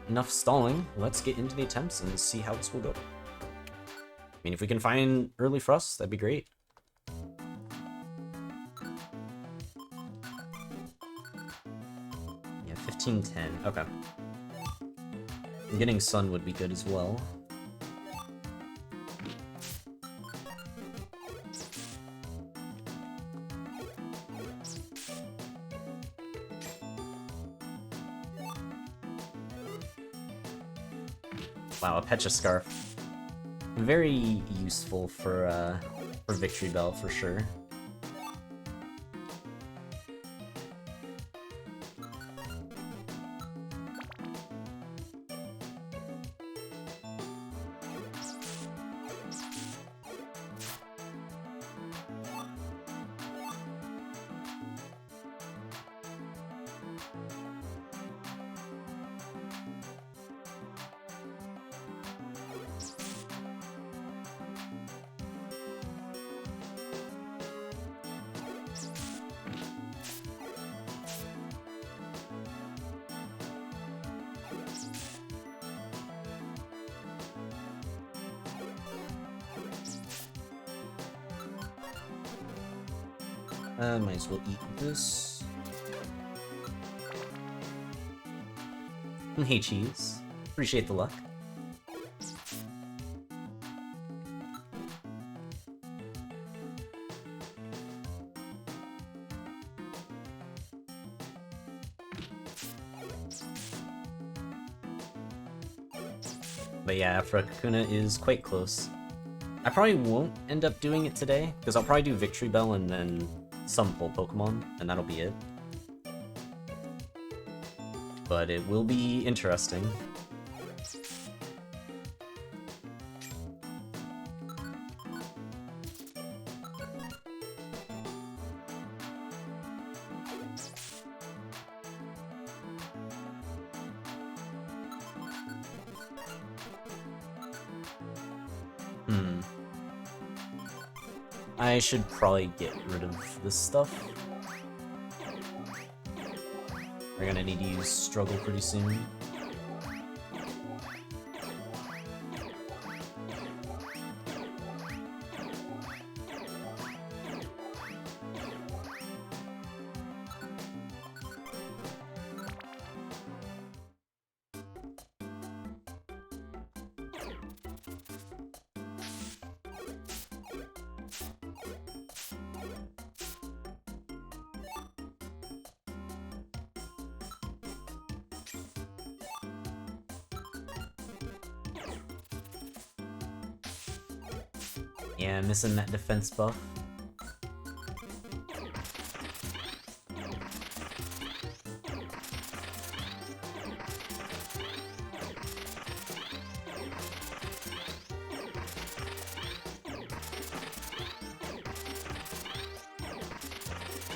enough stalling. Let's get into the attempts and see how this will go. I mean, if we can find early frost, that'd be great. Yeah, 15-10. Okay. Getting sun would be good as well. Wow, a Pecha Scarf. Very useful for Victreebel for sure. Might as well eat this. Hey, cheese. Appreciate the luck. But yeah, Afro Kakuna is quite close. I probably won't end up doing it today, because I'll probably do Victreebel and then some full Pokemon, and that'll be it. But it will be interesting. I should probably get rid of this stuff. We're gonna need to use Struggle pretty soon. Yeah, missing that defense buff.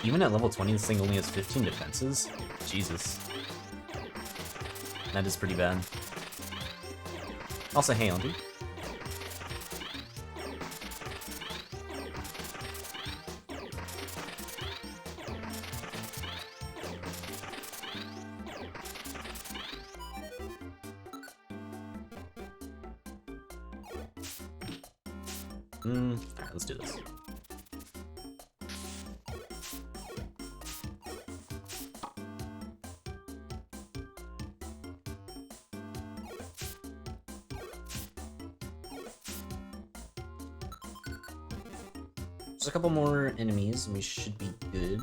Even at level 20, this thing only has 15 defenses? Jesus. That is pretty bad. Also, hey, Andy. Alright, let's do this. Just a couple more enemies and we should be good.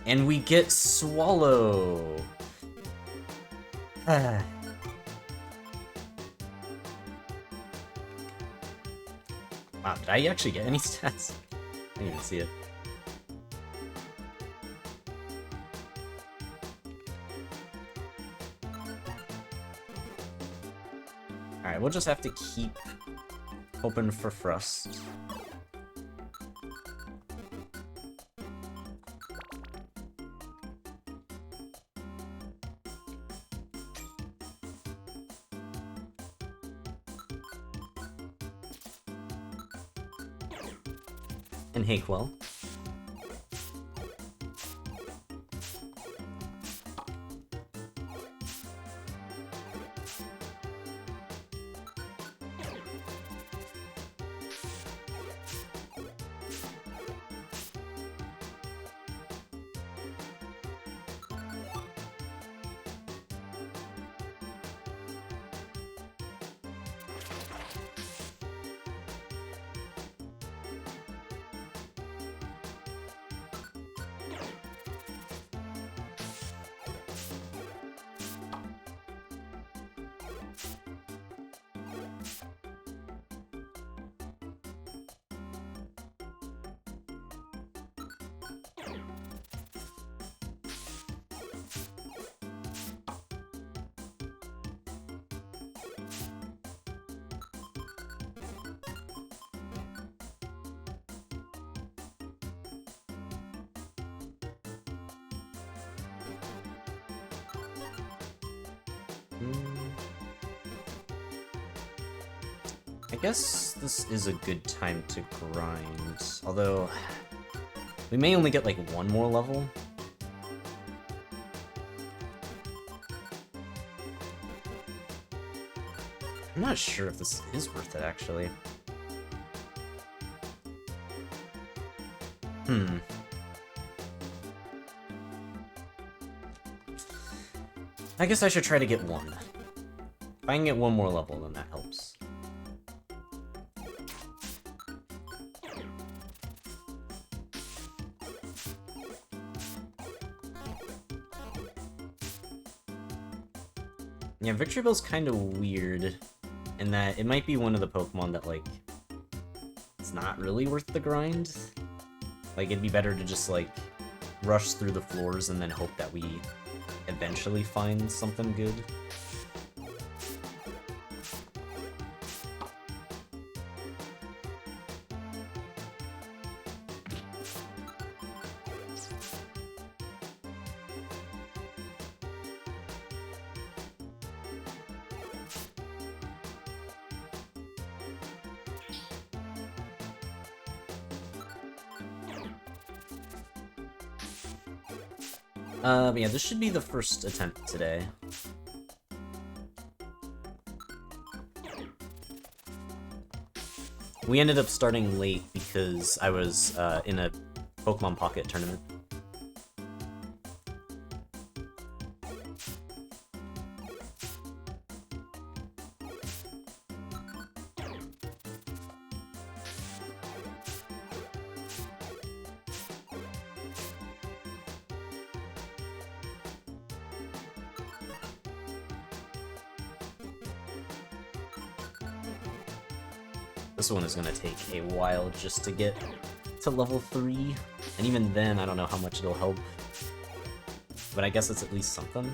And we get Swallow. Wow, did I actually get any stats? I didn't even see it. Alright, we'll just have to keep hoping for Frost. And Hakewell. I guess this is a good time to grind, although we may only get like one more level. I'm not sure if this is worth it, actually. I guess I should try to get one. If I can get one more level, then that helps. Yeah, Victreebel's kind of weird in that it might be one of the Pokemon that, like, it's not really worth the grind. Like, it'd be better to just, like, rush through the floors and then hope that we eventually find something good. But yeah, this should be the first attempt today. We ended up starting late because I was in a Pokemon Pocket tournament. This one is gonna take a while just to get to level 3, and even then, I don't know how much it'll help. But I guess it's at least something.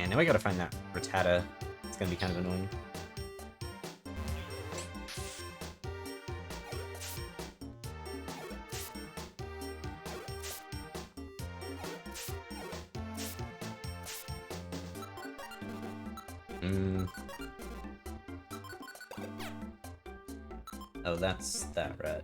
And now I gotta find that Rattata. It's gonna be kind of annoying. Oh, that's that rat.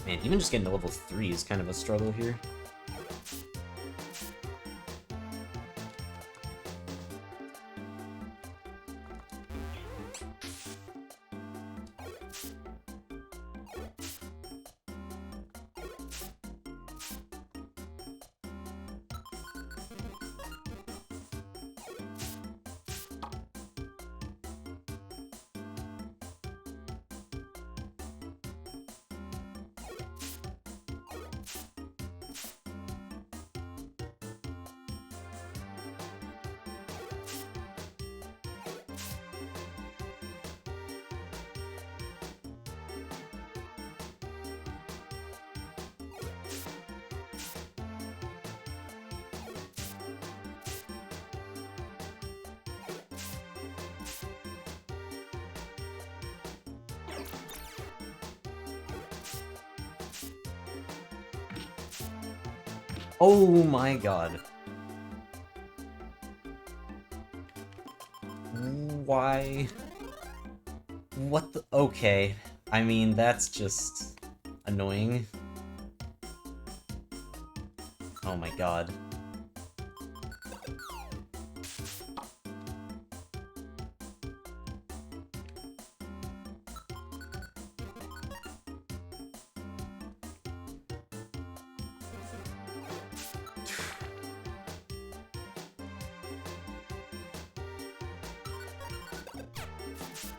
Man, even just getting to level 3 is kind of a struggle here. Oh my god. Why? What the— okay. I mean, that's just annoying. Oh my god.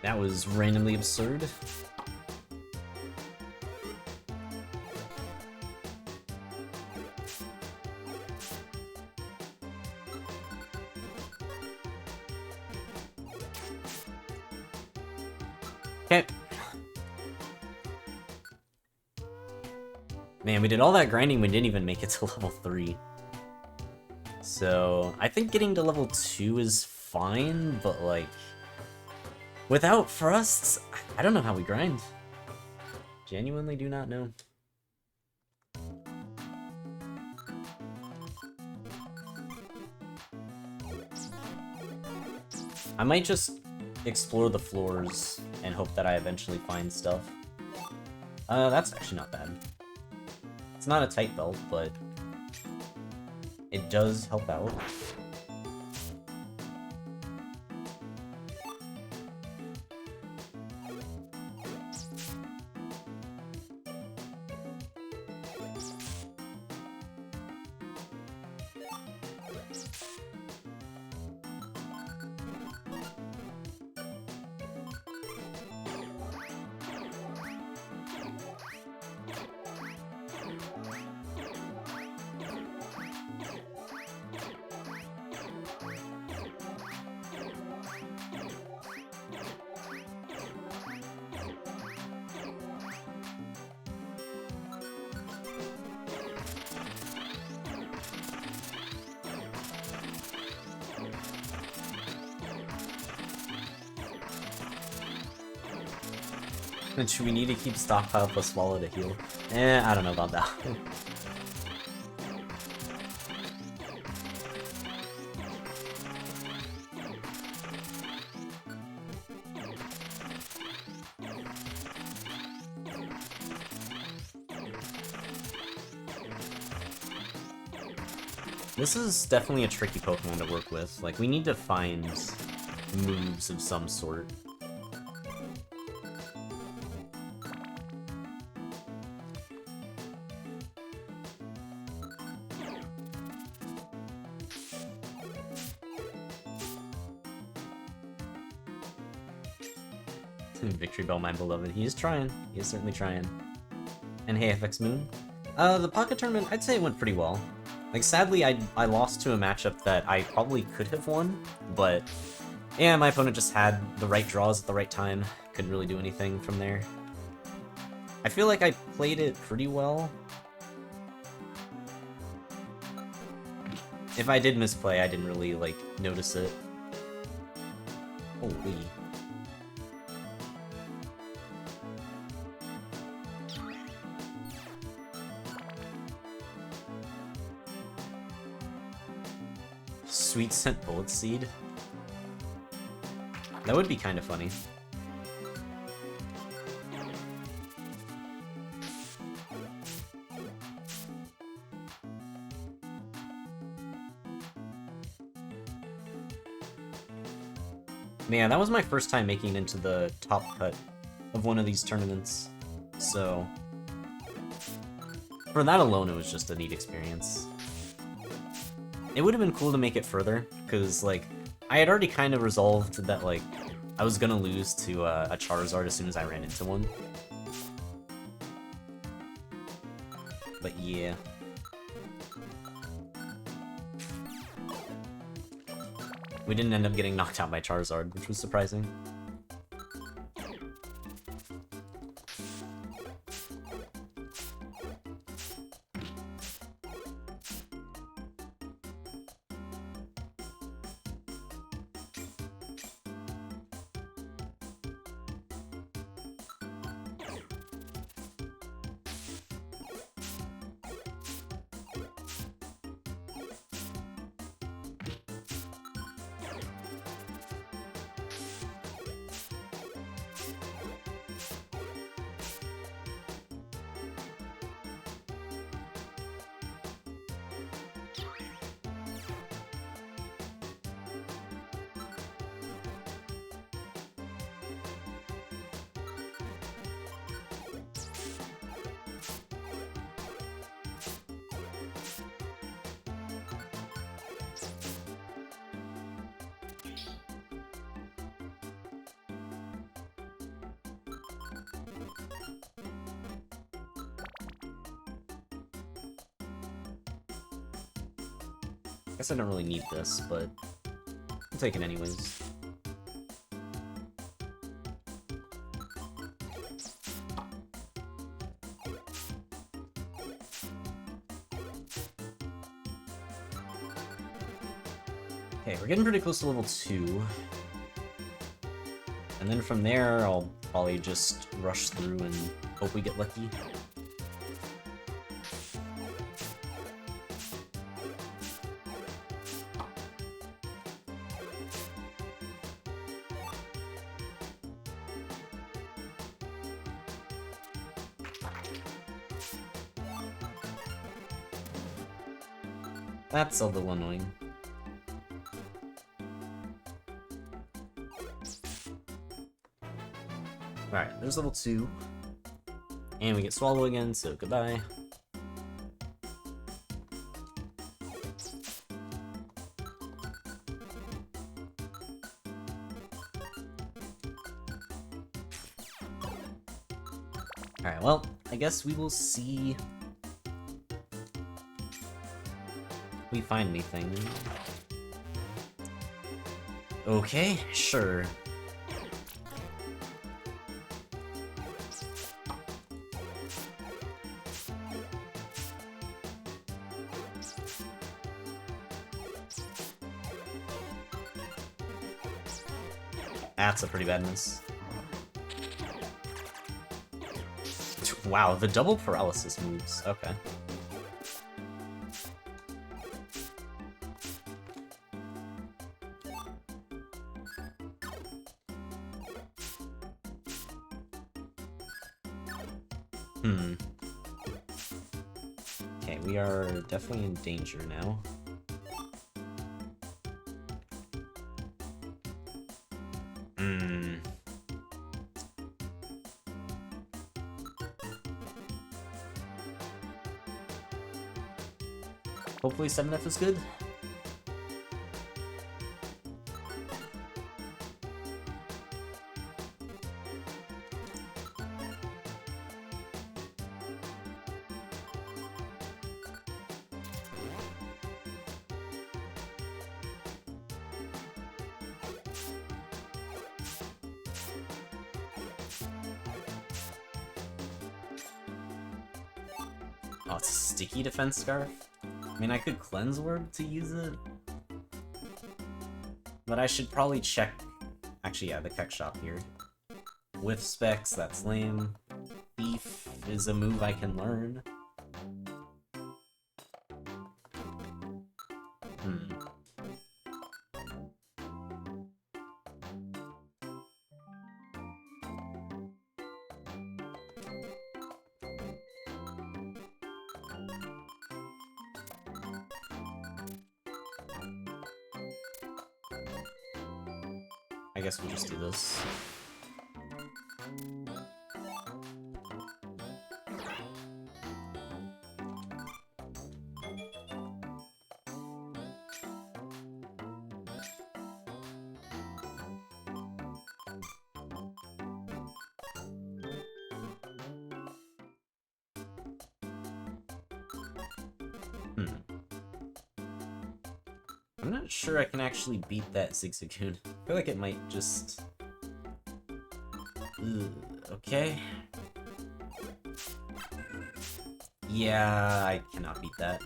That was randomly absurd. Okay. Man, we did all that grinding, we didn't even make it to level 3. So, I think getting to level 2 is fine, but like— without Frosts, I don't know how we grind. Genuinely do not know. I might just explore the floors and hope that I eventually find stuff. That's actually not bad. It's not a tight belt, but it does help out. And should we need to keep stockpile plus swallow to heal? I don't know about that. This is definitely a tricky Pokemon to work with. Like, we need to find moves of some sort. Victreebel, my beloved. He is trying. He is certainly trying. And hey, FX Moon. The Pocket Tournament, I'd say it went pretty well. Like, sadly, I lost to a matchup that I probably could have won, but yeah, my opponent just had the right draws at the right time. Couldn't really do anything from there. I feel like I played it pretty well. If I did misplay, I didn't really, like, notice it. Holy. Sweet Scent Bullet Seed? That would be kind of funny. Man, that was my first time making it into the top cut of one of these tournaments, so for that alone, it was just a neat experience. It would have been cool to make it further, because, like, I had already kind of resolved that, like, I was gonna lose to a Charizard as soon as I ran into one. But yeah. We didn't end up getting knocked out by Charizard, which was surprising. Guess I don't really need this, but I'll take it anyways. Okay, we're getting pretty close to level 2. And then from there, I'll probably just rush through and hope we get lucky. That's a little annoying. Alright, there's level 2. And we get Swallow again, so goodbye. Alright, well, I guess we will see if we find anything. Okay, sure. That's a pretty bad miss. Wow, the double paralysis moves. Okay. Okay, we are definitely in danger now. Hopefully 7F is good. Oh, it's a sticky defense scarf? I mean, I could cleanse word to use it. But I should probably check... Actually, yeah, the Keck shop here. Whiff specs, that's lame. Thief is a move I can learn. I guess we'll just do this. I'm not sure I can actually beat that Zigzagoon. I feel like it might just... okay. Yeah, I cannot beat that.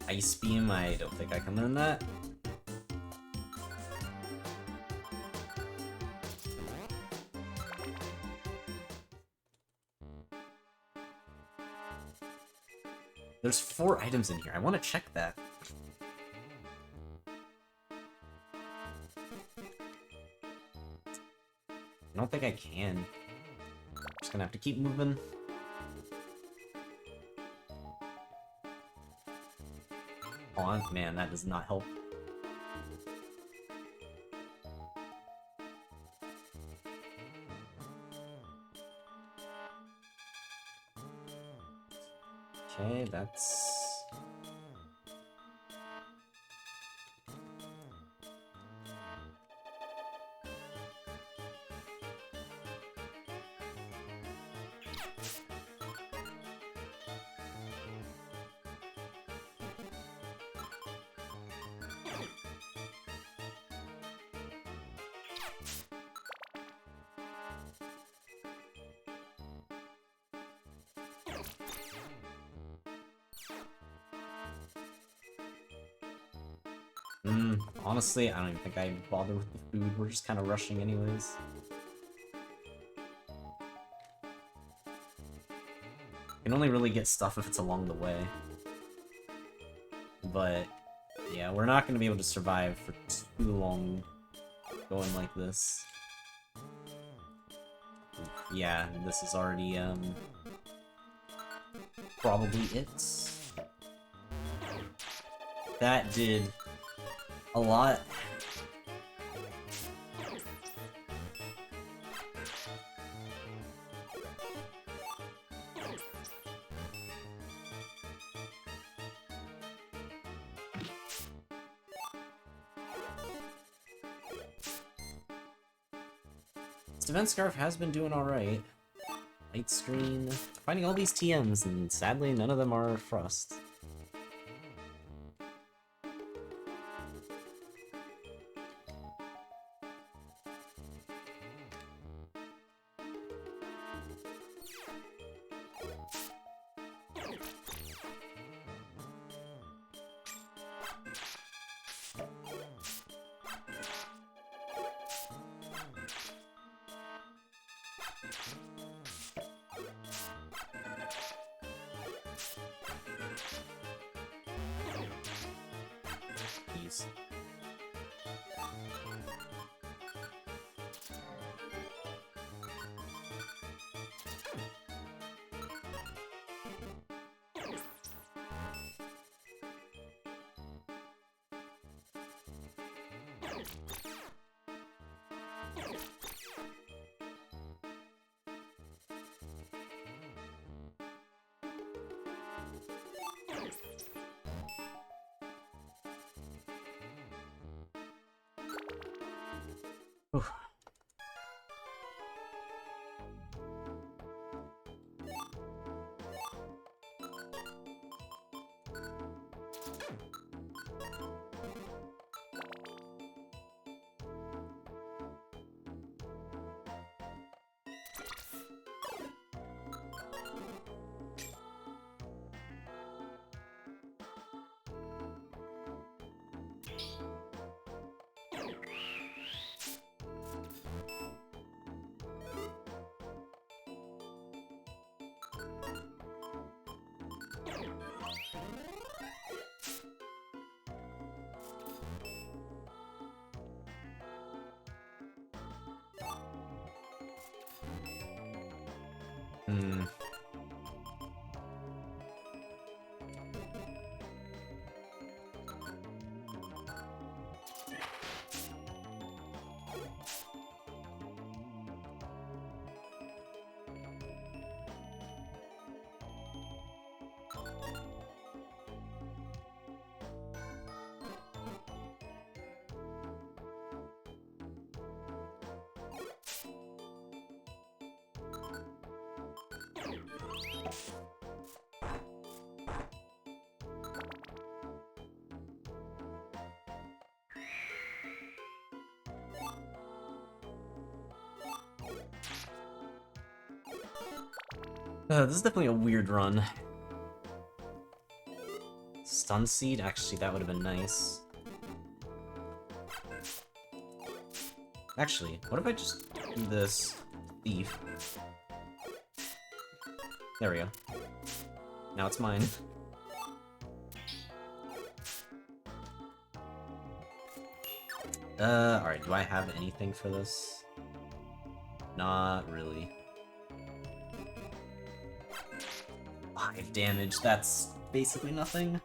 Ice Beam, I don't think I can learn that. There's 4 items in here. I want to check that. I don't think I can. Just gonna have to keep moving. Oh, man, that does not help. Okay, that's... honestly, I don't even think I bother with the food. We're just kind of rushing anyways. You can only really get stuff if it's along the way. But, yeah, we're not going to be able to survive for too long going like this. Yeah, this is already, probably it. That did a lot. This defense scarf has been doing alright. Light screen. Finding all these TMs, and sadly none of them are Frost. Whew. Hmm. This is definitely a weird run. Stun Seed? Actually, that would have been nice. Actually, what if I just do this Thief? There we go. Now it's mine. Alright, do I have anything for this? Not really. 5 damage, that's basically nothing.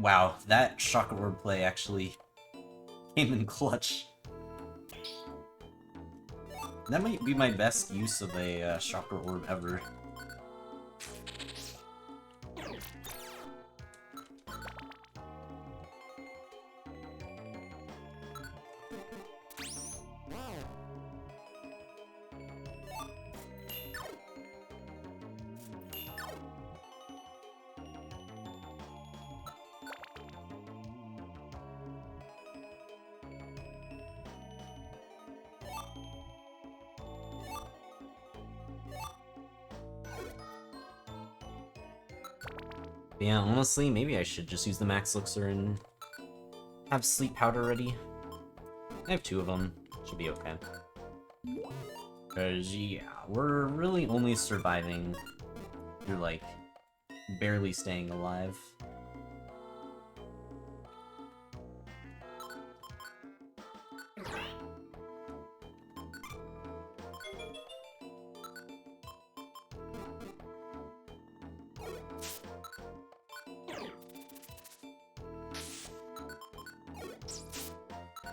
Wow, that Shock Orb play actually came in clutch. That might be my best use of a Shocker Orb ever. Yeah, honestly, maybe I should just use the Max Elixir and have Sleep Powder ready. I have 2 of them. Should be okay. Because, yeah, we're really only surviving through, like, barely staying alive.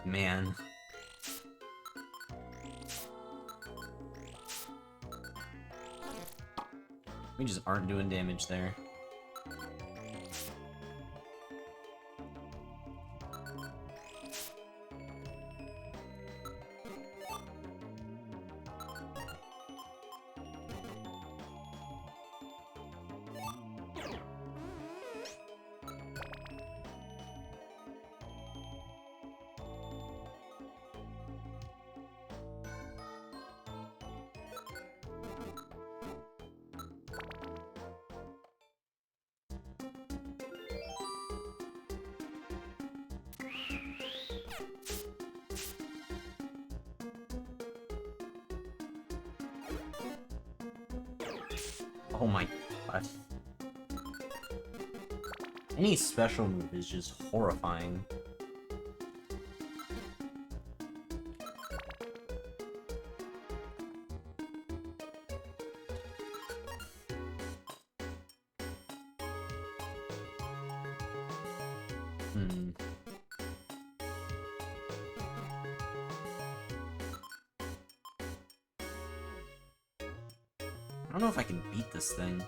Man. We just aren't doing damage there. Oh my god. Any special move is just horrifying. don't know if I can beat this thing.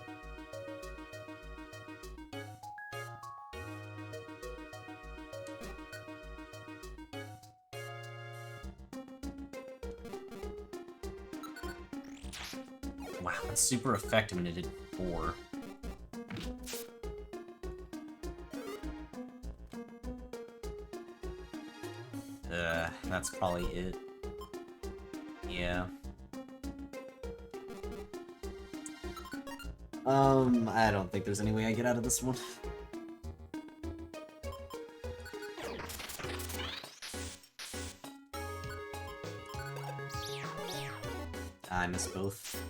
Wow, that's super effective, and it did 4. That's probably it. Yeah. I don't think there's any way I get out of this one. I missed both.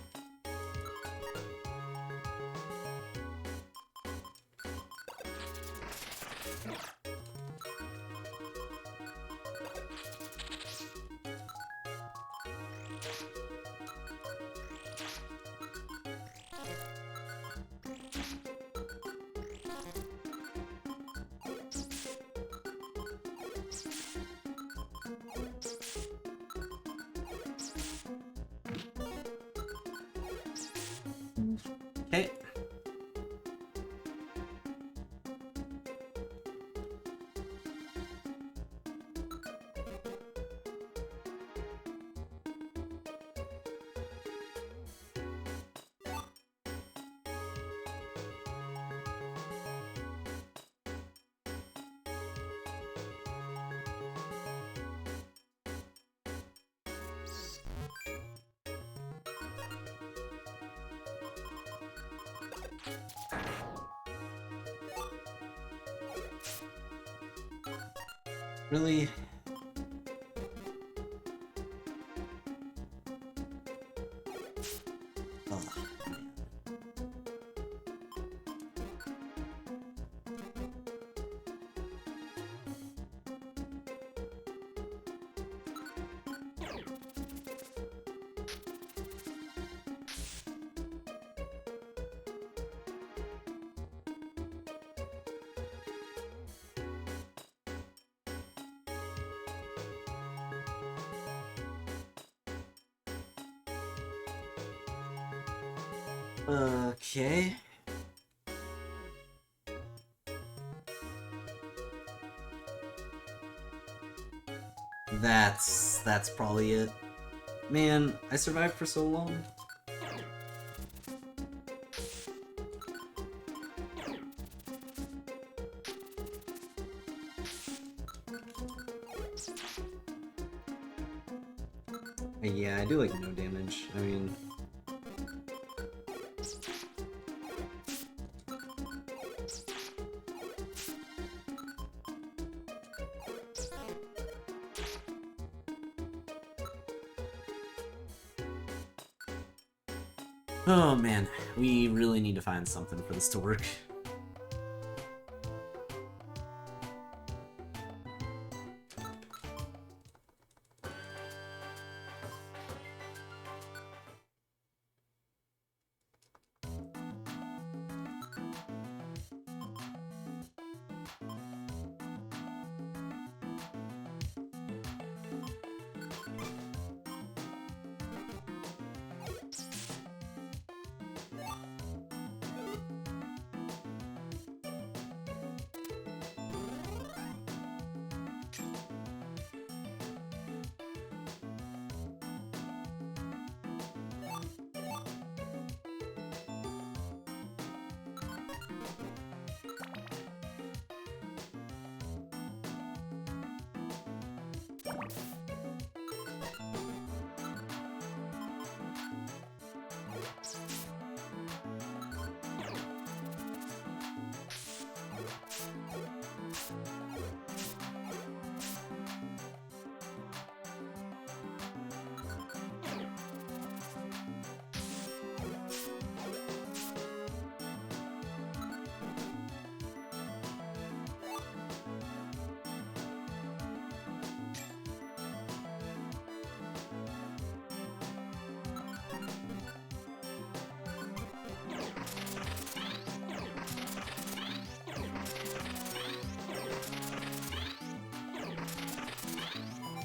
Okay. Really? Oh, man. Okay. That's probably it. Man, I survived for so long. Yeah, I do like no damage. I mean... Oh man, we really need to find something for this to work.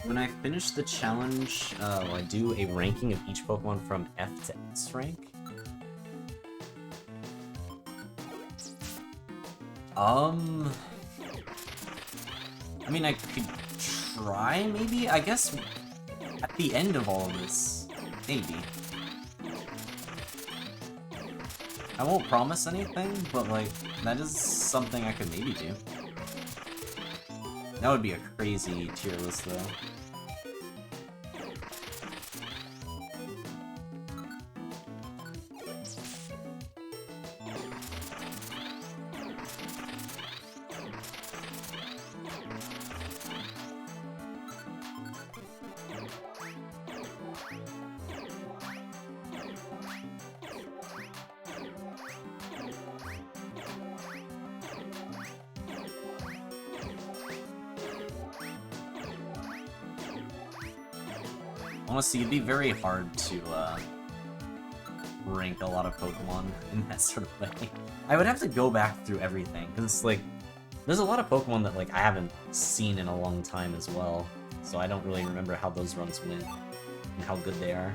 When I finish the challenge, I do a ranking of each Pokemon from F to S rank. I mean, I could try, maybe? I guess at the end of all of this, maybe. I won't promise anything, but, like, that is something I could maybe do. That would be a crazy tier list, though. Honestly, it'd be very hard to, rank a lot of Pokemon in that sort of way. I would have to go back through everything, because, like, there's a lot of Pokemon that, like, I haven't seen in a long time as well, so I don't really remember how those runs went, and how good they are.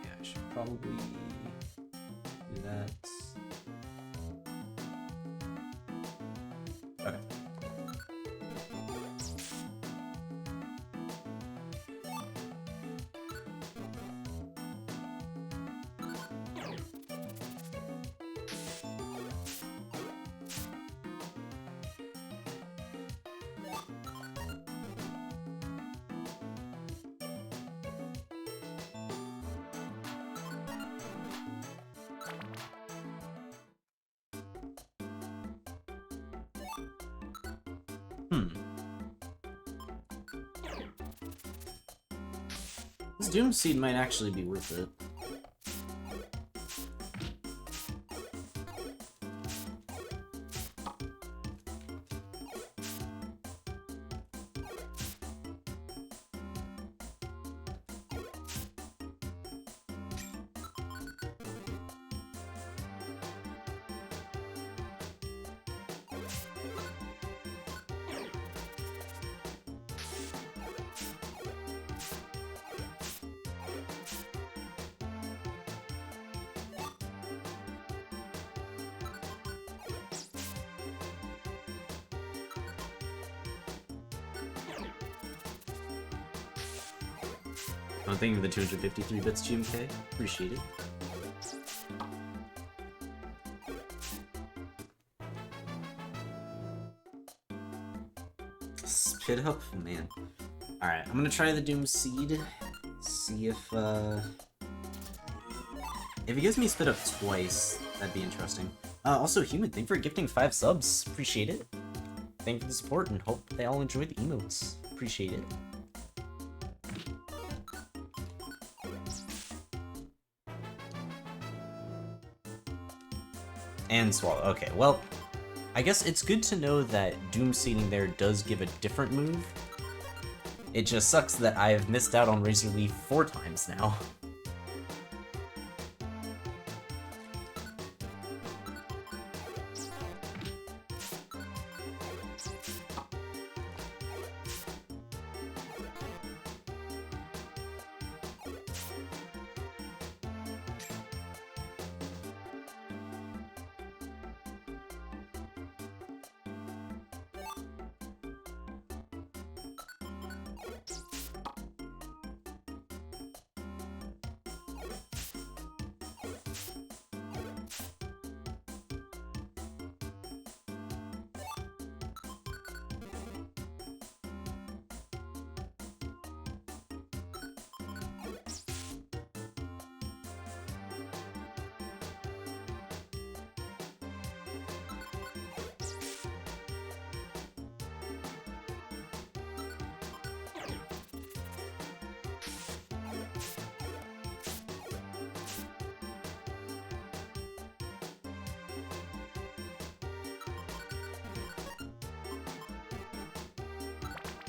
Yeah, I should probably do that. Okay. This Doom Seed might actually be worth it. I'm thanking you for the 253 bits, GMK. Appreciate it. Spit up? Man. Alright, I'm gonna try the Doom Seed. See if it gives me Spit Up twice, that'd be interesting. Also, Human, thank you for gifting 5 subs. Appreciate it. Thank you for the support, and hope they all enjoy the emotes. Appreciate it. And Swallow. Okay, well, I guess it's good to know that Doom Seeding there does give a different move. It just sucks that I've missed out on Razor Leaf 4 times now.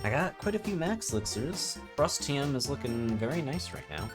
I got quite a few max elixirs. Frostium is looking very nice right now.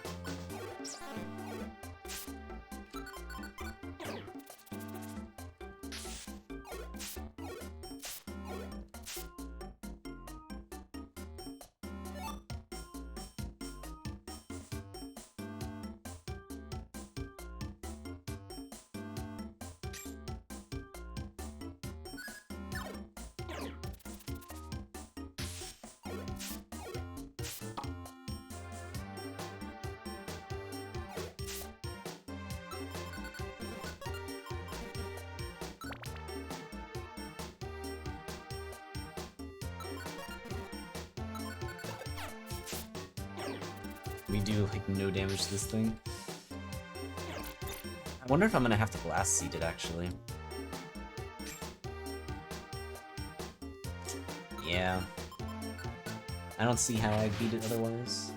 We do, like, no damage to this thing. I wonder if I'm gonna have to Blast Seed it, actually. Yeah. I don't see how I beat it otherwise.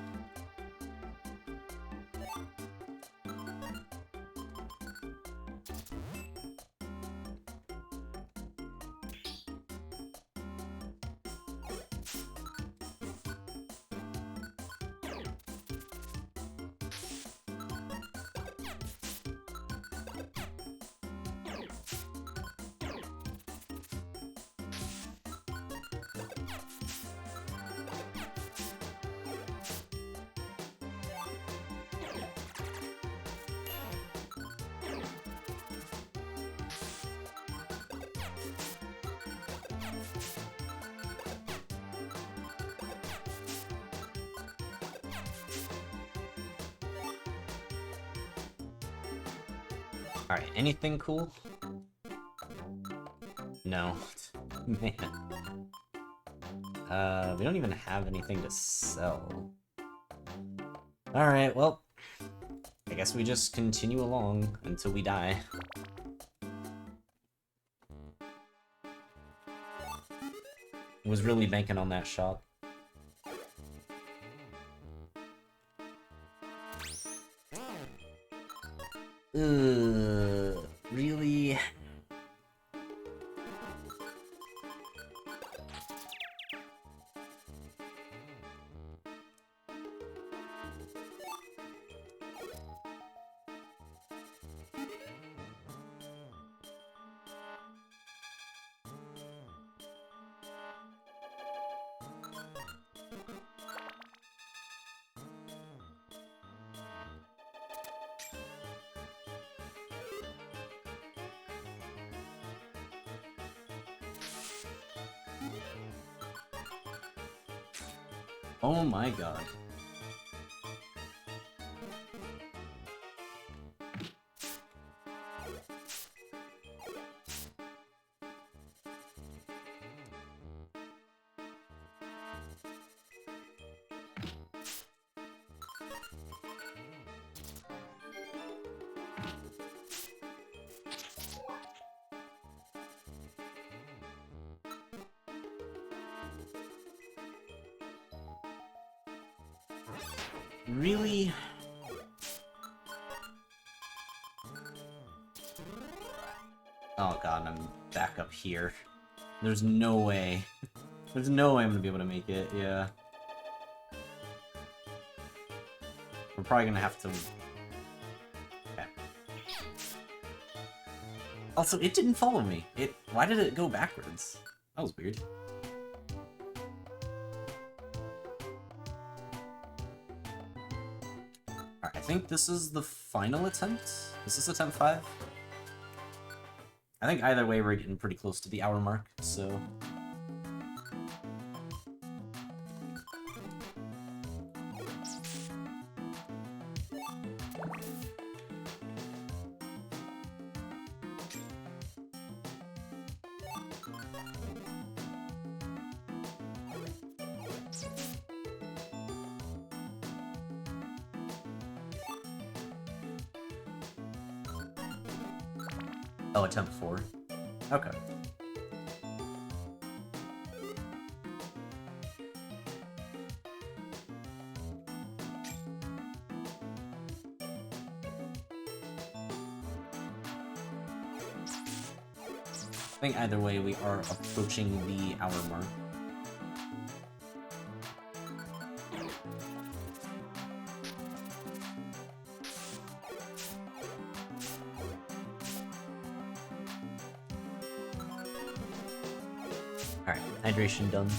Alright, anything cool? No. Man. We don't even have anything to sell. Alright, well, I guess we just continue along until we die. Was really banking on that shot. Really? Oh my god. Really? Oh god, I'm back up here. There's no way. There's no way I'm gonna be able to make it, yeah. We're probably gonna have to... Okay. Also, it didn't follow me. Why did it go backwards? That was weird. Alright, I think this is the final attempt? Is this attempt 5? I think either way we're getting pretty close to the hour mark, so... Oh, attempt 4. Okay. I think either way we are approaching the hour mark. Alright, hydration done.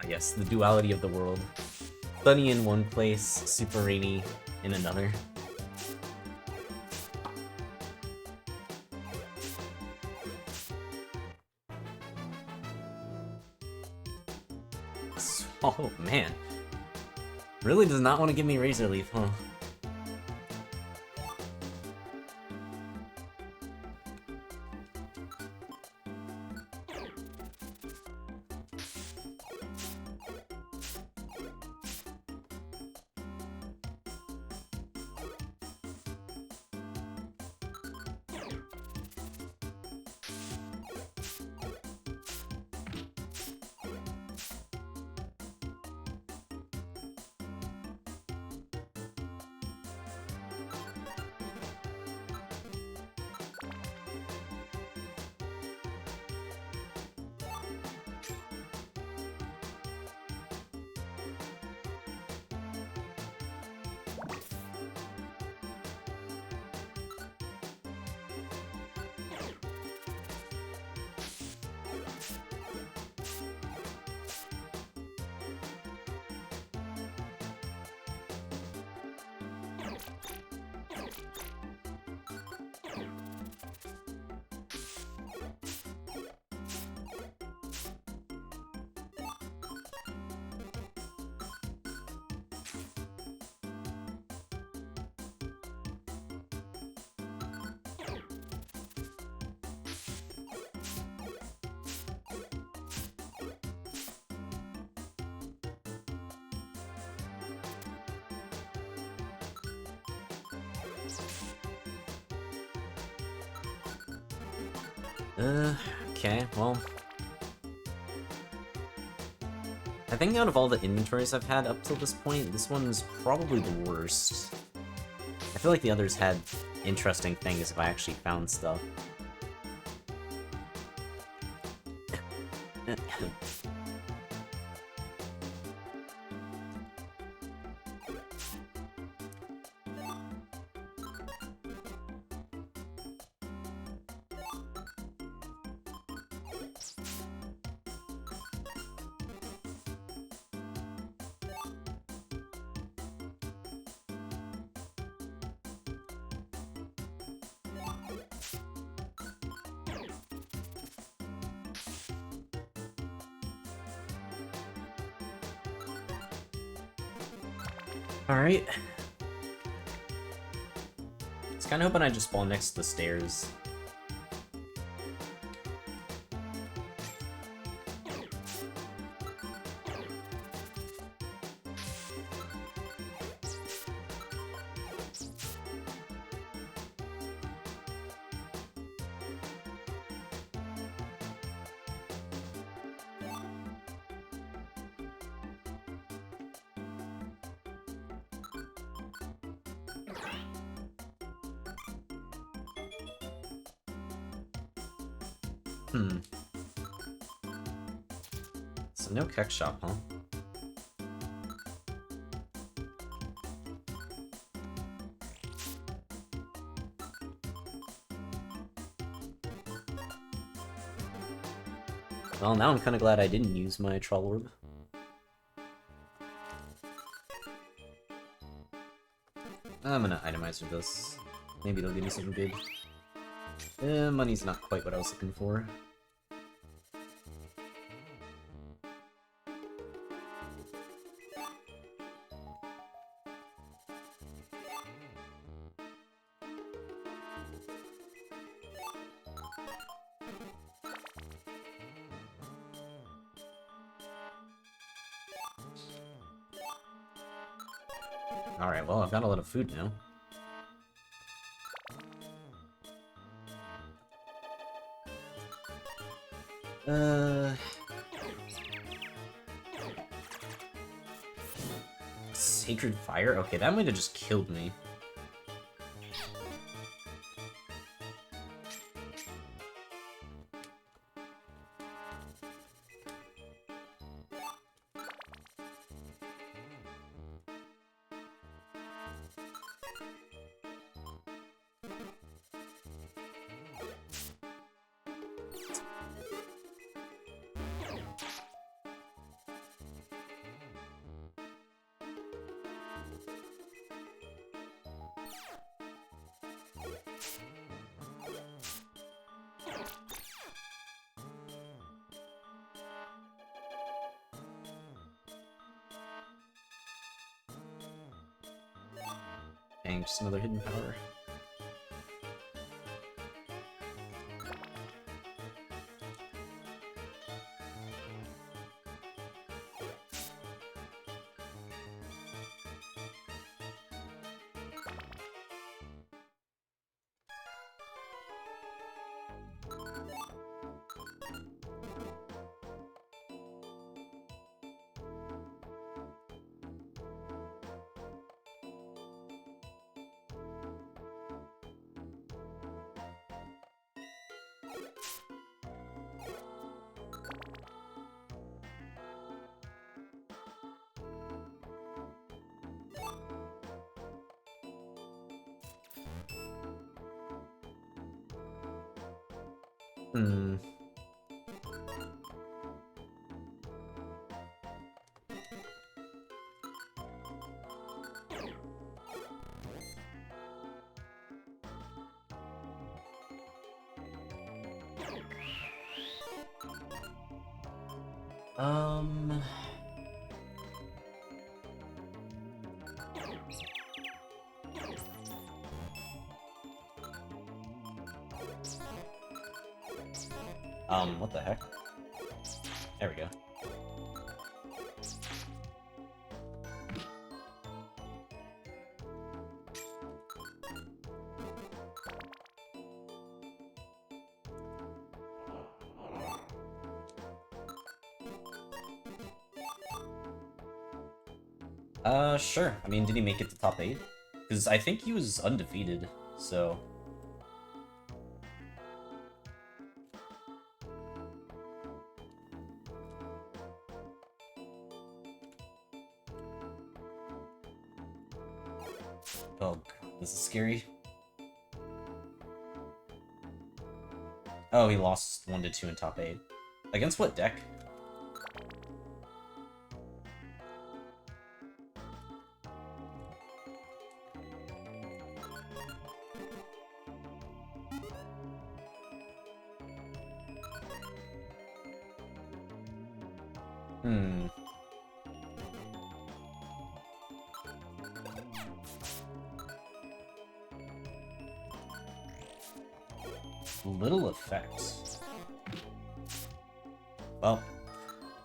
Yes, the duality of the world. Sunny in one place, super rainy in another. Oh man. Really does not want to give me Razor Leaf, huh? Okay, well... I think out of all the inventories I've had up till this point, this one's probably the worst. I feel like the others had interesting things if I actually found stuff. Alright. I was kinda hoping I'd just spawn next to the stairs. So no Keck Shop, huh? Well, now I'm kinda glad I didn't use my Troll Orb. I'm gonna itemize with this. Maybe they'll give me something good. Money's not quite what I was looking for. Alright, well, I've got a lot of food now. Sacred Fire? Okay, that might have just killed me. Dang, just another hidden power. Hmm. Um... what the heck? There we go. Sure. I mean, did he make it to top 8? Because I think he was undefeated, so... Oh, this is scary. Oh, he lost 1 to 2 in top 8. Against what deck? Hmm. Little effects. Well,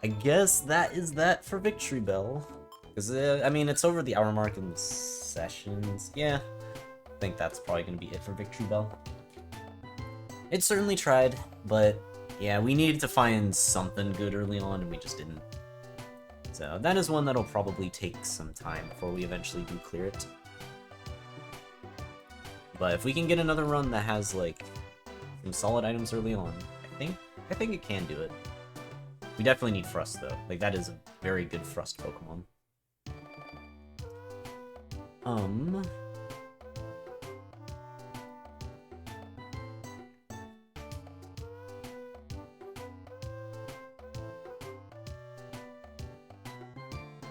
I guess that is that for Victreebel. Because, I mean, it's over the hour mark in the sessions. Yeah, I think that's probably going to be it for Victreebel. It certainly tried, but yeah, we needed to find something good early on, and we just didn't. So that is one that'll probably take some time before we eventually do clear it. But if we can get another run that has, like, some solid items early on, I think it can do it. We definitely need Thrust, though. Like, that is a very good Thrust Pokemon.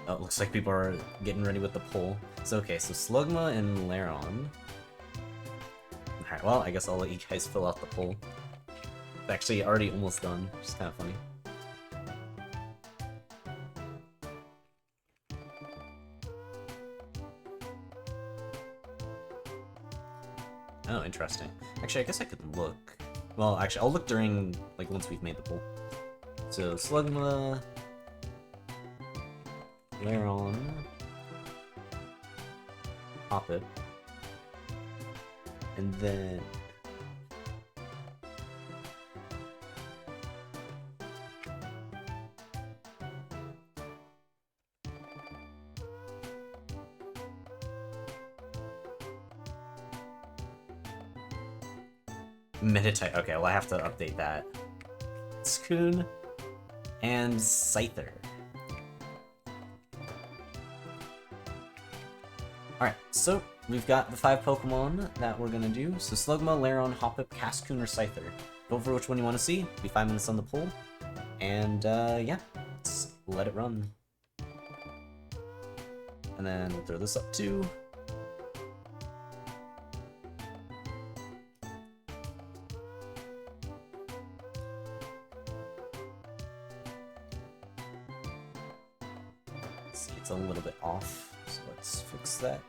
Oh, it looks like people are getting ready with the poll. So, okay, so Slugma and Lairon. Alright, well, I guess I'll let you guys fill out the poll. It's actually already almost done, which is kind of funny. Oh, interesting. Actually, I guess I could look. Well, actually, I'll look during, like, once we've made the poll. So, Slugma... Lairon... Hoppip. And then... Meditite. Okay, well, I have to update that. Scoon and Scyther. Alright, so we've got the 5 Pokemon that we're gonna do. So Slugma, Lairon, Hoppip, Cascoon, or Scyther. Vote for which one you want to see. It'll be 5 minutes on the poll. And, yeah, let's let it run. And then we'll throw this up too. see, it's a little bit off, so let's fix that.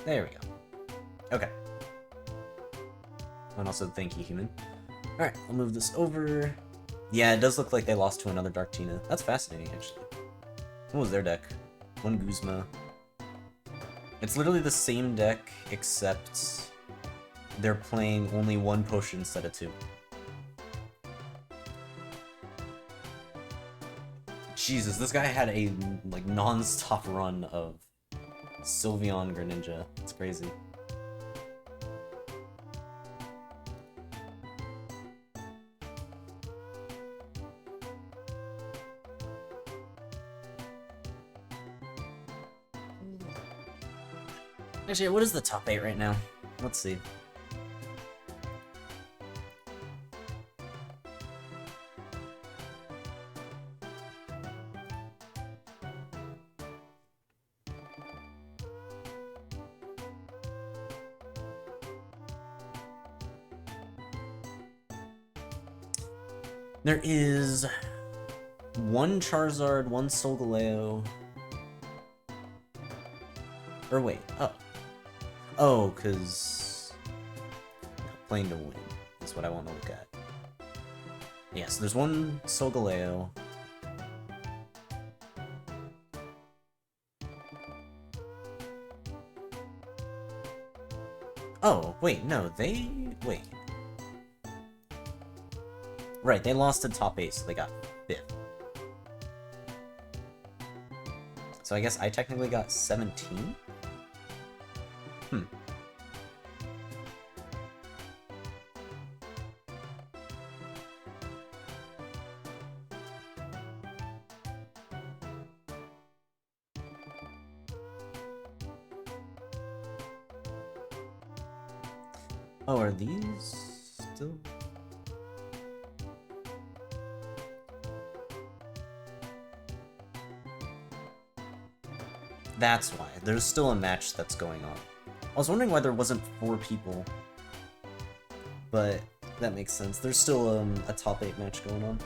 There we go. Okay. And also, thank you, human. Alright, I'll move this over. Yeah, it does look like they lost to another Dark Tina. That's fascinating, actually. What was their deck? One Guzma. It's literally the same deck, except they're playing only one potion instead of two. Jesus, this guy had a like non-stop run of Sylveon Greninja. It's crazy. Actually, what is the top 8 right now? Let's see. There is one Charizard, one Solgaleo. Or wait, oh. Oh, because playing to win is what I want to look at. Yeah, so there's one Solgaleo. Oh, wait, no, wait. Right, they lost to top 8, so they got 5th. So I guess I technically got 17? Oh, are these still? That's why. There's still a match that's going on. I was wondering why there wasn't 4 people. But that makes sense. There's still a top 8 match going on.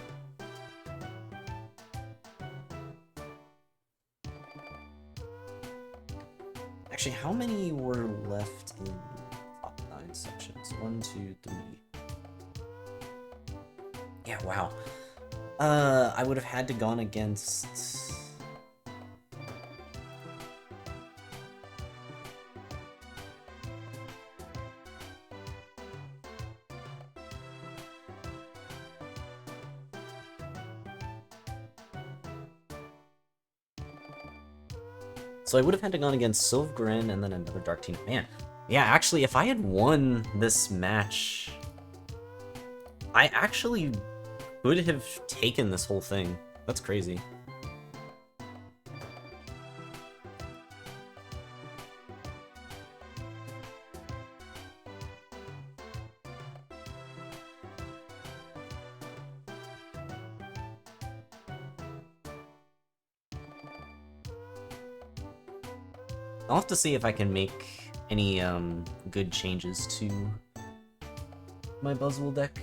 Actually, how many were left in top 9 sections? 1, 2, 3. Yeah, wow. I would have had to gone against... So I would have had to gone against Sylvgren and then another Dark Tina. Man, yeah, actually, if I had won this match, I actually would have taken this whole thing. That's crazy. I'll have to see if I can make any good changes to my Buzzwole deck.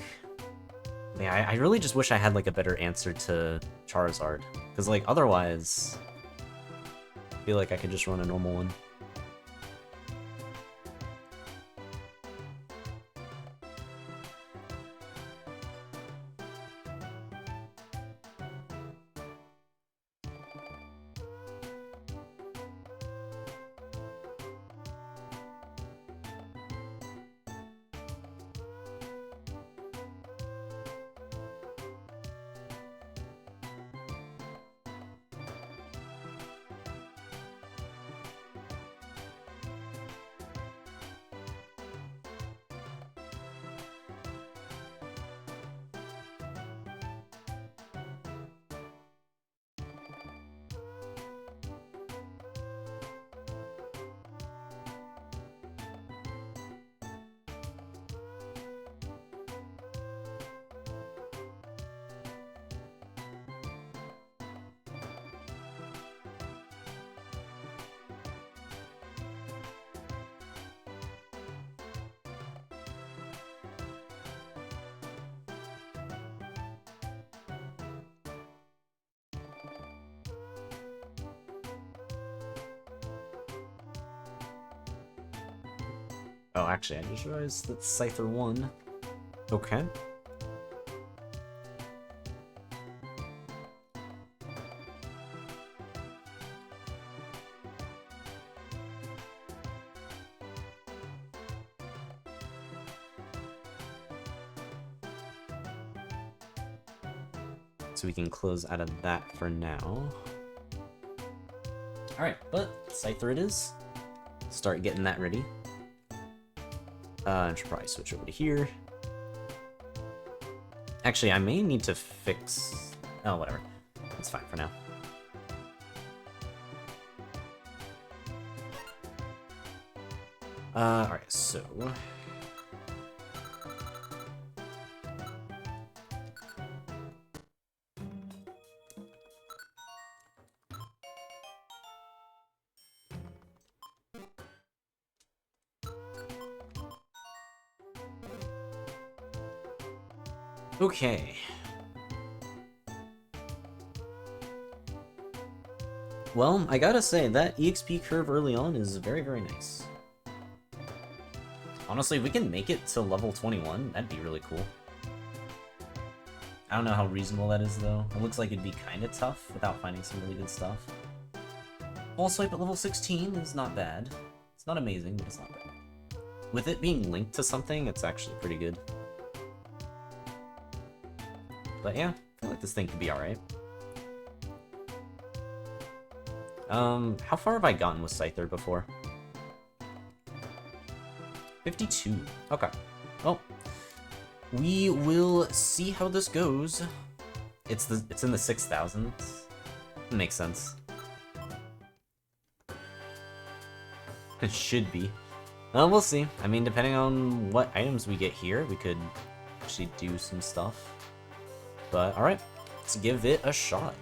Yeah, I really just wish I had like a better answer to Charizard, because like otherwise, I feel like I could just run a normal one. Oh, actually, I just realized that Scyther won. Okay. So we can close out of that for now. Alright, but Scyther it is. Start getting that ready. I should probably switch over to here. Actually, I may need to fix... Oh, whatever. It's fine for now. Alright, so... Okay. Well, I gotta say, that EXP curve early on is very, very nice. Honestly, if we can make it to level 21, that'd be really cool. I don't know how reasonable that is, though. It looks like it'd be kinda tough without finding some really good stuff. Ball swipe at level 16 is not bad. It's not amazing, but it's not bad. With it being linked to something, it's actually pretty good. But yeah, I feel like this thing could be alright. How far have I gotten with Scyther before? 52. Okay. Well, we will see how this goes. It's in the 6,000s. Makes sense. It should be. Well, we'll see. I mean, depending on what items we get here, we could actually do some stuff. But, alright, let's give it a shot.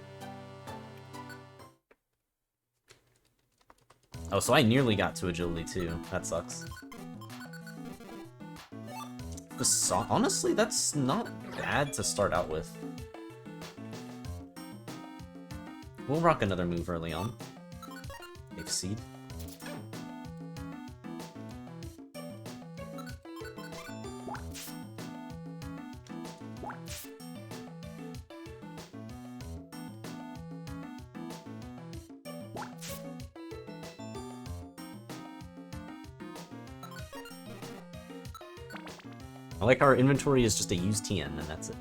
Oh, so I nearly got to agility too. That sucks. Honestly, that's not bad to start out with. We'll rock another move early on. Exceed. I like our inventory is just a used TN, and that's it.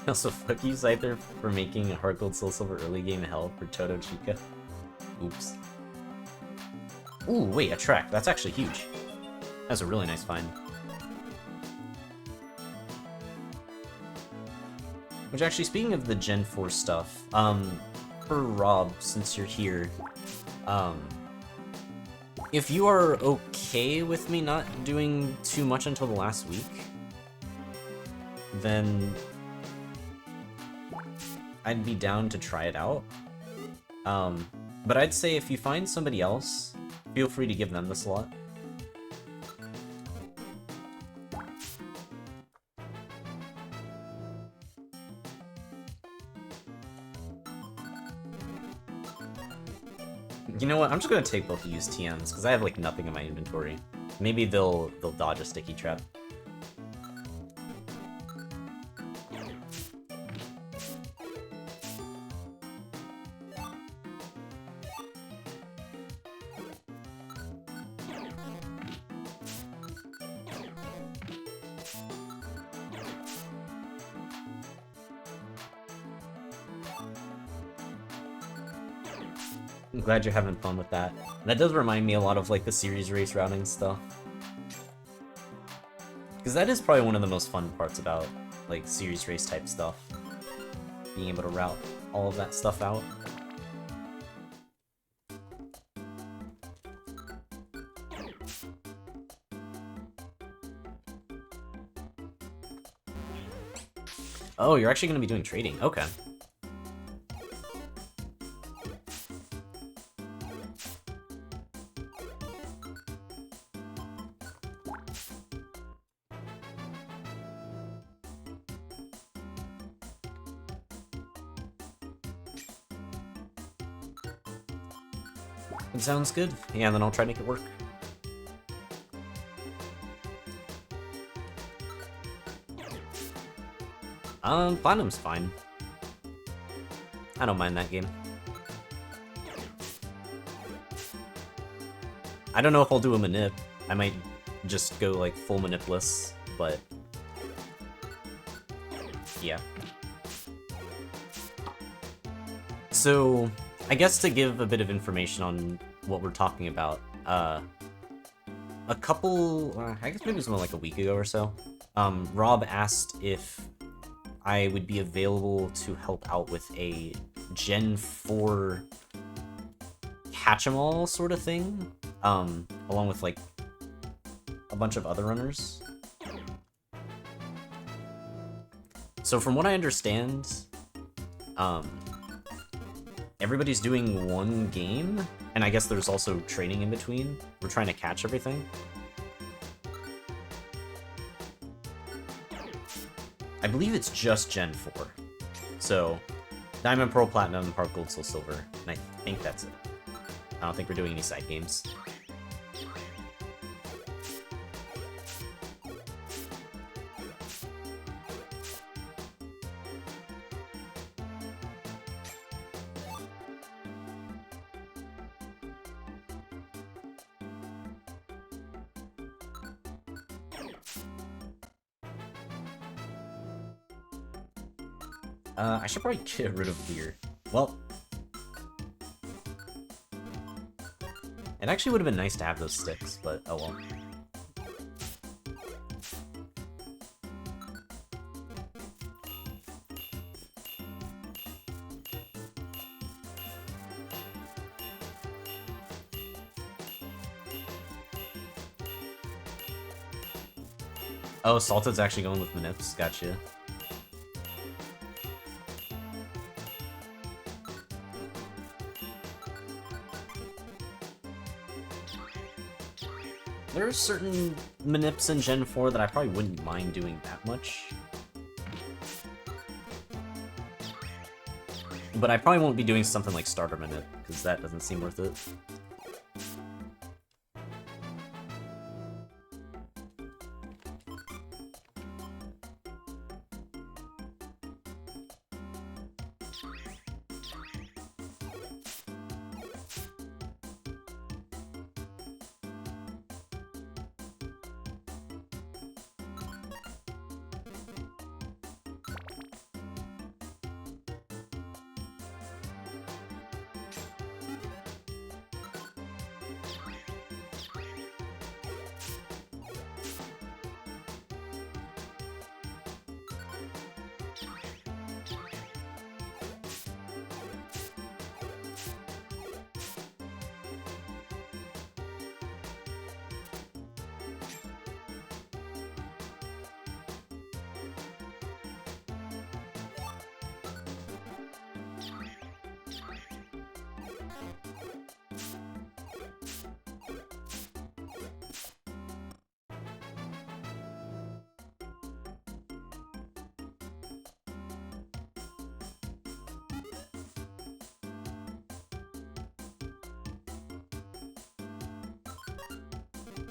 Also, fuck you, Scyther, for making a Heart Gold Soul Silver early game hell for Toto Chica. Oops. Ooh, wait, a track. That's actually huge. That's a really nice find. Which actually, speaking of the Gen 4 stuff, for Rob, since you're here, if you are okay with me not doing too much until the last week, then I'd be down to try it out. But I'd say if you find somebody else, feel free to give them the slot. You know what? I'm just gonna take both used TMs because I have like nothing in my inventory. Maybe they'll dodge a sticky trap. I'm glad you're having fun with that. That does remind me a lot of like the series race routing stuff. Because that is probably one of the most fun parts about like series race type stuff. Being able to route all of that stuff out. Oh, you're actually going to be doing trading. Okay. It sounds good. Yeah, and then I'll try to make it work. Platinum's fine. I don't mind that game. I don't know if I'll do a manip. I might just go like full manipless, but yeah. So, I guess to give a bit of information on what we're talking about, a couple, I guess maybe it was more like a week ago or so, Rob asked if I would be available to help out with a Gen 4 catch-em-all sort of thing, along with like a bunch of other runners. So from what I understand, everybody's doing one game, and I guess there's also training in between. We're trying to catch everything. I believe it's just Gen 4. So, Diamond, Pearl, Platinum, Heart Gold, Soul Silver, and I think that's it. I don't think we're doing any side games. I should probably get rid of Weird. Well, it actually would have been nice to have those sticks, but oh well. Oh, Salted's actually going with Manips, gotcha. There are certain manips in Gen 4 that I probably wouldn't mind doing that much. But I probably won't be doing something like Starter Manip, because that doesn't seem worth it.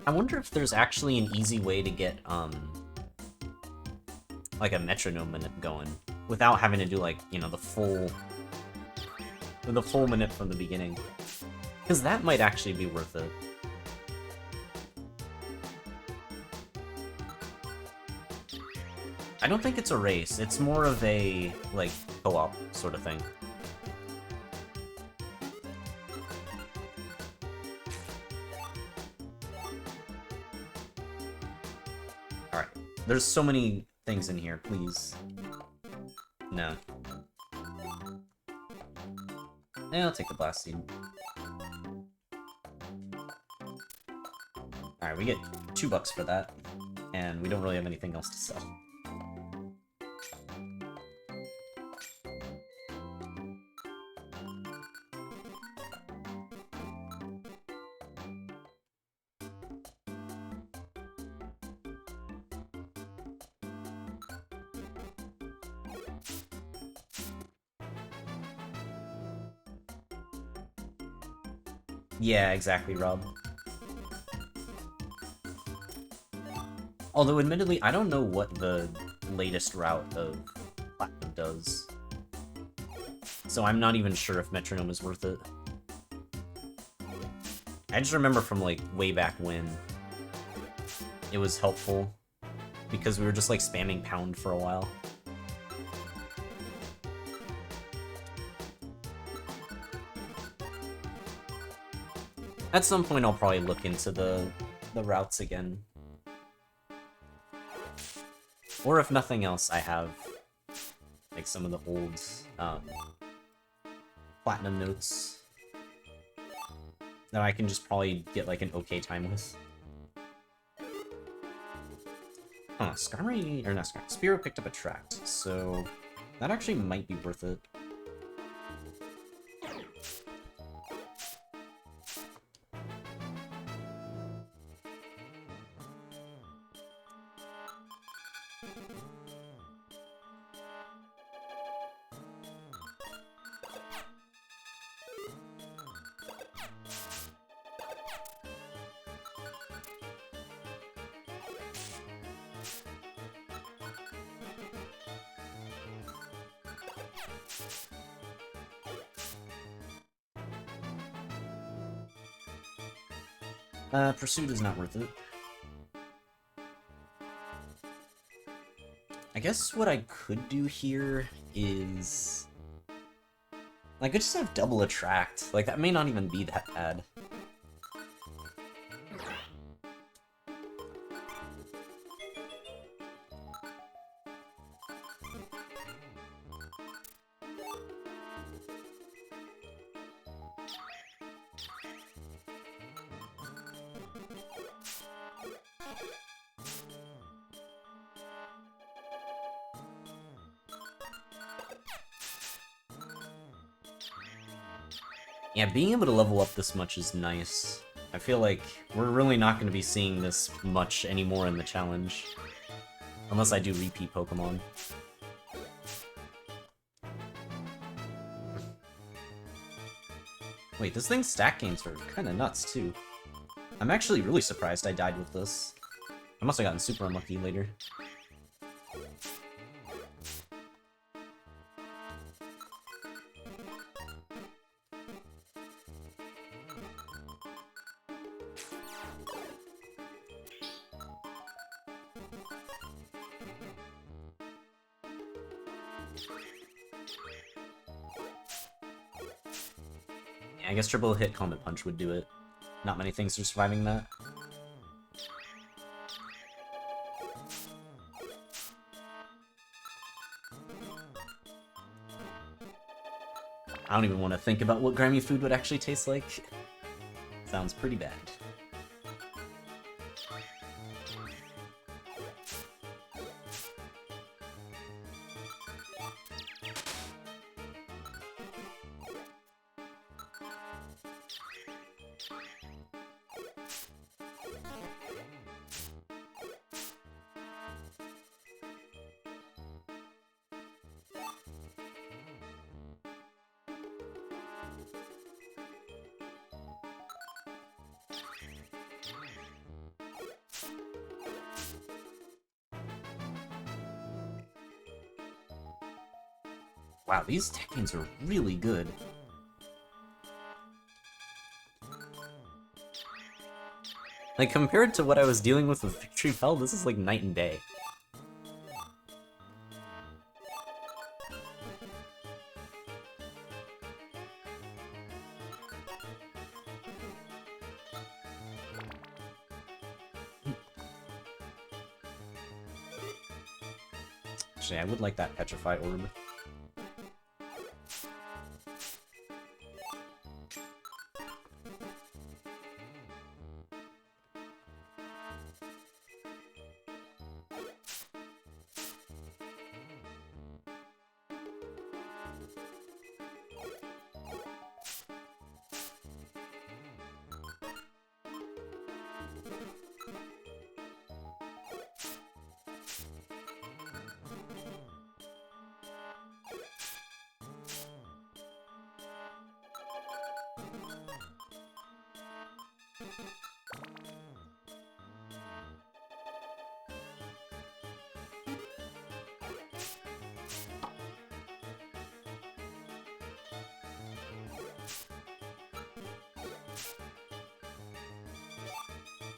I wonder if there's actually an easy way to get, like a metronome manip going without having to do, like, you know, the full manip from the beginning. Because that might actually be worth it. I don't think it's a race. It's more of a, like, co-op sort of thing. Alright. There's so many things in here, please. No. Yeah, I'll take the blast seed. Alright, we get $2 for that. And we don't really have anything else to sell. Yeah, exactly, Rob. Although, admittedly, I don't know what the latest route of Platinum does. So I'm not even sure if Metronome is worth it. I just remember from, like, way back when it was helpful because we were just, like, spamming pound for a while. At some point, I'll probably look into the routes again. Or if nothing else, I have, like, some of the old, Platinum notes that I can just probably get, like, an okay time with. Huh, Skarmory, or not Skarmory, Spearow picked up a Tract, so that actually might be worth it. Pursuit is not worth it. I guess what I could do here is... I could just have double attract. Like, that may not even be that bad. Yeah, being able to level up this much is nice. I feel like we're really not going to be seeing this much anymore in the challenge. Unless I do repeat Pokemon. Wait, this thing's stack gains are kind of nuts, too. I'm actually really surprised I died with this. I must have gotten super unlucky later. Yeah, I guess triple hit Comet Punch would do it. Not many things are surviving that. I don't even want to think about what grimy food would actually taste like. Sounds pretty bad. Wow, these Tekins are really good. Like, compared to what I was dealing with Victreebel, this is like night and day. Actually, I would like that Petrify Orb.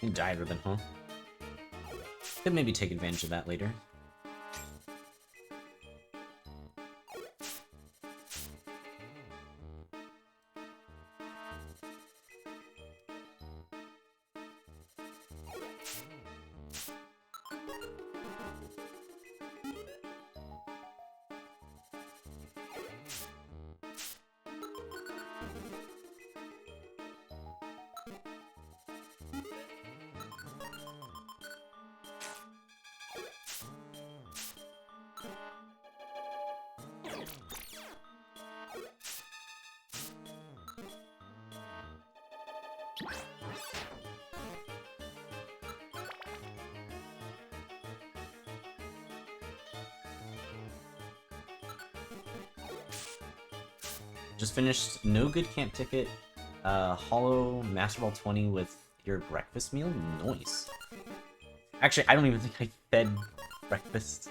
And Dye Ribbon, huh? Could maybe take advantage of that later. Just finished No Good Camp Ticket, Hollow Master Ball 20 with your breakfast meal? Nice. Actually, I don't even think I fed breakfast.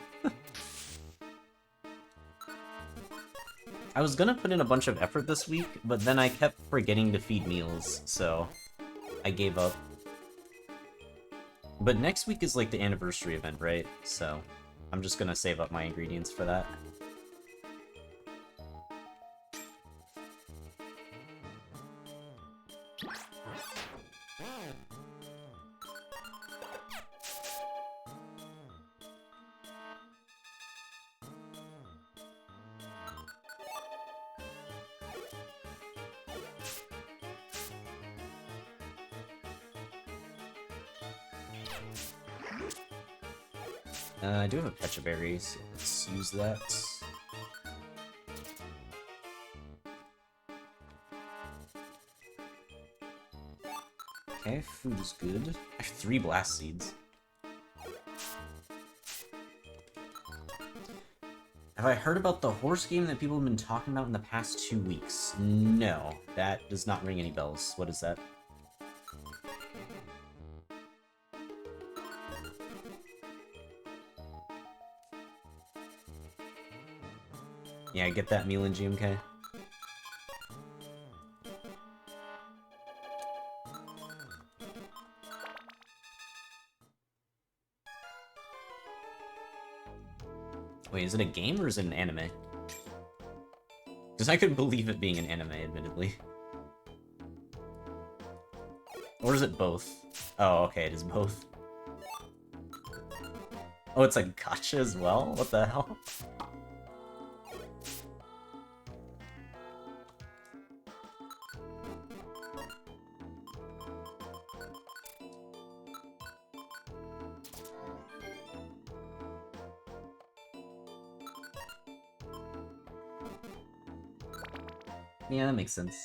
I was gonna put in a bunch of effort this week, but then I kept forgetting to feed meals, so I gave up. But next week is like the anniversary event, right? So I'm just gonna save up my ingredients for that. I do have a Pecha Berry, so let's use that. Okay, food is good. I have 3 Blast Seeds. Have I heard about the horse game that people have been talking about in the past 2 weeks? No, that does not ring any bells. What is that? Yeah, get that meal in GMK. Wait, is it a game or is it an anime? Because I couldn't believe it being an anime, admittedly. Or is it both? Oh, okay, it is both. Oh, it's a gacha as well? What the hell? Yeah, that makes sense.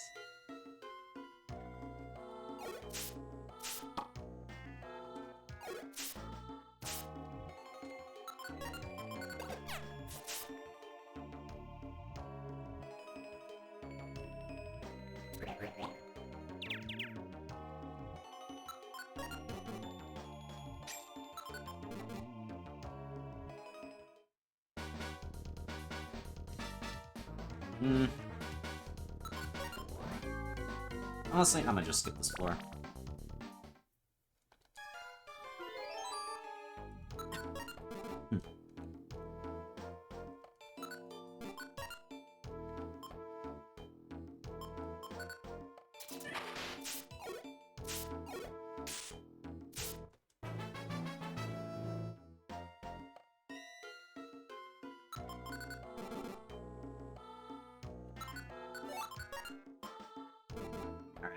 Honestly, I'm gonna just skip this floor.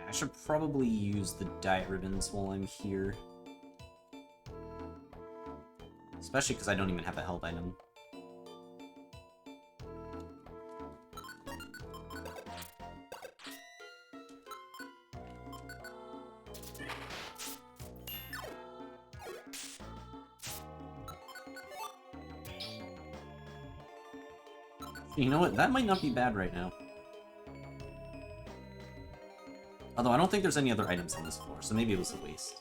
I should probably use the diet ribbons while I'm here. Especially because I don't even have a health item. You know what? That might not be bad right now. Although I don't think there's any other items on this floor, so maybe it was a waste.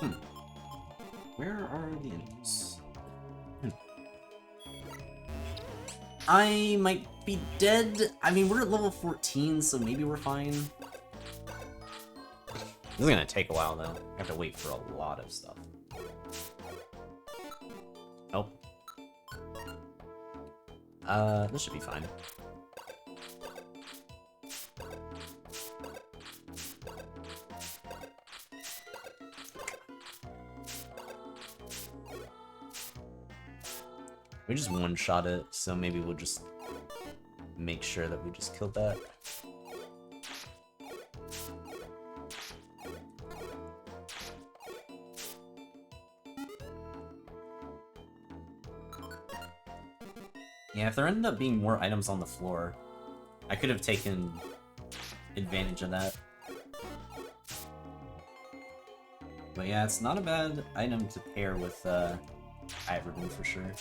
Hmm. Where are the enemies? I might be dead. I mean, we're at level 14, so maybe we're fine. This is gonna take a while, though. I have to wait for a lot of stuff. Oh. This should be fine. We just one-shot it, so maybe we'll just make sure that we just killed that. Yeah, if there ended up being more items on the floor, I could have taken advantage of that. But yeah, it's not a bad item to pair with Iverdon for sure.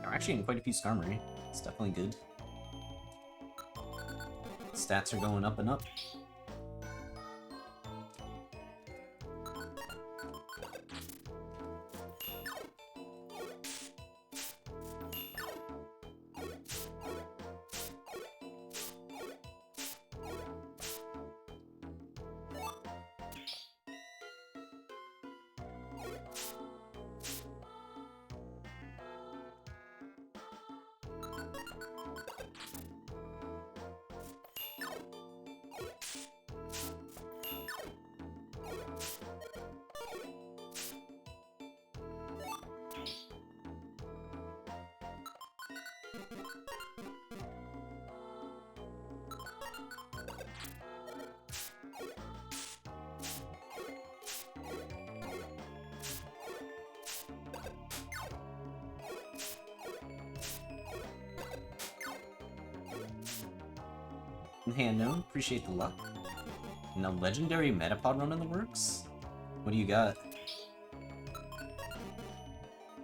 We're actually in quite a few Skarmory. It's definitely good. Stats are going up and up. Hand known, appreciate the luck. And a legendary Metapod run in the works? What do you got?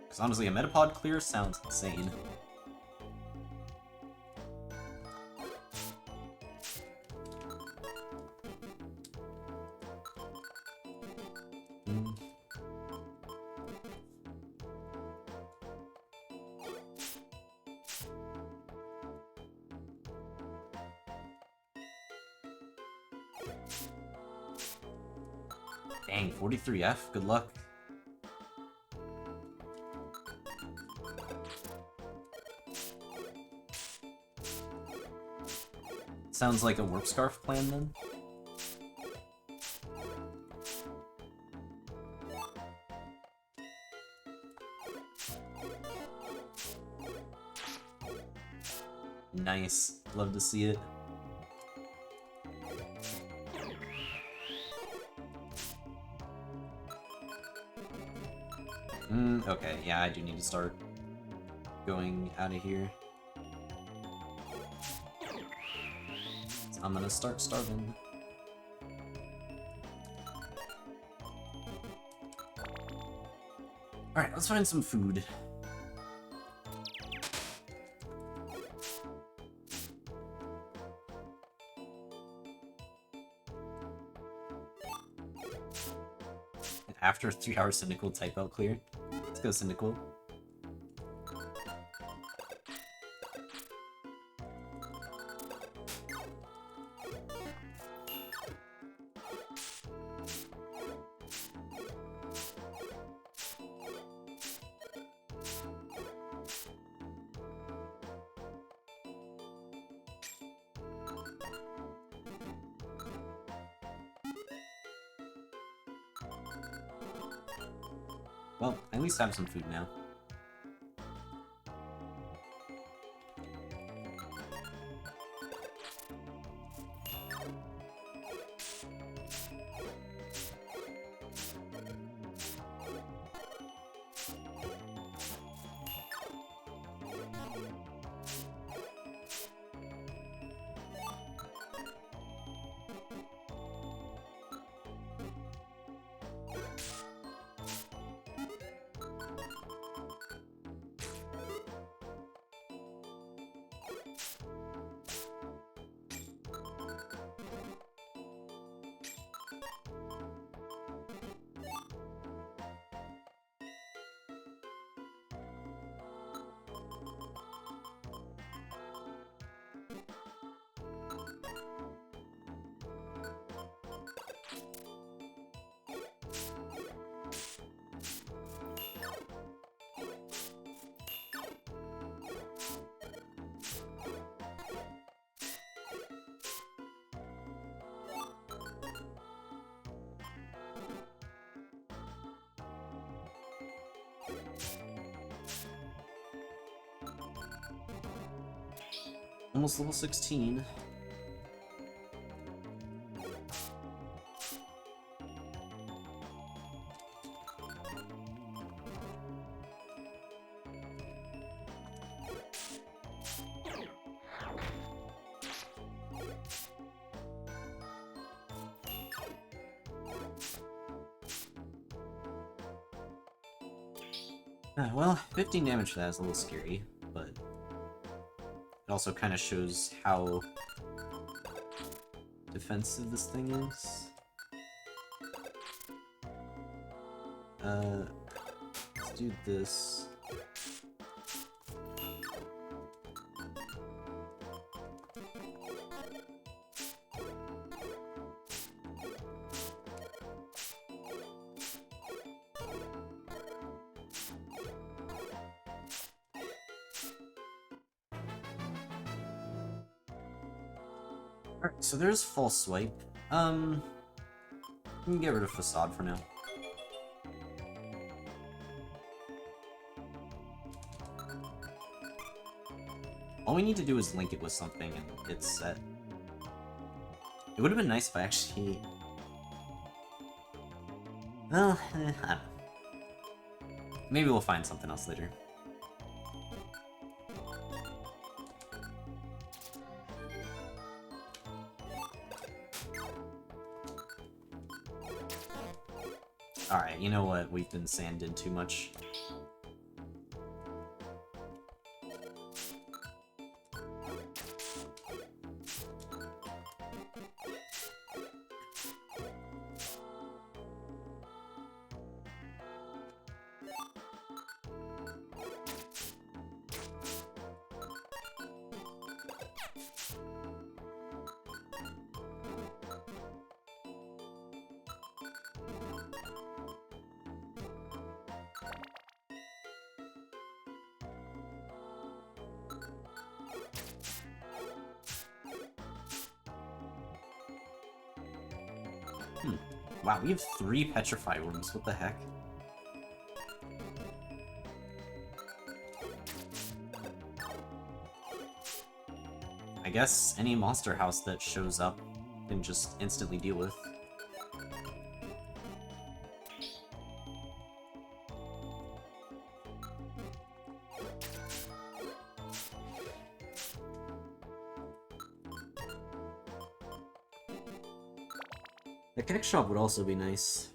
Because honestly, a Metapod clear sounds insane. Dang, 43F, good luck. Sounds like a Warp Scarf plan then? Nice, love to see it. Okay, yeah, I do need to start going out of here. So I'm gonna start starving. Alright, let's find some food. after 3 hours Cyndaquil type out clear. Let's go Cyndaquil. Well, I at least have some food now. Almost level 16. Well, 15 damage for that is a little scary, but it also kind of shows how defensive this thing is. Let's do this. Alright, so there's False Swipe. We can get rid of Facade for now. All we need to do is link it with something and it's set. It would have been nice if I actually... Well, I don't know. Maybe we'll find something else later. Alright, you know what? We've been sanded too much. Wow, we have 3 Petrify Worms, what the heck? I guess any monster house that shows up can just instantly deal with. The Keck Shop would also be nice.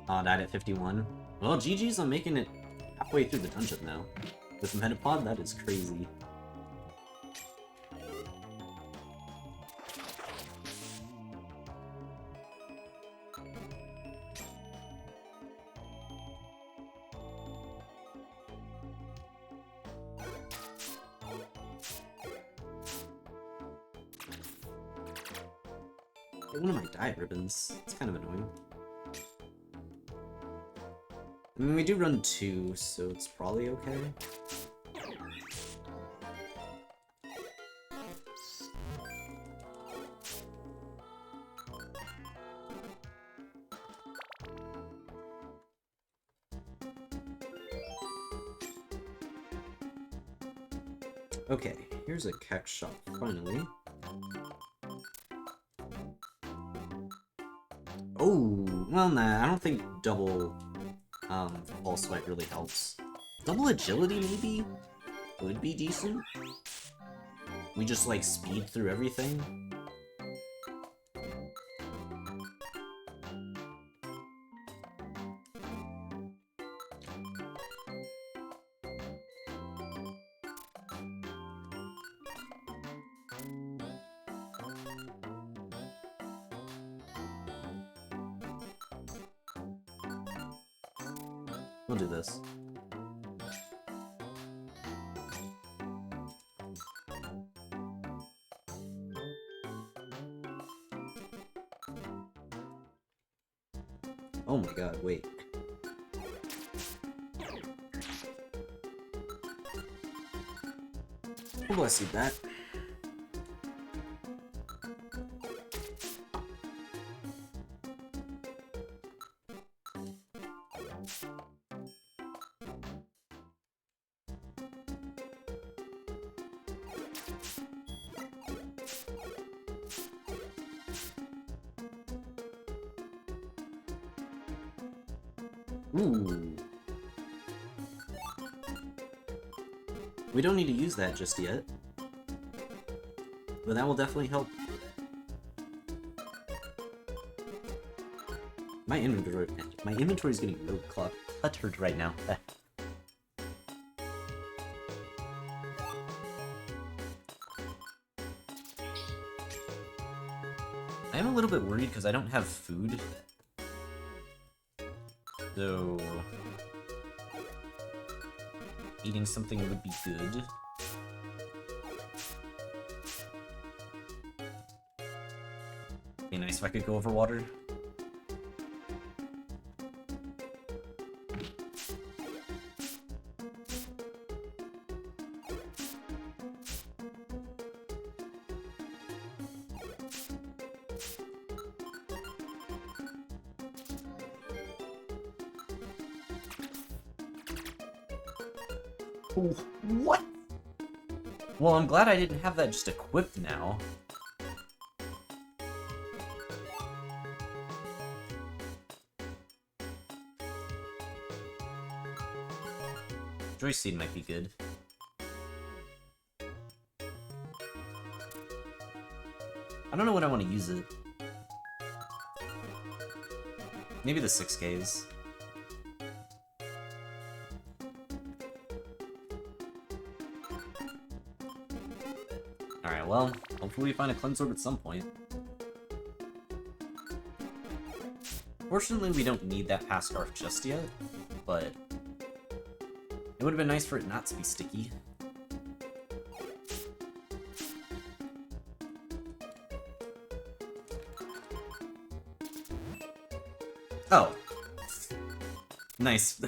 Oh, died at 51. Well, GG's on making it halfway through the dungeon now. With Metapod, that is crazy. One of my diet ribbons. It's kind of annoying. I mean, we do run 2, so it's probably okay. Okay, here's a Keck shop, finally. Oh, well, nah, I don't think double false swipe really helps. Double agility, maybe? Would be decent? We just, like, speed through everything? We'll do this. Oh my god, wait. Oh, bless you, that. Ooh. We don't need to use that just yet. But that will definitely help. My inventory is getting real cluttered right now. I am a little bit worried because I don't have food. So eating something would be good. Be nice if I could go over water. What? Well, I'm glad I didn't have that just equipped now. Joy Seed might be good. I don't know what I want to use it. Maybe the 6Ks. Alright, well, hopefully we find a Cleanse Orb at some point. Fortunately, we don't need that Pass Scarf just yet, but it would have been nice for it not to be sticky. Oh. Nice.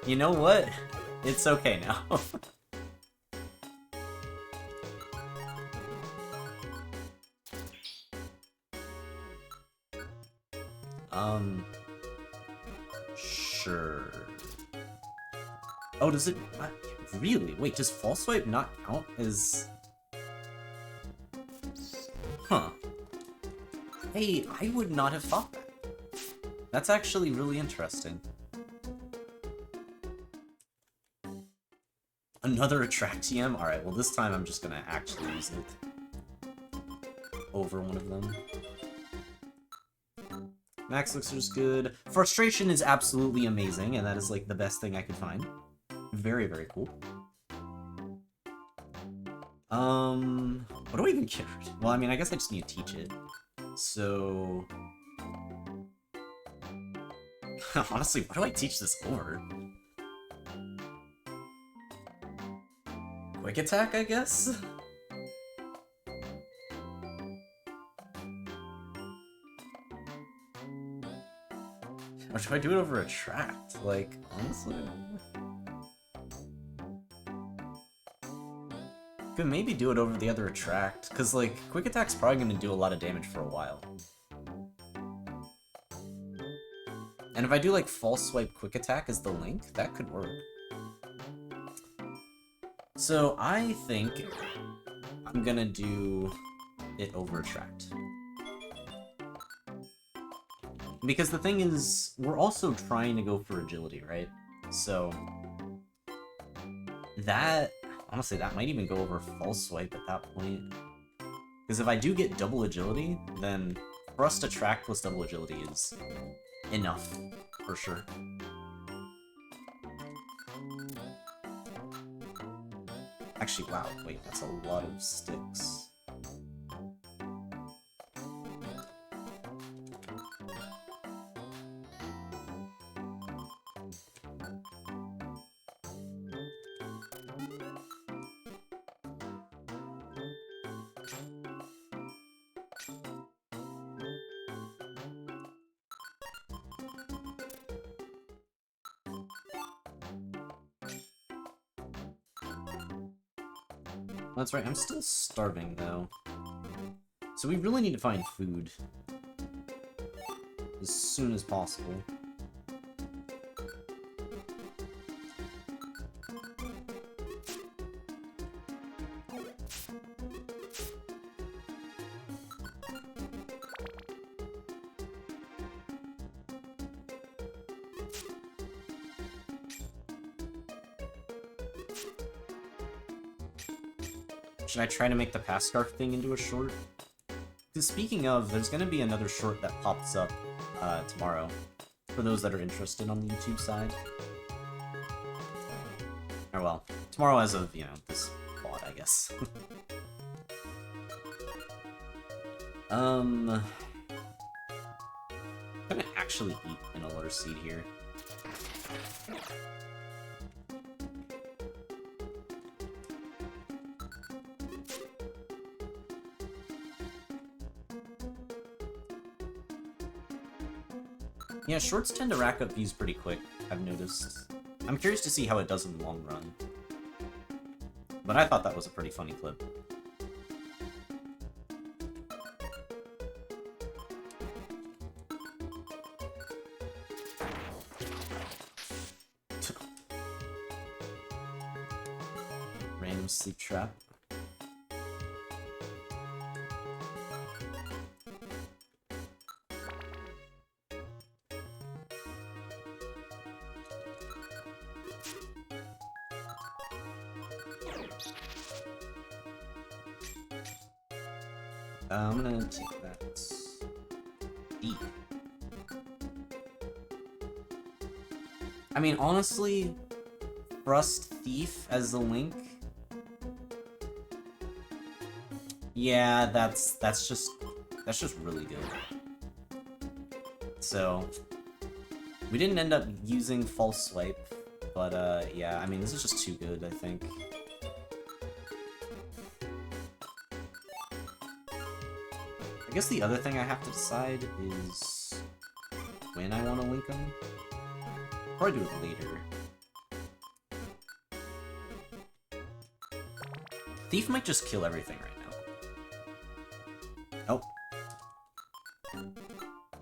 You know what? It's okay now. Sure. Oh, does it not? Really? Wait, does False Swipe not count as... Huh. Hey, I would not have thought that. That's actually really interesting. Another Attractium? Alright, well this time I'm just gonna actually use it over one of them. Max Elixir's good. Frustration is absolutely amazing, and that is, like, the best thing I could find. Very, very cool. What do I even get rid of? Well, I mean, I guess I just need to teach it. So... honestly, what do I teach this over? Quick attack, I guess? Or should I do it over Attract? Like, honestly... Could maybe do it over the other Attract, because, like, Quick Attack's probably going to do a lot of damage for a while. And if I do, like, False Swipe Quick Attack as the Link, that could work. So, I think I'm gonna do it over Attract. Because the thing is, we're also trying to go for Agility, right? So, that... honestly, that might even go over False Swipe at that point. Because if I do get double Agility, then Thrust Attract plus double Agility is enough, for sure. Actually, wow, wait, that's a lot of sticks. That's right, I'm still starving, though. So we really need to find food. As soon as possible. Should I try to make the Pass Scarf thing into a short? Because speaking of, there's going to be another short that pops up tomorrow, for those that are interested on the YouTube side. Or well, tomorrow as of, you know, this VOD, I guess. I'm gonna actually eat an Allure Seed here. Yeah, shorts tend to rack up views pretty quick, I've noticed. I'm curious to see how it does in the long run. But I thought that was a pretty funny clip. Random sleep trap. I'm gonna take that D. I mean, honestly, Thrust Thief as the Link. Yeah, that's just really good. So we didn't end up using False Swipe, but yeah, I mean, this is just too good, I think. I guess the other thing I have to decide is when I want to link them. Probably do it later. Thief might just kill everything right now. Oh.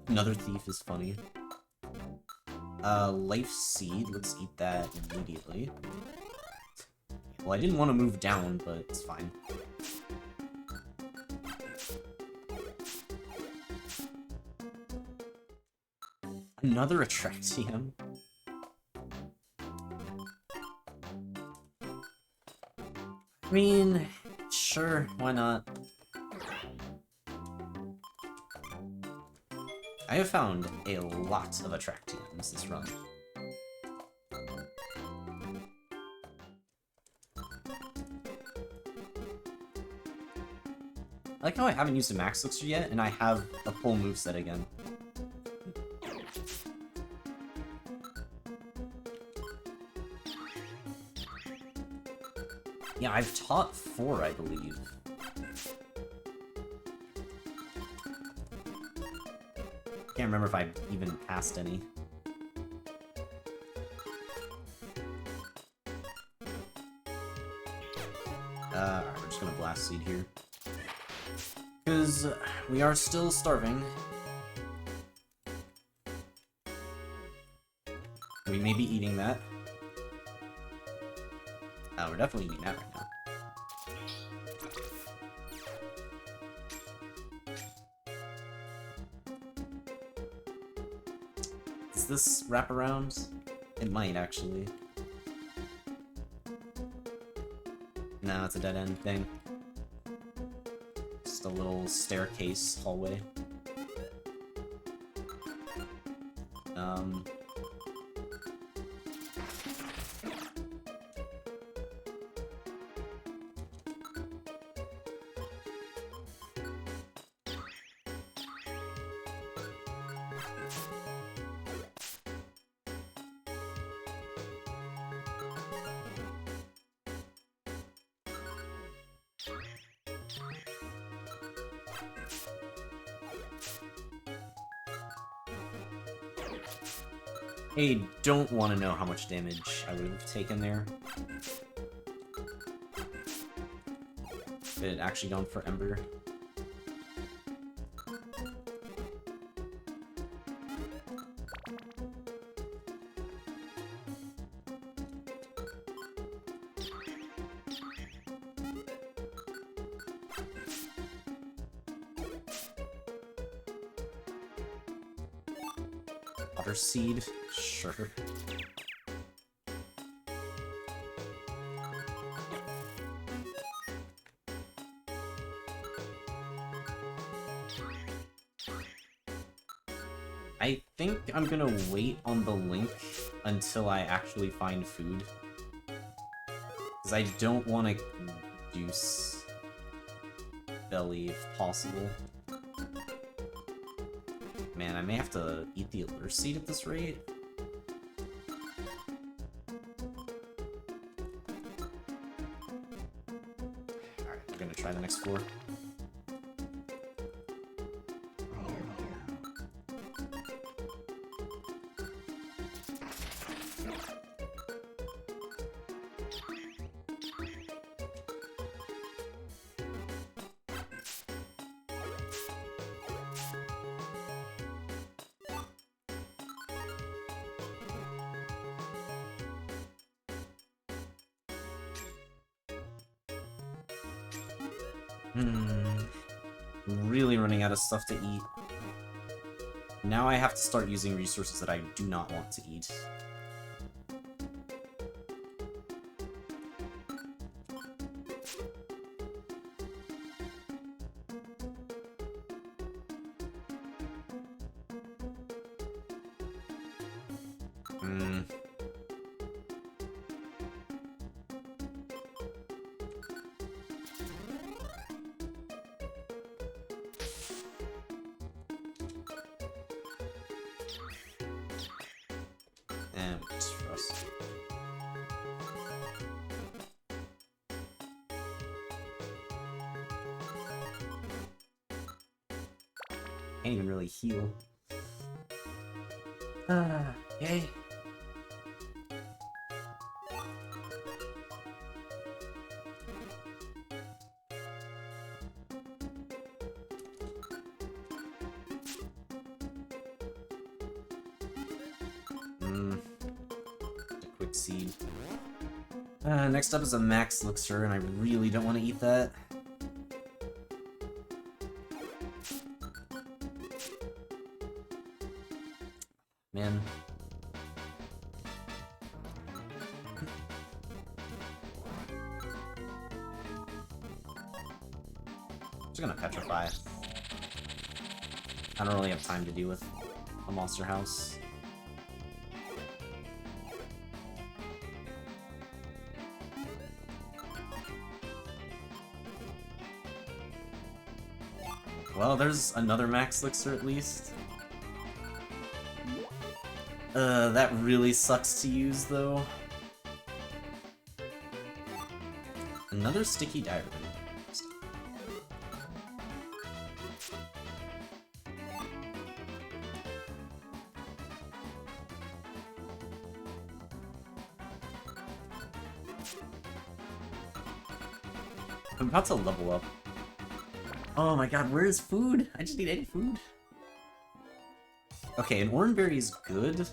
Another Thief is funny. Life Seed, let's eat that immediately. Well, I didn't want to move down, but it's fine. Another Attractium. I mean, sure, why not? I have found a lot of attractiums this run. I like how I haven't used a max elixir yet, and I have a full moveset again. Yeah, I've taught 4, I believe. Can't remember if I even passed any. Alright, we're just gonna blast seed here. Because we are still starving. We may be eating that. We're definitely eating that right now. Does this wrap around? It might, actually. No, it's a dead-end thing. Just a little staircase hallway. I don't want to know how much damage I would have taken there. If it had actually gone for Ember. Water seed? Sure. I think I'm gonna wait on the link until I actually find food. Because I don't want to reduce belly if possible. Man, I may have to eat the alert seed at this rate. Alright, we're gonna try the next floor. Really running out of stuff to eat. Now I have to start using resources that I do not want to eat. Can't even really heal. Yay. A quick seed. Next up is a max elixir, and I really don't want to eat that. Man. Just gonna petrify. I don't really have time to deal with a monster house. Well, there's another max elixir at least. That really sucks to use though. Another sticky diary. I'm about to level up. Oh my god, where is food? I just need any food. Okay, an orange berry is good.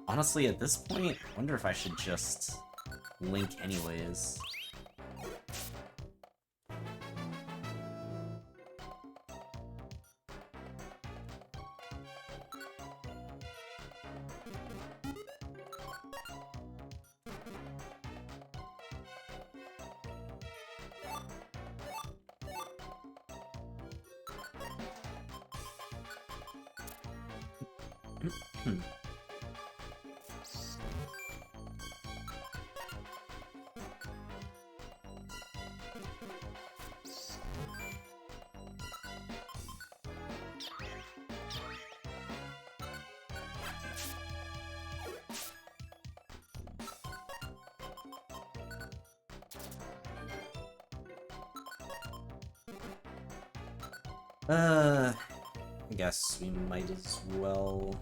Honestly, at this point, I wonder if I should just link anyways. I guess we might as well...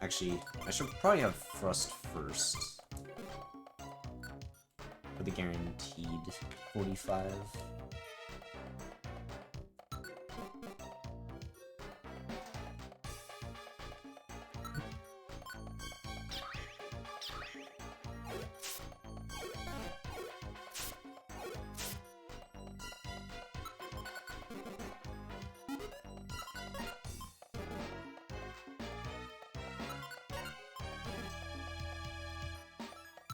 Actually, I should probably have Thrust first. For the guaranteed 45.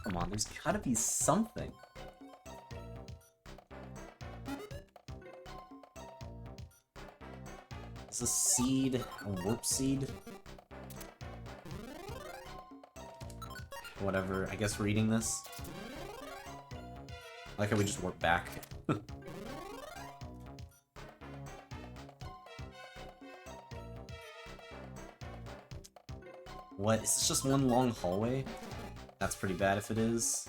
Come on, there's gotta be something. Is a seed a warp seed? Whatever, I guess we're eating this. I like how we just warp back. What? Is this just one long hallway? That's pretty bad if it is.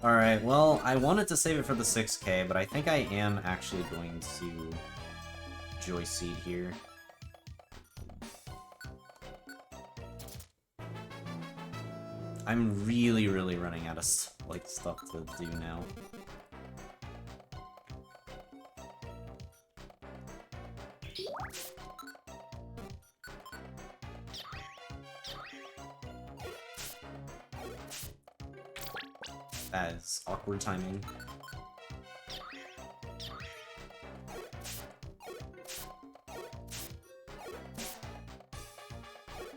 Alright, well, I wanted to save it for the 6K, but I think I am actually going to Joy Seed here. I'm really running out of stuff to do now. That is awkward timing.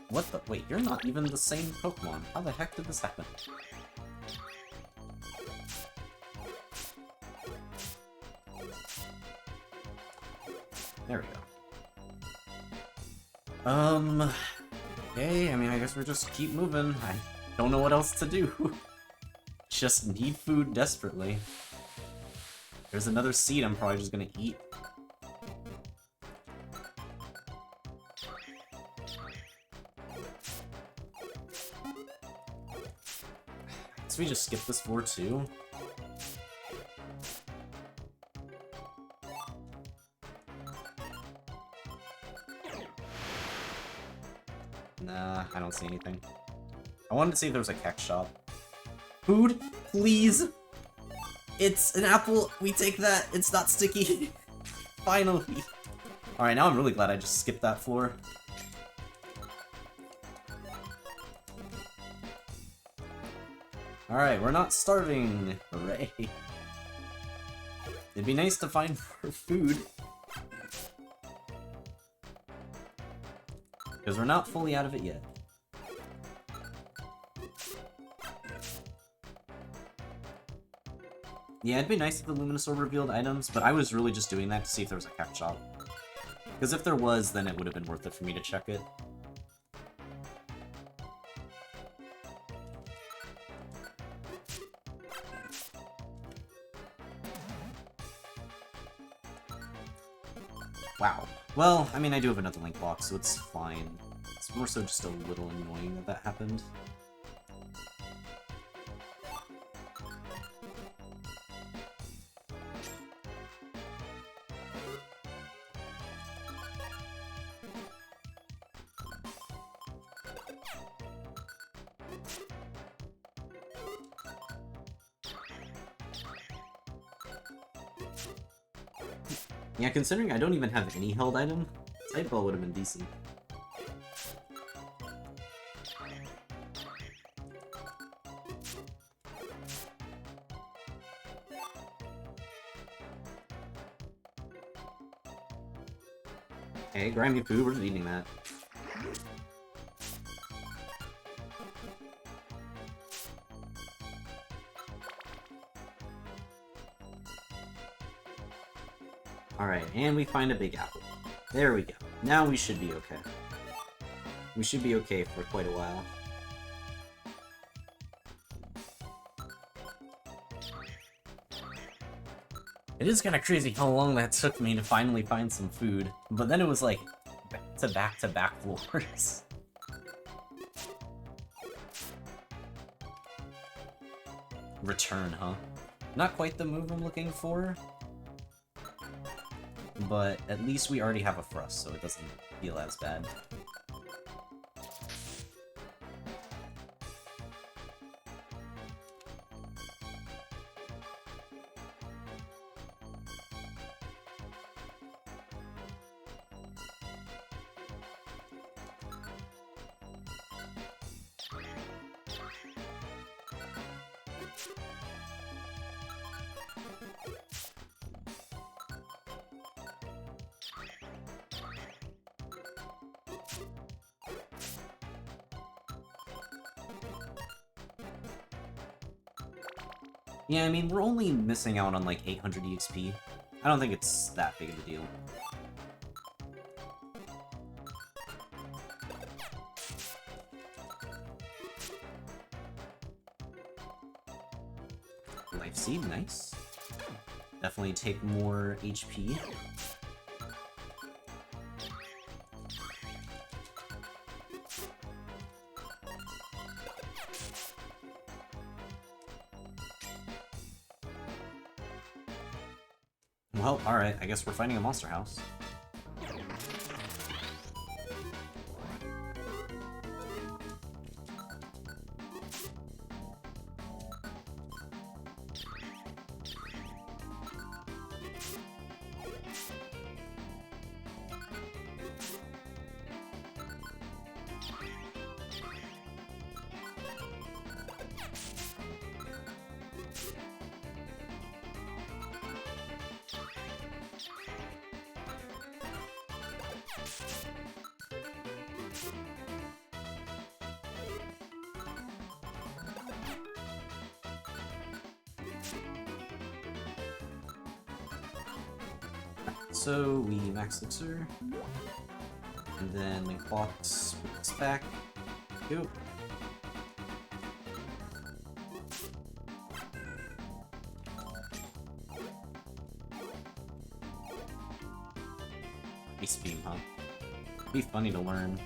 What the? Wait, you're not even the same Pokemon. How the heck did this happen? There we go. Okay, I mean, I guess we're just keep moving. I don't know what else to do. Just need food desperately. There's another seed I'm probably just gonna eat. So we just skip this floor too? Nah, I don't see anything. I wanted to see if there was a Keck shop. Food, please! It's an apple! We take that! It's not sticky! Finally! Alright, now I'm really glad I just skipped that floor. Alright, we're not starving! Hooray! It'd be nice to find more food. Because we're not fully out of it yet. Yeah, it'd be nice if the Luminous Orb revealed items, but I was really just doing that to see if there was a cap shop. Because if there was, then it would have been worth it for me to check it. Wow. Well, I mean, I do have another link box, so it's fine. It's more so just a little annoying that that happened. Yeah, considering I don't even have any held item, Scyther would have been decent. Hey, grimy poo, we're eating that. Alright, and we find a big apple. There we go. Now we should be okay. We should be okay for quite a while. It is kind of crazy how long that took me to finally find some food, but then it was like back-to-back floors. Return, huh? Not quite the move I'm looking for, but at least we already have a thrust, so it doesn't feel as bad. Yeah, I mean, we're only missing out on like 800 EXP. I don't think it's that big of a deal. Life Seed, nice. Definitely take more HP. Well, alright, I guess we're finding a monster house. So we max Elixir, and then Link Box, put this back. Go. Ice Beam, huh? Be funny to learn.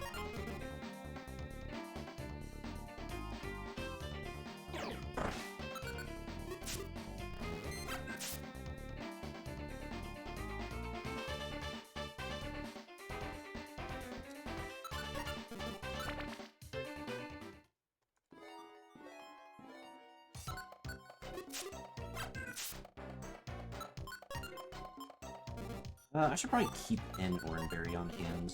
I should probably keep an Oranberry on hand.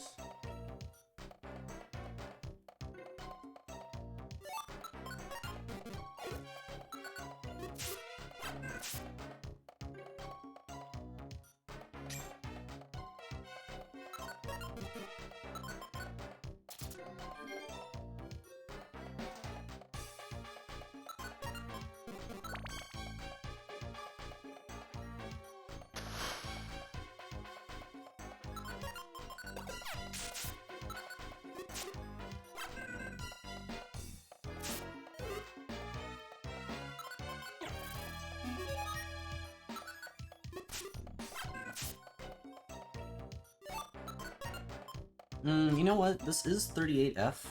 You know what? This is 38F,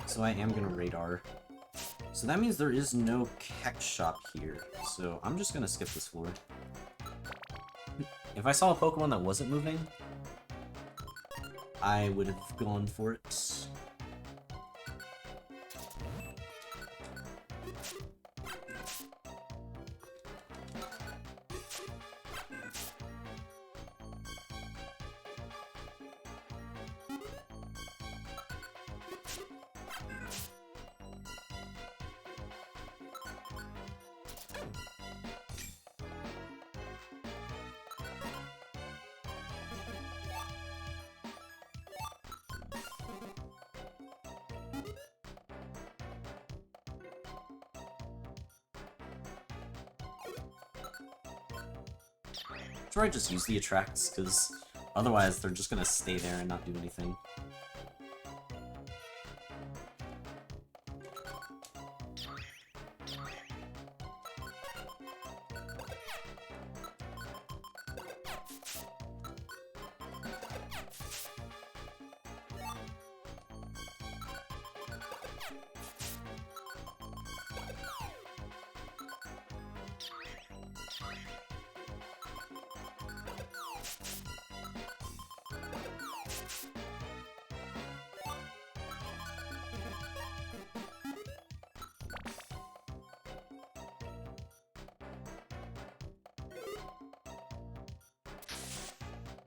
so I am gonna radar. So that means there is no Keck Shop here, so I'm just gonna skip this floor. If I saw a Pokemon that wasn't moving, I would have gone for it. Or I just use the attracts, because otherwise they're just gonna stay there and not do anything.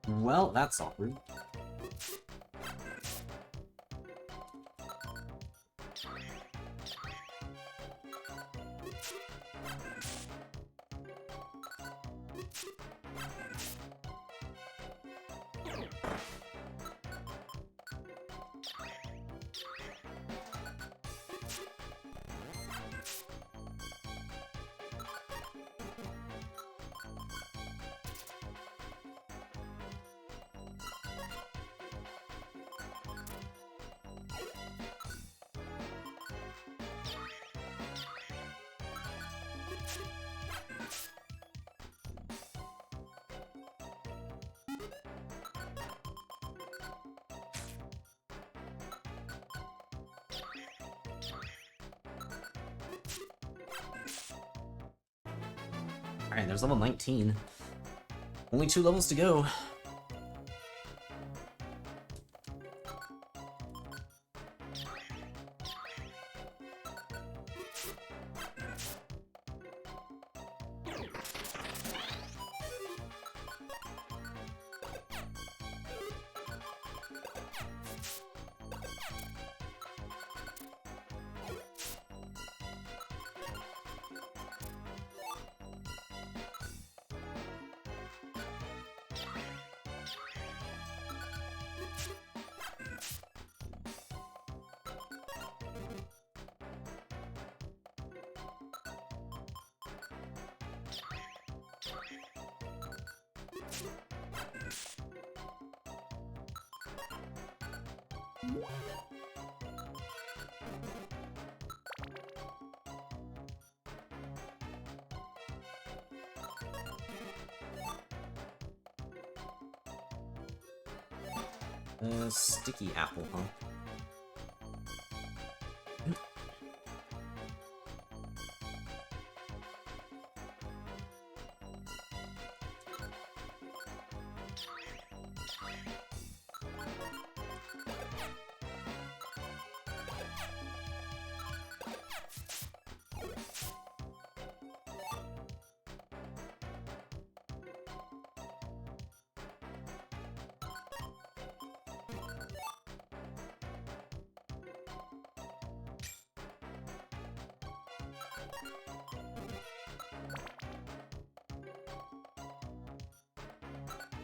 Well, that's awkward. Alright, there's level 19. Only 2 levels to go. Sticky apple, huh?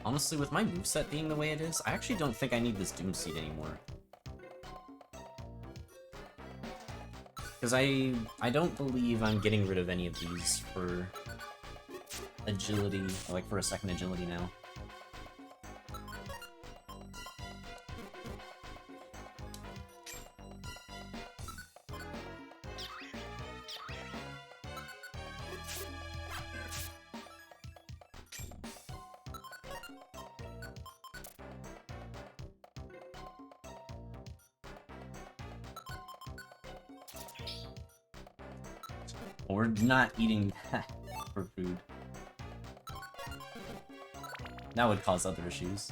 Honestly, with my moveset being the way it is, I actually don't think I need this Doom Seed anymore. Because I don't believe I'm getting rid of any of these for agility, like for a second agility now. We're not eating that for food. That would cause other issues.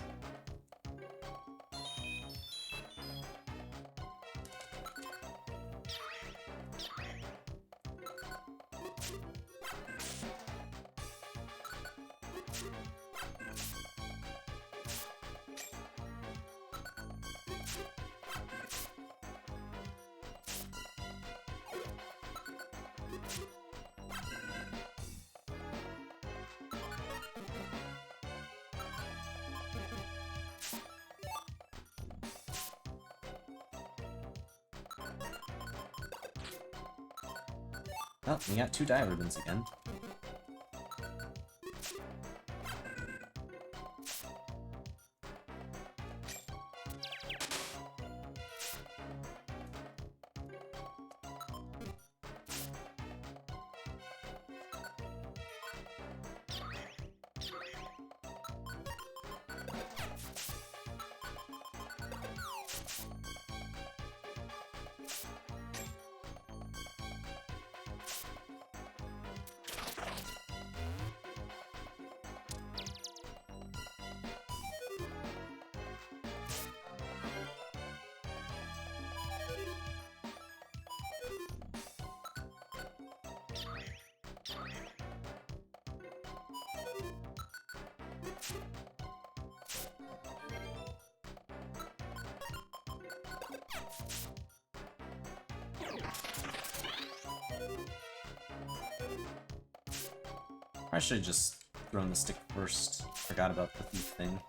Oh, we got 2 dye ribbons again. I should have just thrown the stick first. Forgot about the thief thing.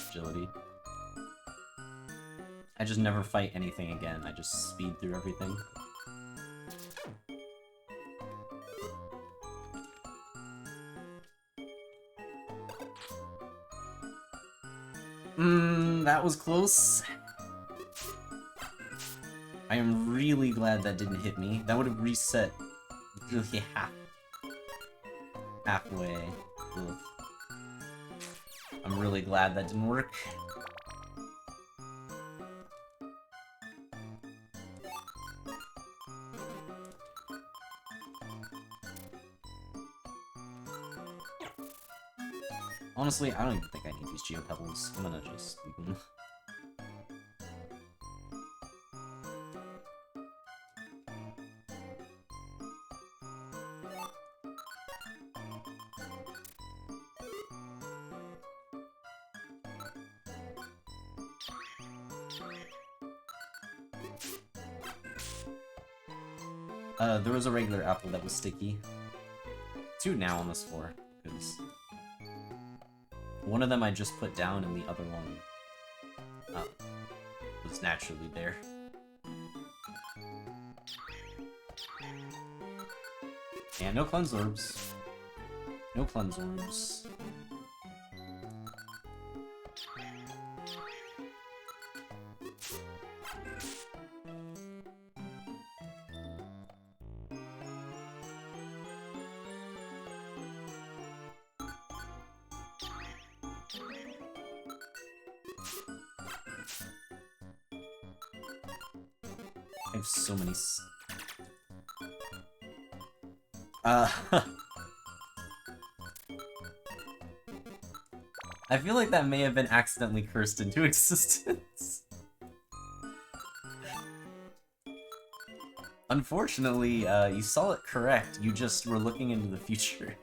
Agility. I just never fight anything again, I just speed through everything. That was close. I am really glad that didn't hit me. That would have reset really halfway. Ugh. I'm really glad that didn't work. Honestly, I don't even think I need these geopebbles. I'm gonna just leave them. There was a regular apple that was sticky. 2 now on this floor, because one of them I just put down and the other one was naturally there. And no cleanse orbs. No cleanse orbs. have so many I feel like that may have been accidentally cursed into existence. Unfortunately, you saw it correct, you just were looking into the future.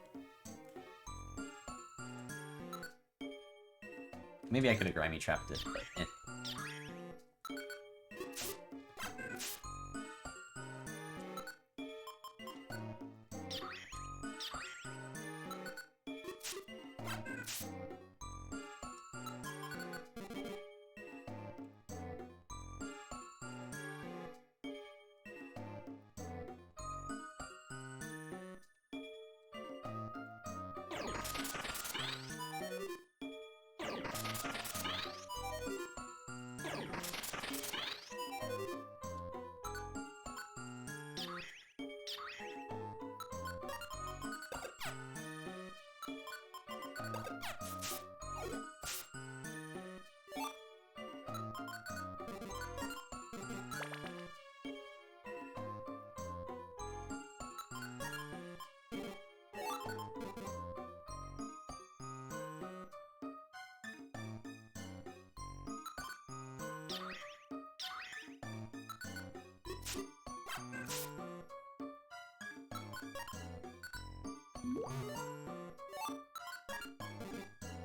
Maybe I could have grimy trapped it, but eh.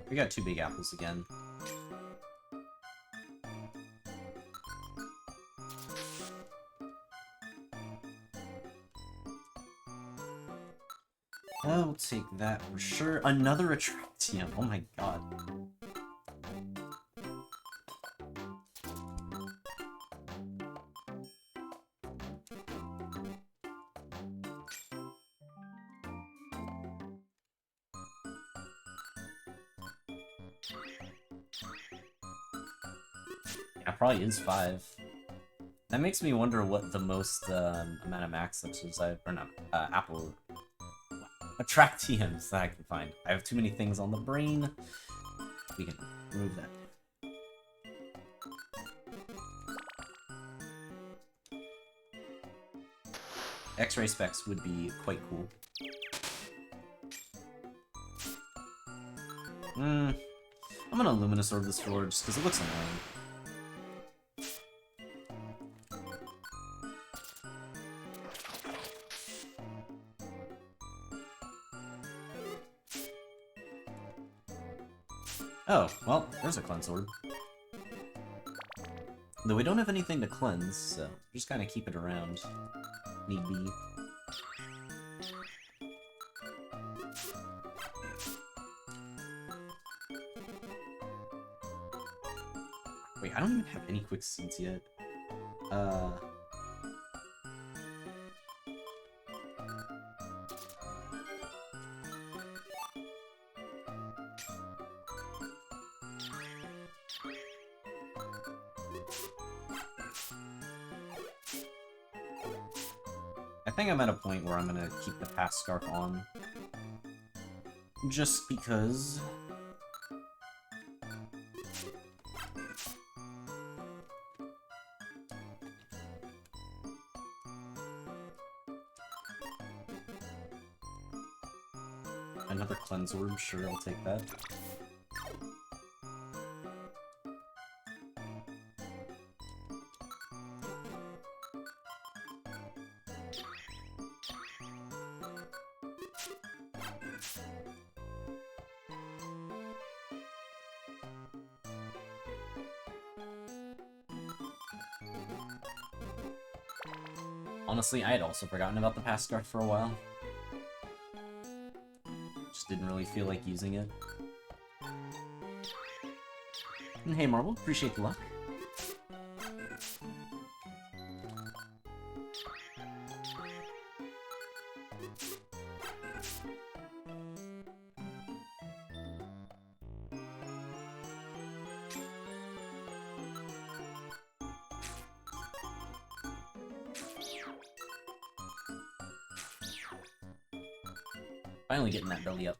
We got 2 big apples again. I'll take that for sure. Another Attractium. Oh my god. Yeah, probably is 5. That makes me wonder what the most amount of max X's I've, or not, apple Attractiums that I can find. I have too many things on the brain. We can remove that. X-ray specs would be quite cool. I'm gonna Luminous Orb this floor just because it looks annoying. Oh, well, there's a Cleanse Orb. Though we don't have anything to cleanse, so just kind of keep it around. Need be. Wait, I don't even have any quick seeds yet. I think I'm at a point where I'm gonna keep the Past Scarf on. Just because. Another Cleanse Orb, sure, I'll take that. Honestly, I had also forgotten about the Past Scarf for a while. Just didn't really feel like using it. And hey Marble, appreciate the luck. Finally getting that belly up.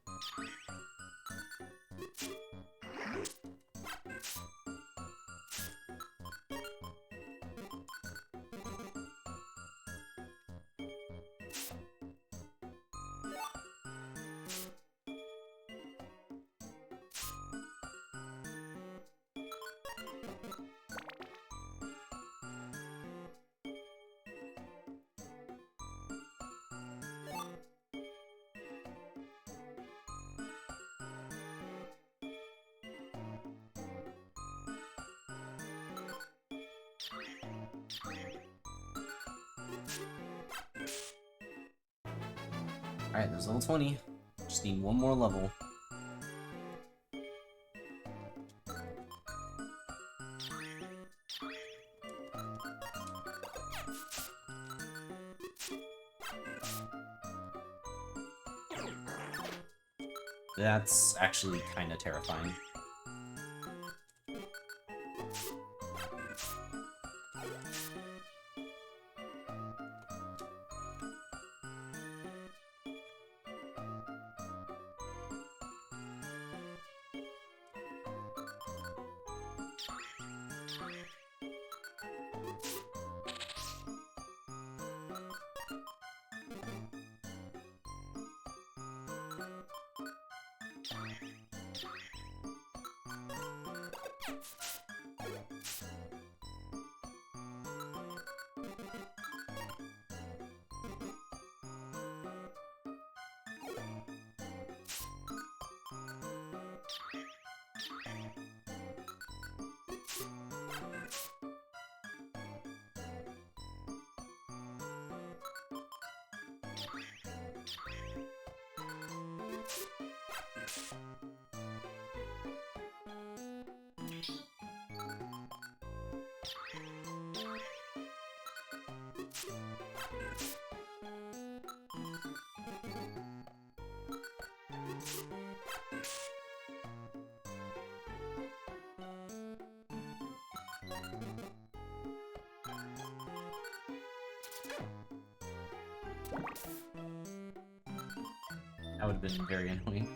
Alright, there's level 20. Just need one more level. That's actually kind of terrifying. That would have been very annoying.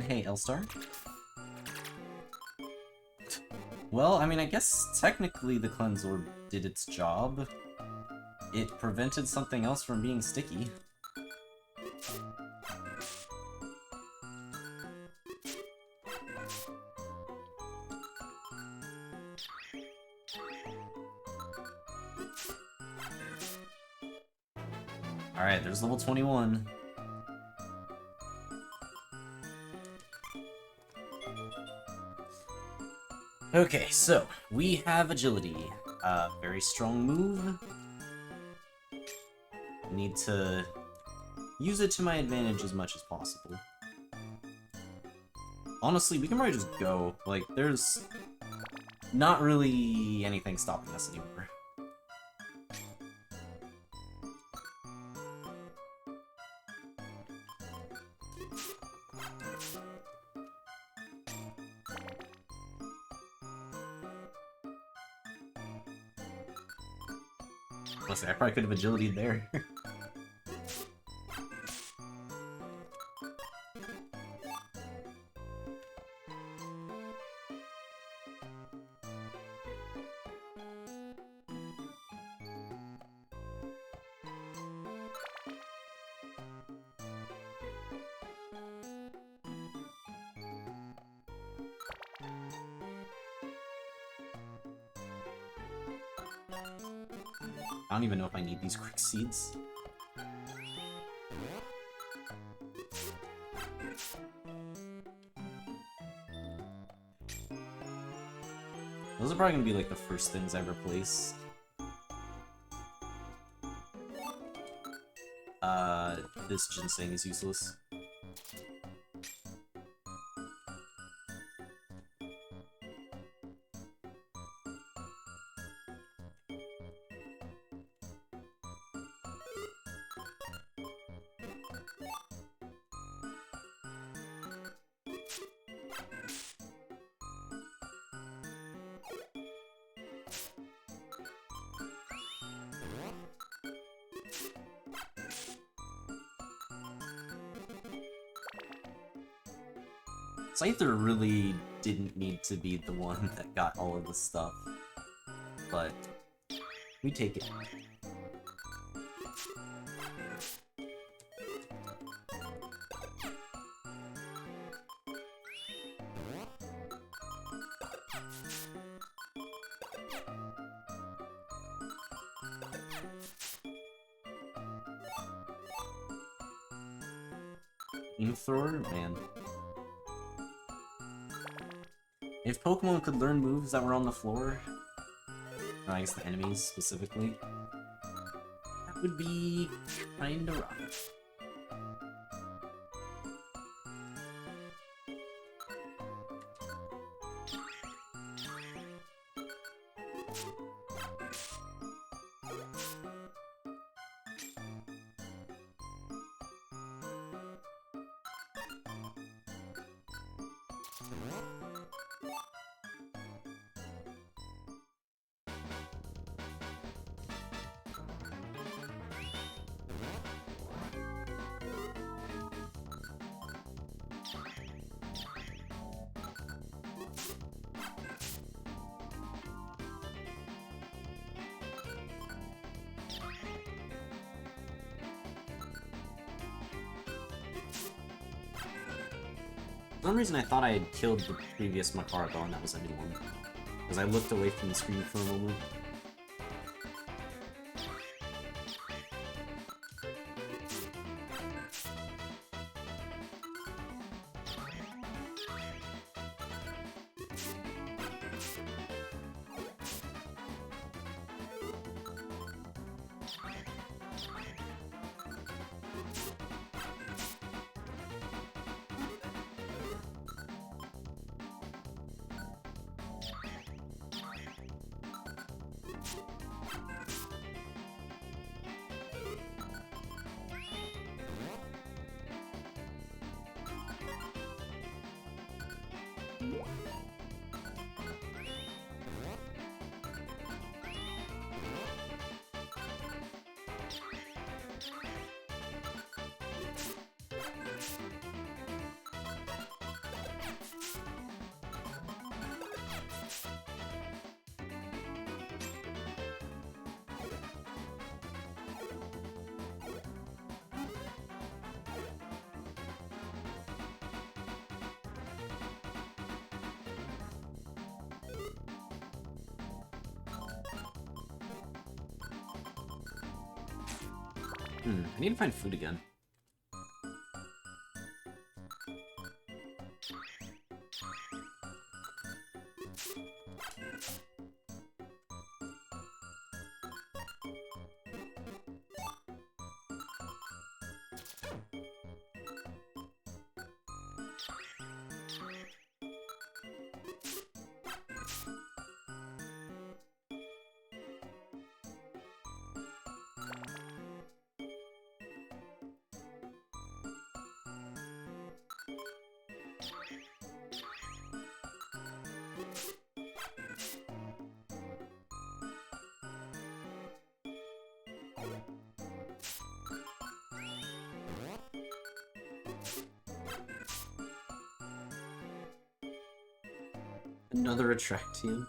Hey, L-Star? Well, I mean, I guess technically the Cleanse Orb did its job. It prevented something else from being sticky. Alright, there's level 21. Okay, so we have agility. Very strong move. Need to use it to my advantage as much as possible. Honestly, we can probably just go. Like, there's not really anything stopping us anymore. Listen, I probably could have agility'd there. I don't even know if I need these quick seeds. Those are probably gonna be like the first things I replace. This ginseng is useless. Scyther really didn't need to be the one that got all of the stuff, but we take it. Thrower? Man. If Pokemon could learn moves that were on the floor, or I guess the enemies specifically, that would be kinda rough. For some reason I thought I had killed the previous Makarago and that was a new one. Because I looked away from the screen for a moment. I need to find food again. Another Attractium.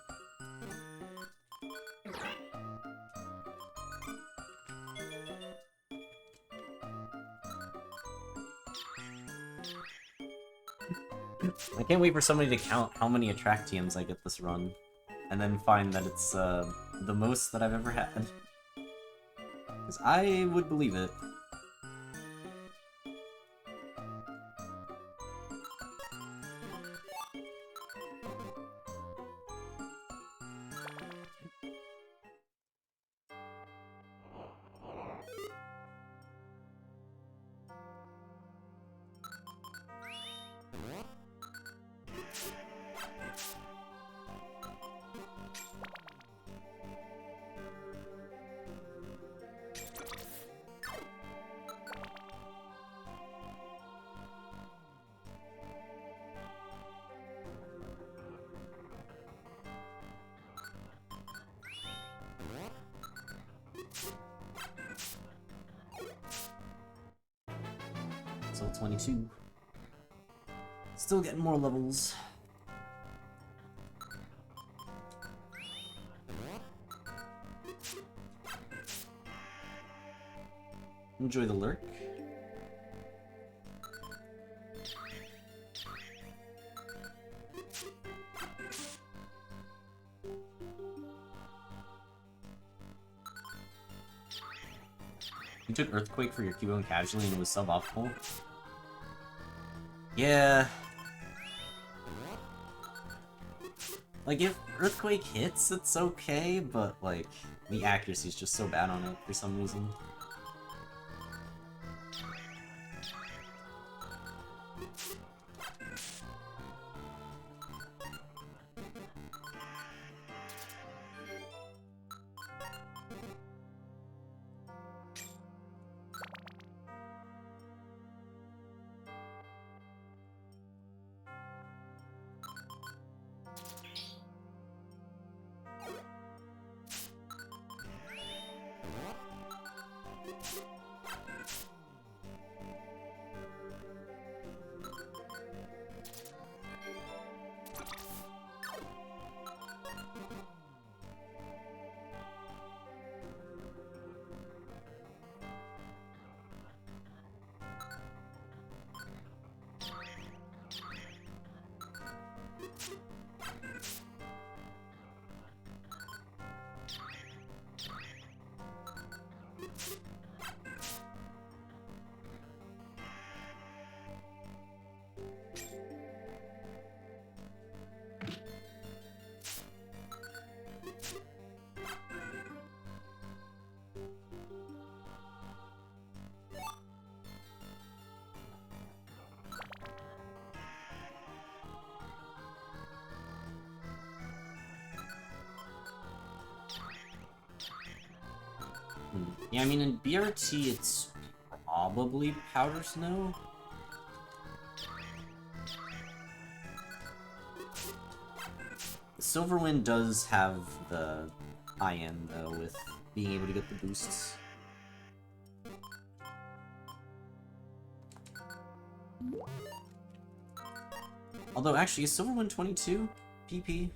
I can't wait for somebody to count how many Attractiums I get this run, and then find that it's the most that I've ever had. Because I would believe it. So 22. Still getting more levels. Enjoy the lurk. You took Earthquake for your Cubone casually and it was suboptimal? Yeah. Like, if Earthquake hits, it's okay, but, like, the accuracy's just so bad on it for some reason. Yeah, I mean, in BRT, it's probably Powder Snow. Silverwind does have the high-end, though, with being able to get the boosts. Although, actually, is Silverwind 22 PP?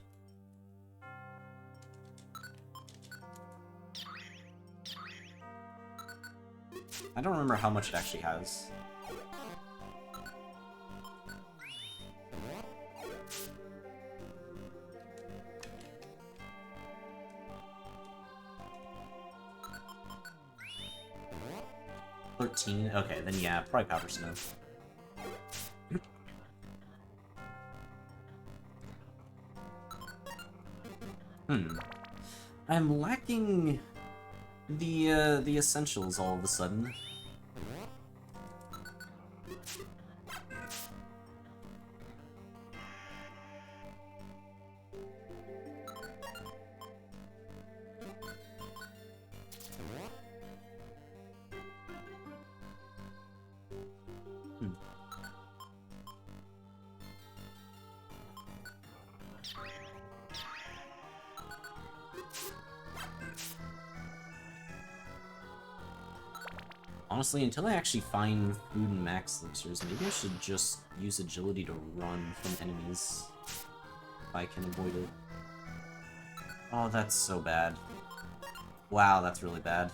I don't remember how much it actually has. $13? Okay, then yeah, probably Powder Snow. I'm lacking the essentials all of a sudden. Honestly, until I actually find food and max elixirs, maybe I should just use agility to run from enemies if I can avoid it. Oh, that's so bad. Wow, that's really bad.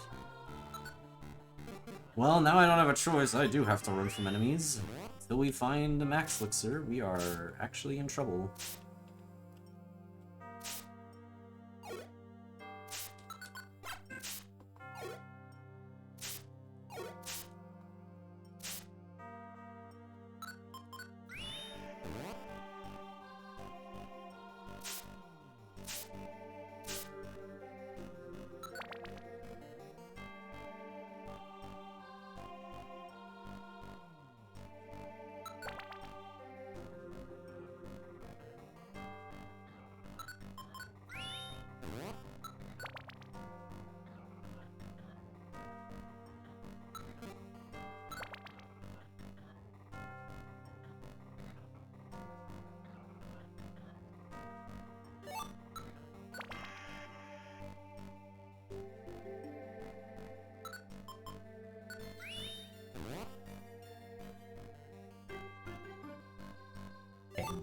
Well, now I don't have a choice. I do have to run from enemies. Until we find a max elixir, we are actually in trouble.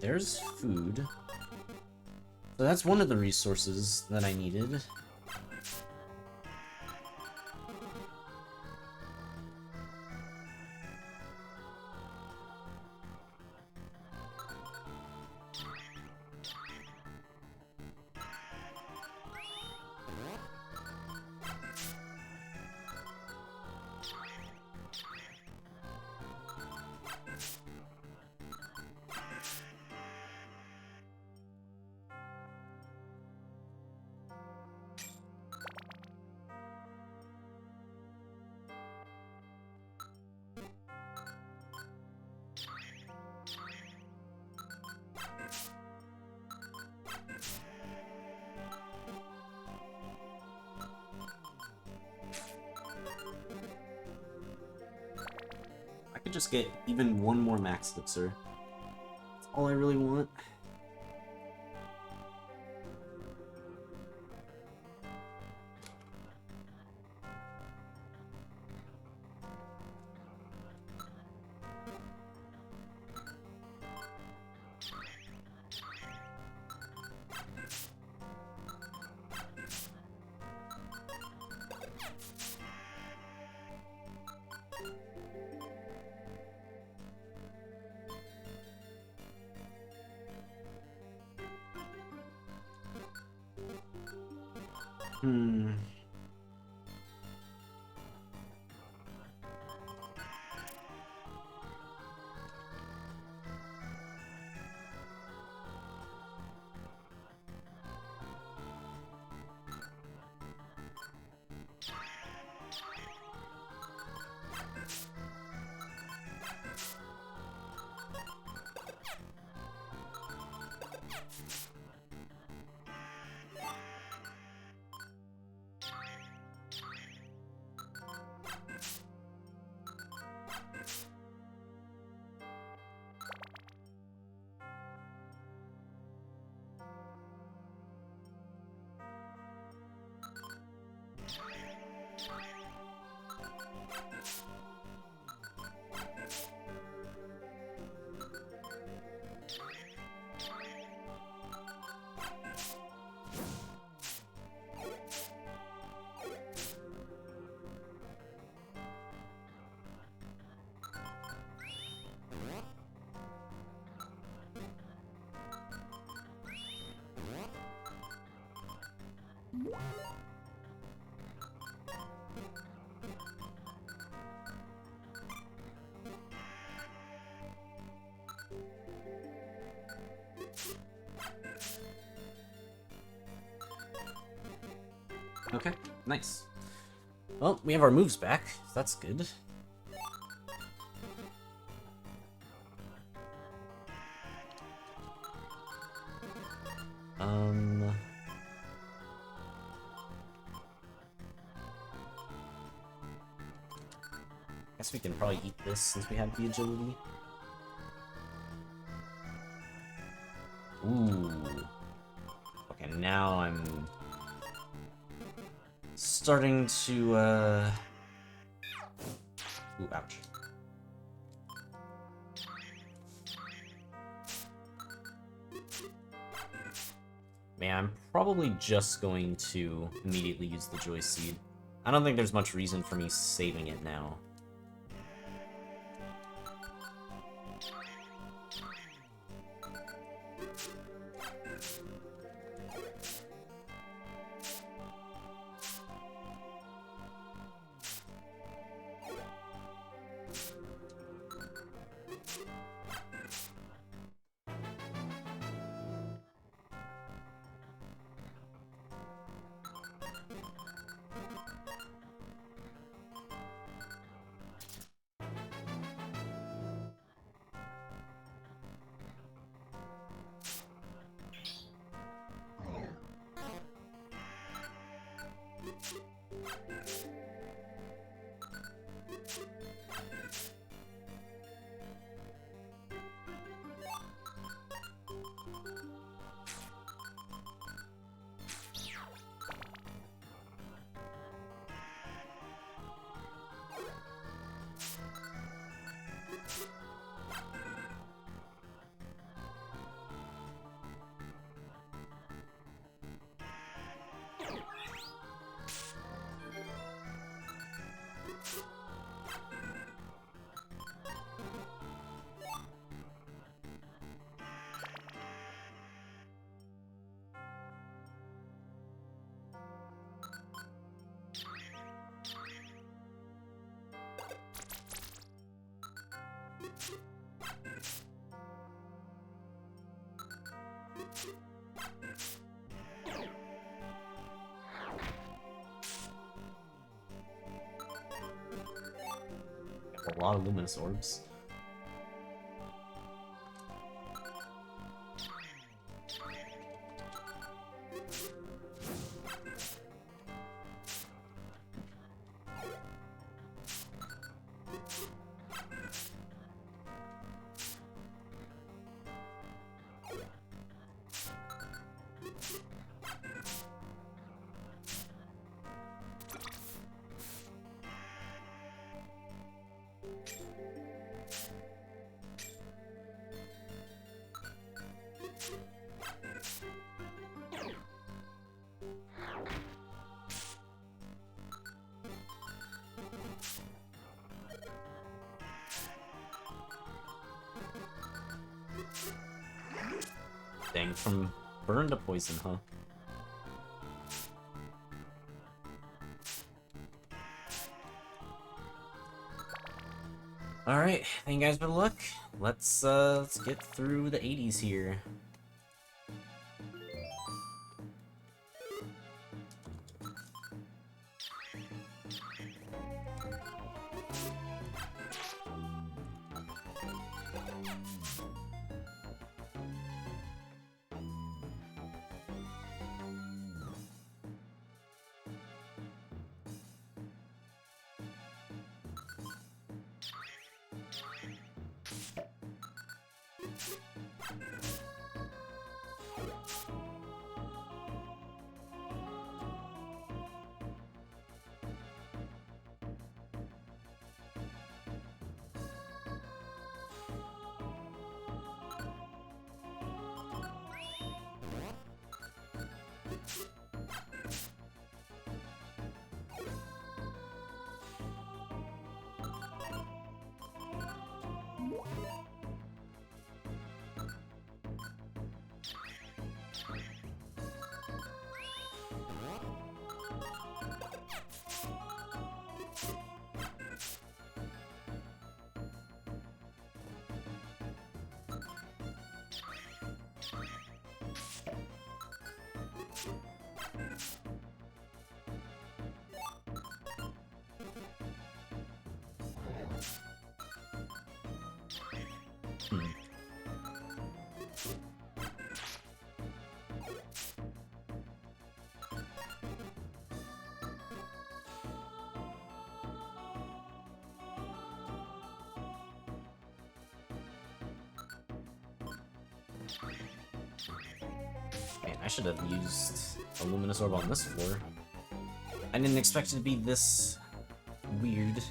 there's food. So that's one of the resources that I needed. I could just get even one more max elixir. That's all I really want. Okay, nice. Well, we have our moves back. So that's good. Guess we can probably eat this since we have the agility. Ooh. Okay, now I'm starting to, Ooh, ouch. Man, I'm probably just going to immediately use the Joy Seed. I don't think there's much reason for me saving it now. A lot of luminous orbs. Dang, from burn to poison, huh? Alright, thank you guys for the luck. Let's get through the 80s here. Man, I should have used a luminous orb on this floor. I didn't expect it to be this weird.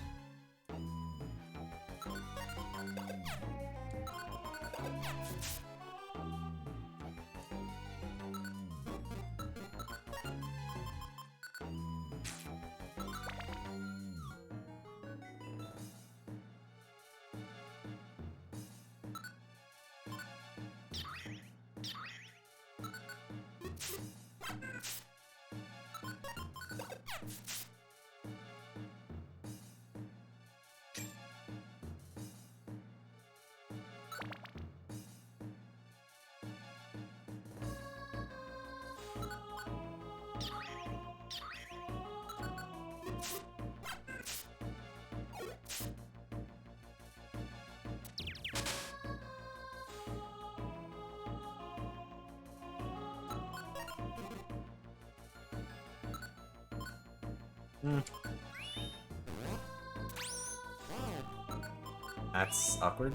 That's awkward.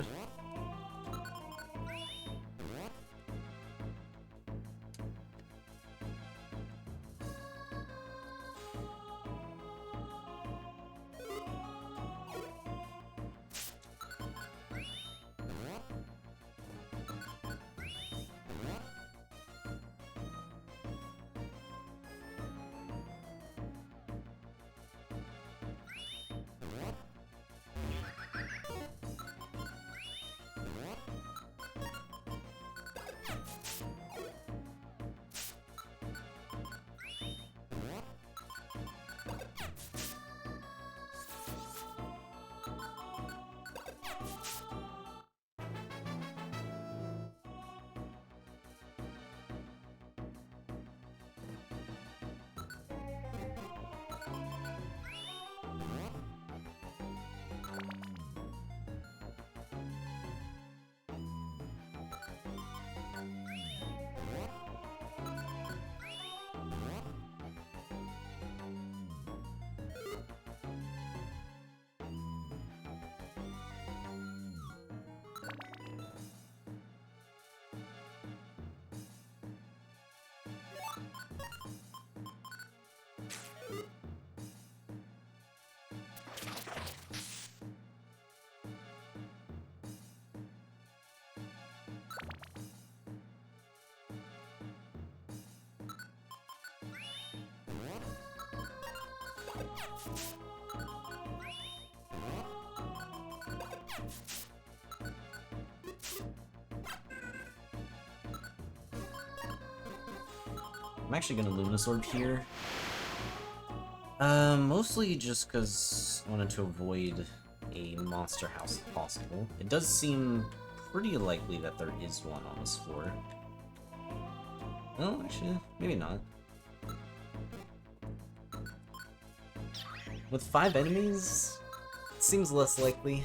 I'm actually gonna Luminesorb here. Mostly just because I wanted to avoid a monster house if possible. It does seem pretty likely that there is one on this floor. Well, actually, maybe not. With 5 enemies, it seems less likely.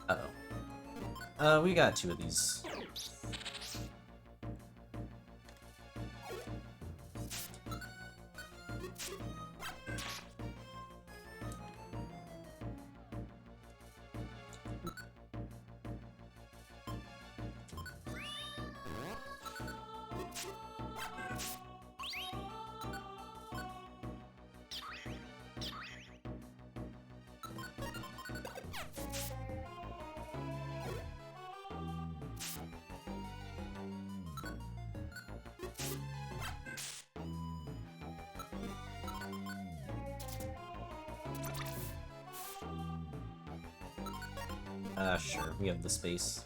Uh-oh. We got 2 of these. Sure, we have the space.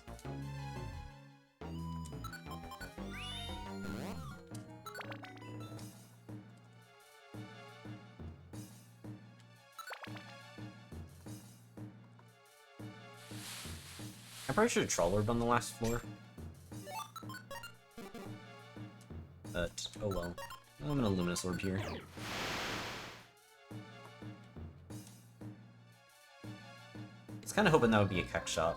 I probably should have Troll Orb on the last floor. But, oh well. I'm gonna Luminesorb here. I was kinda hoping that would be a Keck Shot.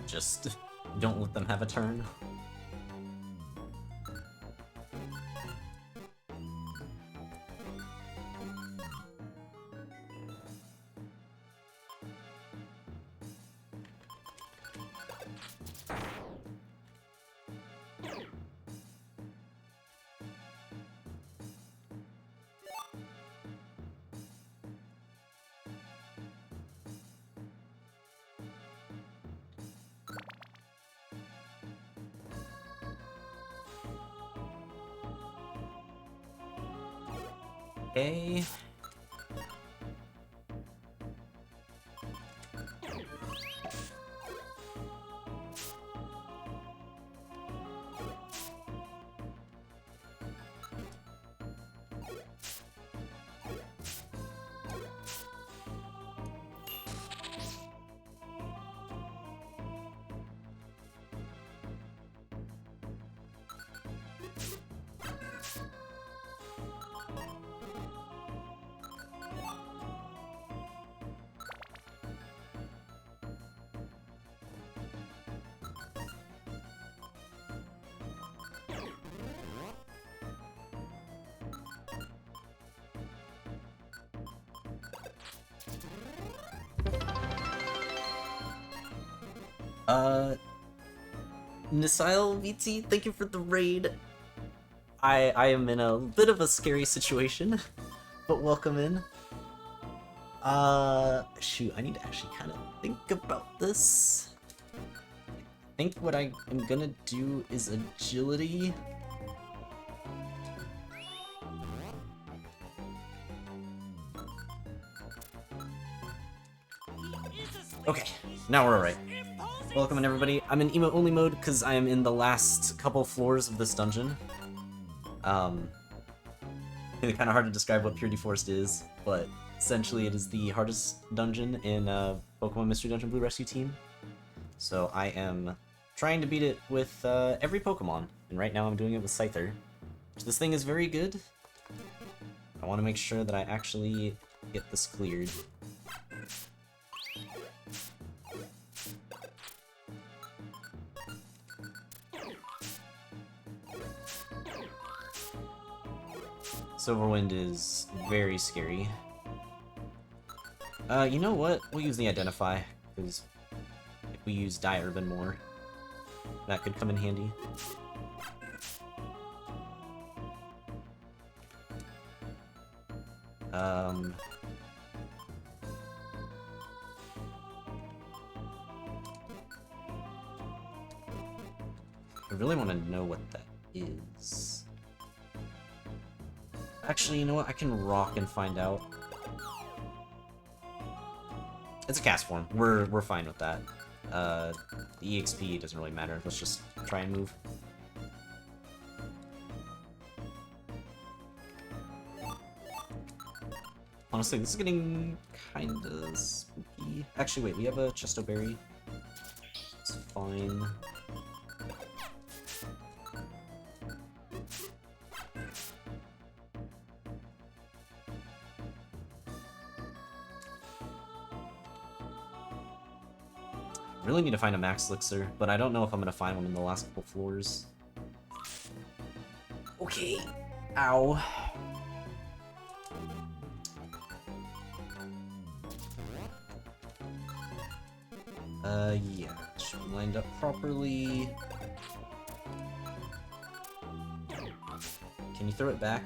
Just don't let them have a turn. Okay. Nisile VT, thank you for the raid. I am in a bit of a scary situation, but welcome in. Shoot, I need to actually kind of think about this. I think what I am gonna do is agility. Okay, now we're alright. Welcome in, everybody. I'm in emote only mode because I am in the last couple floors of this dungeon. It's kind of hard to describe what Purity Forest is, but essentially it is the hardest dungeon in Pokemon Mystery Dungeon Blue Rescue Team. So I am trying to beat it with every Pokemon, and right now I'm doing it with Scyther. This thing is very good. I want to make sure that I actually get this cleared. Silverwind is very scary. You know what? We'll use the Identify, because if we use Urban more, that could come in handy. I really want to know what that is. Actually, you know what? I can rock and find out. It's a cast form. We're fine with that. The EXP doesn't really matter. Let's just try and move. Honestly, this is getting kinda spooky. Actually, wait, we have a Chesto Berry. It's fine. Really need to find a Max Elixir, but I don't know if I'm gonna find one in the last couple floors. Okay. Ow. Yeah. Should be lined up properly. Can you throw it back?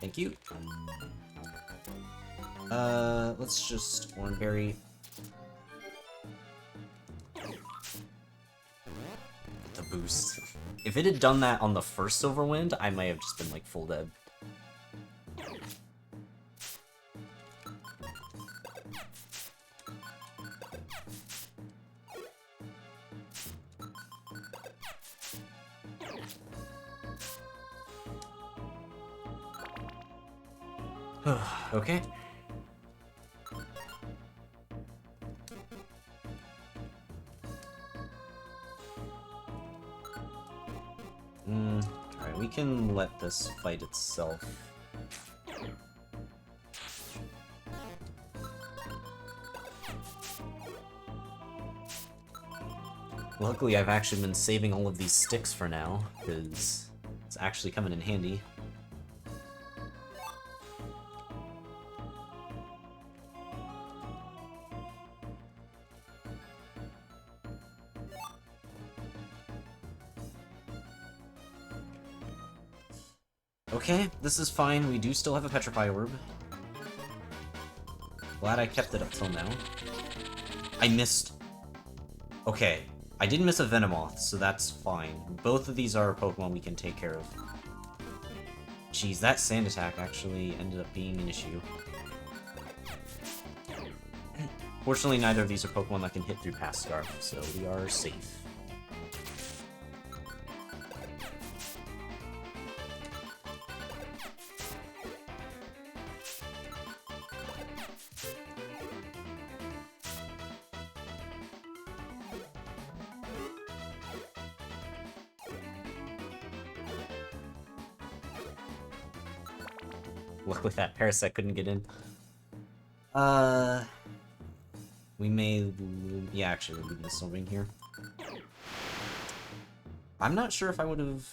Thank you. Let's just Oranberry. The boost. If it had done that on the first Silverwind, I might have just been like full dead. Okay. Alright, we can let this fight itself. Luckily, I've actually been saving all of these sticks for now, because it's actually coming in handy. Okay, this is fine. We do still have a Petrify Orb. Glad I kept it up till now. I missed... Okay, I didn't miss a Venomoth, so that's fine. Both of these are Pokemon we can take care of. Jeez, that Sand Attack actually ended up being an issue. Fortunately, neither of these are Pokemon that can hit through Past Scarf, so we are safe. Luckily that Parasect couldn't get in. We may... Yeah, actually, we'll leave this Silvering here. I'm not sure if I would have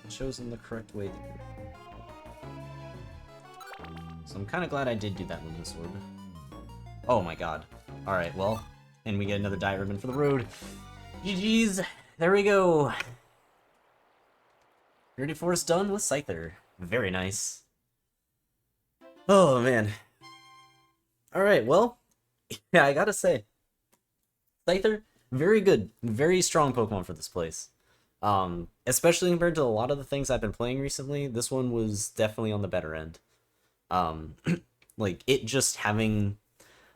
chosen the correct way there. So I'm kind of glad I did do that Luminous Orb. Oh my god. Alright, well, and we get another Dive Ribbon for the road. GG's. There we go. 34 is done with Scyther. Very nice. Oh, man. Alright, well, yeah, I gotta say, Scyther, very good. Very strong Pokemon for this place. Especially compared to a lot of the things I've been playing recently, this one was definitely on the better end. Like, it just having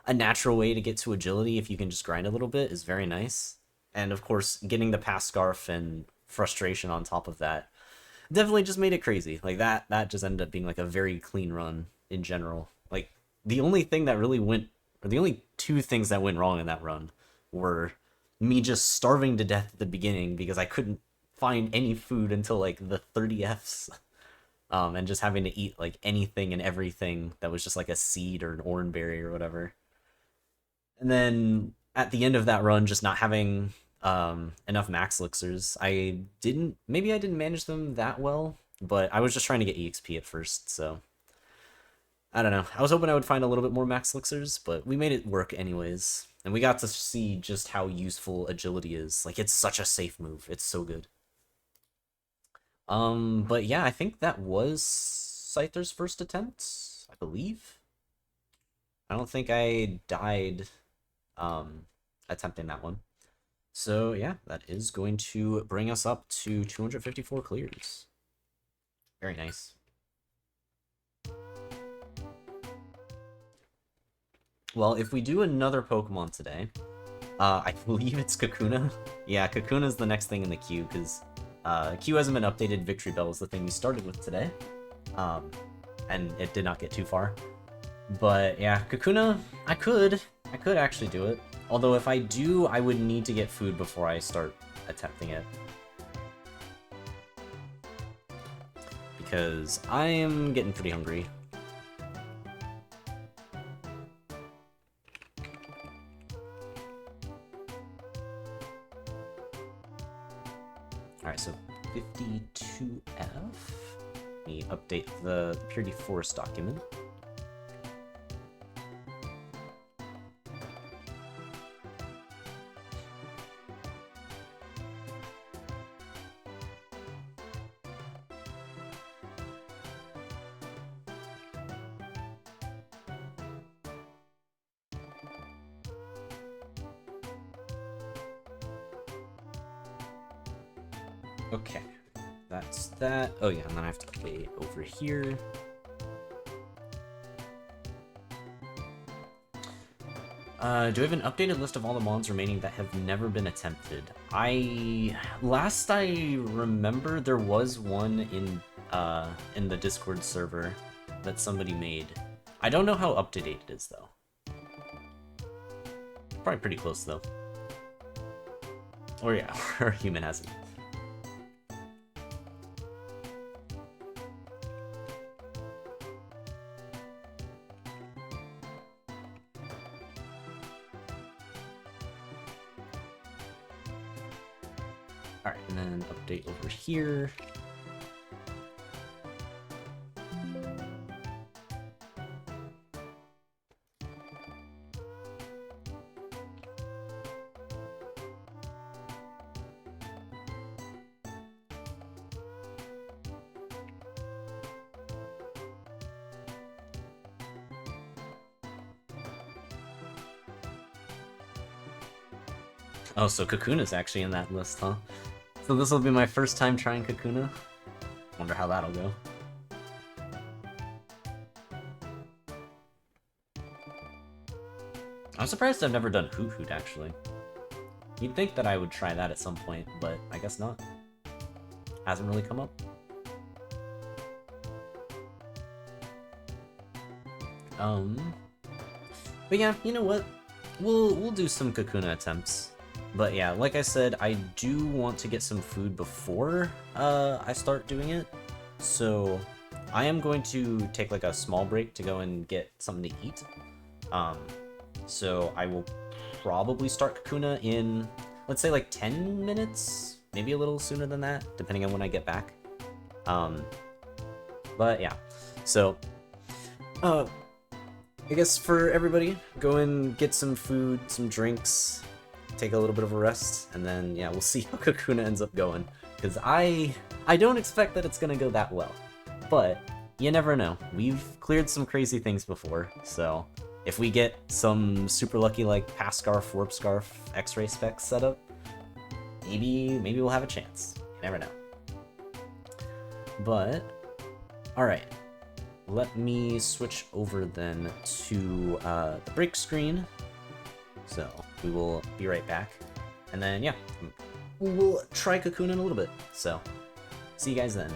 a natural way to get to agility if you can just grind a little bit is very nice. And of course, getting the Pass Scarf and frustration on top of that definitely just made it crazy. Like, that just ended up being like a very clean run in general. Like, the only thing that really went, or the only two things that went wrong in that run were me just starving to death at the beginning because I couldn't find any food until like the 30Fs. And just having to eat like anything and everything that was just like a seed or an orange berry or whatever. And then at the end of that run, just not having enough max elixirs. Maybe I didn't manage them that well, but I was just trying to get EXP at first, so I don't know. I was hoping I would find a little bit more max elixirs, but we made it work anyways. And we got to see just how useful agility is. Like, it's such a safe move. It's so good. But yeah, I think that was Scyther's first attempt, I believe. I don't think I died attempting that one. So yeah, that is going to bring us up to 254 clears. Very nice. Well, if we do another Pokemon today, I believe it's Kakuna. Yeah, Kakuna's the next thing in the queue, because Q hasn't been updated. Victreebel is the thing we started with today. And it did not get too far. But yeah, Kakuna, I could actually do it. Although if I do, I would need to get food before I start attempting it. Because I am getting pretty hungry. Alright, so 52F. Let me update the Purity Forest document. Okay, that's that. Oh yeah, and then I have to update over here. Do I have an updated list of all the mons remaining that have never been attempted? Last I remember, there was one in the Discord server that somebody made. I don't know how up to date it is though. Probably pretty close though. Or yeah, or human hasn't. Alright, and then update over here. Oh, so Kakuna's actually in that list, huh? So this will be my first time trying Kakuna. Wonder how that'll go. I'm surprised I've never done Hoot Hoot, actually. You'd think that I would try that at some point, but I guess not. Hasn't really come up. But yeah, you know what? We'll do some Kakuna attempts. But yeah, like I said, I do want to get some food before I start doing it. So I am going to take like a small break to go and get something to eat. So I will probably start Kakuna in, let's say like 10 minutes, maybe a little sooner than that, depending on when I get back. But yeah, so I guess for everybody, go and get some food, some drinks, take a little bit of a rest, and then, yeah, we'll see how Kakuna ends up going. Because I don't expect that it's going to go that well. But you never know. We've cleared some crazy things before, so if we get some super lucky, like, Pass Scarf, Warp Scarf, X-Ray specs set up, maybe we'll have a chance. You never know. But, alright. Let me switch over then to the break screen. So, we will be right back. And then, yeah, we'll try Kakuna in a little bit. So, see you guys then.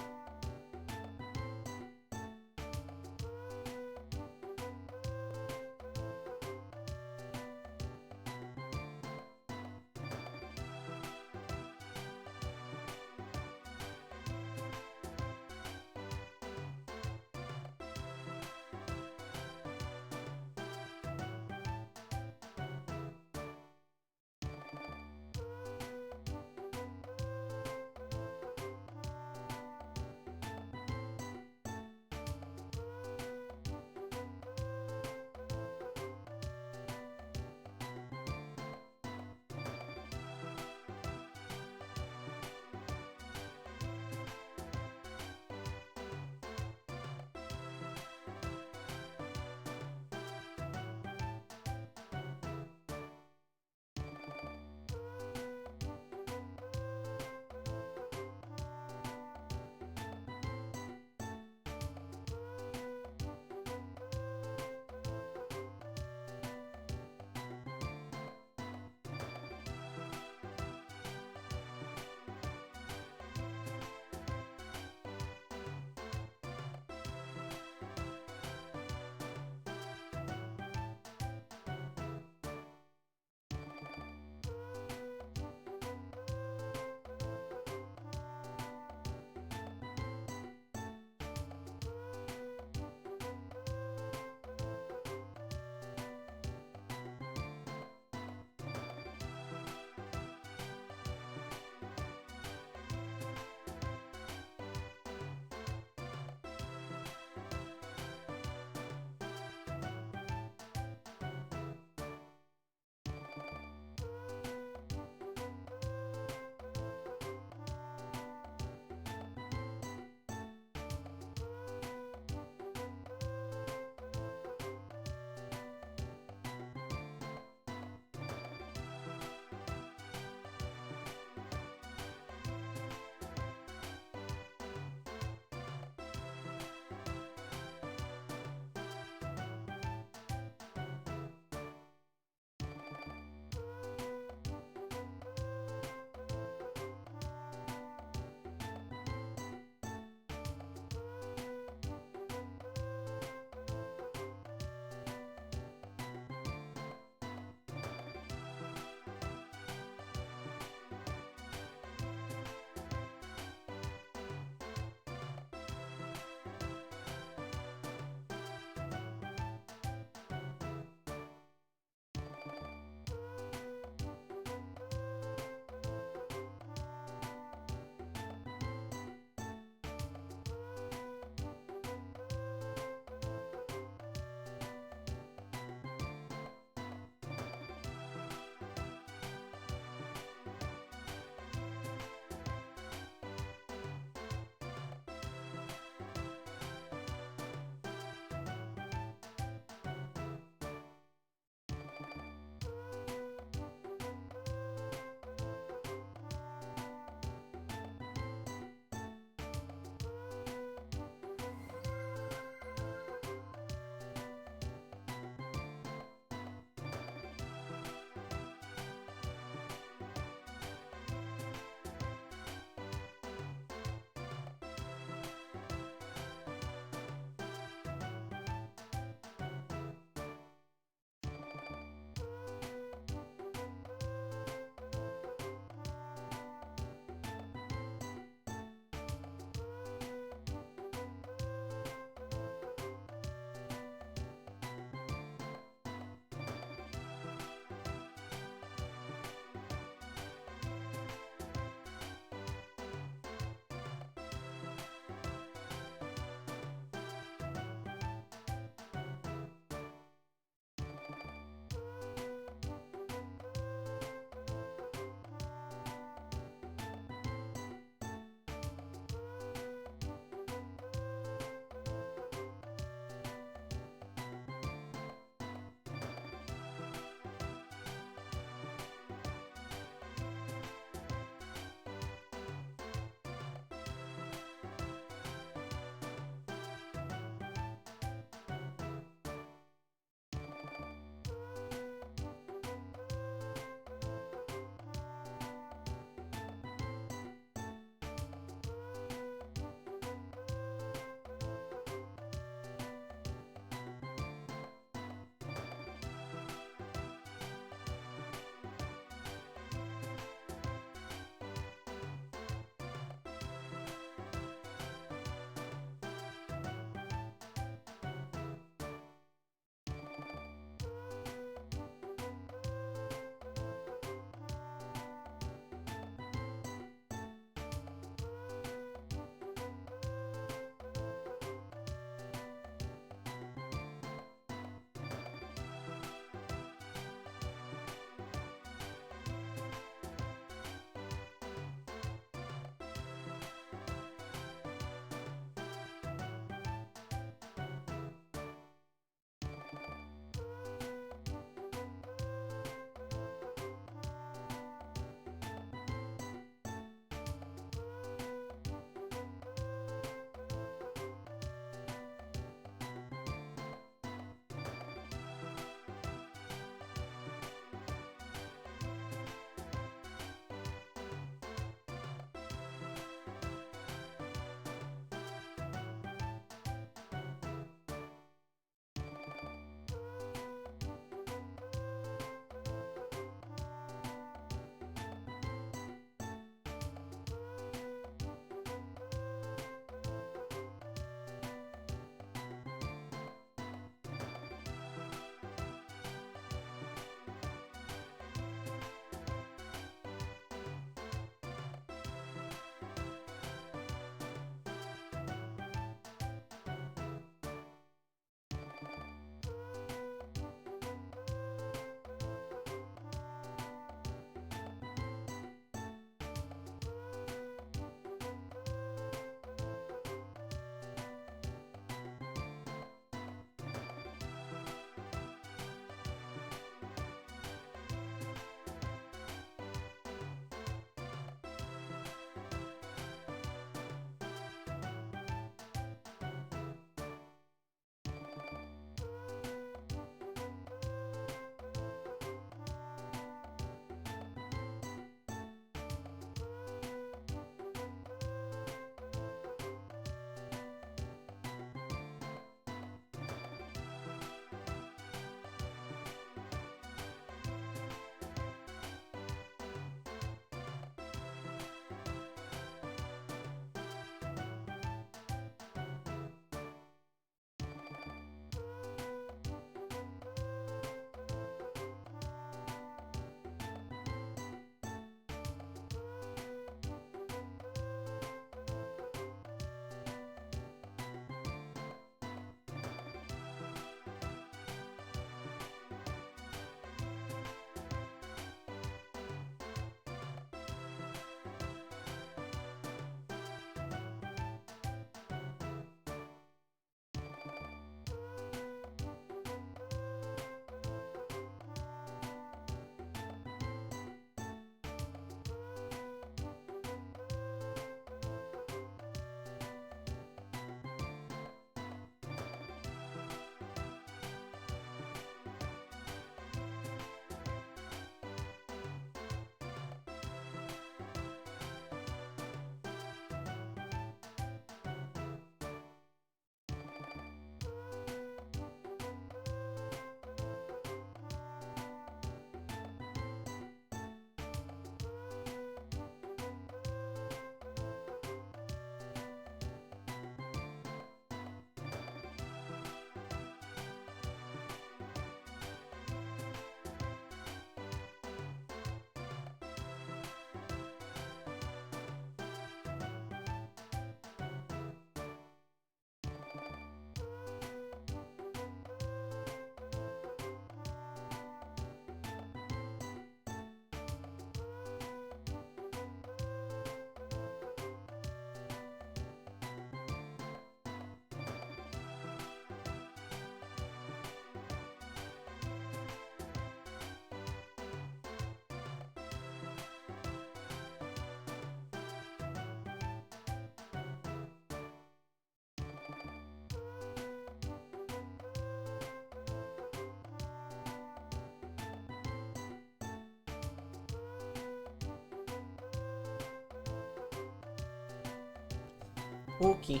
Okay.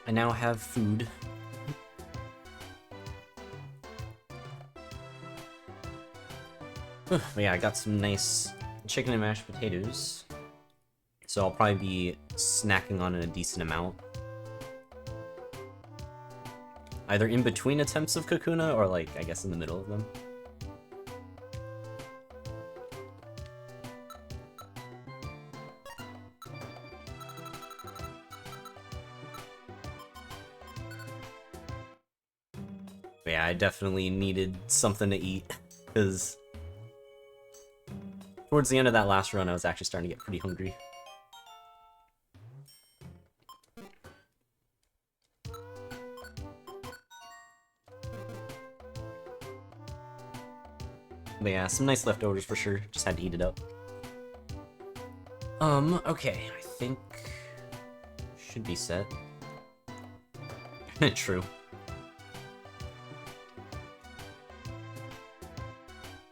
I now have food. But yeah, I got some nice chicken and mashed potatoes. So I'll probably be snacking on a decent amount. Either in between attempts of Kakuna, or like, I guess in the middle of them. But yeah, I definitely needed something to eat, because towards the end of that last run, I was actually starting to get pretty hungry. But yeah, some nice leftovers for sure. Just had to eat it up. Okay, I think should be set. True.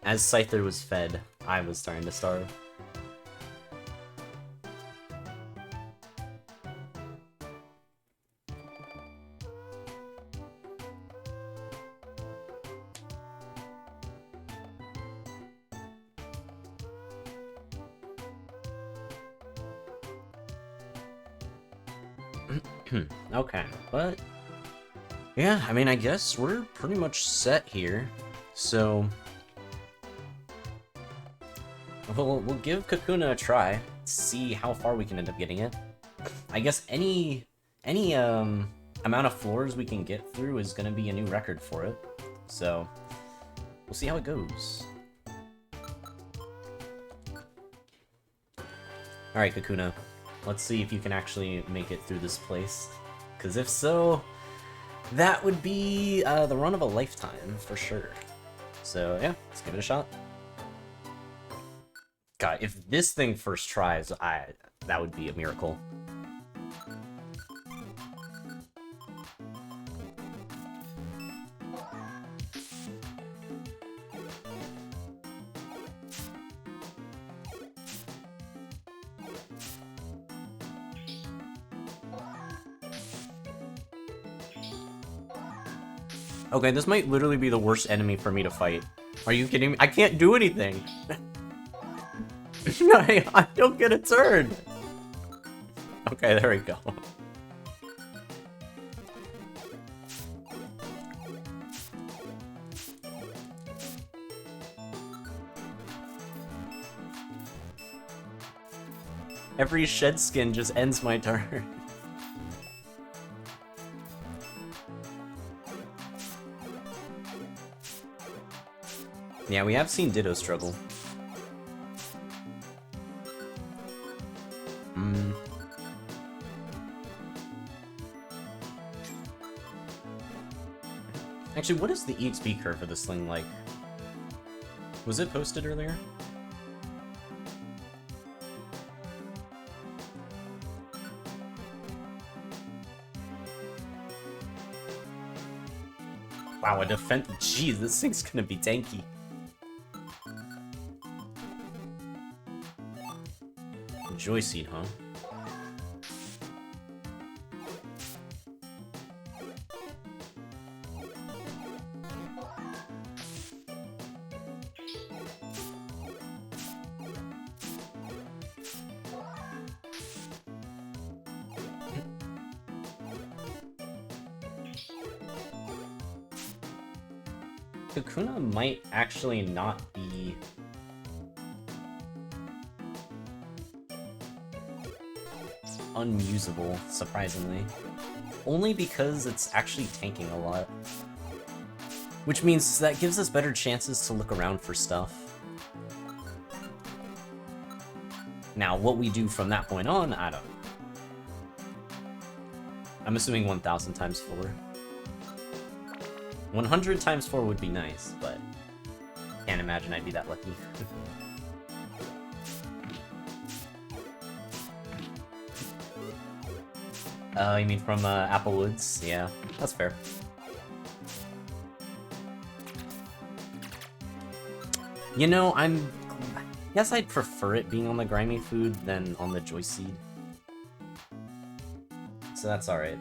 As Scyther was fed, I was starting to starve. Okay, but yeah, I mean, I guess we're pretty much set here. So we'll give Kakuna a try, see how far we can end up getting it. I guess any amount of floors we can get through is gonna be a new record for it. So we'll see how it goes. Alright, Kakuna. Let's see if you can actually make it through this place. Because if so, that would be the run of a lifetime, for sure. So yeah, let's give it a shot. God, if this thing first tries, that would be a miracle. Okay, this might literally be the worst enemy for me to fight. Are you kidding me? I can't do anything! I don't get a turn! Okay, there we go. Every shed skin just ends my turn. Yeah, we have seen Ditto struggle. Actually, what is the EXP curve for this thing like? Was it posted earlier? Wow, a defense. Jeez, this thing's gonna be tanky. Joy Seed, huh? Kakuna might actually not be unusable, surprisingly. Only because it's actually tanking a lot. Which means that gives us better chances to look around for stuff. Now, what we do from that point on, I don't know. I'm assuming 1,000 times 4. 100 times 4 would be nice, but can't imagine I'd be that lucky. You mean from Applewoods? Yeah, that's fair. You know, Guess I'd prefer it being on the grimy food than on the joy seed. So that's alright.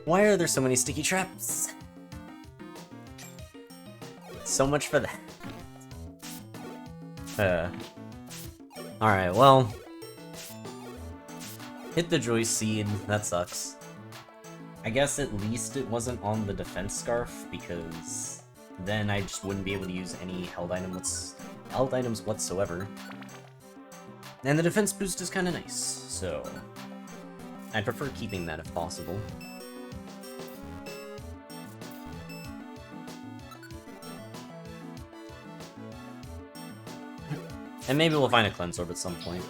Why are there so many sticky traps? So much for that. Alright, well. Hit the joy seed, that sucks. I guess at least it wasn't on the defense scarf, because then I just wouldn't be able to use any held items whatsoever. And the defense boost is kinda nice, so I'd prefer keeping that if possible. And maybe we'll find a cleanse orb at some point.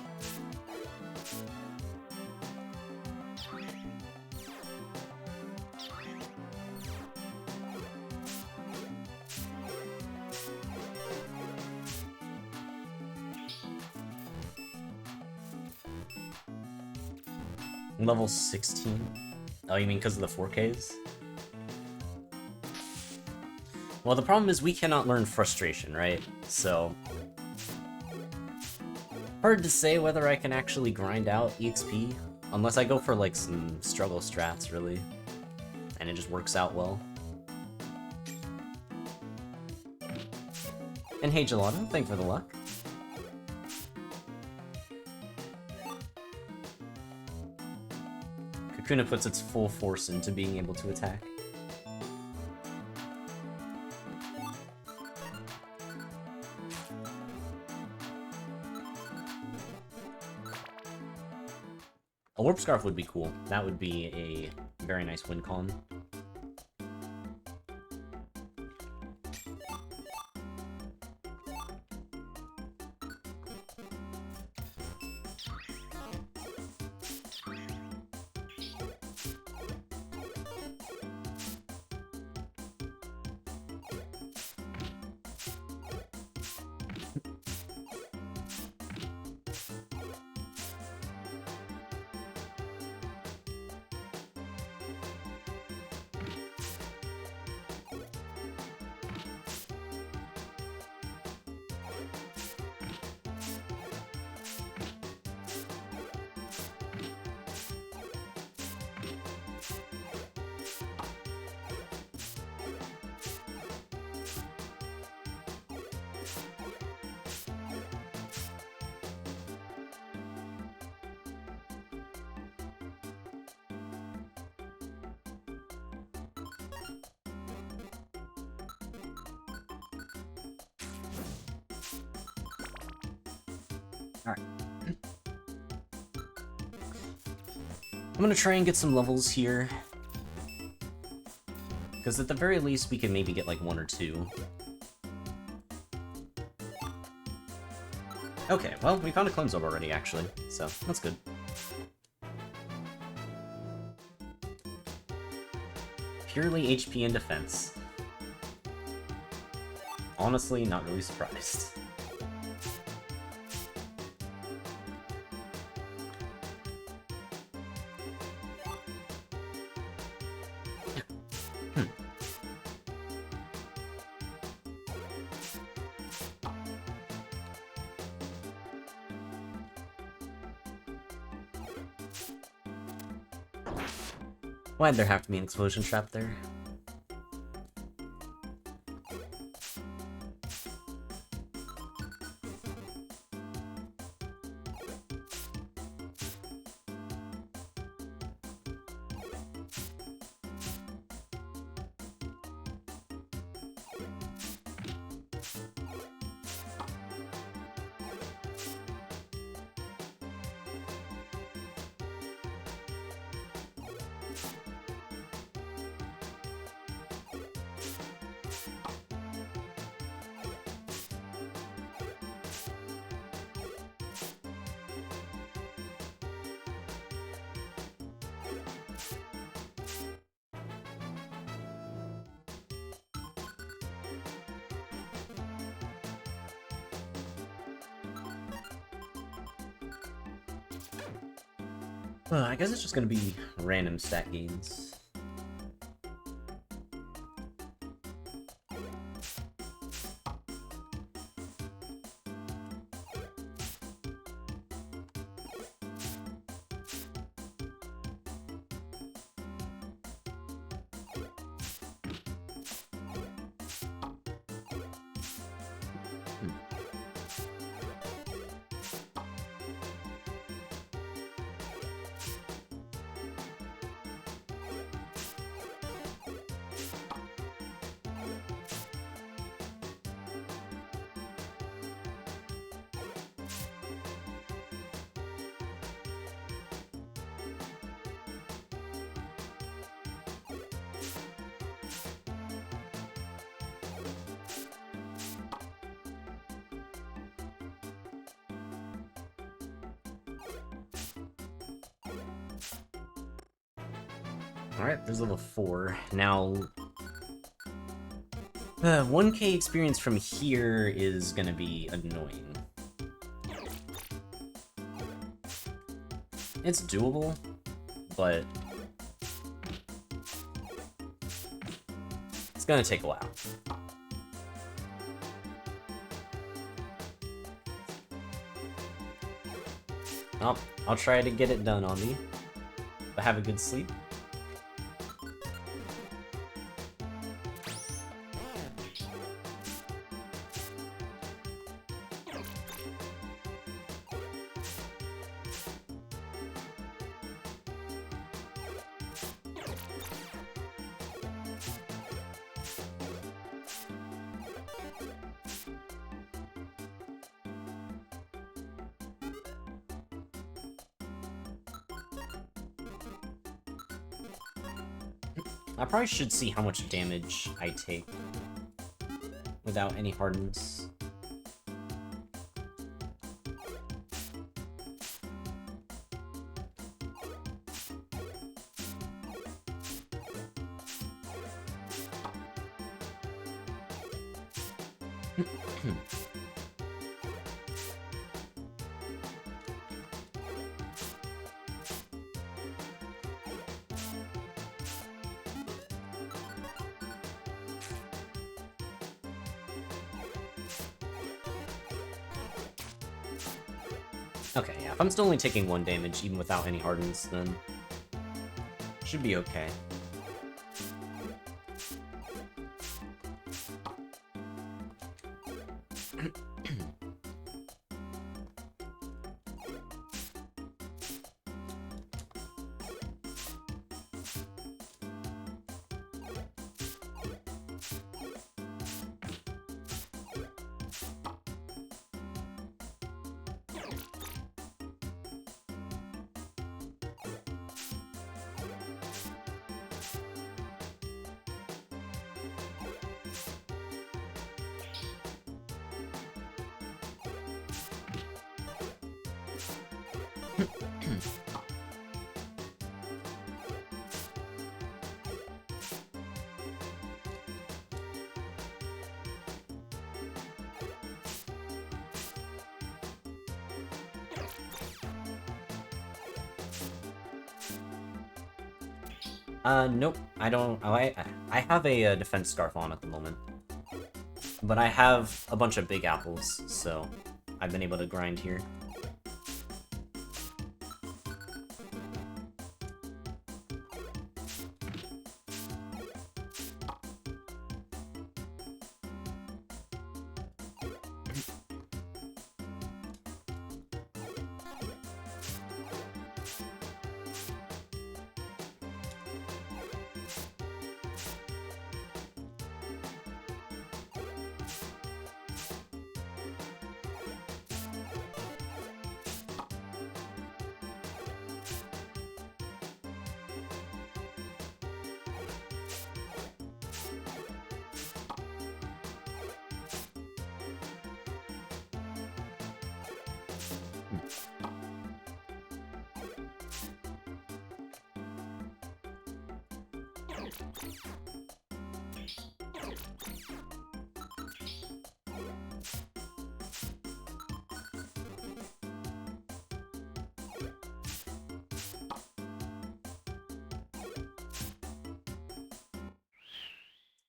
Level 16? Oh, you mean because of the 4Ks? Well, the problem is we cannot learn frustration, right? So hard to say whether I can actually grind out EXP, unless I go for like some struggle strats, really, and it just works out well. And hey Gelato, thanks for the luck. Kakuna puts its full force into being able to attack. A warp scarf would be cool. That would be a very nice win con. Alright. I'm gonna try and get some levels here. Because at the very least, we can maybe get like 1 or 2. Okay, well, we found a cleanse orb already, actually, so that's good. Purely HP and defense. Honestly, not really surprised. Why'd there have to be an explosion trap there? I guess it's just gonna be random stat gains. Alright, there's level 4. Now, 1k experience from here is gonna be annoying. It's doable, but it's gonna take a while. Oh, I'll try to get it done on me, but have a good sleep. I probably should see how much damage I take without any hardens. Okay, yeah, if I'm still only taking 1 damage, even without any hardens, then should be okay. Nope, I don't. I have a defense scarf on at the moment, but I have a bunch of big apples, so I've been able to grind here.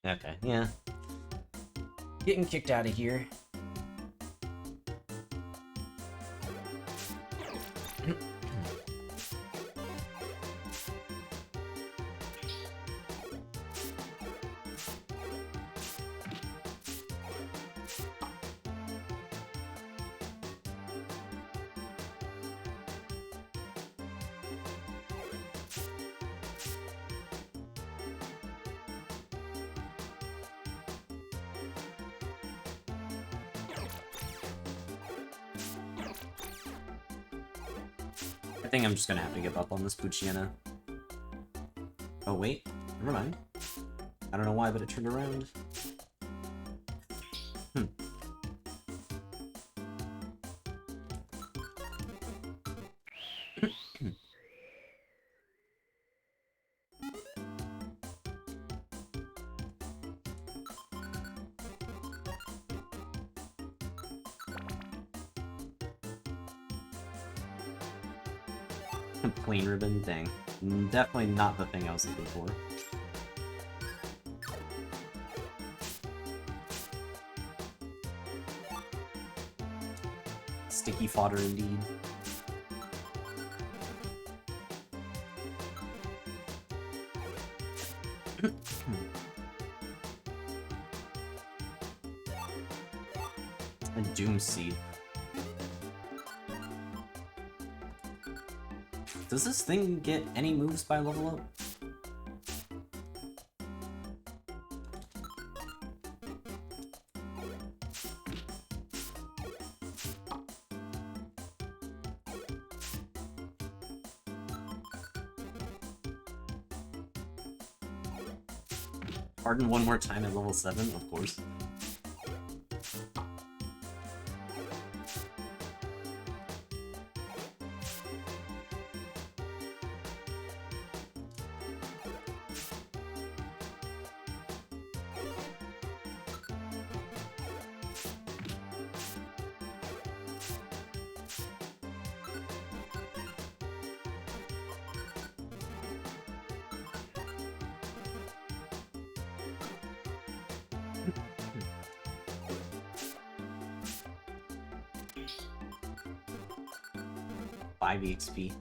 Okay, yeah. Getting kicked out of here. I think I'm just gonna have to give up on this Poochyena. Oh wait, never mind. I don't know why, but it turned around. Plain ribbon, dang. Definitely not the thing I was looking for. Sticky fodder indeed. A Doom Seed. Does this thing get any moves by level up? Pardon one more time at level 7, of course. XP.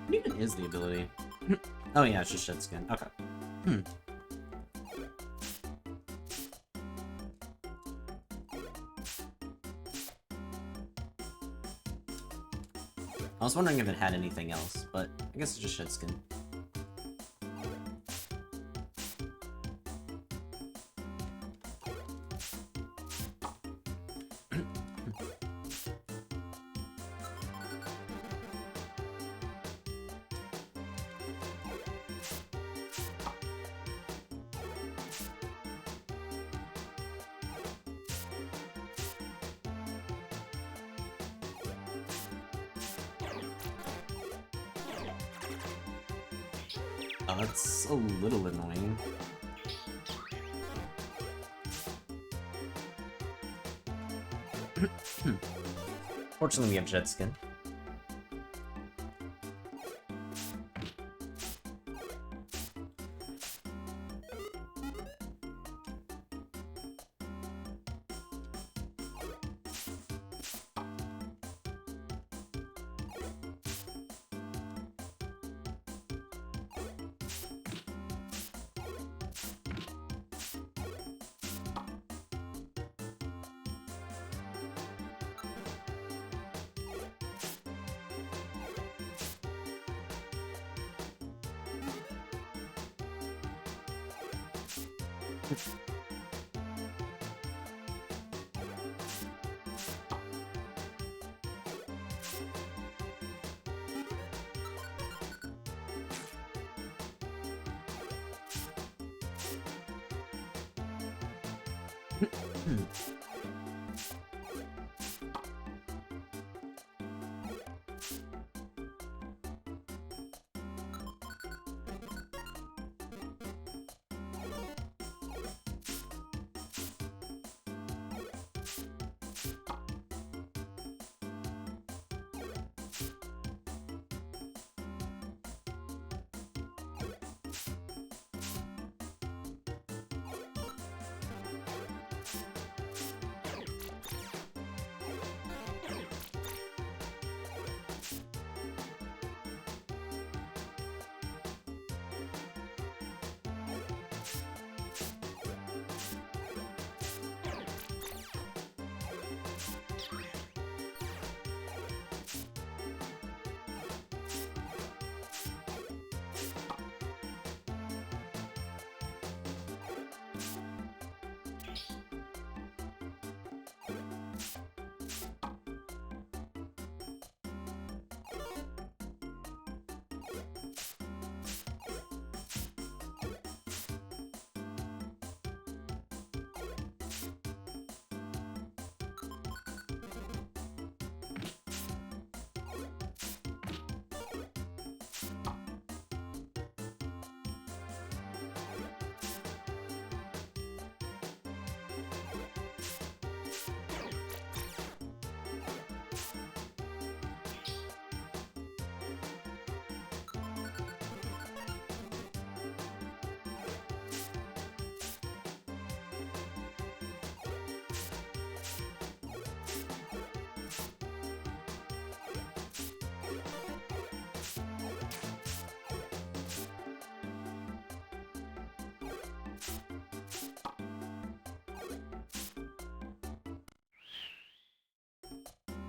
What even is the ability? Oh yeah, it's just shed skin. Okay. I was wondering if it had anything else, but I guess it's just shed skin. Oh, that's a little annoying. Fortunately, we have jet skin.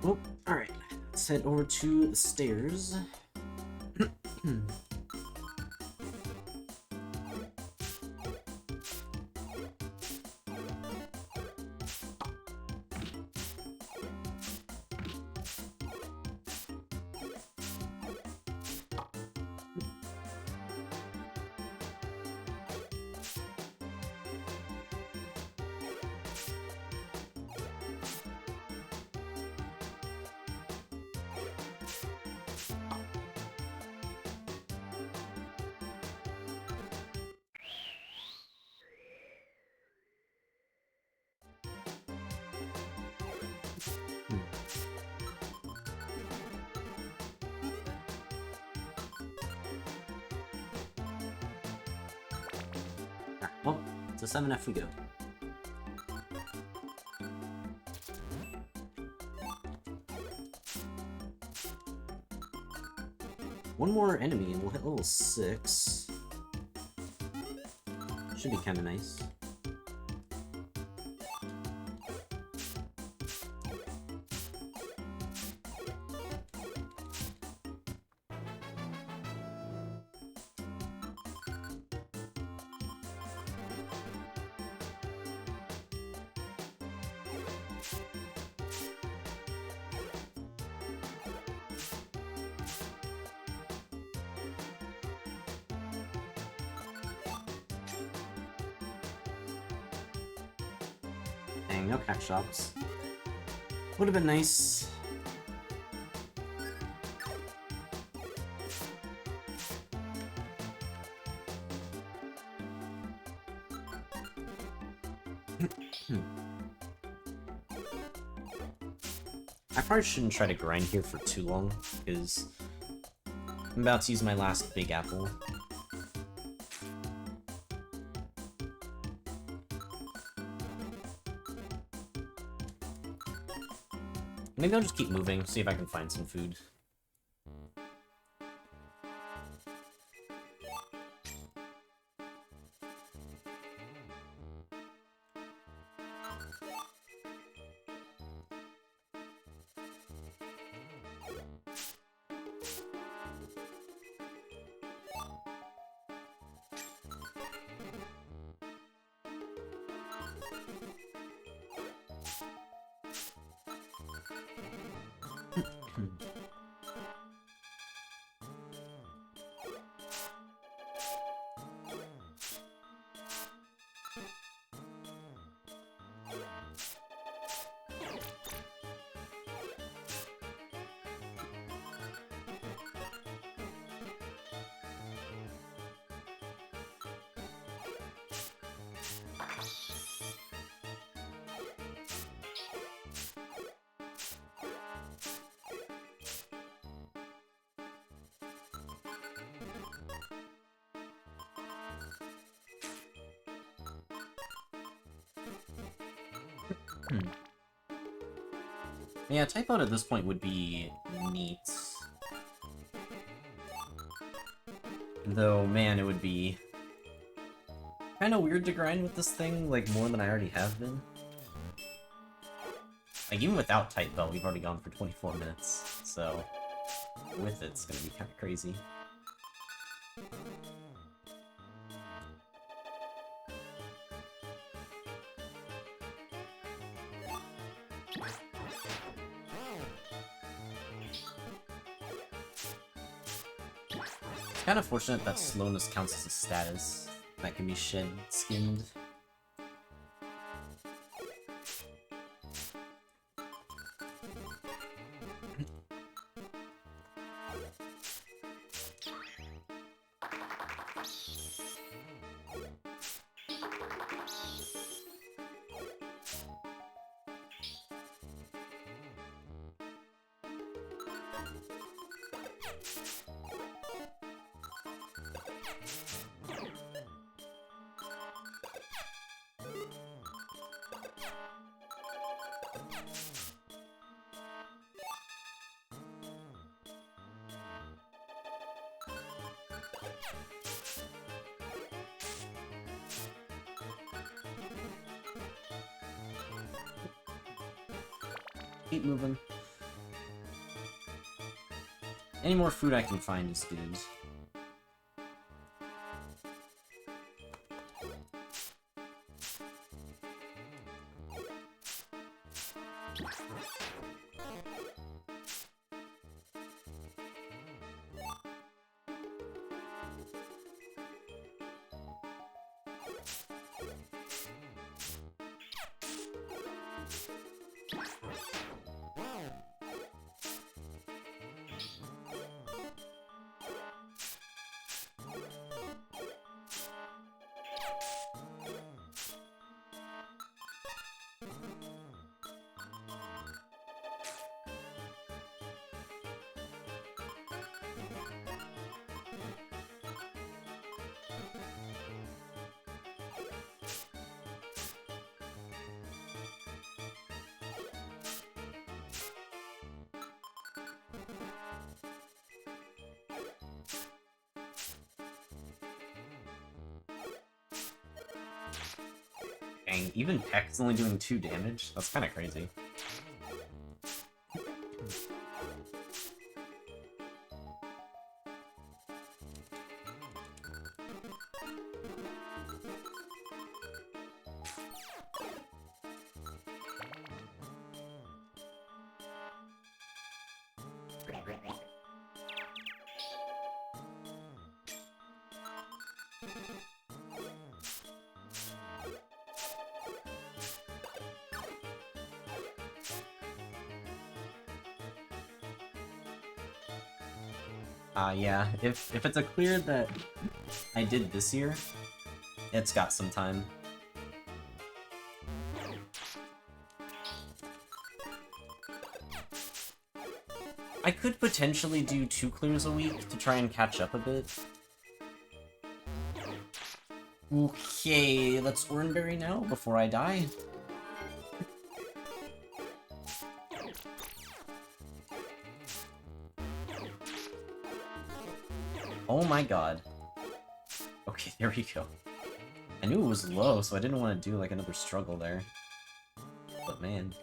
Oh, alright. Let's head over to the stairs. Well, to 7F we go. One more enemy and we'll hit level 6. Should be kind of nice. Dang, no cash shops. Would have been nice. I probably shouldn't try to grind here for too long, because I'm about to use my last big apple. Maybe I'll just keep moving, see if I can find some food. Yeah, type out at this point would be neat. Though, man, it would be kind of weird to grind with this thing, like, more than I already have been. Like, even without Type Belt, we've already gone for 24 minutes, so with it's gonna be kind of crazy. Kind of fortunate that slowness counts as a status that can be skimmed. Keep moving. Any more food I can find is good. Dang, even Peck's only doing 2 damage? That's kind of crazy. Yeah, if it's a clear that I did this year, it's got some time. I could potentially do 2 clears a week to try and catch up a bit. Okay, let's Oranberry now before I die. Oh my god. Okay, there we go. I knew it was low, so I didn't want to do like another struggle there. But man.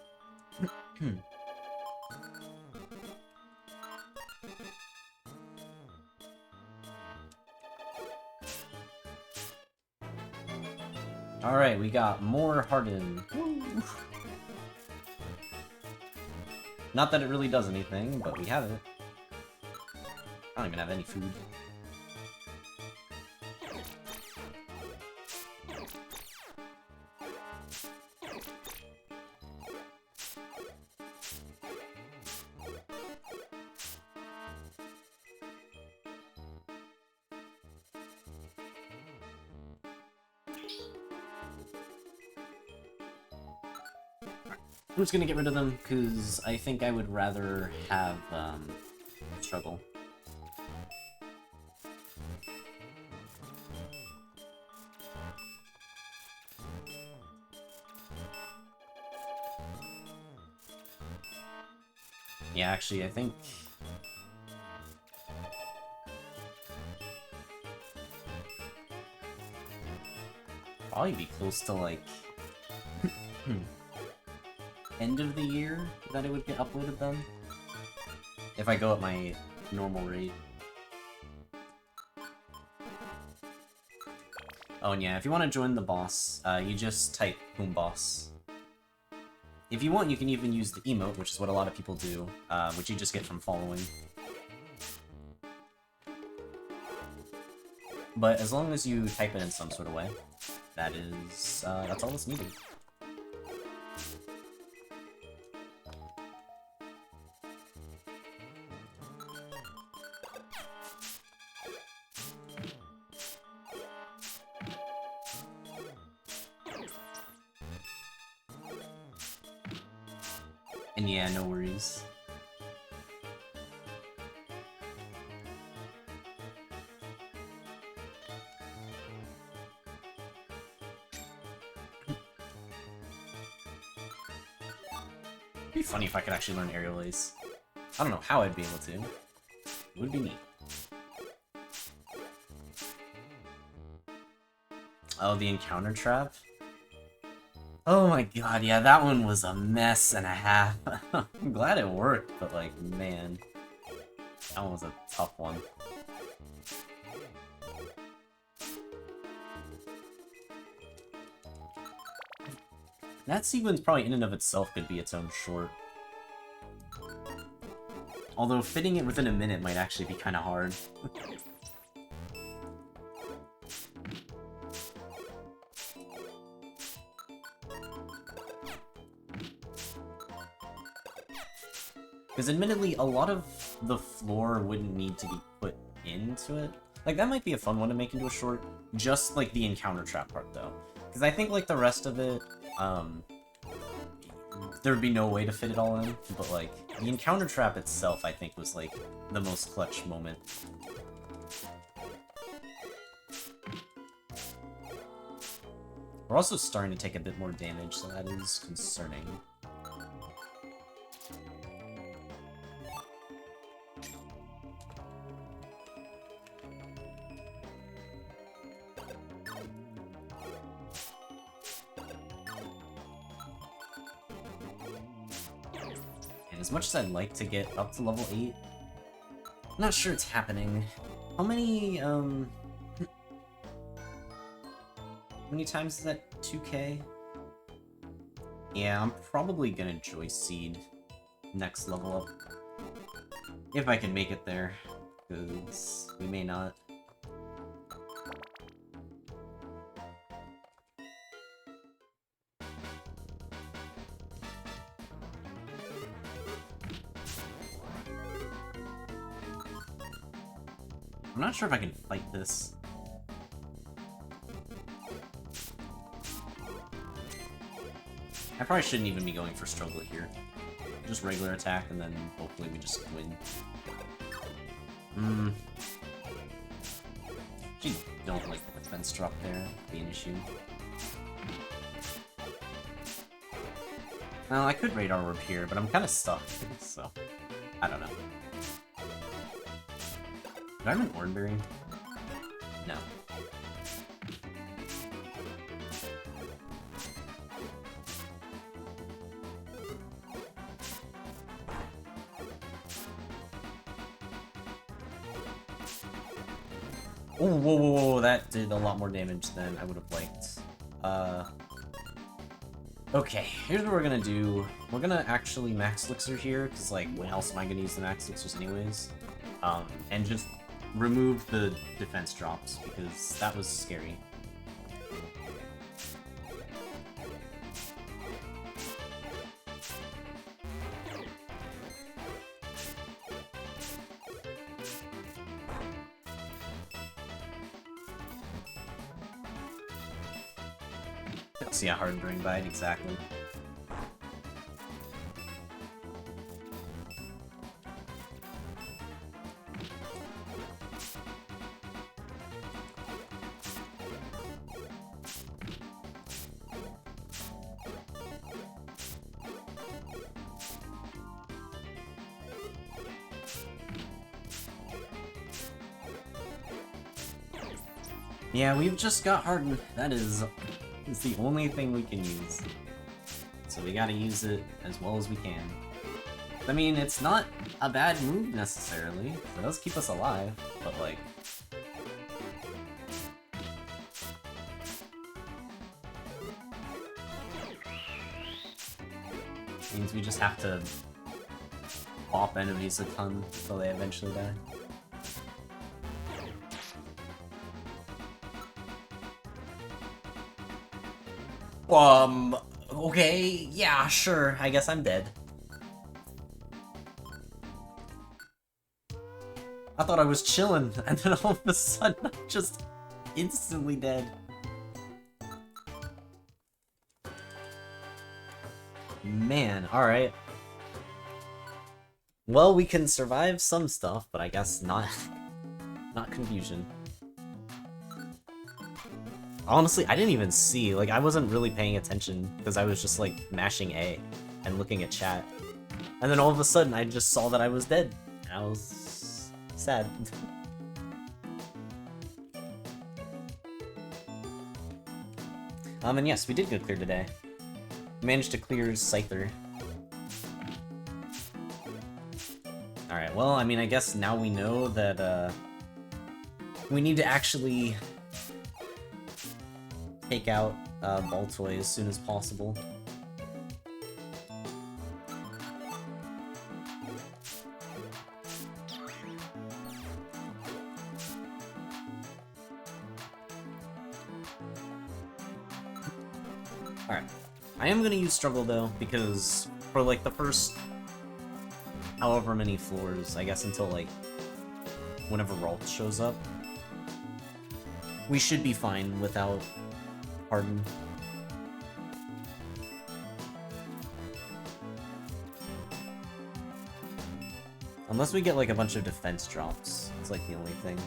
Alright, we got more Harden. Not that it really does anything, but we have it. I don't even have any food. I'm just gonna get rid of them, because I think I would rather have, struggle. Yeah, actually, I think... probably be close to, like... end of the year that it would get uploaded then. If I go at my normal rate. Oh, and yeah, if you want to join the boss, you just type boom boss. If you want, you can even use the emote, which is what a lot of people do, which you just get from following. But as long as you type it in some sort of way, that's all that's needed. And yeah, no worries. It'd be funny if I could actually learn aerial ace. I don't know how I'd be able to. It would be neat. Oh, the encounter trap? Oh my god, yeah, that one was a mess and a half. I'm glad it worked, but like, man. That one was a tough one. That sequence probably in and of itself could be its own short. Although fitting it within a minute might actually be kind of hard. Because admittedly, a lot of the floor wouldn't need to be put into it. Like, that might be a fun one to make into a short. Just, like, the encounter trap part, though. Because I think, like, the rest of it, there would be no way to fit it all in. But, like, the encounter trap itself, I think, was, like, the most clutch moment. We're also starting to take a bit more damage, so that is concerning. As much as I'd like to get up to level 8, I'm not sure it's happening. How many times is that 2k? Yeah, I'm probably gonna Joy Seed next level up. If I can make it there, because we may not. I'm not sure if I can fight this. I probably shouldn't even be going for struggle here. Just regular attack, and then hopefully we just win. Gee, don't like the defense drop there, be an issue. Well, I could radar orb here, but I'm kind of stuck, so I don't know. Did I have an Oranberry? No. Oh, whoa, that did a lot more damage than I would have liked. Okay, here's what we're gonna do. We're gonna actually max elixir here, because, like, when else am I gonna use the max elixirs anyways? And just remove the defense drops, because that was scary. See a hard ring bite, exactly. Yeah, we've just got hardened. That is the only thing we can use. So we gotta use it as well as we can. I mean, it's not a bad move necessarily. It does keep us alive, but like... means we just have to pop enemies a ton until they eventually die. Okay, yeah, sure, I guess I'm dead. I thought I was chilling, and then all of a sudden I'm just instantly dead. Man, alright. Well, we can survive some stuff, but I guess not confusion. Honestly, I didn't even see, like, I wasn't really paying attention, because I was just, like, mashing A and looking at chat. And then all of a sudden, I just saw that I was dead. I was... sad. And yes, we did go clear today. We managed to clear Scyther. Alright, well, I mean, I guess now we know that, we need to actually take out Baltoy as soon as possible. Alright. I am gonna use Struggle though, because for like the first however many floors, I guess until like whenever Ralt shows up, we should be fine without Harden. Unless we get like a bunch of defense drops, it's like the only thing.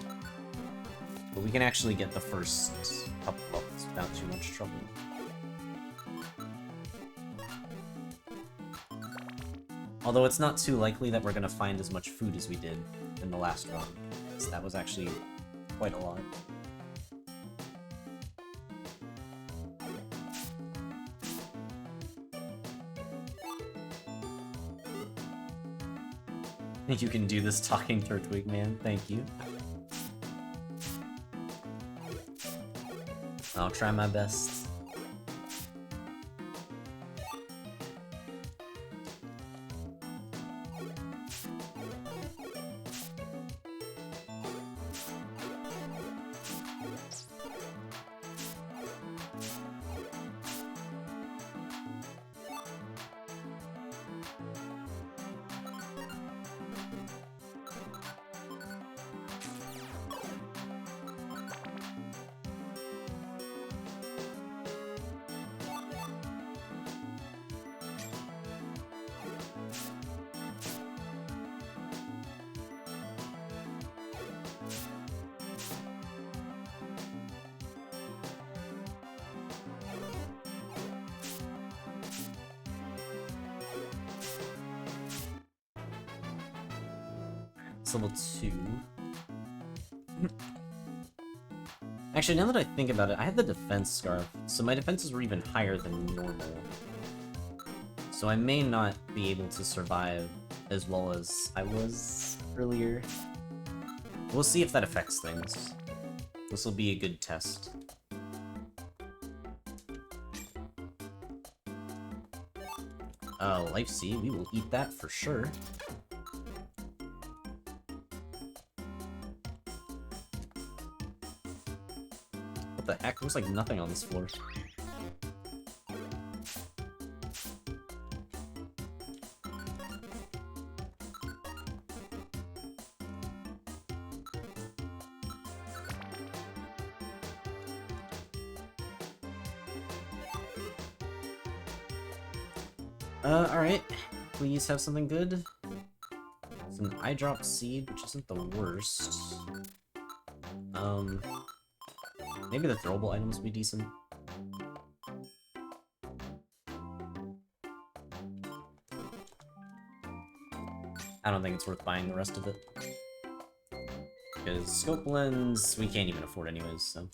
But we can actually get the first couple levels without too much trouble. Although it's not too likely that we're gonna find as much food as we did in the last run, because that was actually quite a lot. You can do this talking Turtwig, man. Thank you. I'll try my best. It's level 2. Actually, now that I think about it, I had the defense scarf, so my defenses were even higher than normal. So I may not be able to survive as well as I was earlier. We'll see if that affects things. This will be a good test. Life Seed, we will eat that for sure. What the heck? Looks like nothing on this floor. Alright. Please have something good. It's an eye drop seed, which isn't the worst. Maybe the throwable items would be decent. I don't think it's worth buying the rest of it. Because scope lens, we can't even afford anyways, so...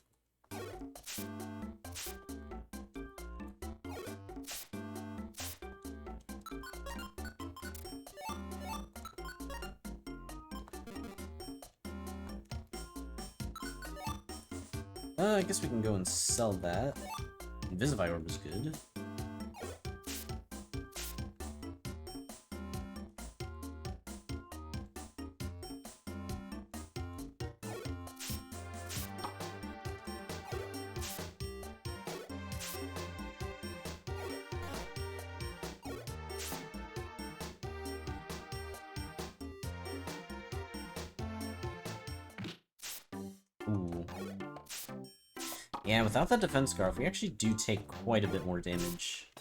I guess we can go and sell that. Invisify Orb is good. Ooh. Yeah, without that defense scarf, we actually do take quite a bit more damage.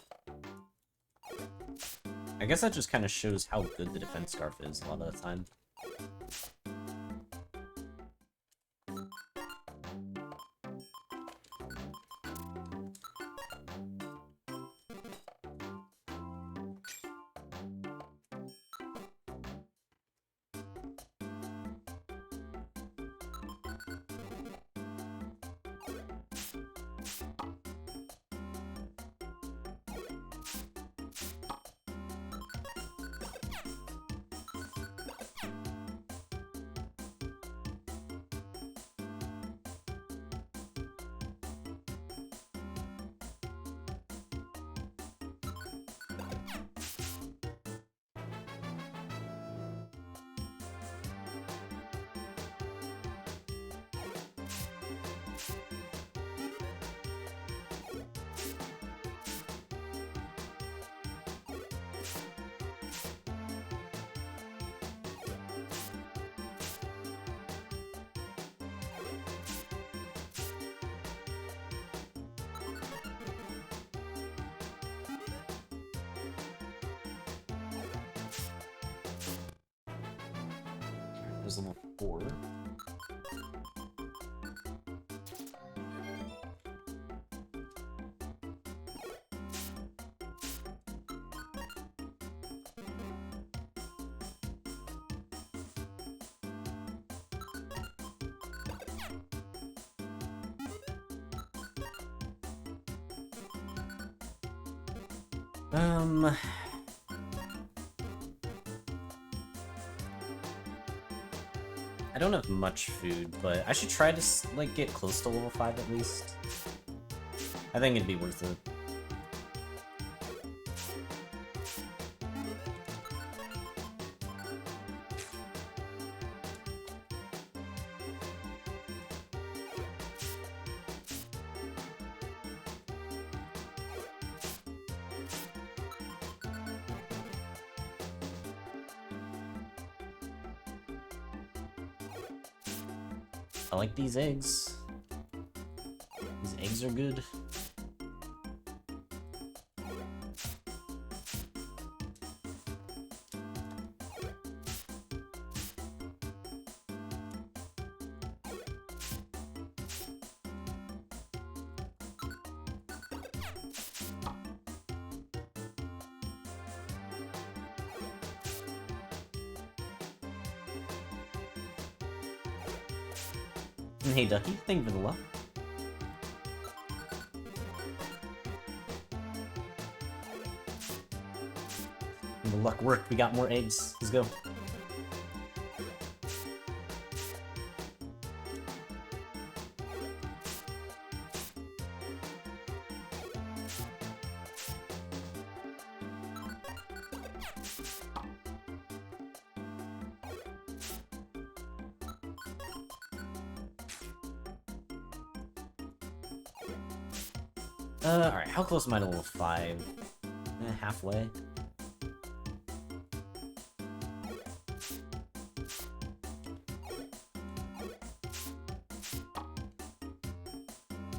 I guess that just kind of shows how good the defense scarf is a lot of the time. There's level 4. I don't have much food, but I should try to, like, get close to level 5 at least. I think it'd be worth it. I like these eggs. These eggs are good. Hey Ducky, thank you for the luck. And the luck worked, we got more eggs. Let's go. Alright, how close am I to level 5? Halfway.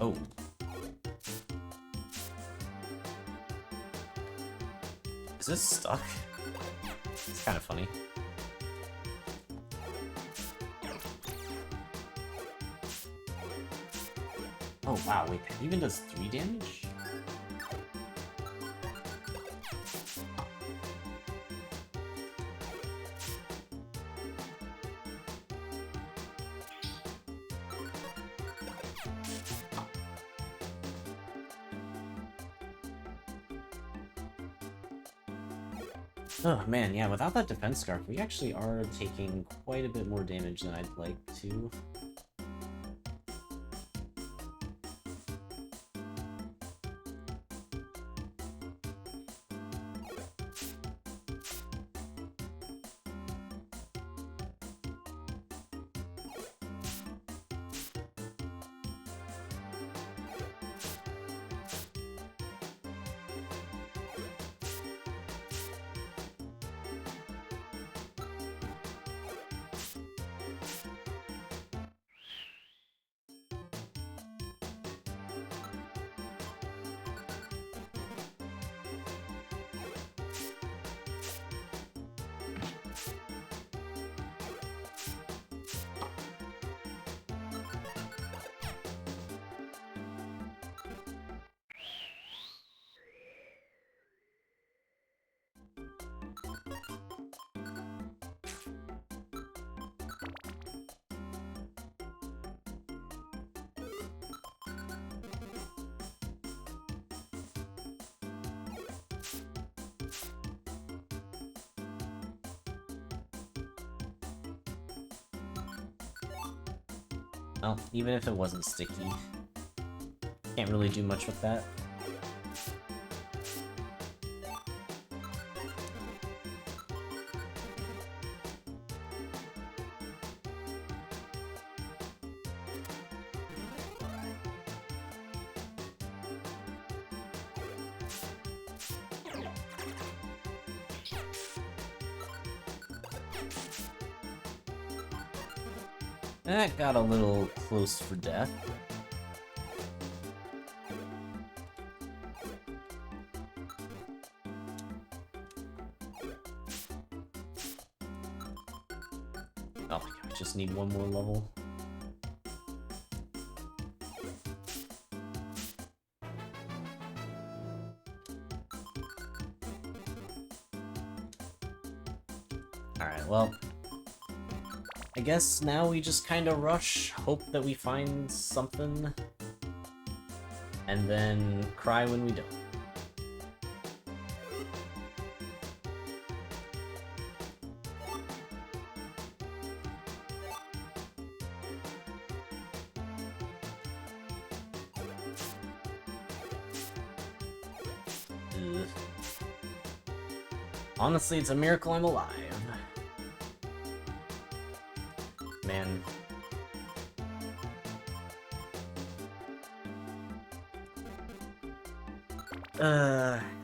Oh. Is this stuck? It's kind of funny. Oh wow, wait, that even does 3 damage? Oh man, yeah, without that defense scarf, we actually are taking quite a bit more damage than I'd like to. Well, even if it wasn't sticky, can't really do much with that. That got a little close for death. Oh my god, I just need one more level. Alright, well, I guess now we just kind of rush, hope that we find something, and then cry when we don't. Ugh. Honestly, it's a miracle I'm alive. Man.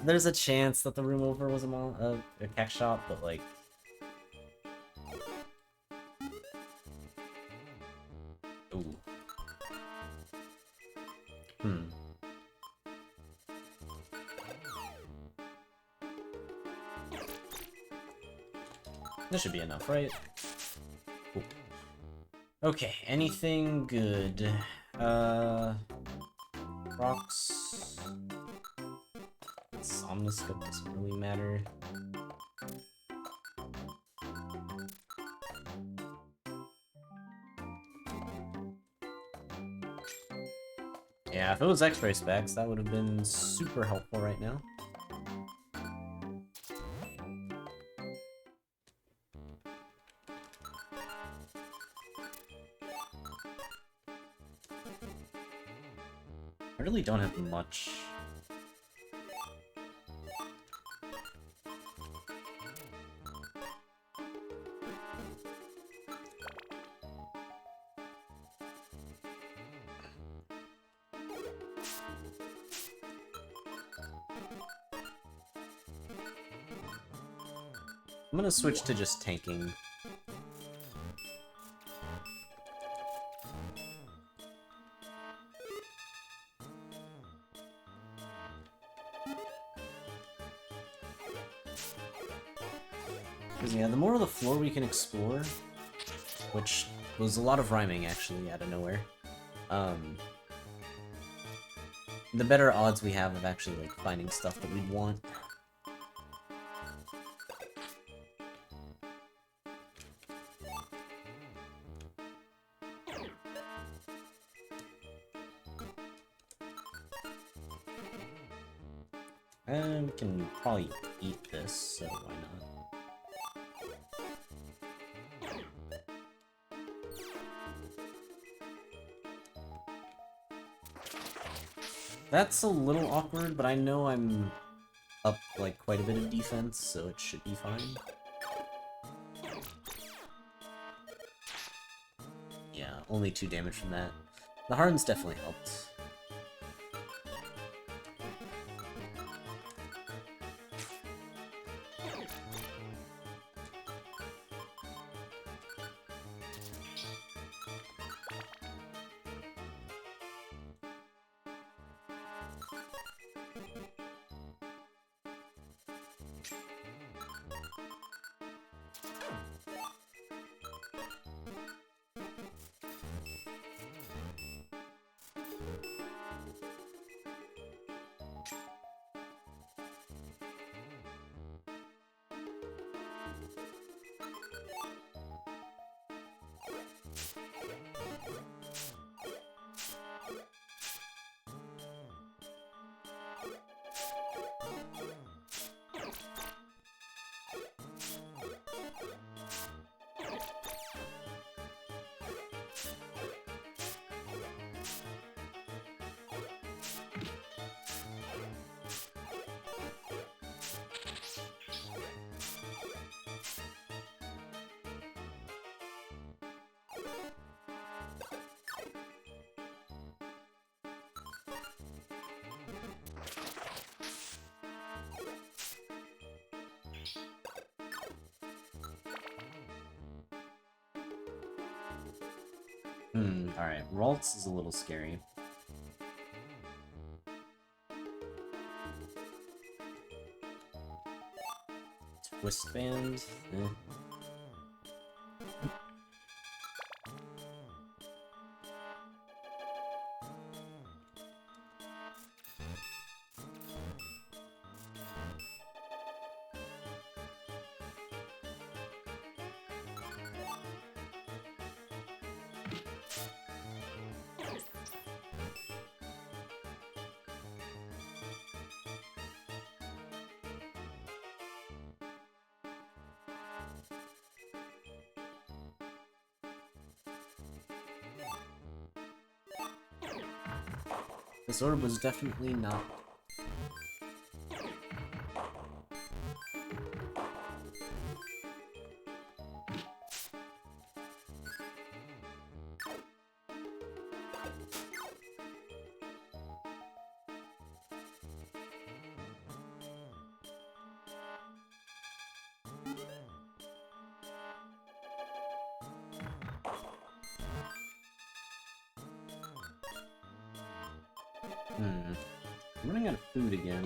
There's a chance that the room over was a tech shop, but like... Ooh. This should be enough, right? Cool. Okay, anything good? Rocks... Somnoscope doesn't really matter. Yeah, if it was X-ray specs, that would have been super helpful right now. I really don't have much. I'm gonna switch to just tanking. Because, yeah, the more of the floor we can explore, which was a lot of rhyming, actually, out of nowhere, the better odds we have of actually, like, finding stuff that we'd want. And we can probably eat this, so why not? That's a little awkward, but I know I'm up, like, quite a bit of defense, so it should be fine. Yeah, only 2 damage from that. The Harden's definitely helped. Alright, Ralts is a little scary. Twistband? Eh. This orb was definitely not. I'm running out of food again.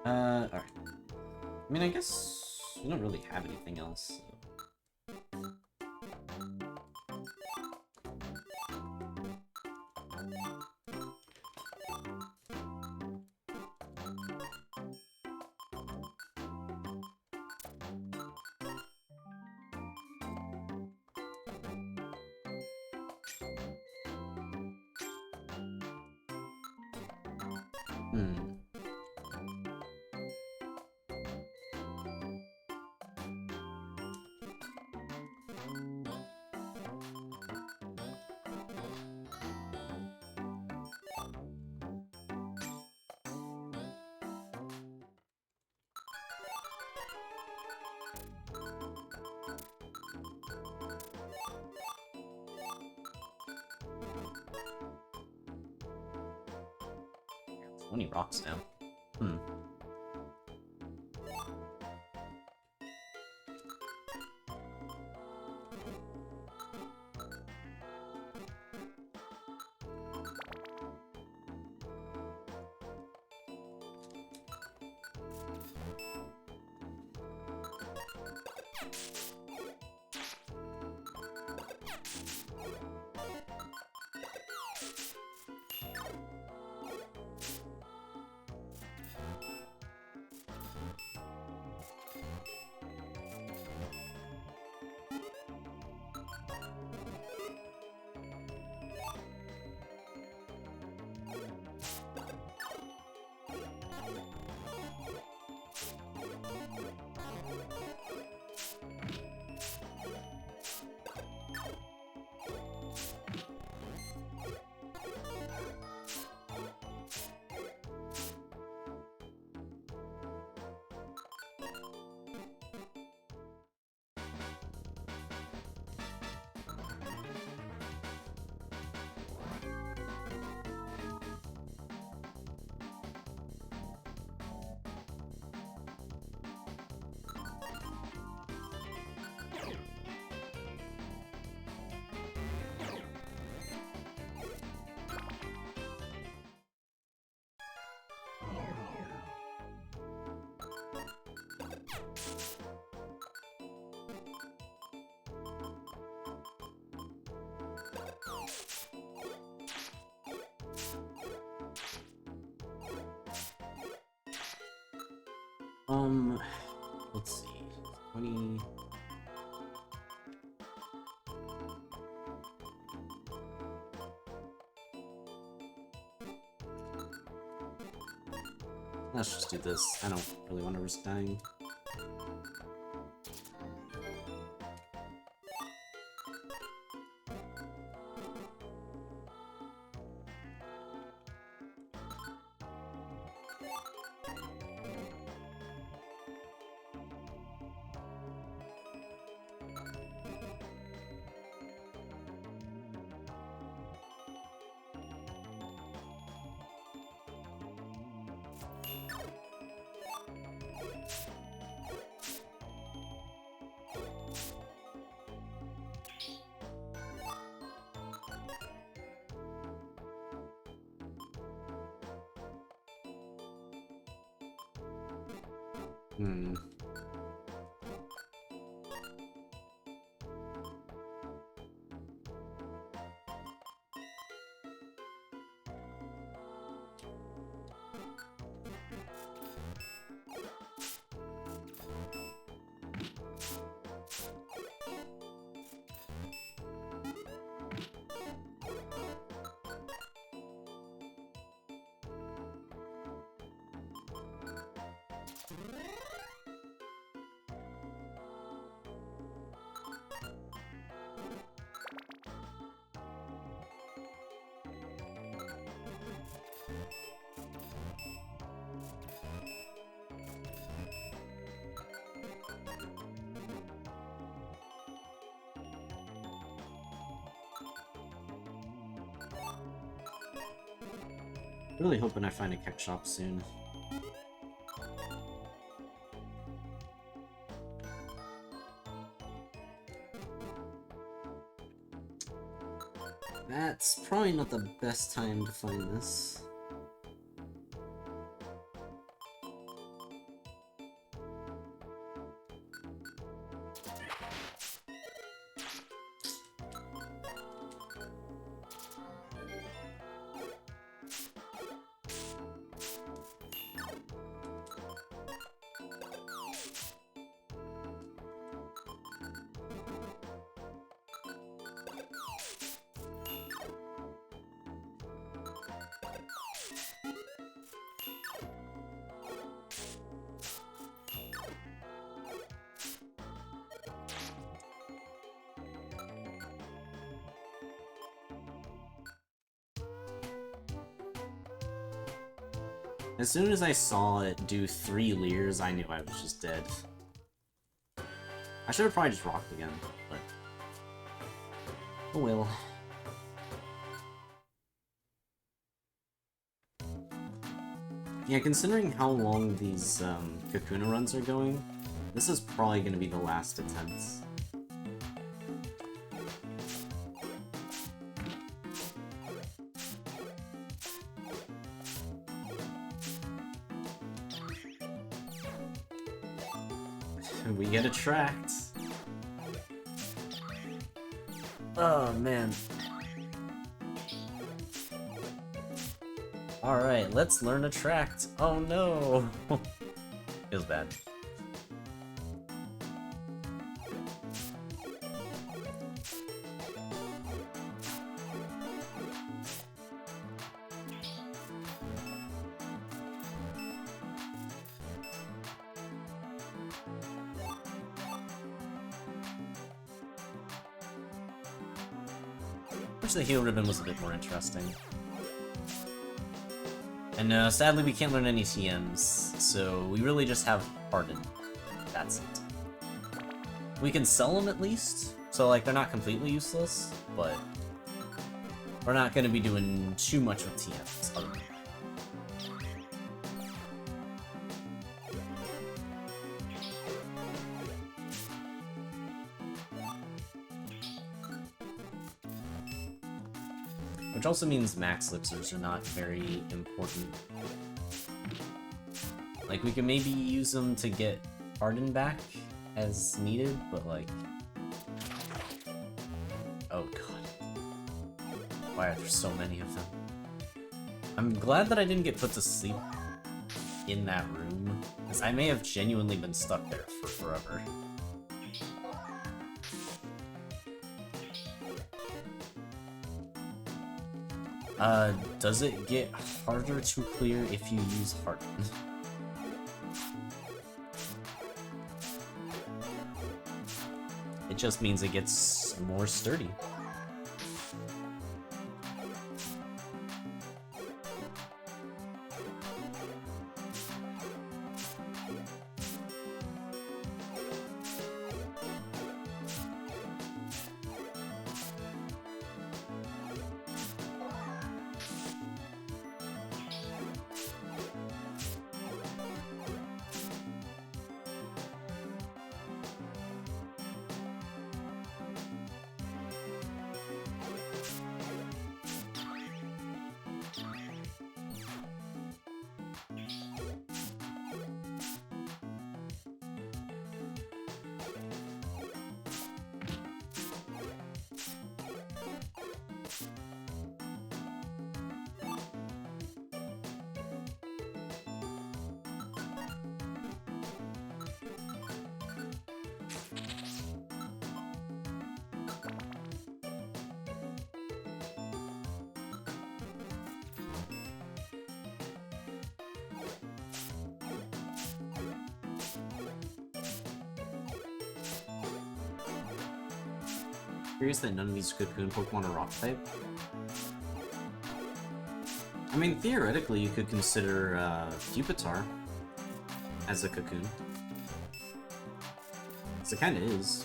Alright. I mean, I guess we don't really have anything else. Hmm. Only rocks now. Hmm. Let's see. 20. Let's just do this. I don't really want to risk dying. Hmm. Really hoping I find a Keck shop soon. That's probably not the best time to find this. As soon as I saw it do 3 Leers, I knew I was just dead. I should have probably just rocked again, but... oh well. Yeah, considering how long these Kakuna runs are going, this is probably going to be the last attempt. We get attract. Oh man. Alright, let's learn attract. Oh no! Feels bad. Wish the heal ribbon was a bit more interesting. And sadly we can't learn any TMs, so we really just have Harden. That's it. We can sell them at least, so like they're not completely useless, but we're not going to be doing too much with TMs other than that. Which also means max elixirs are not very important. Like, we can maybe use them to get Harden back as needed, but like... oh god. Why are there so many of them? I'm glad that I didn't get put to sleep in that room, because I may have genuinely been stuck there for forever. Does it get harder to clear if you use Harden? It just means it gets more sturdy. Curious that none of these Cocoon Pokemon are Rock type. I mean, theoretically, you could consider Pupitar as a Cocoon. Because it kind of is.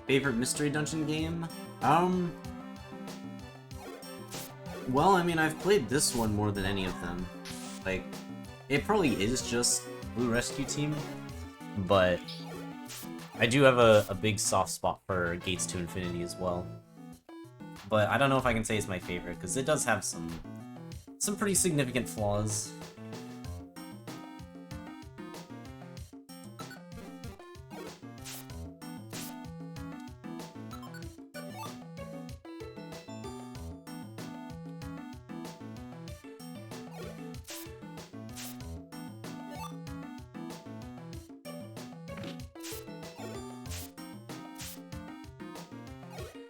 Favorite mystery dungeon game? Well, I mean, I've played this one more than any of them. Like, it probably is just Blue Rescue Team, but I do have a big soft spot for Gates to Infinity as well. But I don't know if I can say it's my favorite, because it does have some pretty significant flaws.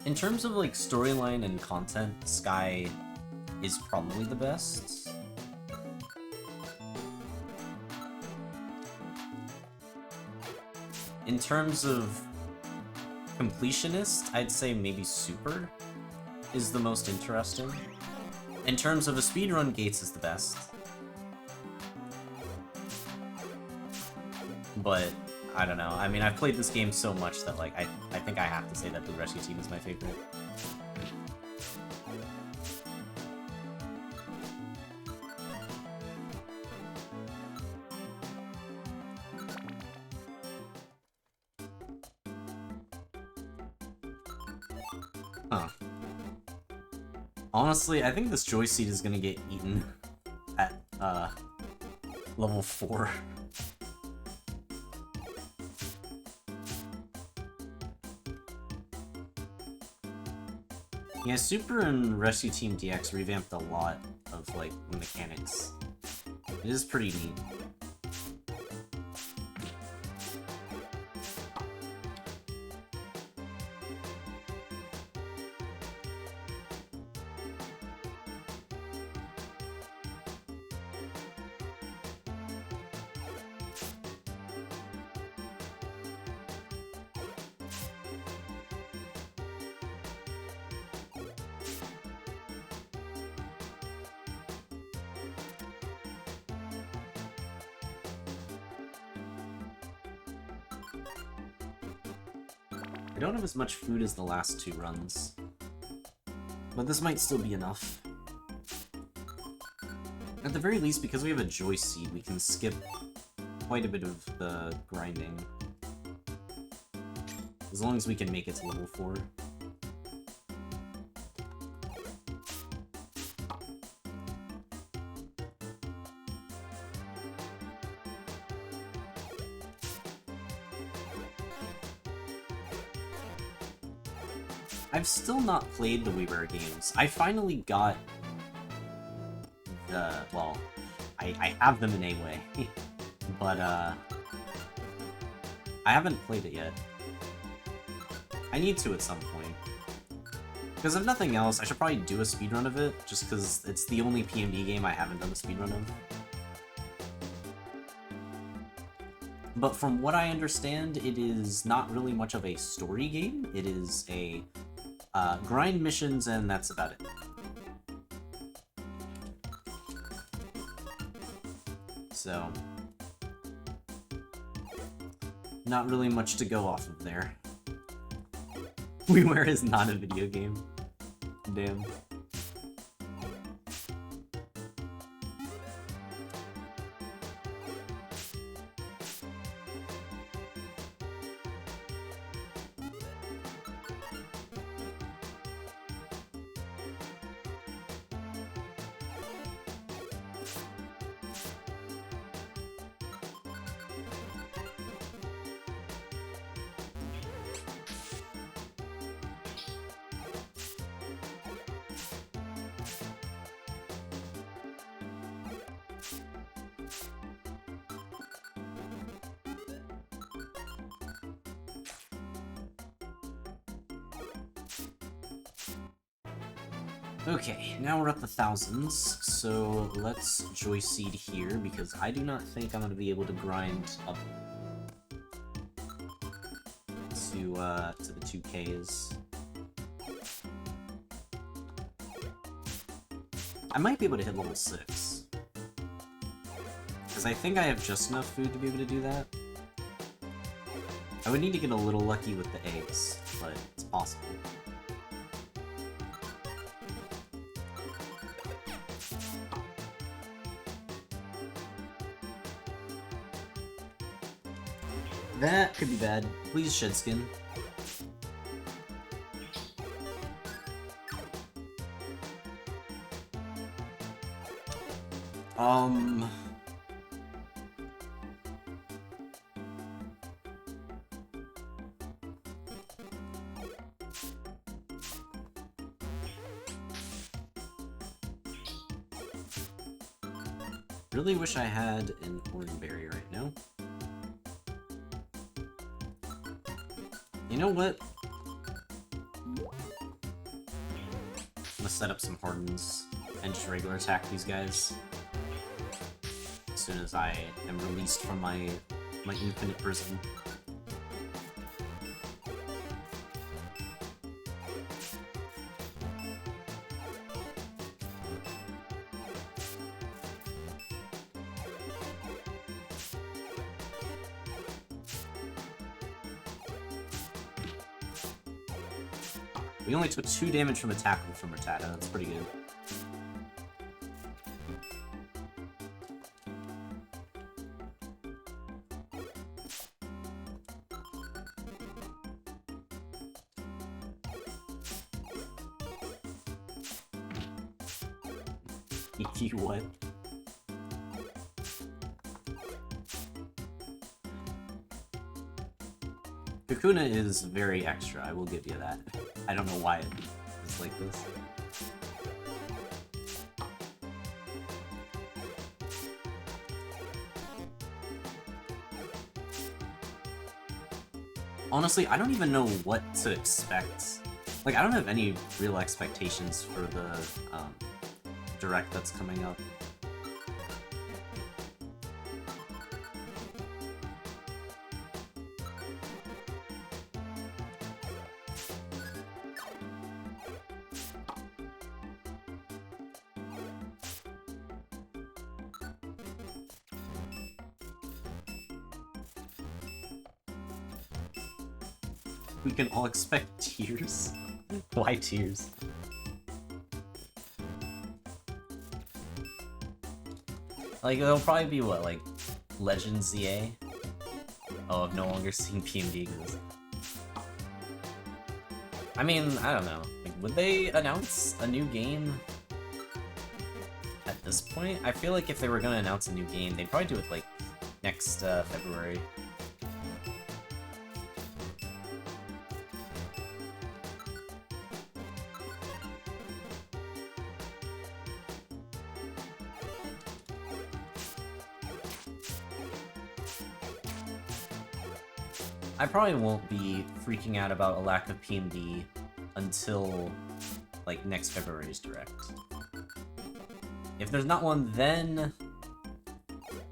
In terms of like storyline and content, Sky is probably the best. In terms of completionist, I'd say maybe Super is the most interesting. In terms of a speedrun, Gates is the best. But, I don't know. I mean, I've played this game so much that, like, I think I have to say that Blue Rescue Team is my favorite. Huh. Honestly, I think this Joy Seed is gonna get eaten at, level 4. Yeah, Super and Rescue Team DX revamped a lot of, like, the mechanics. It is pretty neat. I don't have as much food as the last 2 runs, but this might still be enough. At the very least, because we have a Joy Seed, we can skip quite a bit of the grinding. As long as we can make it to level 4. I've still not played the WiiWare games. I finally got the... well, I have them in a way, but I haven't played it yet. I need to at some point. Because if nothing else, I should probably do a speedrun of it, just because it's the only PMD game I haven't done a speedrun of. But from what I understand, it is not really much of a story game. It is a grind missions, and that's about it. So, not really much to go off of there. WiiWare is not a video game. Damn. Okay, now we're at the thousands, so let's Joy Seed here, because I do not think I'm going to be able to grind up to the 2Ks. I might be able to hit level 6. Because I think I have just enough food to be able to do that. I would need to get a little lucky with the eggs, but it's possible. That could be bad. Please, Shedskin. Really wish I had an Oranberry right now. You know what? I'm gonna set up some Hardens and just regular attack these guys as soon as I am released from my infinite prison. We only took 2 damage from a tackle from Rattata. That's pretty good. What? Kakuna is very extra, I will give you that. I don't know why it is like this. Honestly, I don't even know what to expect. Like, I don't have any real expectations for the direct that's coming up. We can all expect tears? Why tears? Like, it'll probably be what, like, Legends ZA? Oh, I've no longer seen PMD exist. I mean, I don't know. Like, would they announce a new game at this point? I feel like if they were gonna announce a new game, they'd probably do it, like, next February. I probably won't be freaking out about a lack of PMD until, like, next February's Direct. If there's not one then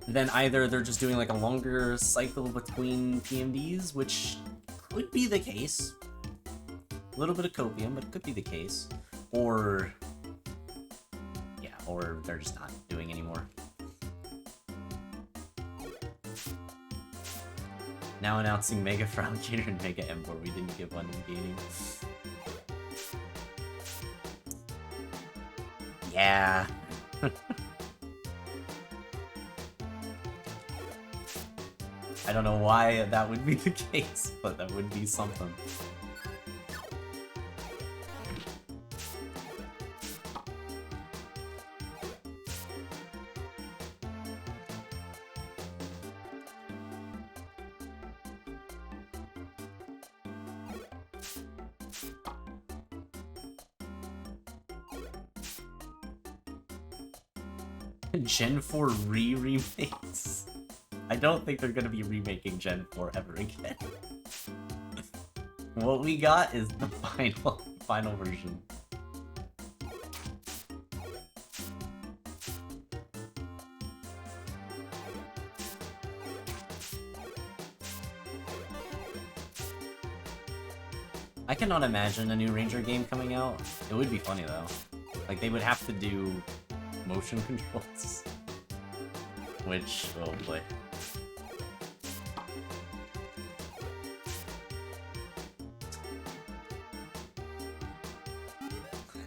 either they're just doing, like, a longer cycle between PMDs, which could be the case. A little bit of copium, but it could be the case. Or, yeah, or they're just not doing anymore. Now announcing Mega for Alligator and Mega Ember. We didn't get one in gaming. Yeah. I don't know why that would be the case, but that would be something. Gen 4 remakes? I don't think they're gonna be remaking Gen 4 ever again. What we got is the final version. I cannot imagine a new Ranger game coming out. It would be funny though. Like, they would have to do motion controls. Which, oh boy.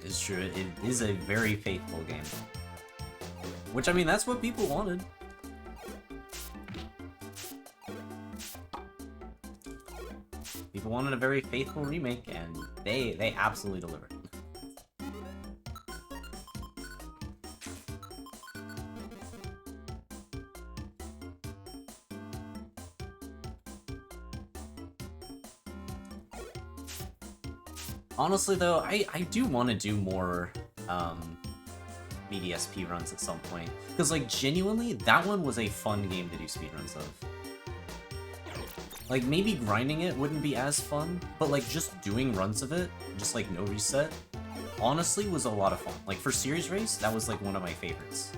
It's true, it is a very faithful game. Which, I mean, that's what people wanted. People wanted a very faithful remake, and they absolutely delivered. Honestly, though, I do want to do more BDSP runs at some point. Because, like, genuinely, that one was a fun game to do speedruns of. Like, maybe grinding it wouldn't be as fun, but, like, just doing runs of it, just, like, no reset, honestly was a lot of fun. Like, for Series Race, that was, like, one of my favorites.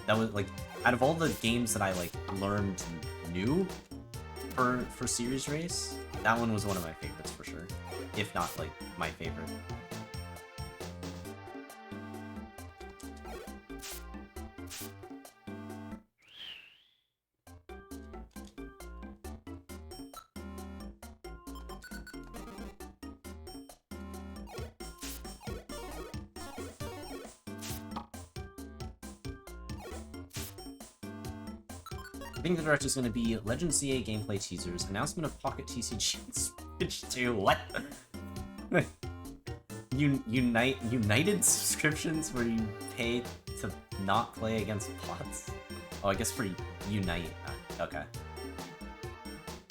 That was, like, out of all the games that I, like, learned new for Series Race, that one was one of my favorites for sure. If not, like, my favorite. I think the direct is going to be Legend CA gameplay teasers, announcement of Pocket TCG and Switch 2. What? United subscriptions where you pay to not play against bots? Oh, I guess for Unite. Okay.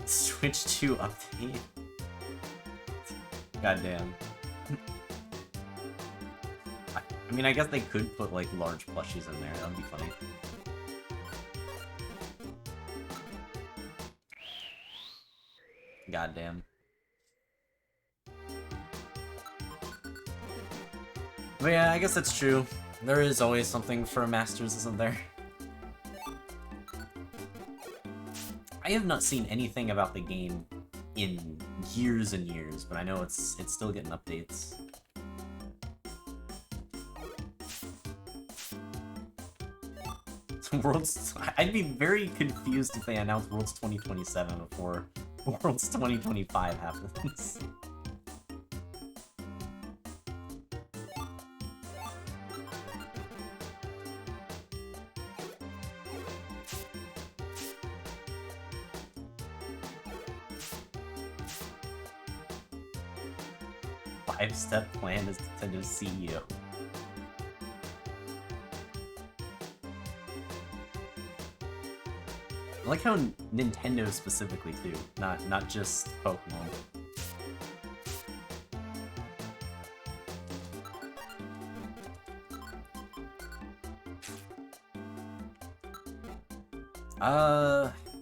Switch 2 update. Goddamn. I mean, I guess they could put, like, large plushies in there. That would be funny. Goddamn. But yeah, I guess that's true. There is always something for Masters, isn't there? I have not seen anything about the game in years and years, but I know it's still getting updates. Worlds... I'd be very confused if they announced Worlds 2027 before Worlds 2025 happens. Five-step plan as Nintendo's CEO. I like how Nintendo specifically too, not just Pokemon.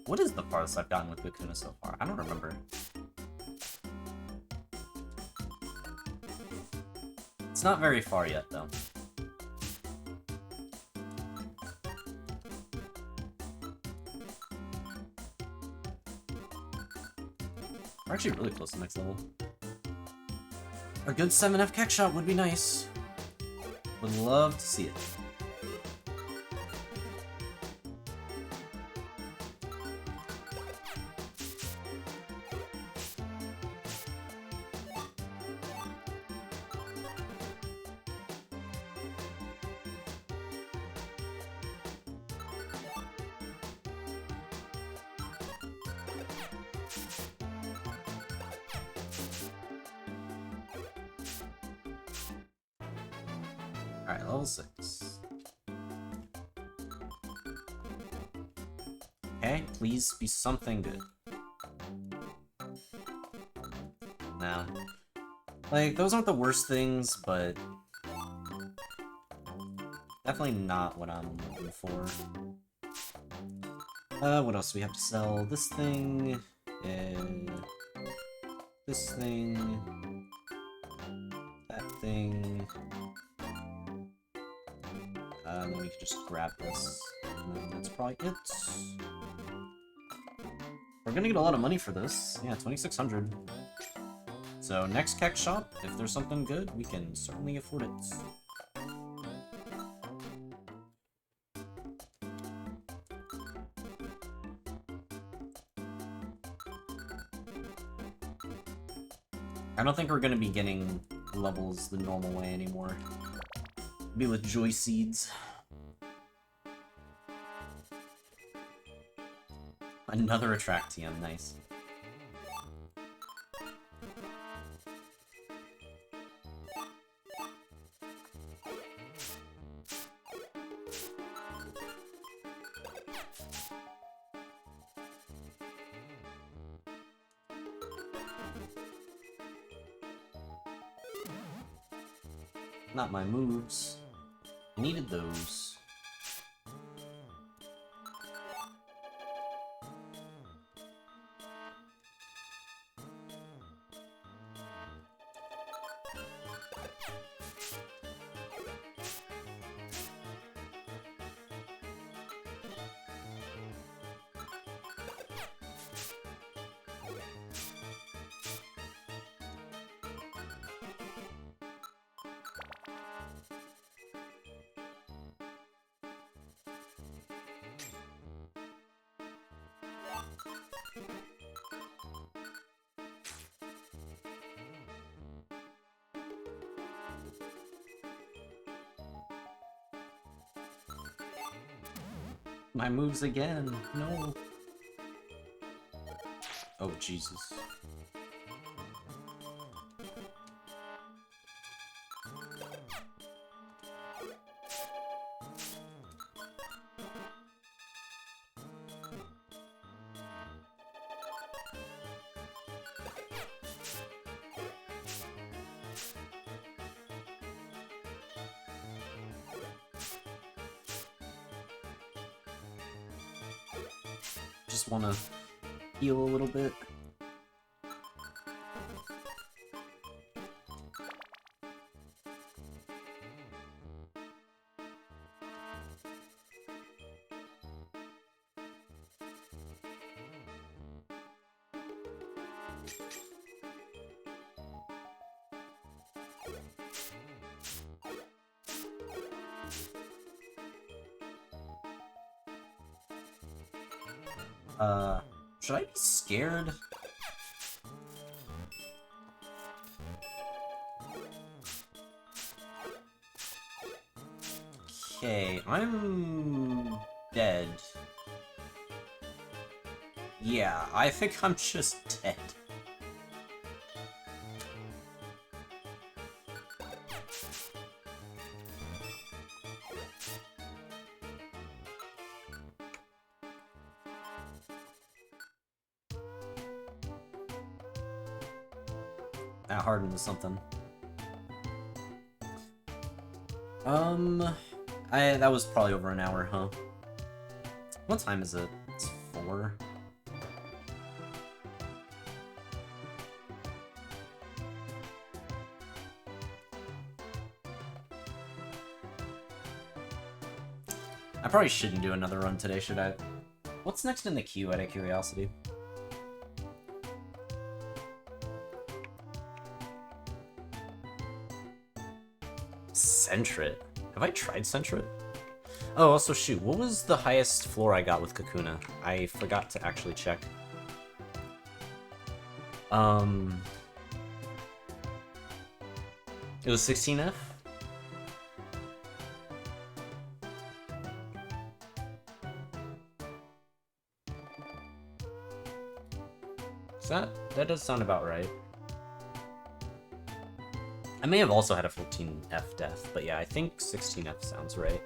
What is the farthest I've gotten with Kakuna so far? I don't remember. It's not very far yet, though. We're actually really close to next level. A good 7F Keck shot would be nice. Would love to see it. Alright, level 6. Okay, please be something good. No. Like, those aren't the worst things, but definitely not what I'm looking for. What else do we have to sell? This thing, this thing, that thing. Then we can just grab this. And that's probably it. We're gonna get a lot of money for this. Yeah, 2,600. So next Keck shop, if there's something good, we can certainly afford it. I don't think we're gonna be getting levels the normal way anymore. Be with Joy Seeds. Another Attractium, nice. Not my moves. Needed those. My moves again. No. Oh, Jesus. Just want to heal a little bit. Should I be scared? Okay, I'm dead. Yeah, I think I'm just dead. That hardened something. That was probably over an hour, huh? What time is it? It's 4. I probably shouldn't do another run today, should I? What's next in the queue, out of curiosity? Sentret? Have I tried Sentret? Oh, also shoot, what was the highest floor I got with Kakuna? I forgot to actually check. It was 16F? That does sound about right. I may have also had a 14F death, but yeah, I think 16F sounds right.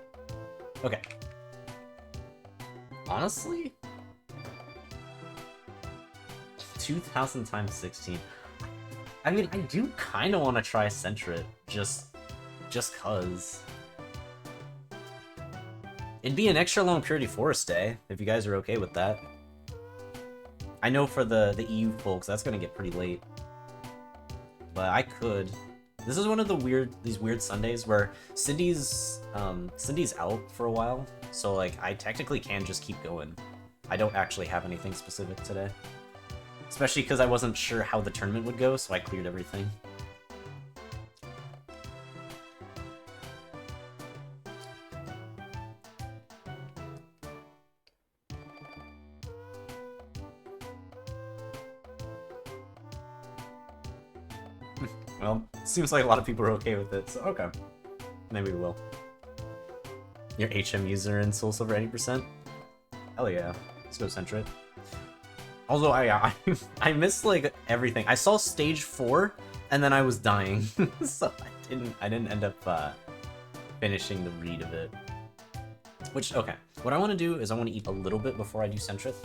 Okay. Honestly? 2,000 times 16. I mean, I do kind of want to try Sentret, just cause. It'd be an extra long Purity Forest day, if you guys are okay with that. I know for the EU folks, that's gonna get pretty late. But I could. This is one of these weird Sundays where Cindy's out for a while, so like I technically can just keep going. I don't actually have anything specific today. Especially because I wasn't sure how the tournament would go, so I cleared everything. Well, seems like a lot of people are okay with it, so okay. Maybe we will. Your HM user in Soul Silver 80%? Hell yeah. Let's go Sentret. Although I missed like everything. I saw stage 4 and then I was dying. So I didn't end up finishing the read of it. Which, okay. What I want to do is I want to eat a little bit before I do Sentret.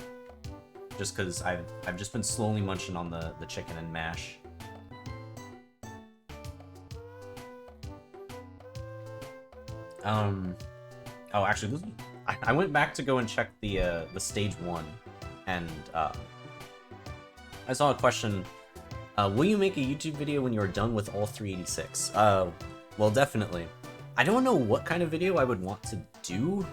Just because I've just been slowly munching on the chicken and mash. Oh, actually, I went back to go and check the stage 1, and I saw a question. Will you make a YouTube video when you're done with all 386? Well, definitely. I don't know what kind of video I would want to do,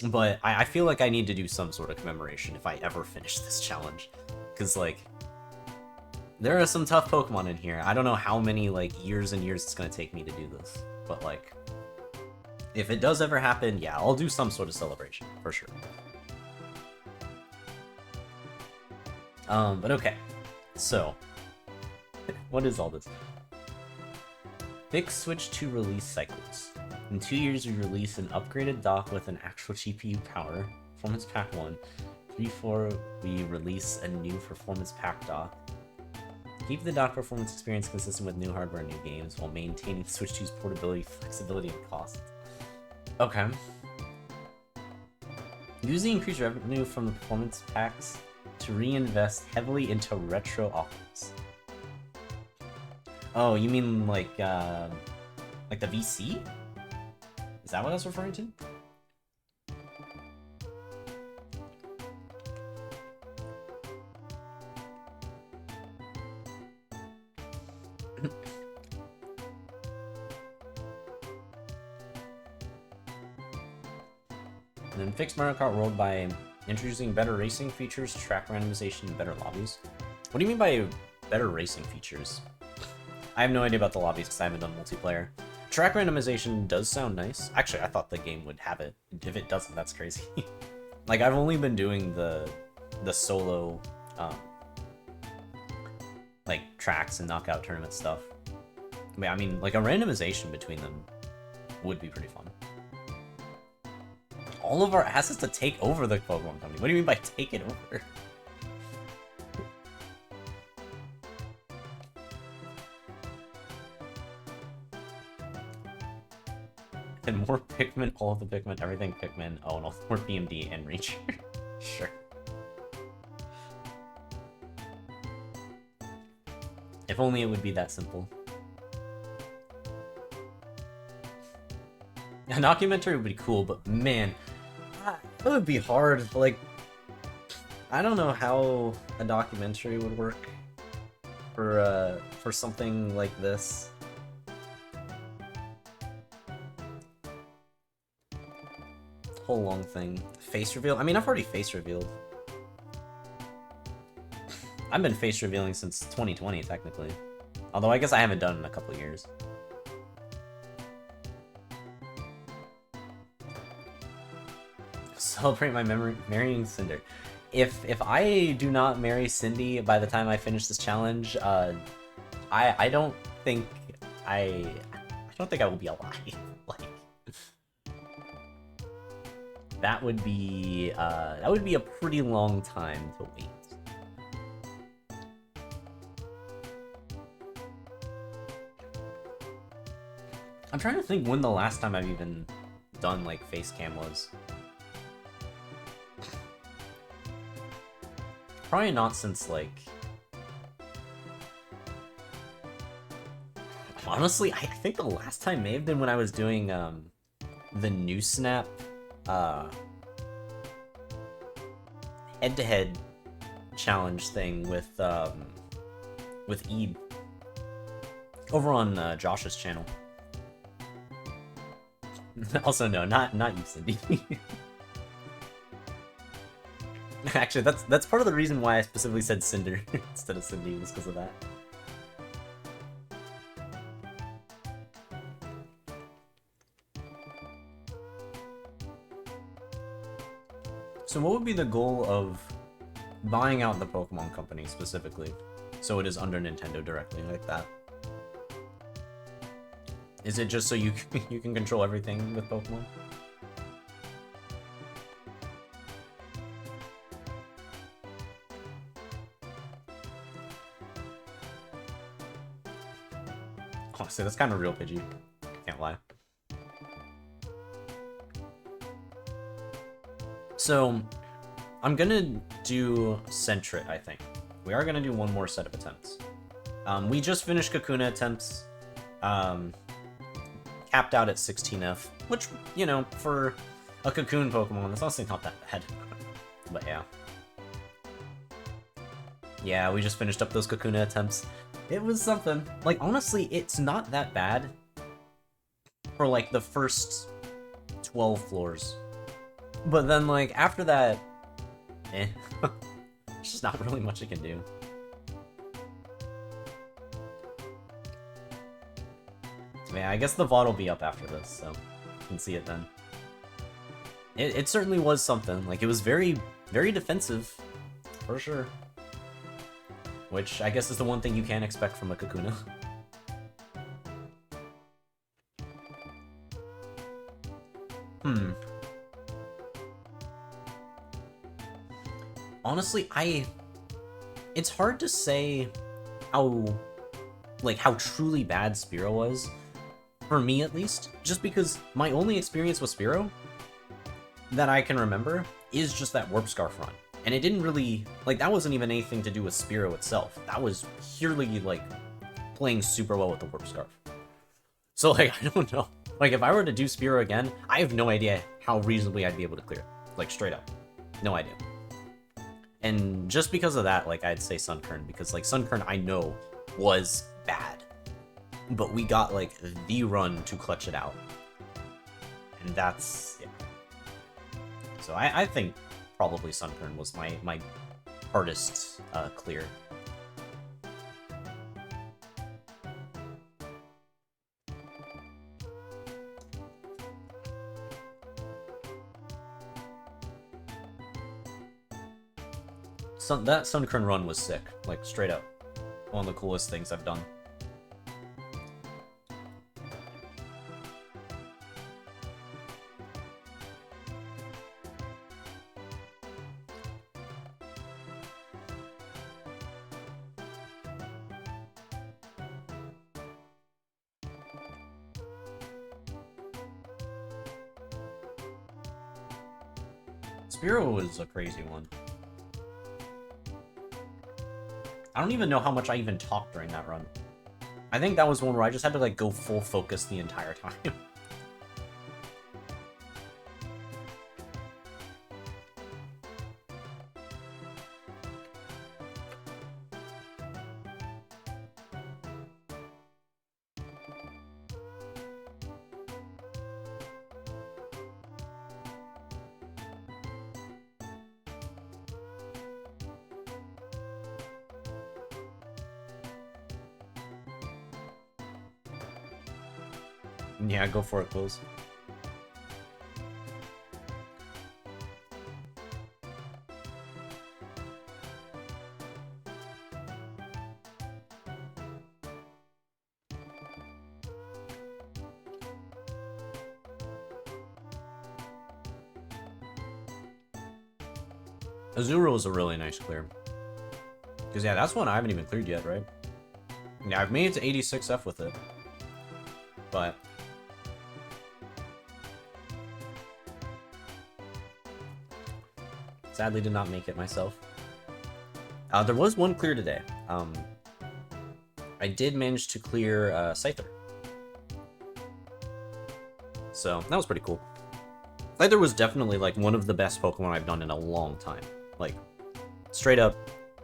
but I feel like I need to do some sort of commemoration if I ever finish this challenge, because like there are some tough Pokemon in here. I don't know how many like years and years it's gonna take me to do this, but like. If it does ever happen, yeah, I'll do some sort of celebration, for sure. But okay. So, what is all this? Fix switch to release cycles. In 2 years, we release an upgraded dock with an actual GPU power. Performance Pack 1. 3-4, we release a new Performance Pack dock. Keep the dock performance experience consistent with new hardware and new games while maintaining Switch 2's portability, flexibility, and cost. Okay. Use the increased revenue from the performance packs to reinvest heavily into retro offerings. Oh, you mean like the VC? Is that what I was referring to? And then fix Mario Kart World by introducing better racing features, track randomization, and better lobbies. What do you mean by better racing features? I have no idea about the lobbies because I haven't done multiplayer. Track randomization does sound nice. Actually, I thought the game would have it. If it doesn't, that's crazy. Like, I've only been doing the solo, like, tracks and knockout tournament stuff. I mean, like, a randomization between them would be pretty fun. All of our assets to take over the Pokemon Company. What do you mean by take it over? And more Pikmin, all of the Pikmin, everything Pikmin. Oh, no, more PMD and Reach. Sure. If only it would be that simple. A documentary would be cool, but man, it would be hard. Like, I don't know how a documentary would work for something like this. Whole long thing. Face reveal? I mean, I've already face revealed. I've been face revealing since 2020, technically. Although I guess I haven't done it in a couple years. Celebrate my marrying Cinder. If I do not marry Cindy by the time I finish this challenge, I don't think I will be alive. Like, that would be a pretty long time to wait. I'm trying to think when the last time I've even done like face cam was. Probably not since like... Honestly, I think the last time may have been when I was doing the new Snap head-to-head challenge thing with Ebe over on Josh's channel. Also, no, not you, Cindy. Actually, that's part of the reason why I specifically said Cinder instead of Cindy, was because of that. So what would be the goal of buying out the Pokemon Company specifically, so it is under Nintendo directly like that? Is it just so you can control everything with Pokemon? Honestly, that's kind of real Pidgey. Can't lie. So, I'm gonna do Sentret, I think. We are gonna do one more set of attempts. We just finished Kakuna attempts. Capped out at 16F, which, you know, for a Cocoon Pokemon, that's honestly not that bad. But yeah. Yeah, we just finished up those Kakuna attempts. It was something. Like, honestly, it's not that bad for, like, the first 12 floors. But then, like, after that, There's just not really much it can do. Yeah, I guess the VOD will be up after this, so you can see it then. It certainly was something. Like, it was very, very defensive, for sure. Which, I guess is the one thing you can expect from a Kakuna. Hmm. Honestly, it's hard to say how, like, how truly bad Spearow was, for me at least, just because my only experience with Spearow that I can remember is just that Warp Scarf run. And it didn't really, like, that wasn't even anything to do with Spearow itself. That was purely, like, playing super well with the Warp Scarf. So, like, I don't know. Like, if I were to do Spearow again, I have no idea how reasonably I'd be able to clear it. Like, straight up. No idea. And just because of that, like, I'd say Sunkern, because, like, Sunkern I know was bad. But we got, like, the run to clutch it out. And that's, yeah. So I think probably Sunkern was my hardest clear. That Sunkern run was sick, like, straight up. One of the coolest things I've done. Spearow was a crazy one. I don't even know how much I even talked during that run. I think that was one where I just had to, like, go full focus the entire time. Yeah, go for it, Quills. Azuro is a really nice clear. Because, yeah, that's one I haven't even cleared yet, right? Yeah, I've made it to 86F with it. But sadly did not make it myself. There was one clear today. I did manage to clear Scyther. So, that was pretty cool. Scyther was definitely, like, one of the best Pokemon I've done in a long time. Like, straight up,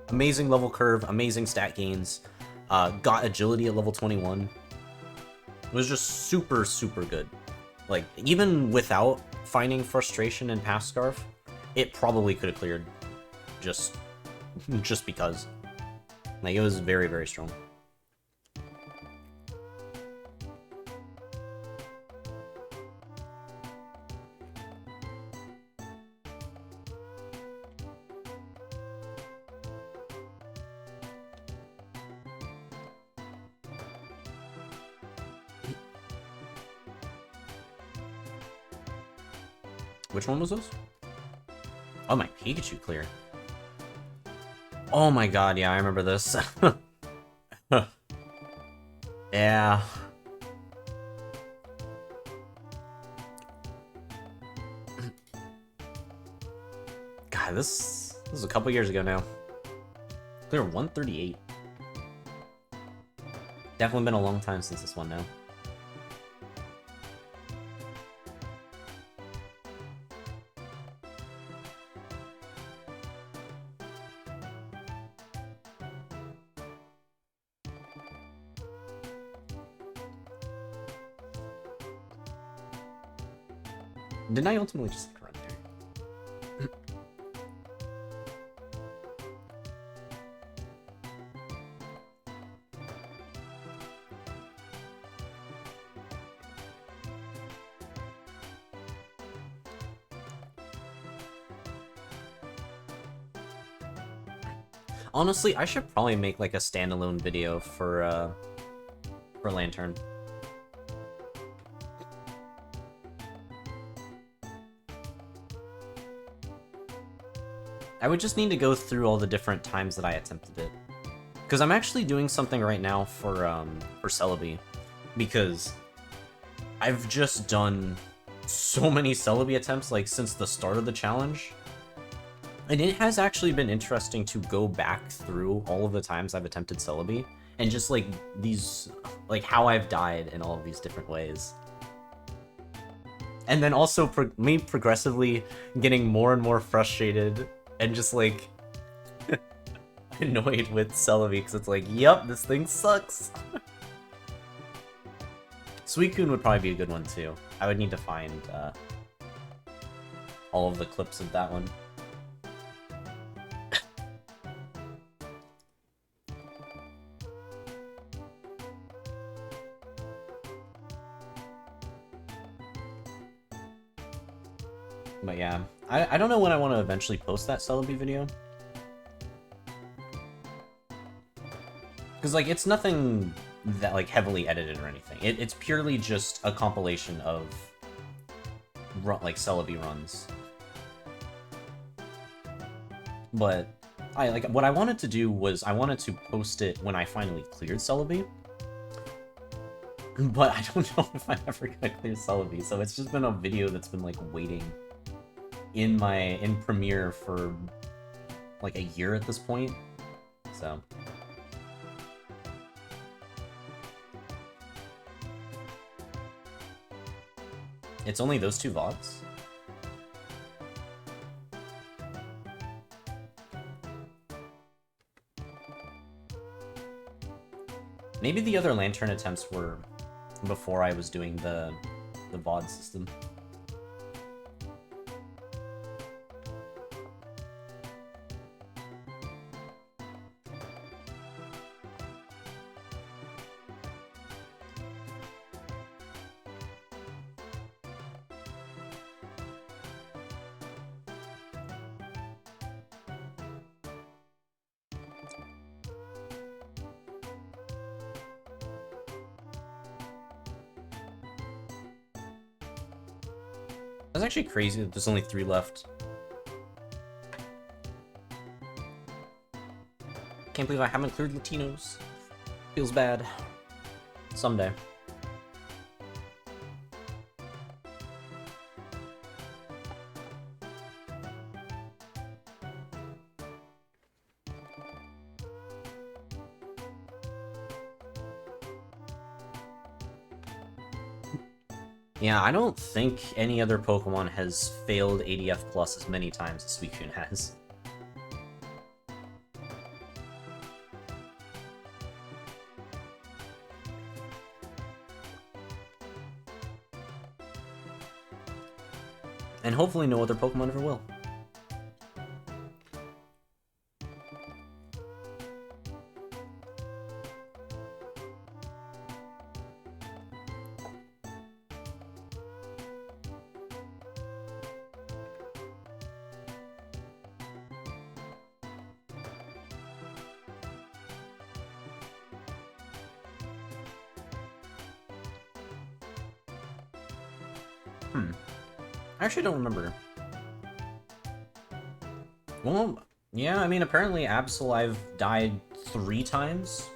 amazing level curve, amazing stat gains, got agility at level 21. It was just super, super good. Like, even without finding frustration in Pass Scarf, it probably could have cleared just because. Like, it was very, very strong. Which one was this? Oh, my Pikachu clear. Oh my god, yeah, I remember this. Yeah. God, this was a couple years ago now. Clear 138. Definitely been a long time since this one now. Didn't I ultimately just run there? Honestly, I should probably make like a standalone video for Lantern. I would just need to go through all the different times that I attempted it. Because I'm actually doing something right now for Celebi, because I've just done so many Celebi attempts, like, since the start of the challenge. And it has actually been interesting to go back through all of the times I've attempted Celebi, and just, like, these, like, how I've died in all of these different ways. And then also me progressively getting more and more frustrated, and just, like, annoyed with Celebi, because it's like, yep, this thing sucks. Suicune would probably be a good one, too. I would need to find all of the clips of that one. But yeah, I don't know when I want to eventually post that Celebi video. Because, like, it's nothing that, like, heavily edited or anything. It's purely just a compilation of, like, Celebi runs. But, what I wanted to do was, I wanted to post it when I finally cleared Celebi. But I don't know if I'm ever gonna clear Celebi, so it's just been a video that's been, like, waiting in Premiere for, like, a year at this point, so... It's only those two VODs? Maybe the other Lantern attempts were before I was doing the VOD system. That's actually crazy that there's only 3 left. Can't believe I haven't cleared Latinos. Feels bad. Someday. Yeah, I don't think any other Pokemon has failed ADF Plus as many times as Suicune has. And hopefully no other Pokemon ever will. I actually don't remember. Well, yeah, I mean, apparently Absol I've died 3 times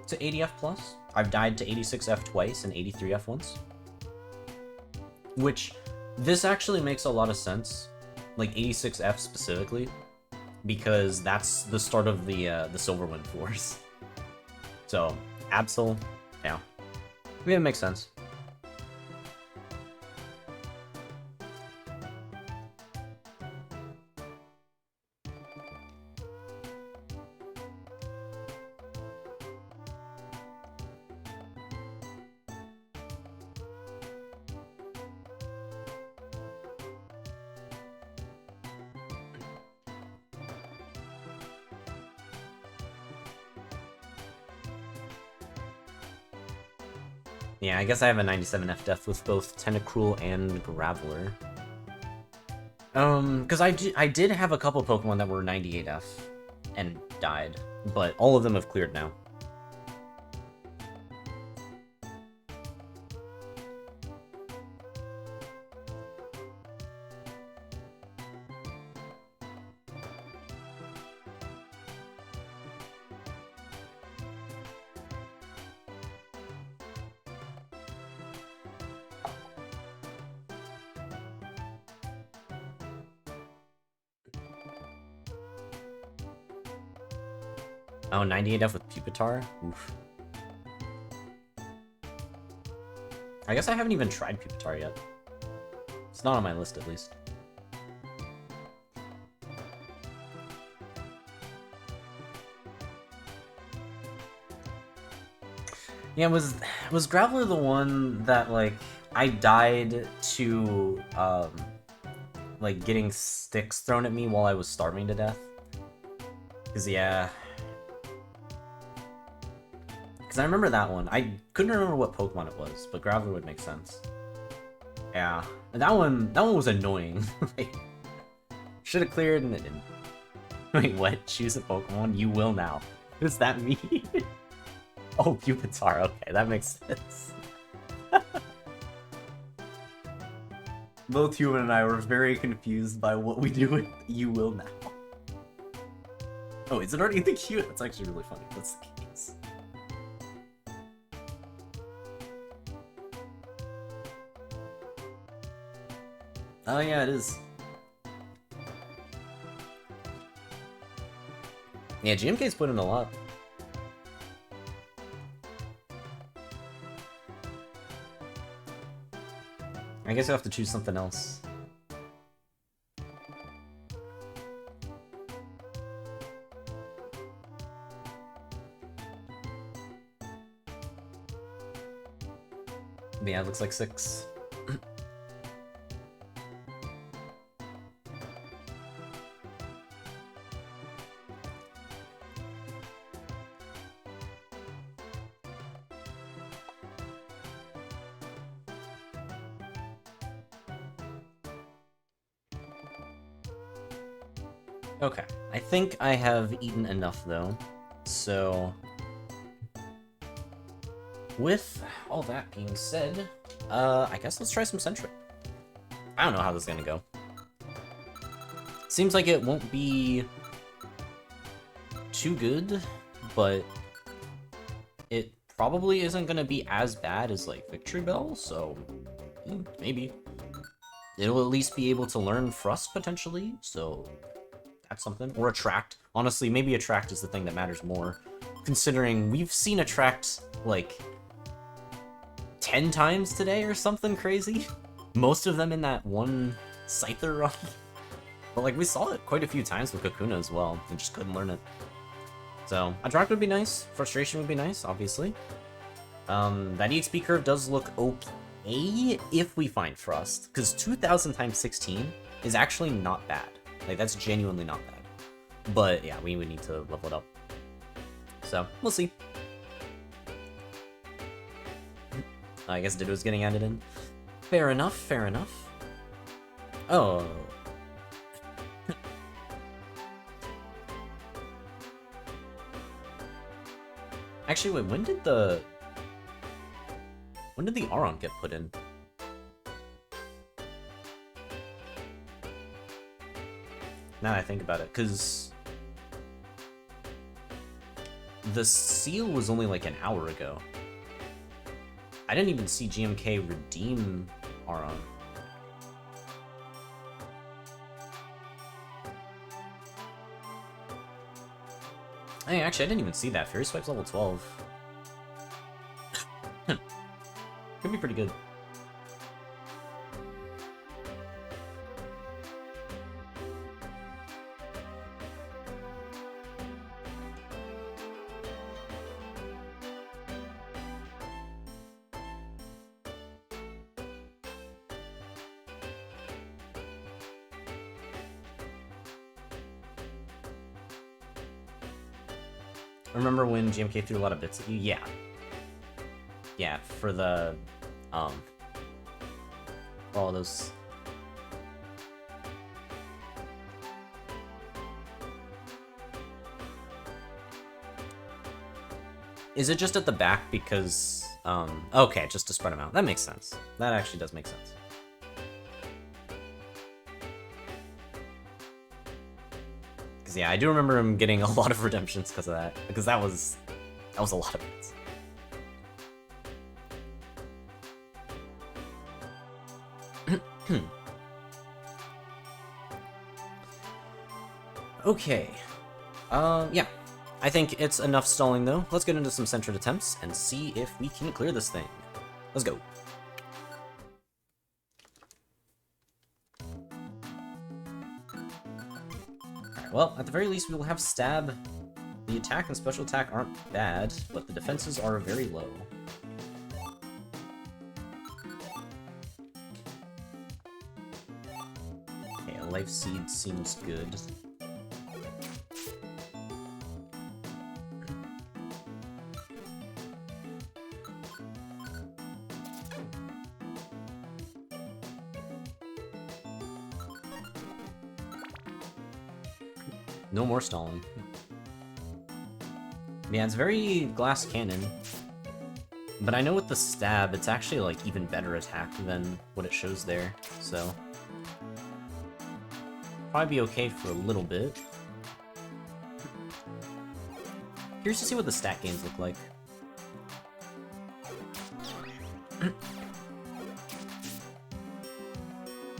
to 80F+. I've died to 86F twice and 83F once. Which, this actually makes a lot of sense. Like, 86F specifically. Because that's the start of the Silverwind Force. So, Absol, yeah. Yeah, it makes sense. Yeah, I guess I have a 97F death with both Tentacruel and Graveler. Because I did have a couple Pokemon that were 98F and died, but all of them have cleared now. Oh, 98F with Pupitar? Oof. I guess I haven't even tried Pupitar yet. It's not on my list, at least. Yeah, was Graveler the one that, like, I died to, like, getting sticks thrown at me while I was starving to death? Because, yeah. Because I remember that one. I couldn't remember what Pokemon it was, but Graveler would make sense. Yeah. And that one was annoying. Like, should have cleared and it didn't. Wait, what? Choose a Pokemon? You will now. What does that mean? Oh, Pupitar. Okay, that makes sense. Both Human and I were very confused by what we do with you will now. Oh, is it already in the queue? That's actually really funny. That's the case. Oh yeah, it is. Yeah, GMK's put in a lot. I guess I have to choose something else. Yeah, it looks like 6. Okay, I think I have eaten enough though, so with all that being said, I guess let's try some Sentret. I don't know how this is gonna go. Seems like it won't be too good, but it probably isn't gonna be as bad as like Victreebel, so maybe. It'll at least be able to learn Thrust potentially, so that's something. Or Attract. Honestly, maybe Attract is the thing that matters more, considering we've seen Attract like 10 times today or something crazy. Most of them in that one Scyther run. But like we saw it quite a few times with Kakuna as well, and just couldn't learn it. So Attract would be nice, Frustration would be nice, obviously. That EXP curve does look okay if we find Thrust, because 2000 times 16 is actually not bad. Like, that's genuinely not bad. But, yeah, we would need to level it up. So, we'll see. I guess Ditto's getting added in. Fair enough, fair enough. Oh. Actually, wait, when did the Aron get put in? Now that I think about it, because the seal was only like an hour ago. I didn't even see GMK redeem Aron. Hey, actually, I didn't even see that. Fairy Swipe's level 12. Could be pretty good. Remember when GMK threw a lot of bits at you? Yeah. Yeah, for the, all those... Is it just at the back because, okay, just to spread them out. That makes sense. That actually does make sense. Because, yeah, I do remember him getting a lot of redemptions because of that. Because that was a lot of bits. Okay. Yeah. I think it's enough stalling though. Let's get into some Sentret attempts and see if we can clear this thing. Let's go. Alright, well, at the very least we will have stab. The attack and special attack aren't bad, but the defenses are very low. Okay, a life seed seems good. No more stalling. Yeah, it's very glass cannon. But I know with the stab, it's actually like even better attack than what it shows there, so probably be okay for a little bit. Curious to see what the stat gains look like.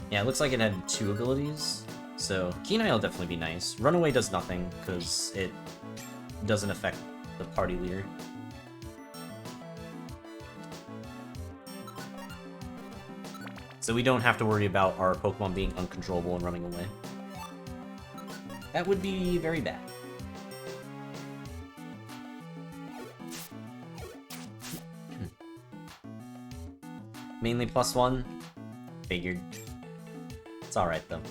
Yeah, it looks like it had 2 abilities, so Keen Eye will definitely be nice. Runaway does nothing, because it doesn't affect the party leader. So we don't have to worry about our Pokemon being uncontrollable and running away. That would be very bad. Mainly +1? Figured. It's alright though.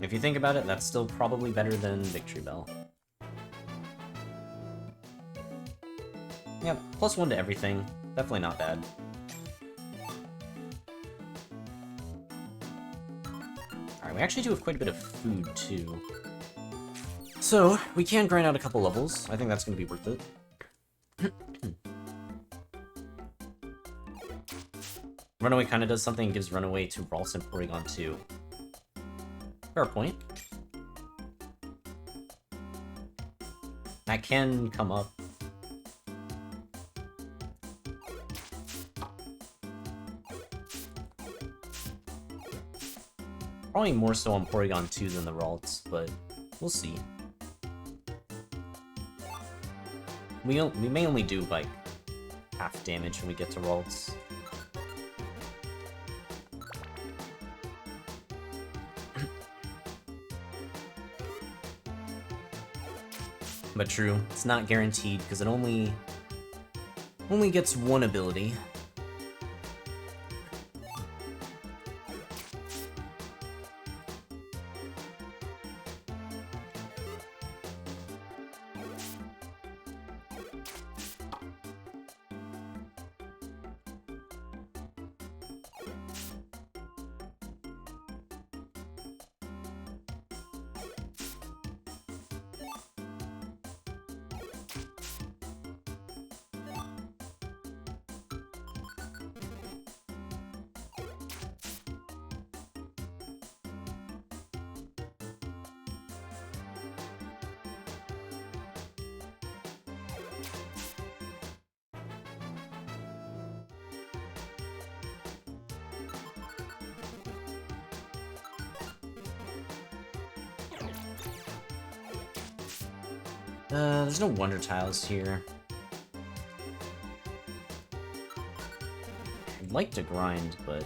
If you think about it, that's still probably better than Victreebel. Yeah, +1 to everything. Definitely not bad. Alright, we actually do have quite a bit of food, too. So, we can grind out a couple levels. I think that's going to be worth it. Runaway kind of does something and gives Runaway to Ralts and Porygon, too. Fair point. That can come up. Probably more so on Porygon 2 than the Ralts, but we'll see. We may only do, like, half damage when we get to Ralts. But true, it's not guaranteed, because it only gets 1 ability. There's no Wonder Tiles here. I'd like to grind, but...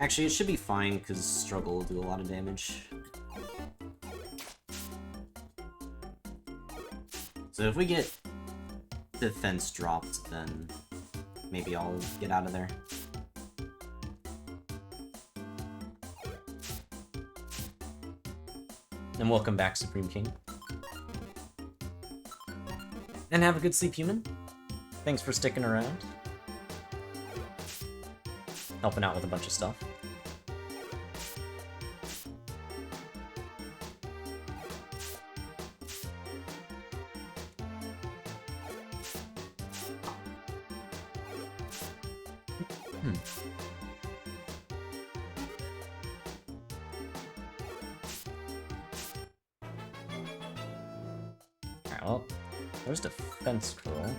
Actually, it should be fine, because Struggle will do a lot of damage. So if we get Defense dropped, then maybe I'll get out of there. And welcome back, Supreme King. And have a good sleep, human. Thanks for sticking around. Helping out with a bunch of stuff. Alright, well, There's defense curl.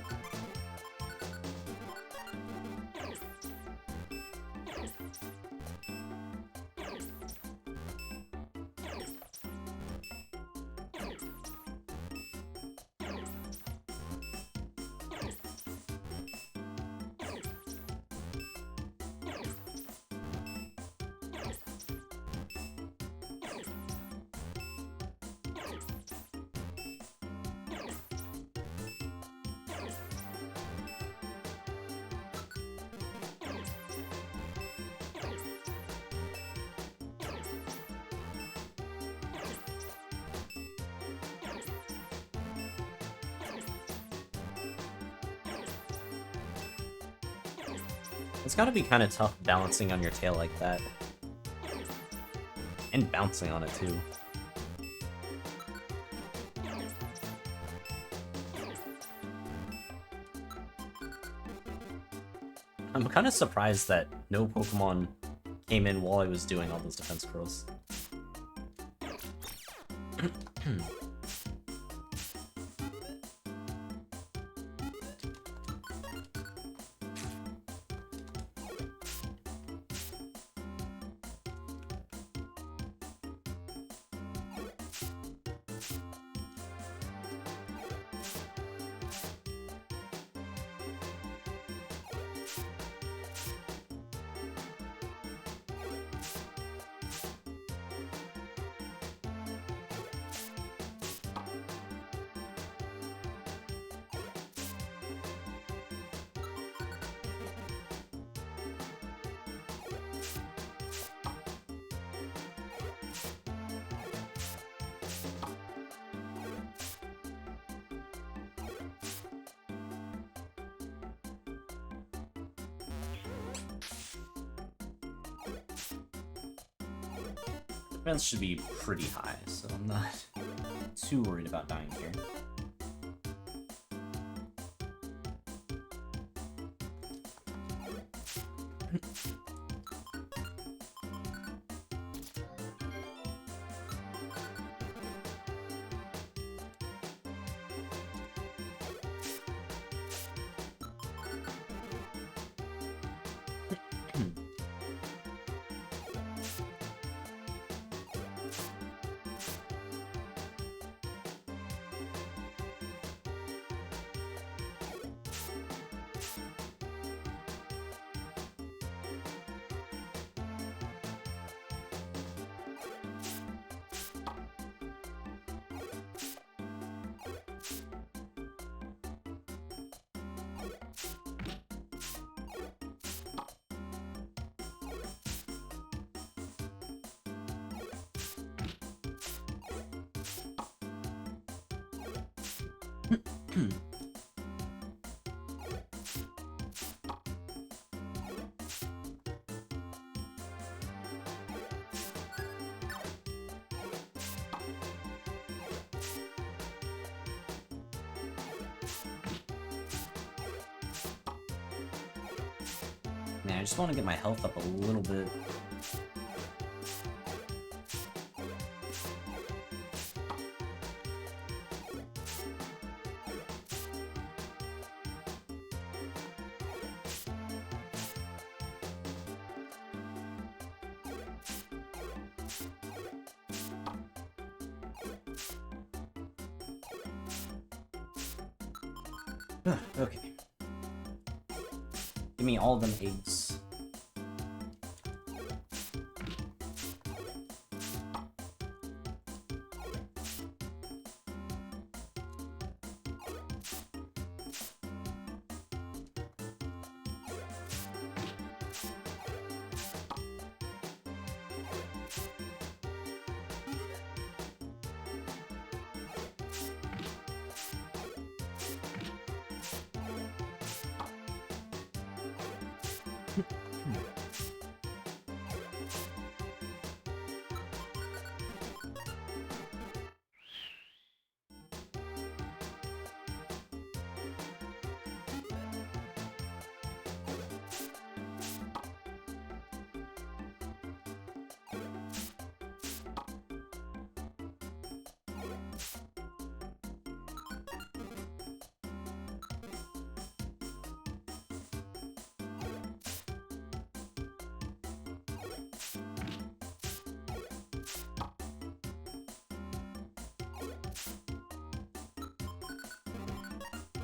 It's gotta be kind of tough balancing on your tail like that. And bouncing on it, too. I'm kind of surprised that no Pokemon came in while I was doing all those defense curls. Defense should be pretty high, so I'm not too worried about dying here. Man, I just want to get my health up a little bit. Okay. Give me all them eggs.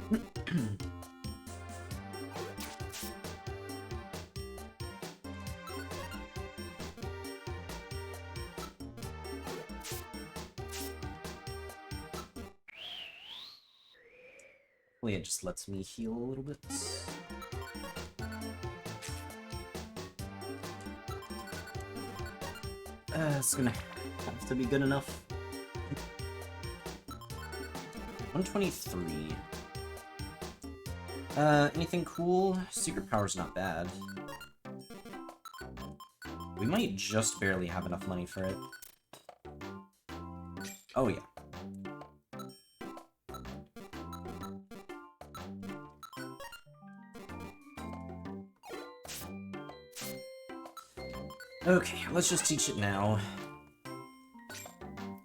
Hopefully it just lets me heal a little bit. It's gonna have to be good enough. 123. Anything cool? Secret power's not bad. We might just barely have enough money for it. Oh yeah. Okay, let's just teach it now.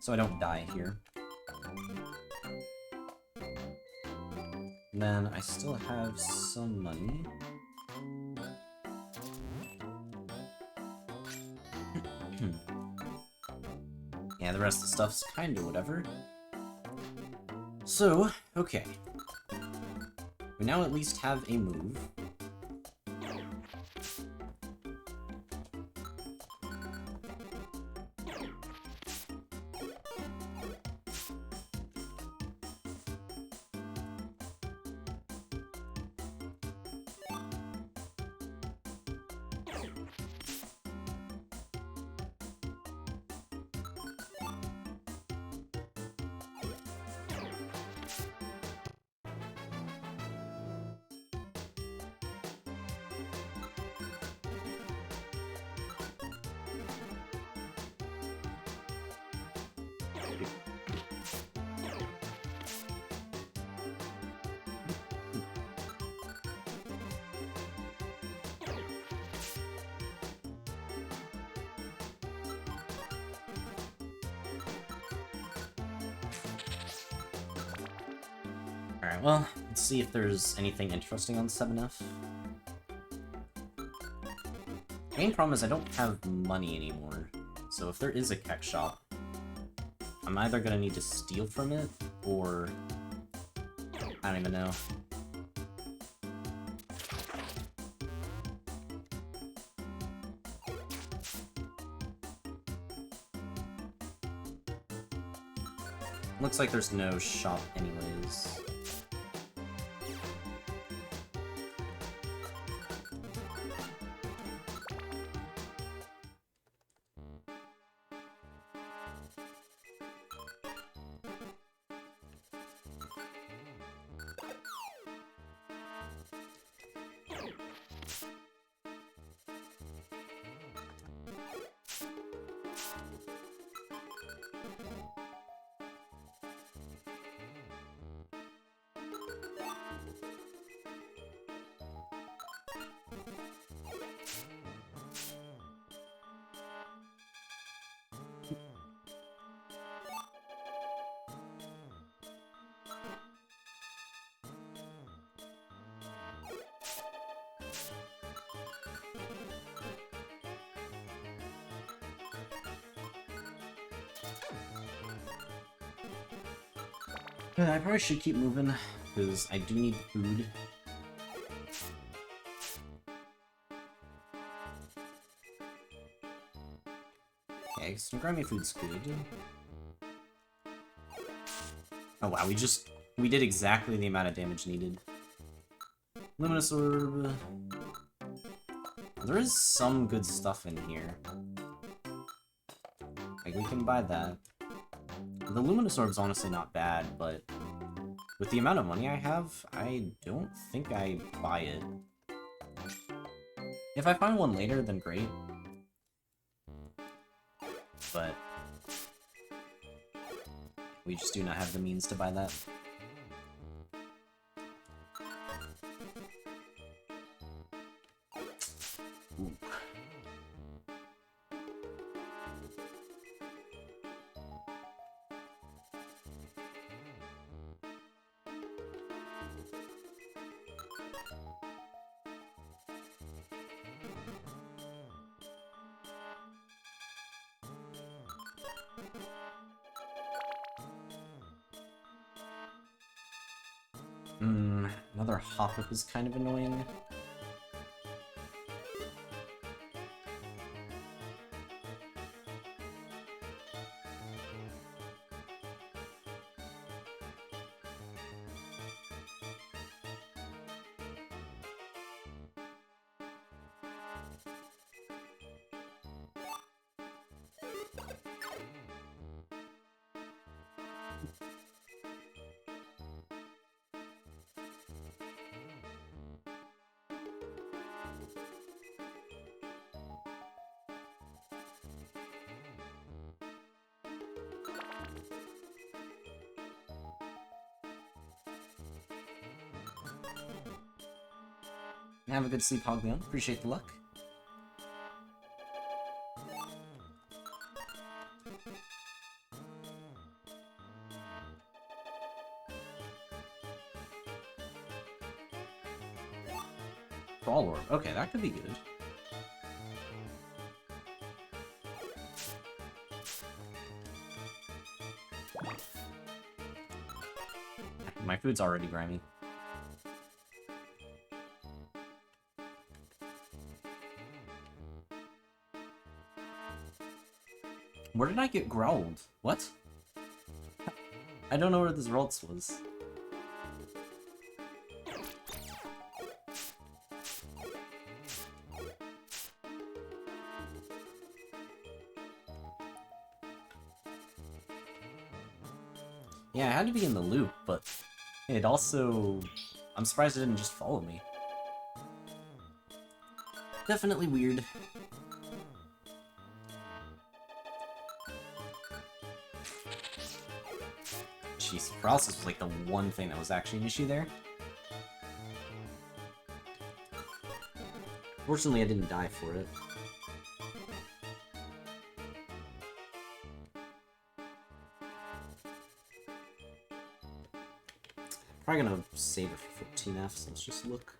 So I don't die here. And then I still have some money. Yeah, the rest of the stuff's kinda whatever. So, okay. We now at least have a move. Alright, well, let's see if there's anything interesting on 7F. Main problem is I don't have money anymore, so if there is a Keck shop, I'm either gonna need to steal from it, or... I don't even know. Looks like there's no shop anyways. I probably should keep moving, because I do need food. Okay, some grimy food's good. Oh wow, we did exactly the amount of damage needed. Luminous Orb... There is some good stuff in here. Like, we can buy that. The Luminous Orb's honestly not bad, but with the amount of money I have, I don't think I buy it. If I find one later, then great. But we just do not have the means to buy that. Ooh. Another hop-up is kind of annoying. Have a good sleep, Hogleon. Appreciate the luck. Ball Orb. Okay, that could be good. My food's already grimy. Where did I get growled? What? I don't know where this Ralts was. Yeah, I had to be in the loop, but it also... I'm surprised it didn't just follow me. Definitely weird. Jeez, paralysis was like the one thing that was actually an issue there. Fortunately, I didn't die for it. Probably gonna save it for 15F, so let's just look.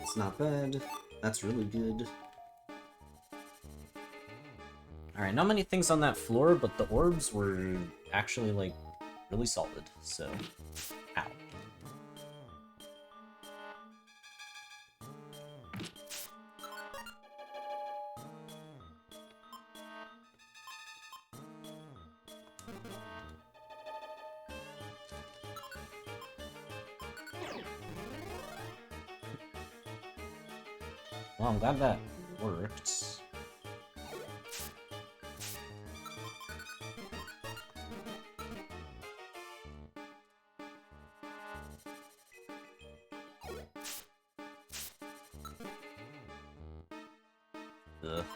It's not bad. That's really good. Alright, not many things on that floor, but the orbs were actually, like, really solid, so... Ow. Well, I'm glad that worked.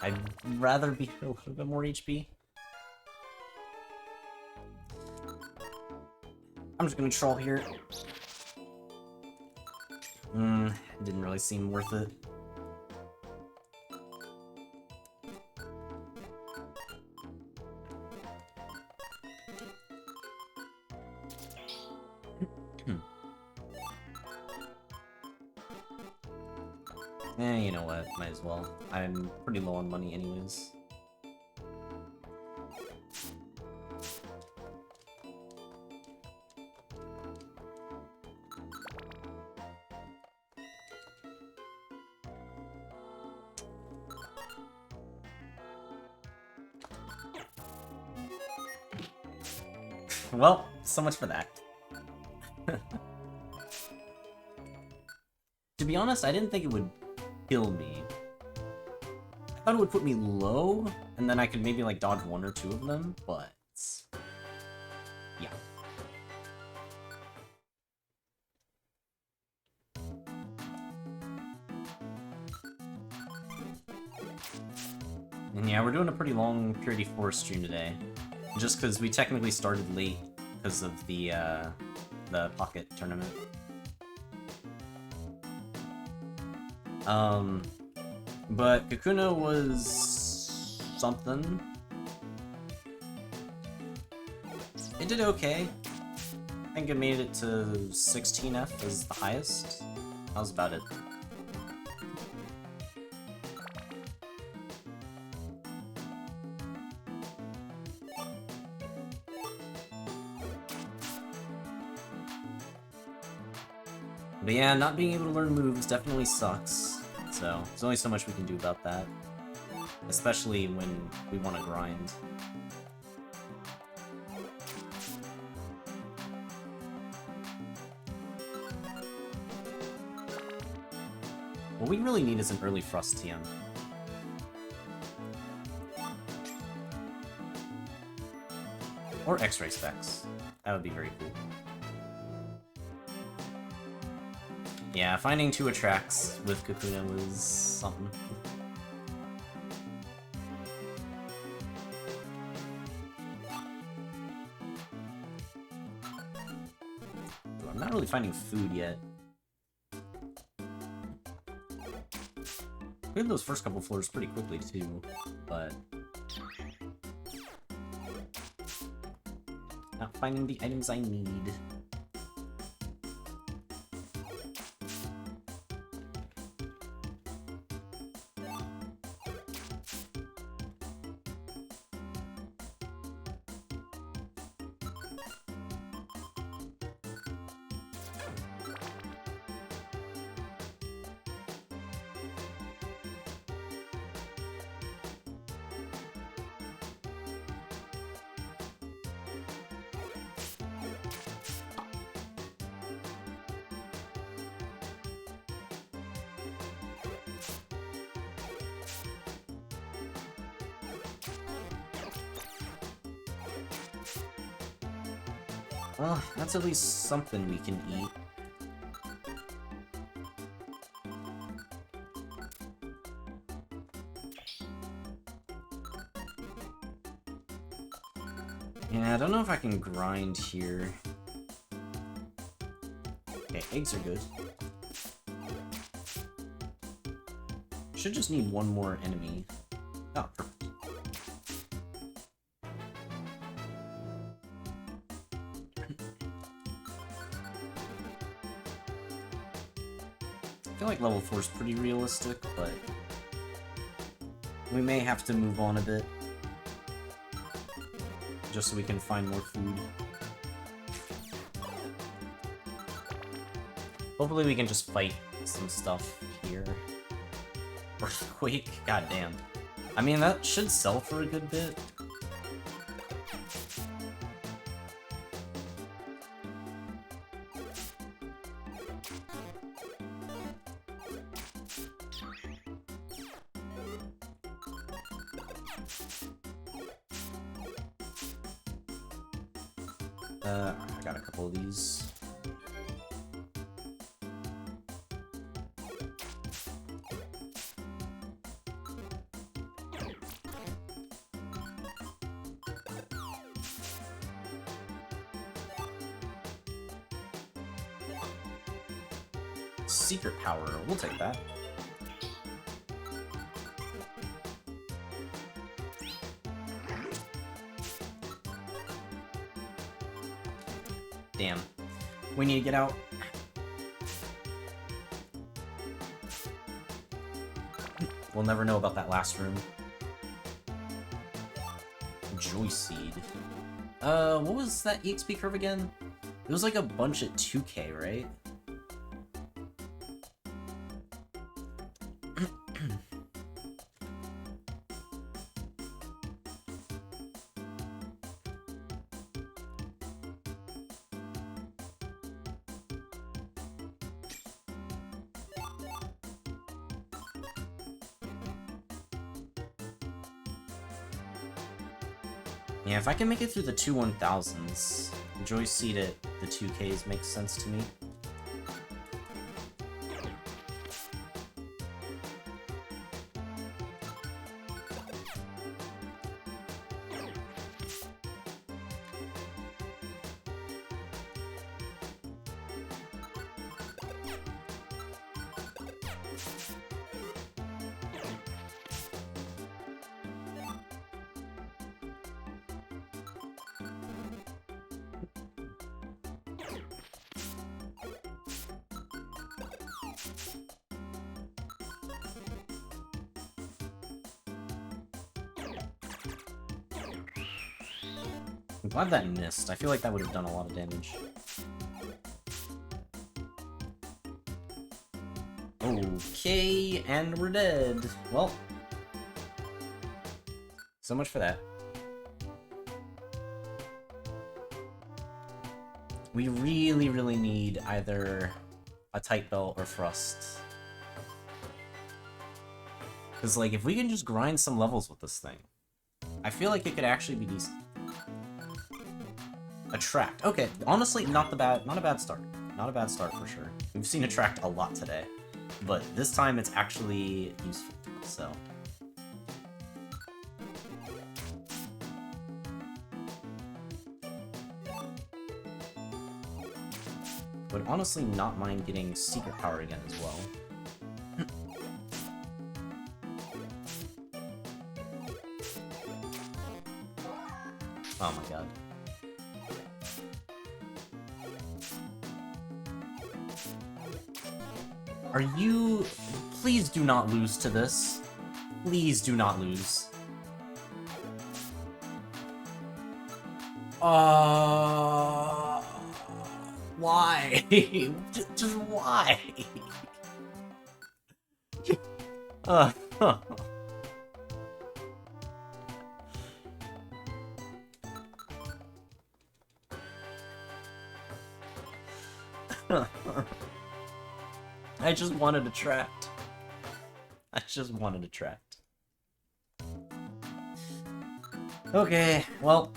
I'd rather be a little bit more HP. I'm just gonna troll here. Didn't really seem worth it. You know what? Might as well. I'm pretty low on money anyways. Well, so much for that. To be honest, I didn't think it would kill me. I thought it would put me low, and then I could maybe like dodge one or two of them, but... yeah. And yeah, we're doing a pretty long Purity 4 stream today. Just because we technically started late because of the Pocket tournament. But Kakuna was... something. It did okay. I think it made it to 16F as the highest. That was about it. But yeah, not being able to learn moves definitely sucks. So, there's only so much we can do about that. Especially when we want to grind. What we really need is an early Frost TM. Or X-ray specs. That would be very cool. Yeah, finding 2 attracts with Kakuna was something. I'm not really finding food yet. We had those first couple floors pretty quickly too, but not finding the items I need. Well, that's at least something we can eat. Yeah, I don't know if I can grind here. Okay, eggs are good. Should just need one more enemy. Oh, perfect. I feel like level 4 is pretty realistic, but we may have to move on a bit. Just so we can find more food. Hopefully we can just fight some stuff here. Earthquake? Goddamn. I mean, that should sell for a good bit. I got a couple of these. Secret power, we'll take that. Damn. We need to get out. We'll never know about that last room. Joy Seed. What was that EXP curve again? It was like a bunch at 2k, right? Yeah, if I can make it through the 2 1000s, Joy Seed at the 2Ks makes sense to me. I'm glad that missed. I feel like that would have done a lot of damage. Okay, and we're dead. Well, so much for that. We really, really need either a tight belt or thrust. Because, like, if we can just grind some levels with this thing, I feel like it could actually be decent. Attract. Okay, honestly, not a bad start. Not a bad start for sure. We've seen Attract a lot today, but this time it's actually useful, so. Would honestly not mind getting Secret Power again as well. Oh my god. Are you... Please do not lose to this. Please do not lose. Why? Just why? I just wanted to Attract. I just wanted to Attract. Okay, well.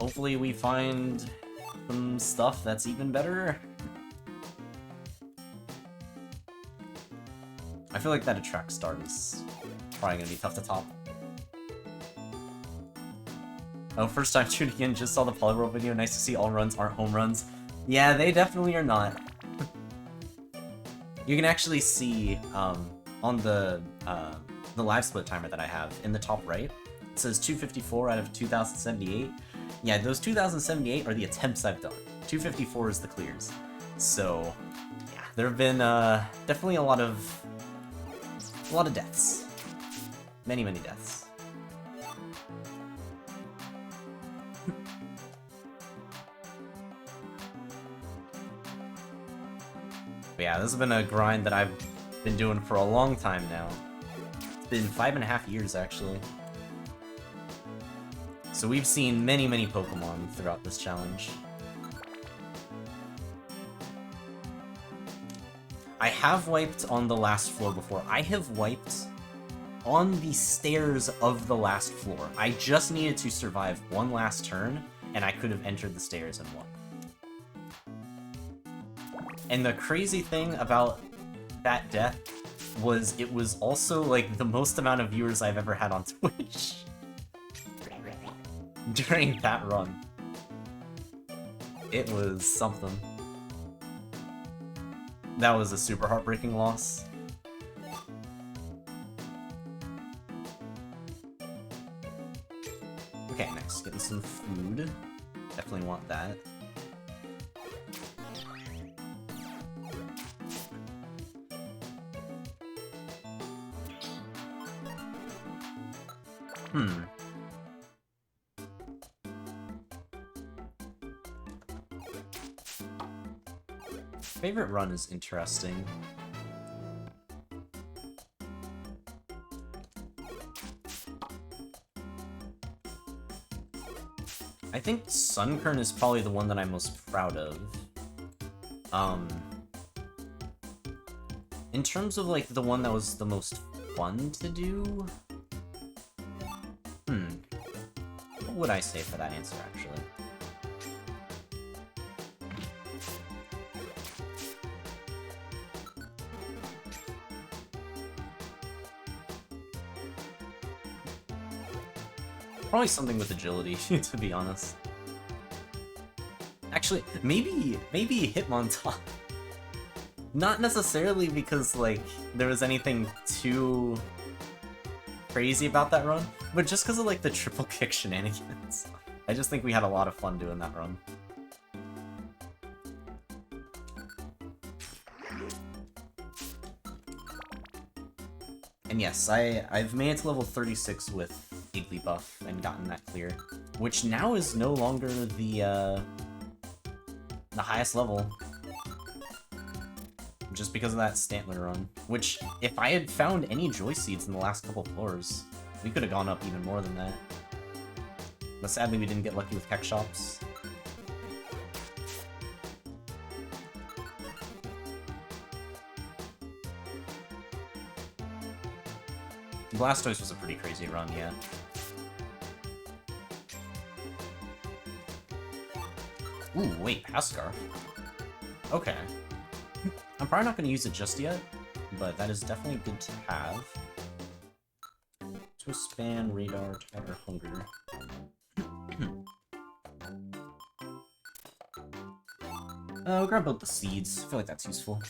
Hopefully we find some stuff that's even better. I feel like that Attract start is probably gonna be tough to top. Oh, first time tuning in, just saw the Polyworld video. Nice to see all runs aren't home runs. Yeah, they definitely are not. You can actually see on the live split timer that I have in the top right, it says 254 out of 2078. Yeah, those 2078 are the attempts I've done. 254 is the clears. So, yeah, there have been definitely a lot of deaths. Many, many deaths. But yeah, this has been a grind that I've been doing for a long time now. It's been 5.5 years, actually. So we've seen many, many Pokemon throughout this challenge. I have wiped on the last floor before. I have wiped on the stairs of the last floor. I just needed to survive one last turn, and I could have entered the stairs and won. And the crazy thing about that death was it was also, like, the most amount of viewers I've ever had on Twitch during that run. It was something. That was a super heartbreaking loss. Okay, next, getting some food. Definitely want that. Favorite run is interesting. I think Sunkern is probably the one that I'm most proud of. In terms of, like, the one that was the most fun to do? What would I say for that answer, actually? Probably something with agility, to be honest. Actually, maybe Hitmontop. Not necessarily because, like, there was anything too crazy about that run, but just because of, like, the triple kick shenanigans. I just think we had a lot of fun doing that run. And yes, I've made it to level 36 with Igglybuff and gotten that clear, which now is no longer the highest level. just because of that Stantler run. Which, if I had found any Joy Seeds in the last couple floors, we could have gone up even more than that. But sadly, we didn't get lucky with Keck Shops. Blastoise was a pretty crazy run, yeah. Ooh, wait, Pascar. Okay. I'm probably not going to use it just yet, but that is definitely good to have. To span, radar, tire, hunger. We'll grab both the seeds. I feel like that's useful.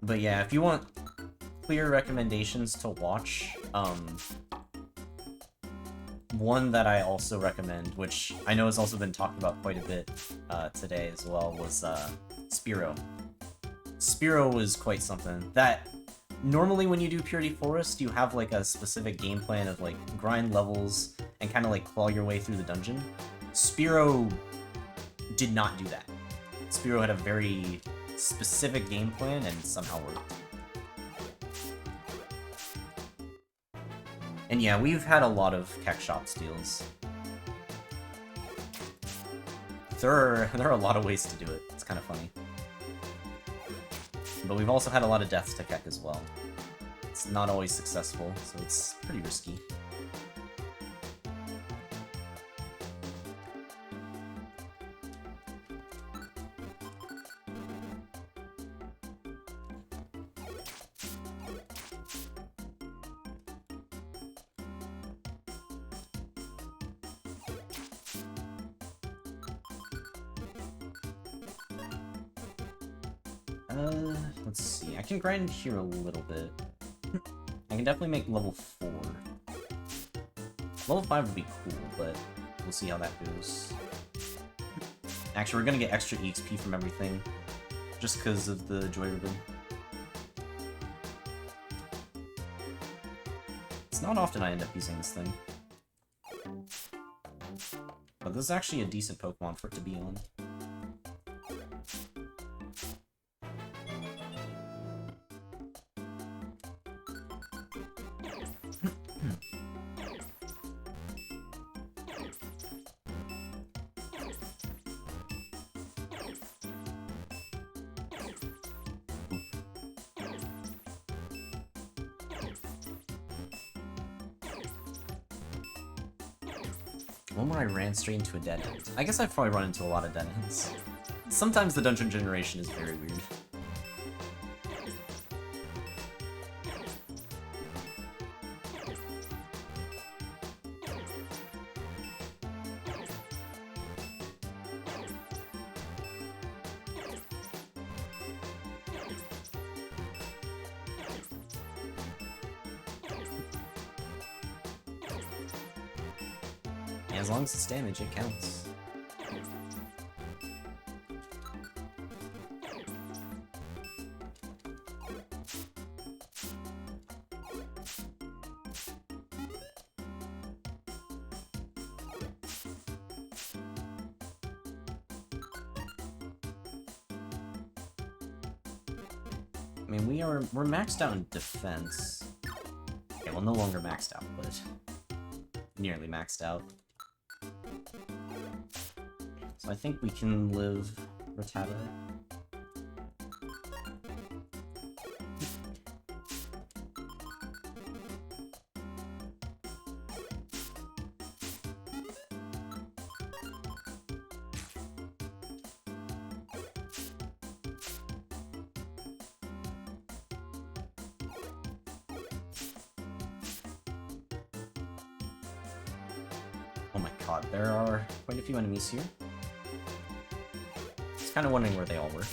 But yeah, if you want clear recommendations to watch, one that I also recommend, which I know has also been talked about quite a bit today as well, was Spearow. Spearow was quite something. That normally when you do Purity Forest, you have like a specific game plan of like grind levels and kind of like claw your way through the dungeon. Spearow did not do that. Spearow had a very specific game plan and somehow worked. And yeah, we've had a lot of Keck Shop steals. There are a lot of ways to do it. It's kind of funny. But we've also had a lot of deaths to Keck as well. It's not always successful, so it's pretty risky. Let's see. I can grind here a little bit. I can definitely make level 4. Level 5 would be cool, but we'll see how that goes. Actually, we're gonna get extra EXP from everything, just because of the Joy Ribbon. It's not often I end up using this thing. But this is actually a decent Pokemon for it to be on. One where I ran straight into a dead end. I guess I've probably run into a lot of dead ends. Sometimes the dungeon generation is very weird. As long as it's damage, it counts. I mean, we're maxed out in defense. Okay, well, no longer maxed out, but nearly maxed out. So I think we can live Rattata. Oh my god, there are quite a few enemies here. Kind of wondering where they all were.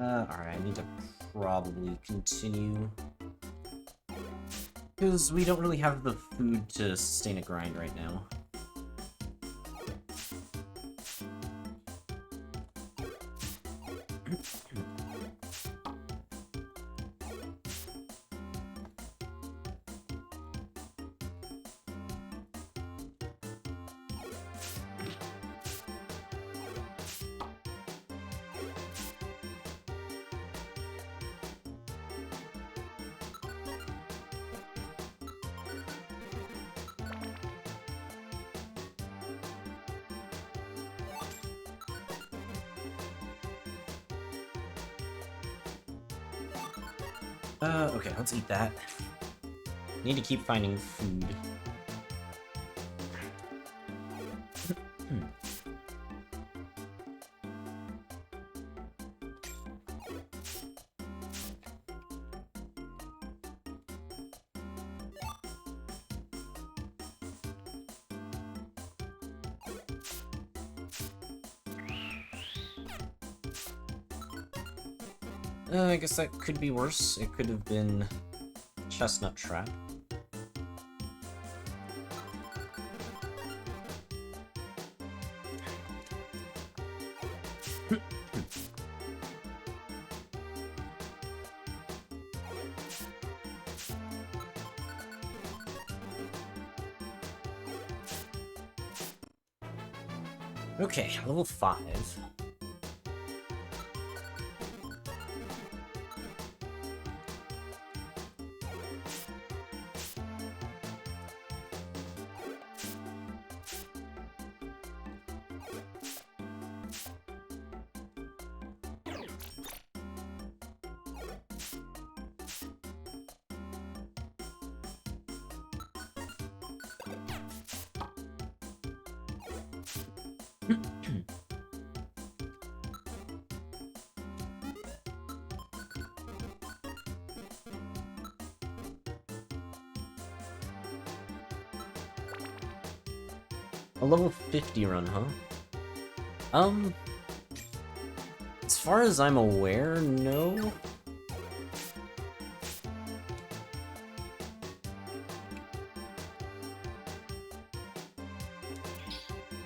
Alright, I need to probably continue. Because we don't really have the food to sustain a grind right now. Okay, let's eat that. Need to keep finding food. I guess that could be worse. It could have been chestnut trap. Okay, level 5. A level 50 run, huh? As far as I'm aware, no.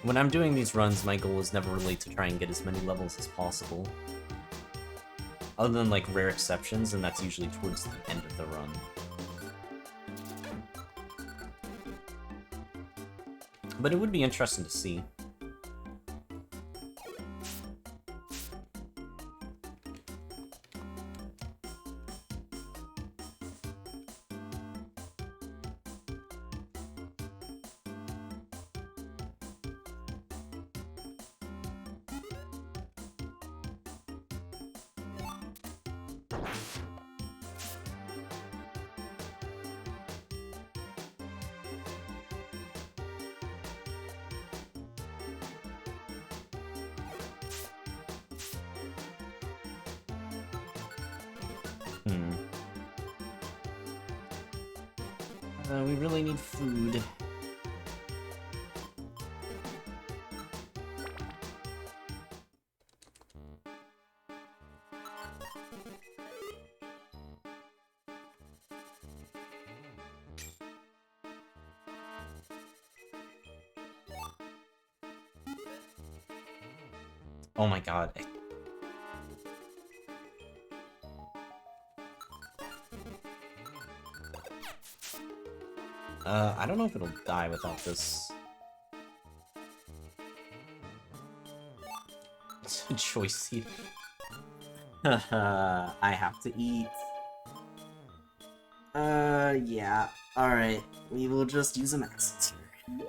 When I'm doing these runs, my goal is never really to try and get as many levels as possible. Other than, like, rare exceptions, and that's usually towards the end of the run. But it would be interesting to see. We really need food. Oh my god. I don't know if it'll die without this. It's a choice here. I have to eat. Yeah. Alright. We will just use a max here.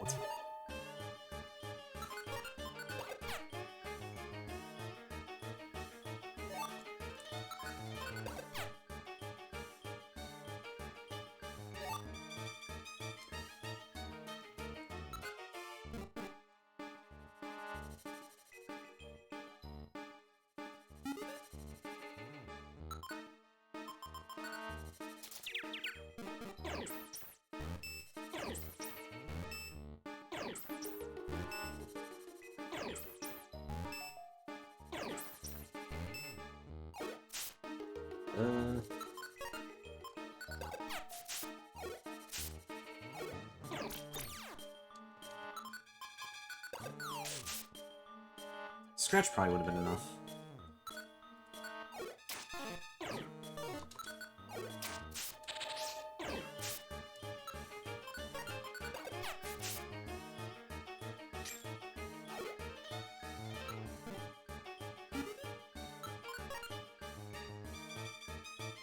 Scratch probably would have been enough.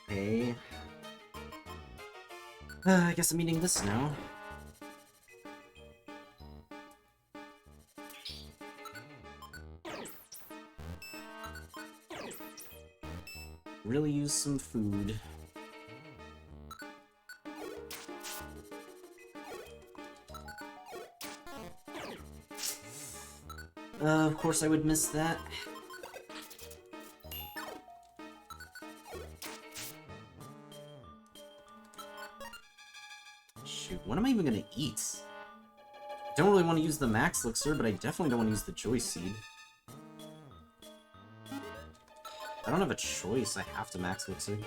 Okay. I guess I'm eating this now. Really use some food. Of course I would miss that. Shoot, what am I even gonna eat? I don't really want to use the Max Elixir, but I definitely don't want to use the Joy Seed. I don't have a choice, I have to Max Elixir.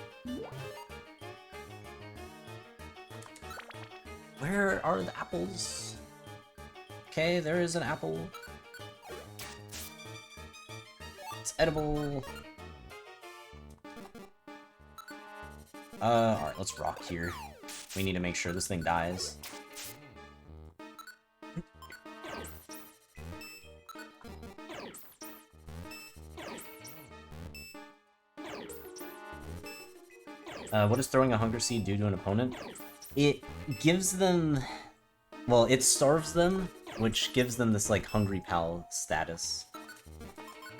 Where are the apples? Okay, there is an apple. It's edible. Alright, let's rock here. We need to make sure this thing dies. What does throwing a Hunger Seed do to an opponent? It gives them... well, it starves them, which gives them this, like, Hungry Pal status.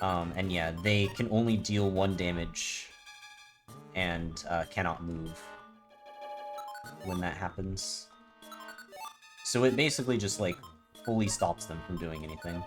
And yeah, they can only deal 1 damage and cannot move when that happens. So it basically just, like, fully stops them from doing anything.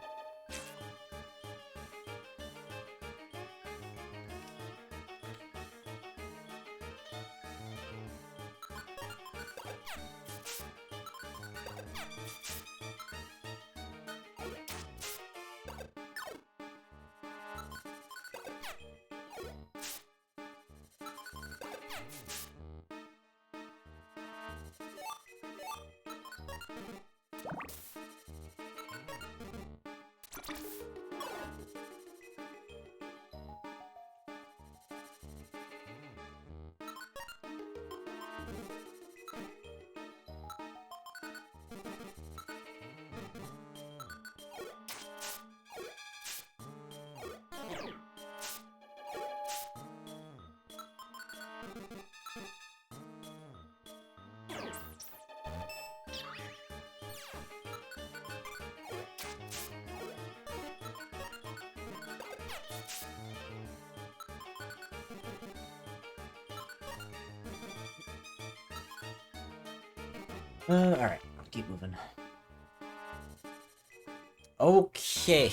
Alright, keep moving. Okay.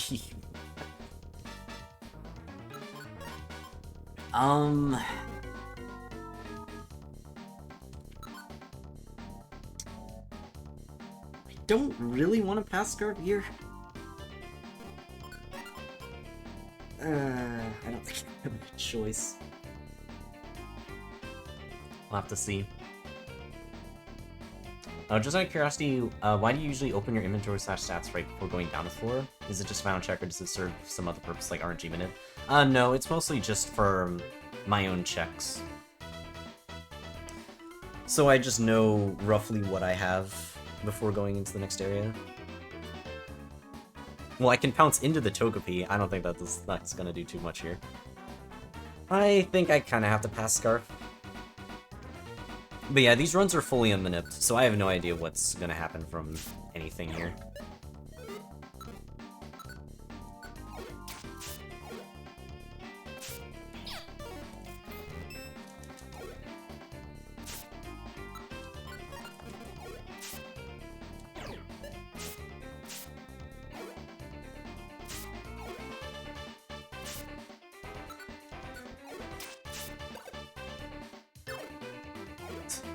I don't really want to pass Scarf here. I don't think I have a choice. We'll have to see. Just out of curiosity, why do you usually open your inventory / stats right before going down a floor? Is it just final check, or does it serve some other purpose like RNG minute? No, it's mostly just for my own checks. So I just know roughly what I have before going into the next area. Well, I can pounce into the Togepi. I don't think that's gonna do too much here. I think I kind of have to pass Scarf. But yeah, these runs are fully unmanipped, so I have no idea what's gonna happen from anything here.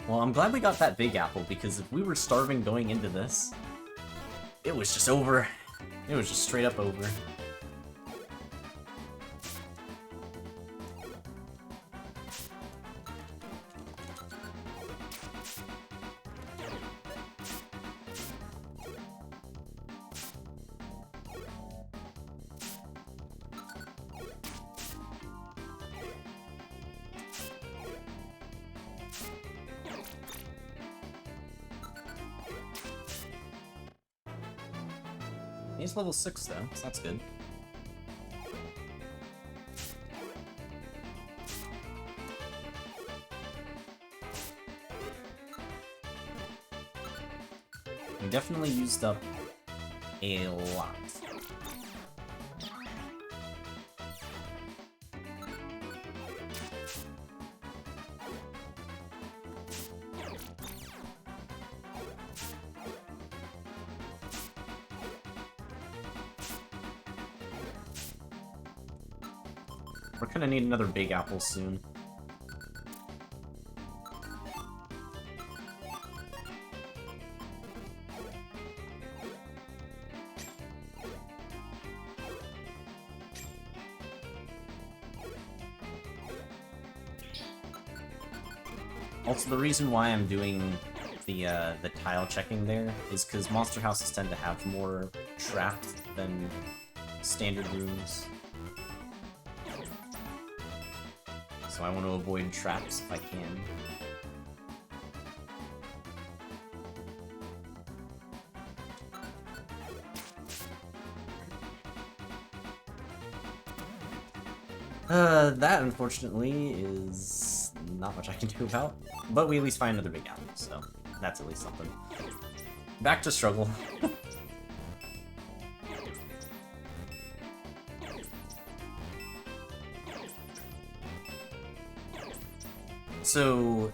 Well, I'm glad we got that big apple, because if we were starving going into this, it was just over. It was just straight up over. He's level 6 though, so that's good. We definitely used up a lot. We're gonna need another big apple soon. Also, the reason why I'm doing the tile checking there is because monster houses tend to have more traps than standard rooms. So I want to avoid traps if I can. That unfortunately is not much I can do about, but we at least find another big apple, so that's at least something. Back to struggle. So,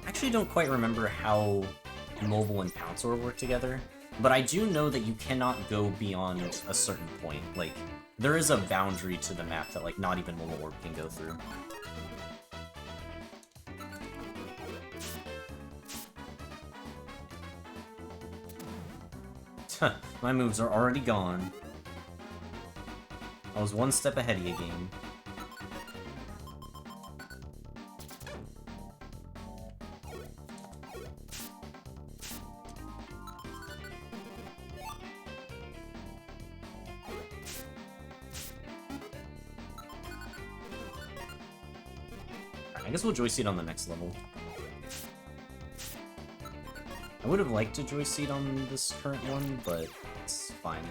I actually don't quite remember how mobile and Pouncer work together, but I do know that you cannot go beyond a certain point. Like, there is a boundary to the map that, like, not even Mobile Orb can go through. My moves are already gone. I was one step ahead of you, game. I guess we'll Joy Seed on the next level. I would have liked to Joy Seed on this current one, but it's fine.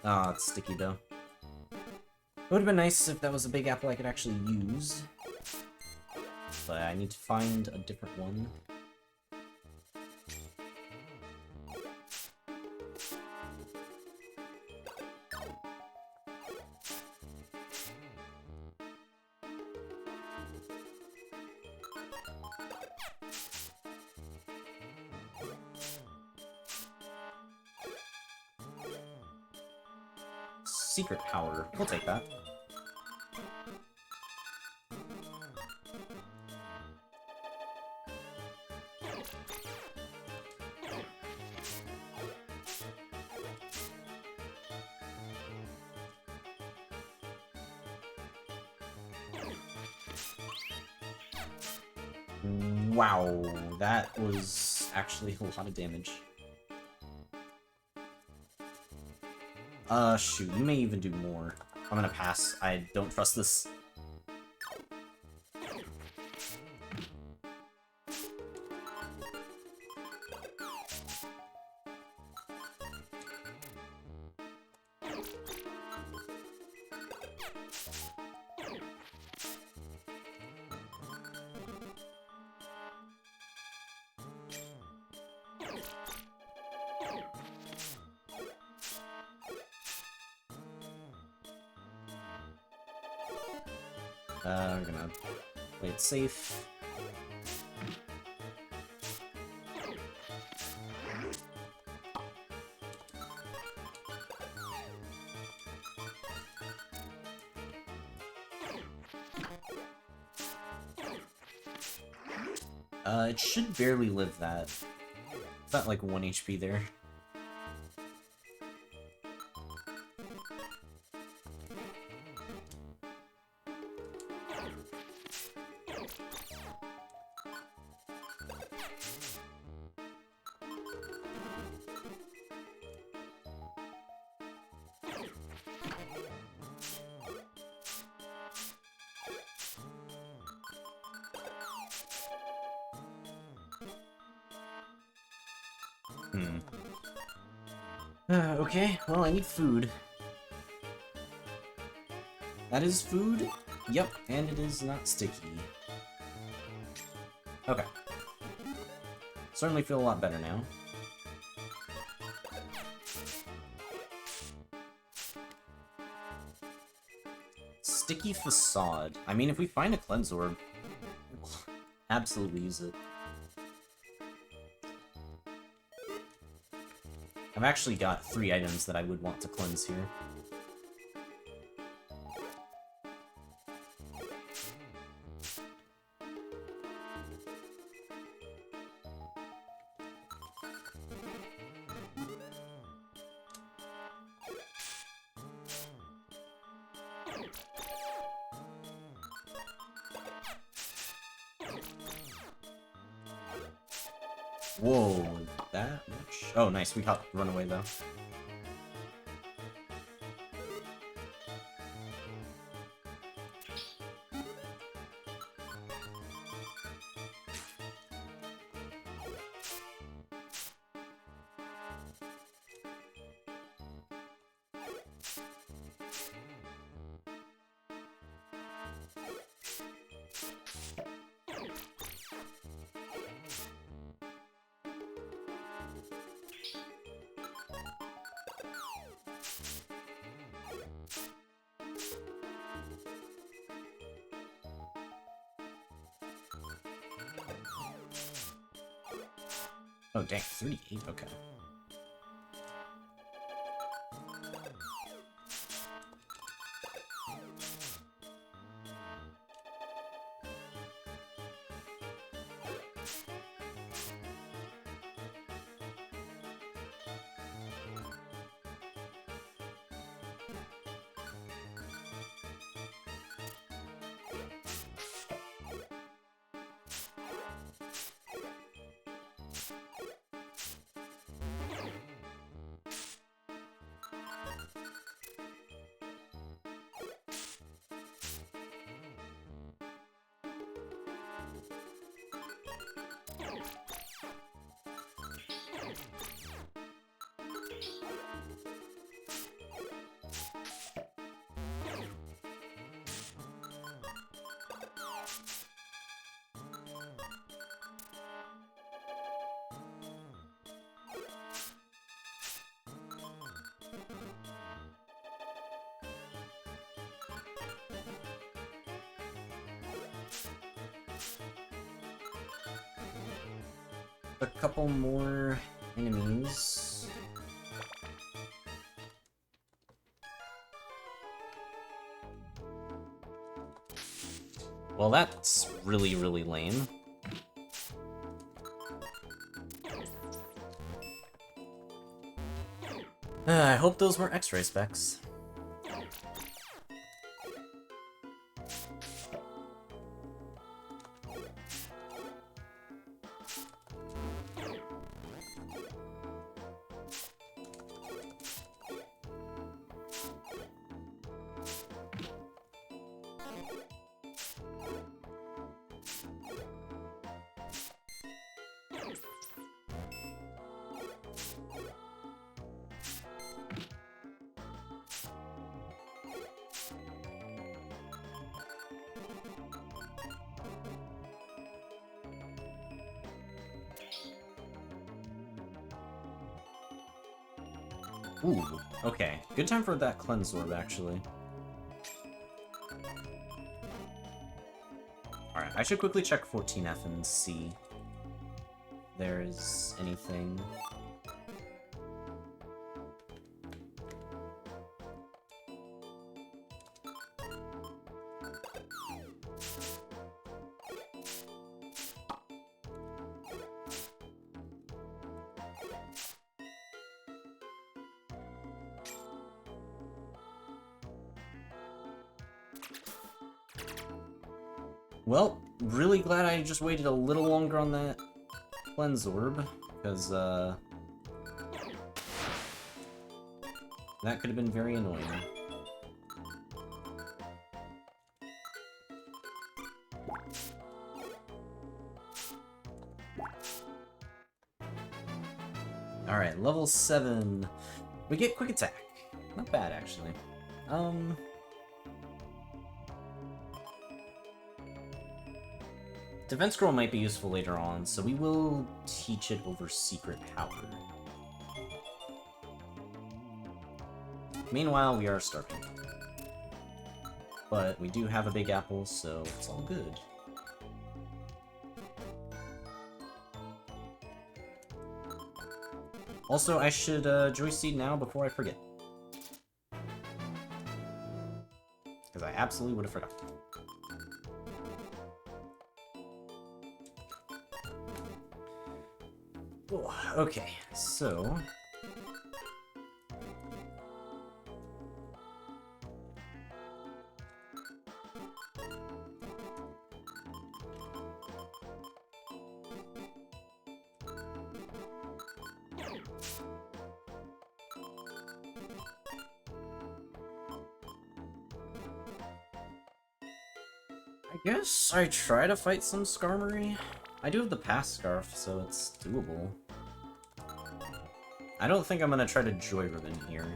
Ah, it's sticky though. It would have been nice if that was a big apple I could actually use. But I need to find a different one. Secret power. We'll take that. Wow, that was actually a lot of damage. Shoot, you may even do more. I'm gonna pass. I don't trust this. We're gonna play it safe. It should barely live that. Is that like 1 HP there? Okay, well, I need food. That is food? Yep, and it is not sticky. Okay. Certainly feel a lot better now. Sticky Facade. I mean, if we find a Cleanse Orb, we'll absolutely use it. I've actually got 3 items that I would want to cleanse here. Whoa, that much? Oh, nice. We caught Runaway, though. Oh, dang, 38? Okay. A couple more enemies. Well, that's really, really lame. I hope those were X-ray specs. Ooh, okay. Good time for that Cleanse Orb, actually. Alright, I should quickly check 14F and see if there's anything. Well, really glad I just waited a little longer on that cleanse orb, because, that could have been very annoying. Alright, level 7. We get quick attack. Not bad, actually. Defense scroll might be useful later on, so we will teach it over secret power. Meanwhile, we are starving. But we do have a big apple, so it's all good. Also, I should Joy Seed now before I forget. Because I absolutely would have forgotten. Oh, okay, so... I guess I try to fight some Skarmory. I do have the Pass Scarf, so it's doable. I don't think I'm gonna try to Joy Ribbon here.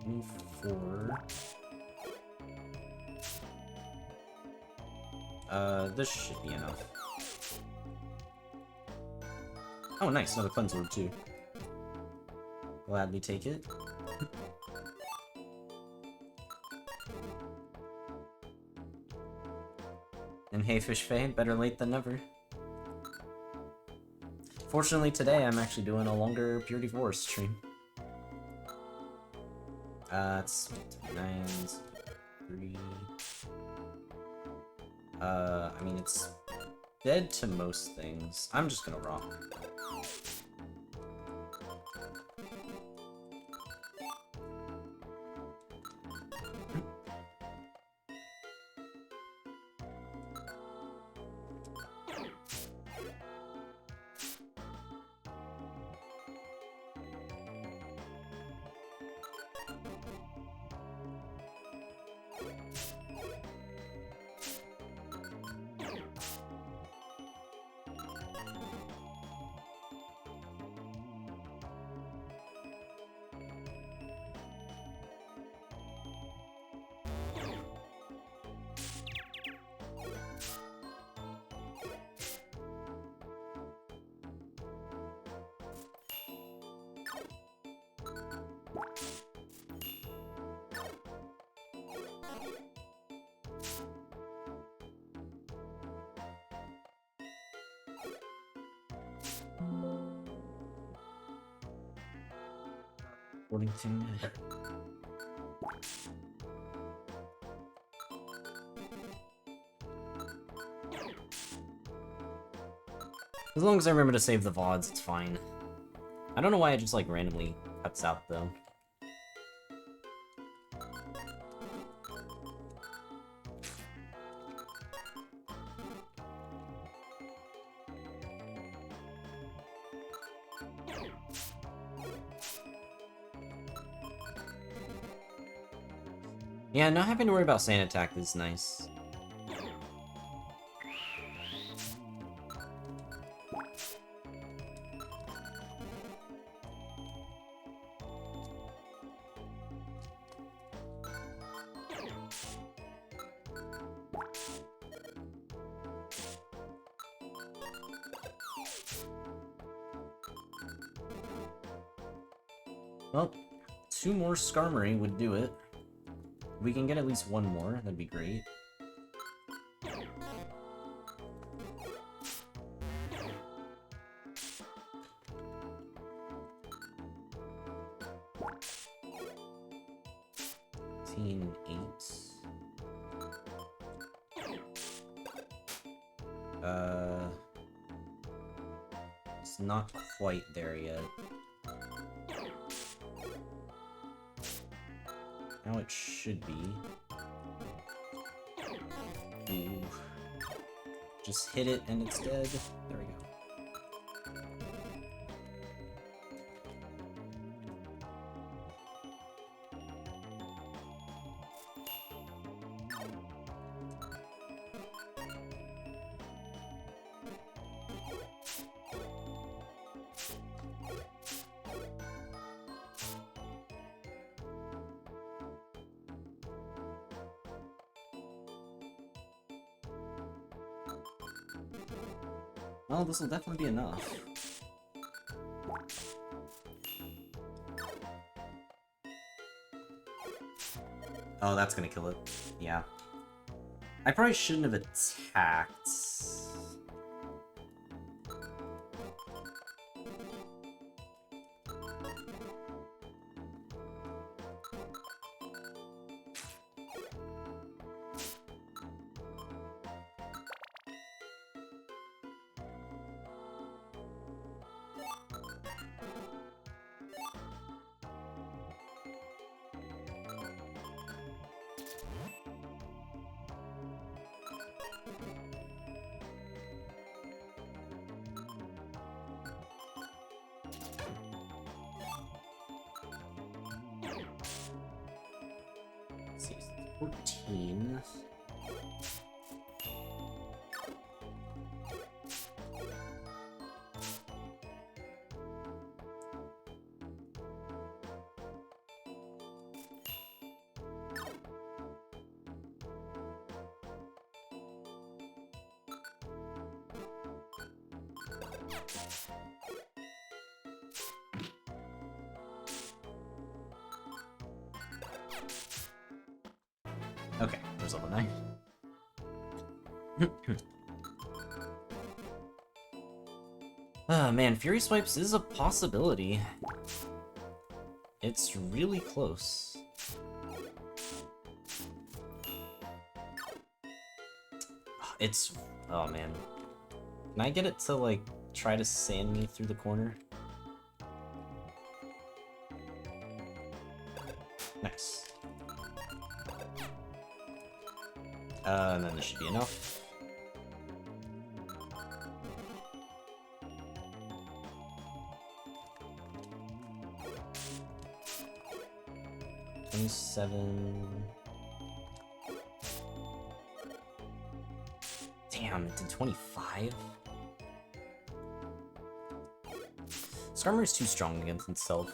Move 4. This should be enough. Oh, nice, another Cleanse Orb, too. Gladly take it. And hey, Fish Faye, better late than never. Fortunately, today I'm actually doing a longer Purity Forest stream. It's 9, 3... I mean, it's dead to most things. I'm just gonna rock. Worthington. As long as I remember to save the VODs, it's fine. I don't know why it just, like, randomly cuts out, though. Yeah, not having to worry about sand attack is nice. Well, 2 more Skarmory would do it. If we can get at least 1 more, that'd be great. not quite there yet. Now it should be. Ooh. Just hit it and it's dead. There we go. Well, this will definitely be enough. Oh, that's gonna kill it. Yeah. I probably shouldn't have attacked. Let's see, 14. Okay, there's level 9. Ah, man, Fury Swipes is a possibility. It's really close. It's... oh, man. Can I get it to, like, try to sand me through the corner? Nice. And then this should be enough. Damn, it did 25? Skarmory is too strong against itself.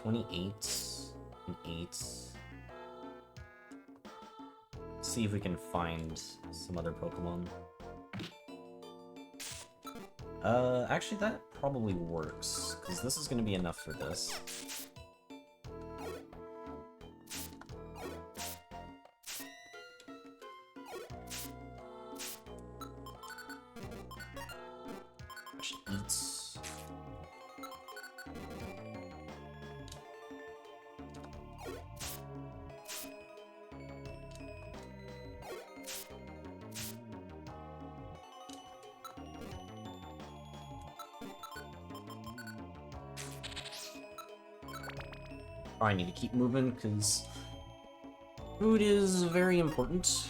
And 8. See if we can find some other Pokemon. Actually that probably works, because this is going to be enough for this. I need to keep moving, because food is very important.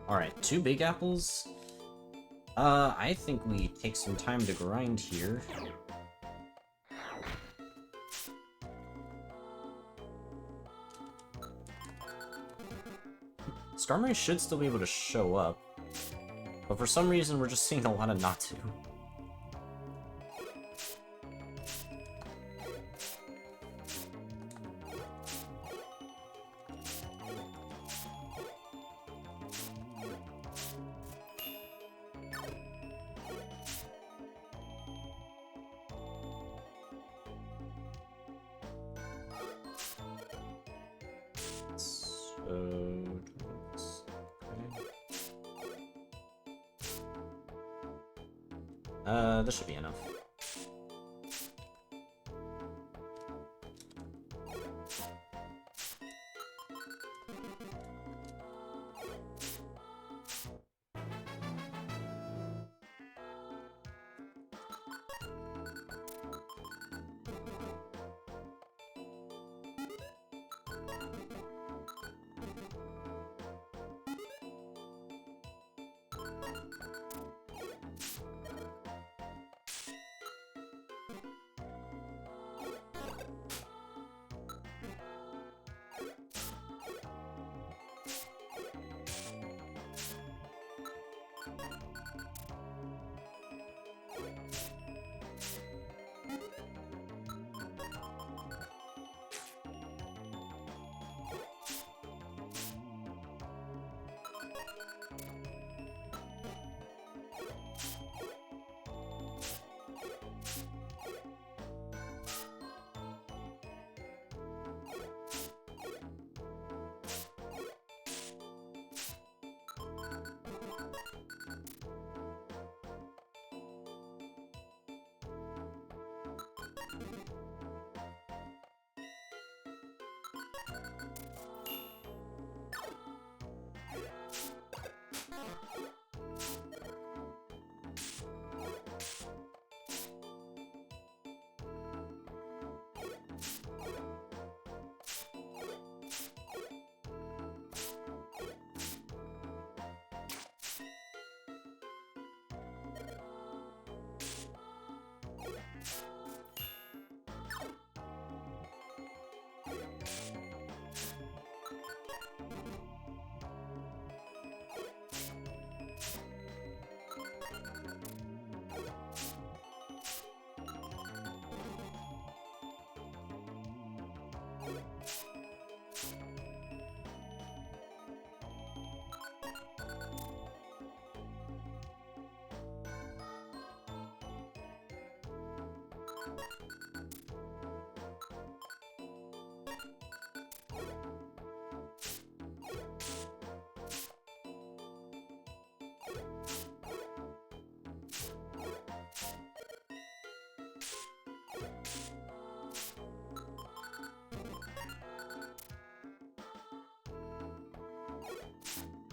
Alright, 2 big apples. I think we take some time to grind here. Skarmory should still be able to show up, but for some reason we're just seeing a lot of not to. This should be enough.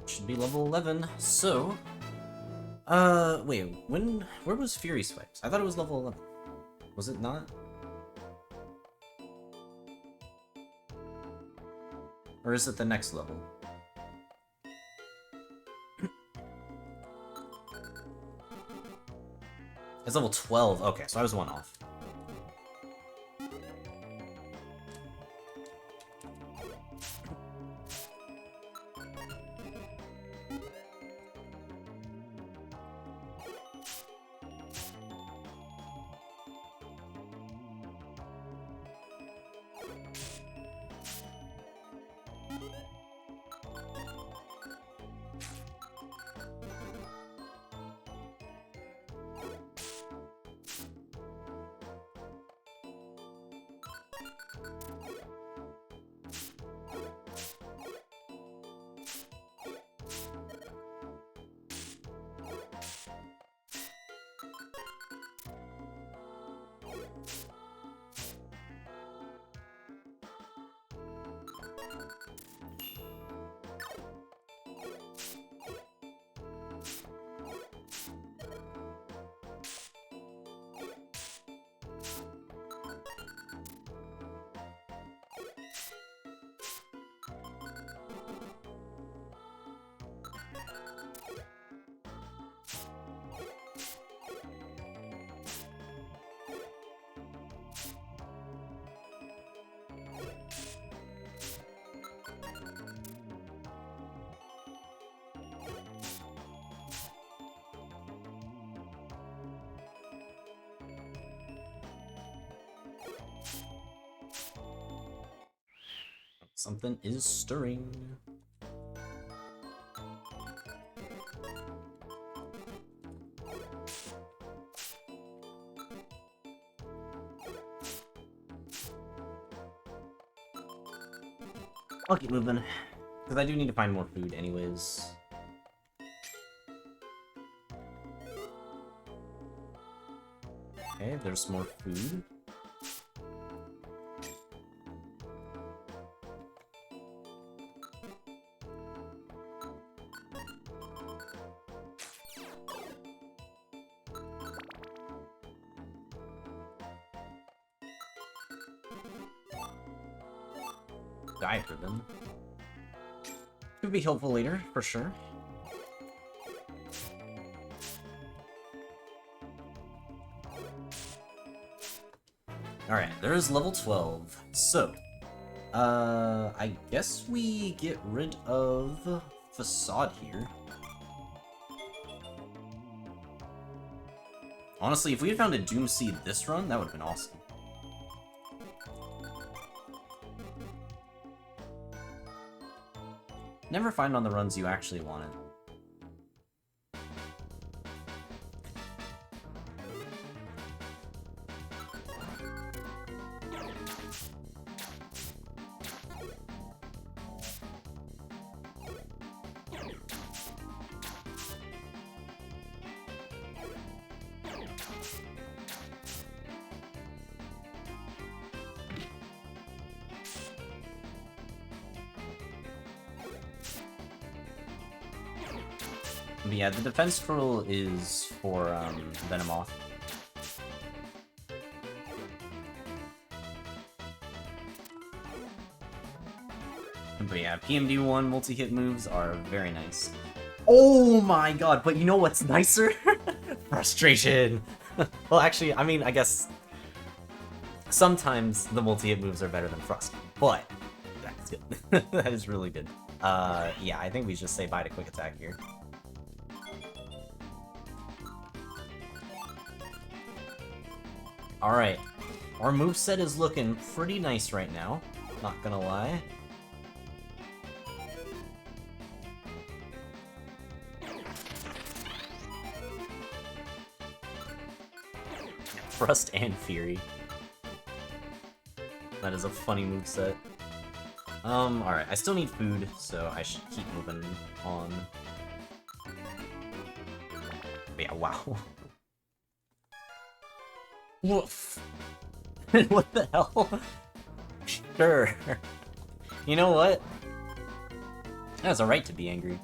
Should be level 11, so... wait, where was Fury Spikes? I thought it was level 11. Was it not? Or is it the next level? It's level 12, okay, so I was one off. Something is stirring. I'll keep moving, because I do need to find more food anyways. Okay, there's more food. Die for them. Could be helpful later, for sure. Alright, there's level 12. So, I guess we get rid of Facade here. Honestly, if we had found a Doom Seed this run, that would have been awesome. Never find on the runs you actually want it. But yeah, the defense scroll is for Venomoth. But yeah, PMD1 multi-hit moves are very nice. Oh my god, but you know what's nicer? Frustration! Well, actually, I mean, I guess sometimes the multi-hit moves are better than Frost, but that's good. That is really good. Yeah, I think we just say bye to Quick Attack here. Alright, our moveset is looking pretty nice right now, not gonna lie. Thrust and Fury. That is a funny moveset. Alright, I still need food, so I should keep moving on. But yeah, wow. Woof. What the hell? Sure. You know what? That has a right to be angry.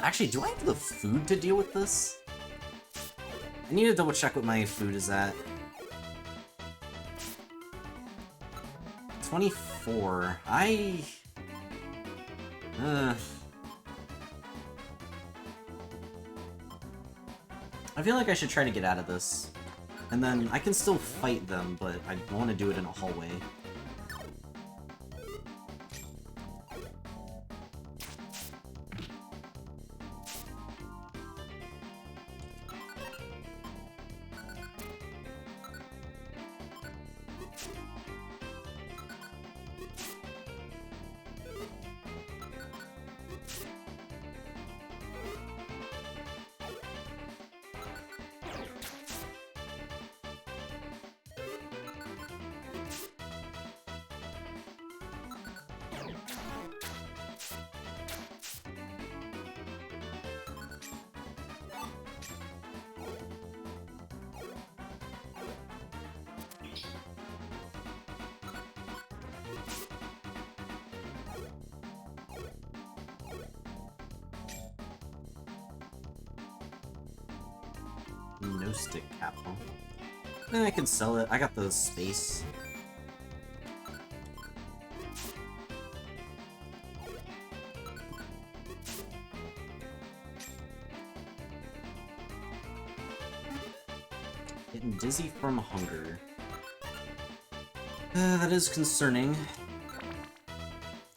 Actually, do I have the food to deal with this? I need to double check what my food is at. 24. I feel like I should try to get out of this. And then I can still fight them, but I want to do it in a hallway. No stick capital. I can sell it. I got the space. Getting dizzy from hunger. That is concerning.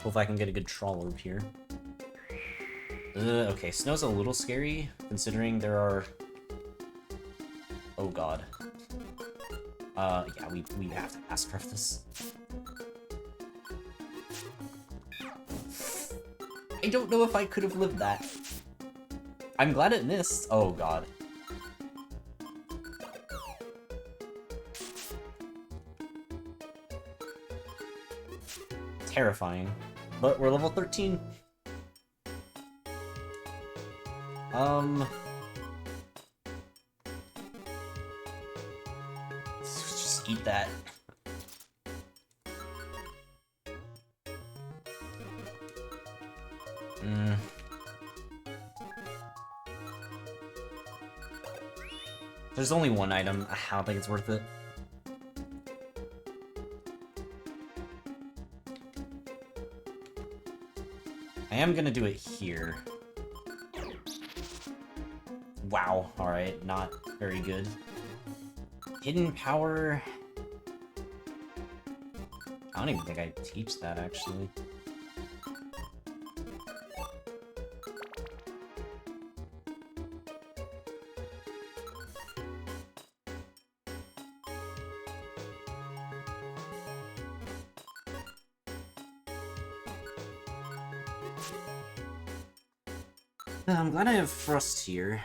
Hope I can get a good troll over here. Okay, snow's a little scary, considering there are... Oh god. Yeah, we have to ask for this. I don't know if I could have lived that. I'm glad it missed. Oh god. Terrifying. But we're level 13. Just eat that. There's only one item. I don't think it's worth it. I am gonna do it here. Wow, alright, not very good. Hidden power... I don't even think I teach that, actually. I'm glad I have Frost here.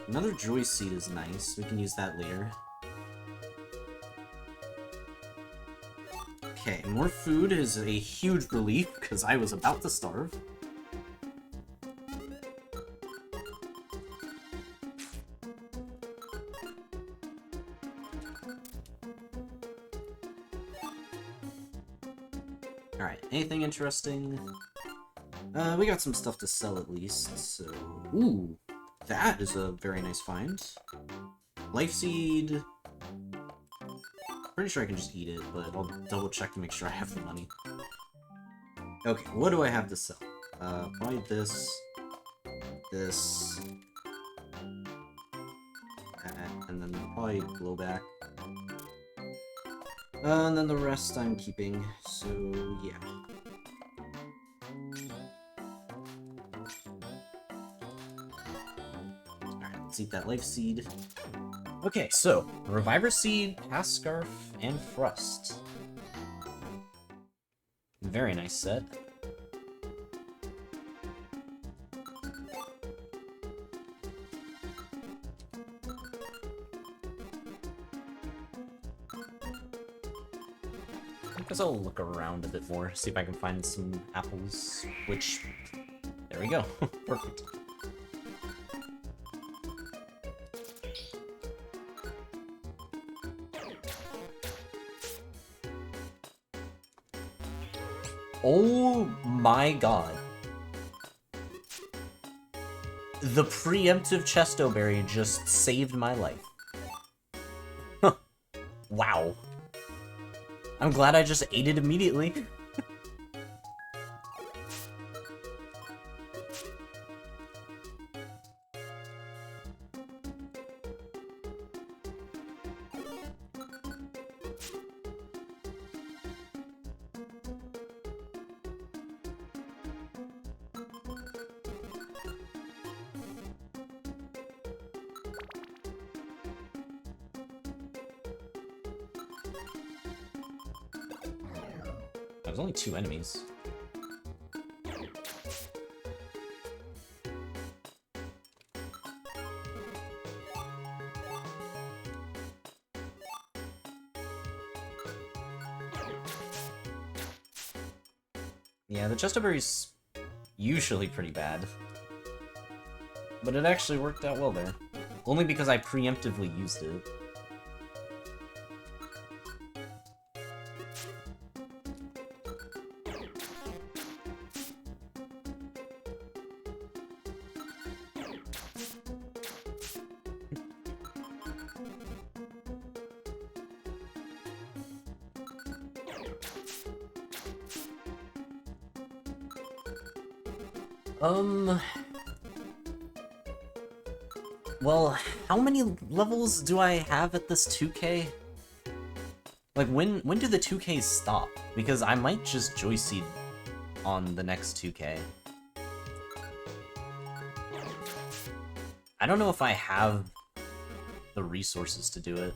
Another Joy Seed is nice. We can use that later. Okay, more food is a huge relief, because I was about to starve. Alright, anything interesting? We got some stuff to sell at least, so... Ooh, that is a very nice find. Life Seed... Pretty sure I can just eat it, but I'll double check to make sure I have the money. Okay, what do I have to sell? Probably this... This... And then probably blowback. And then the rest I'm keeping, so yeah. Let's eat that life seed. Okay, so Reviver Seed, Pass Scarf, and Thrust. Very nice set. I guess I'll look around a bit more, see if I can find some apples, which... There we go. Perfect. Oh my god. The preemptive Chesto Berry just saved my life. Wow. I'm glad I just ate it immediately. There's only 2 enemies. Yeah, the Chesto Berry's usually pretty bad. But it actually worked out well there. Only because I preemptively used it. Well, how many levels do I have at this 2K? Like, when do the 2Ks stop? Because I might just Joy Seed on the next 2K. I don't know if I have the resources to do it.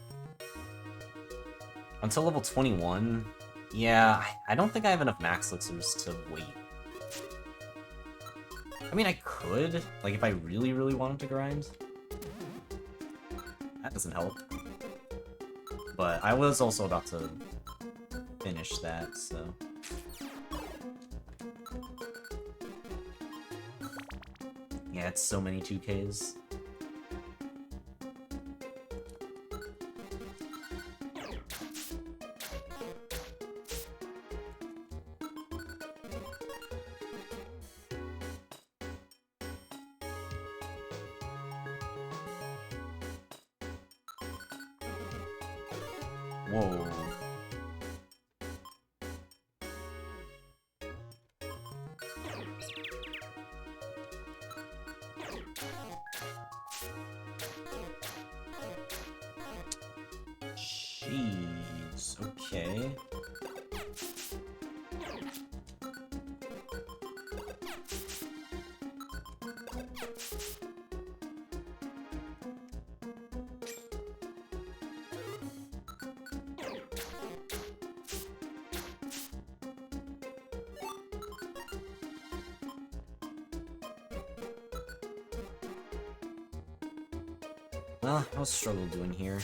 Until level 21, Yeah, I don't think I have enough max elixirs to wait. I mean, I could, like, if I really, really wanted to grind. That doesn't help. But I was also about to finish that, so... Yeah, it's so many 2Ks. Whoa. Jeez, okay. Well, how's Struggle doing here?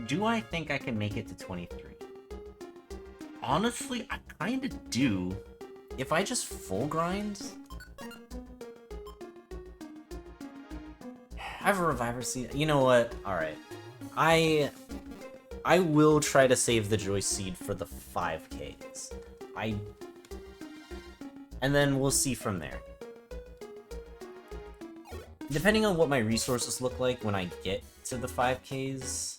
Do I think I can make it to 23? Honestly, I kinda do. If I just full grind... I have a Reviver Seed. You know what? Alright. I will try to save the Joy Seed for the 5Ks. And then we'll see from there. Depending on what my resources look like when I get to the 5Ks,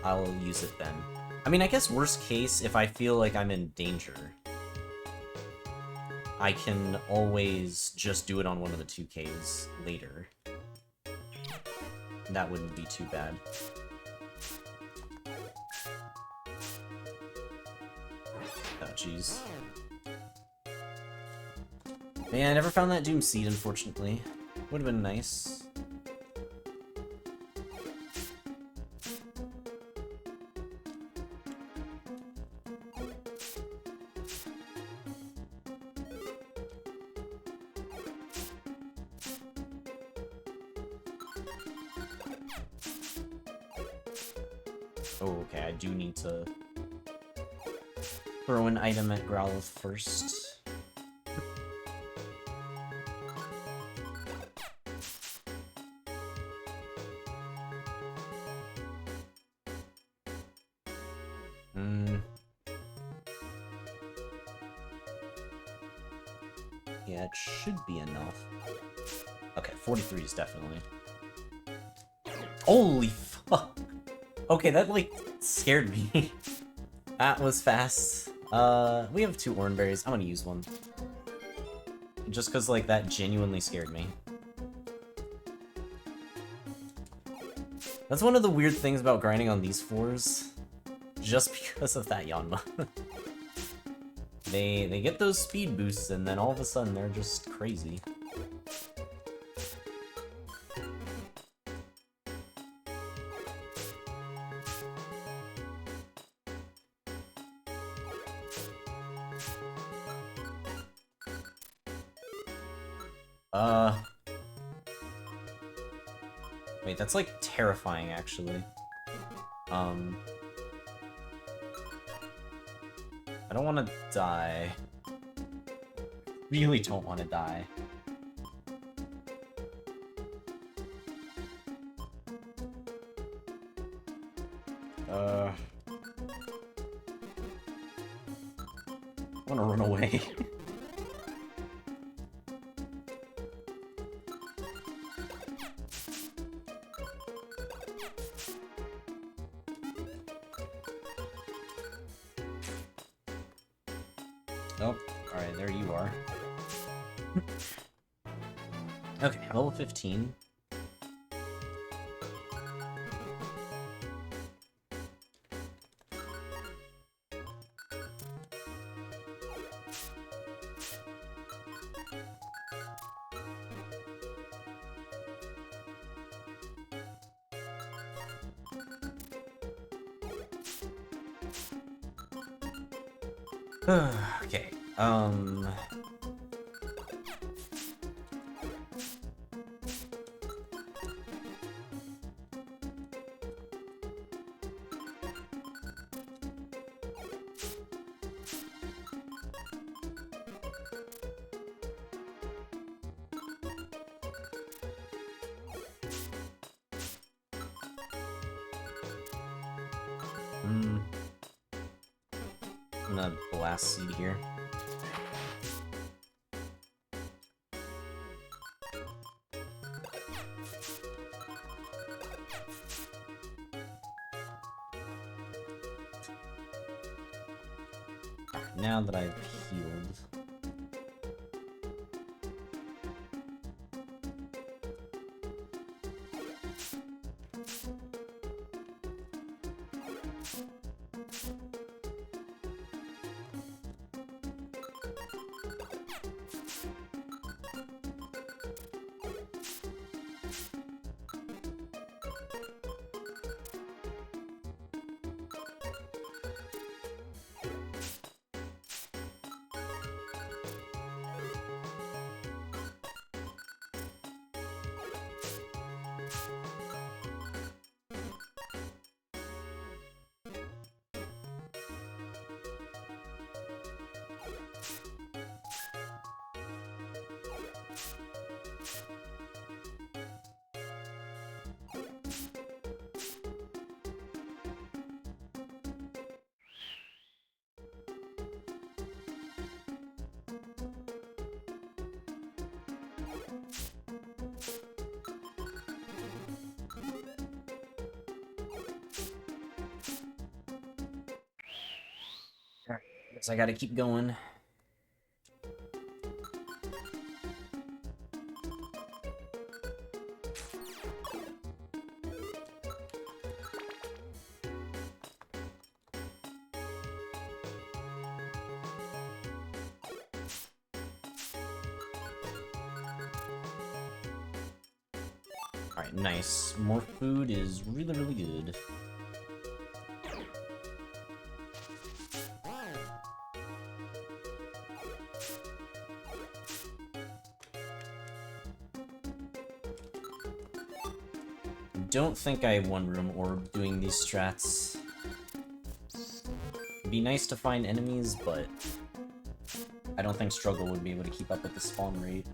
I'll use it then. I mean, I guess worst case, if I feel like I'm in danger, I can always just do it on one of the 2Ks later. That wouldn't be too bad. Oh, jeez. Man, I never found that Doom Seed, unfortunately. Would have been nice. Oh, okay, I do need to throw an item at Growlithe first. Yeah, it should be enough. Okay, 43 is definitely... Holy fuck! Okay, that, like, scared me. That was fast. We have 2 Oran Berries. I'm gonna use one. Just because, like, that genuinely scared me. That's one of the weird things about grinding on these 4s. Just because of that Yanma. They get those speed boosts, and then all of a sudden they're just crazy. Wait, that's like terrifying, actually. I don't want to die. Really don't want to die. I want to run away. Oh, alright, there you are. Okay, level 15. Okay, I'm gonna blast seed here. Now that I've healed, guess I gotta keep going. Alright, nice. More food is really, really good. Don't think I have one room orb doing these strats. It'd be nice to find enemies, but I don't think Struggle would be able to keep up with the spawn rate.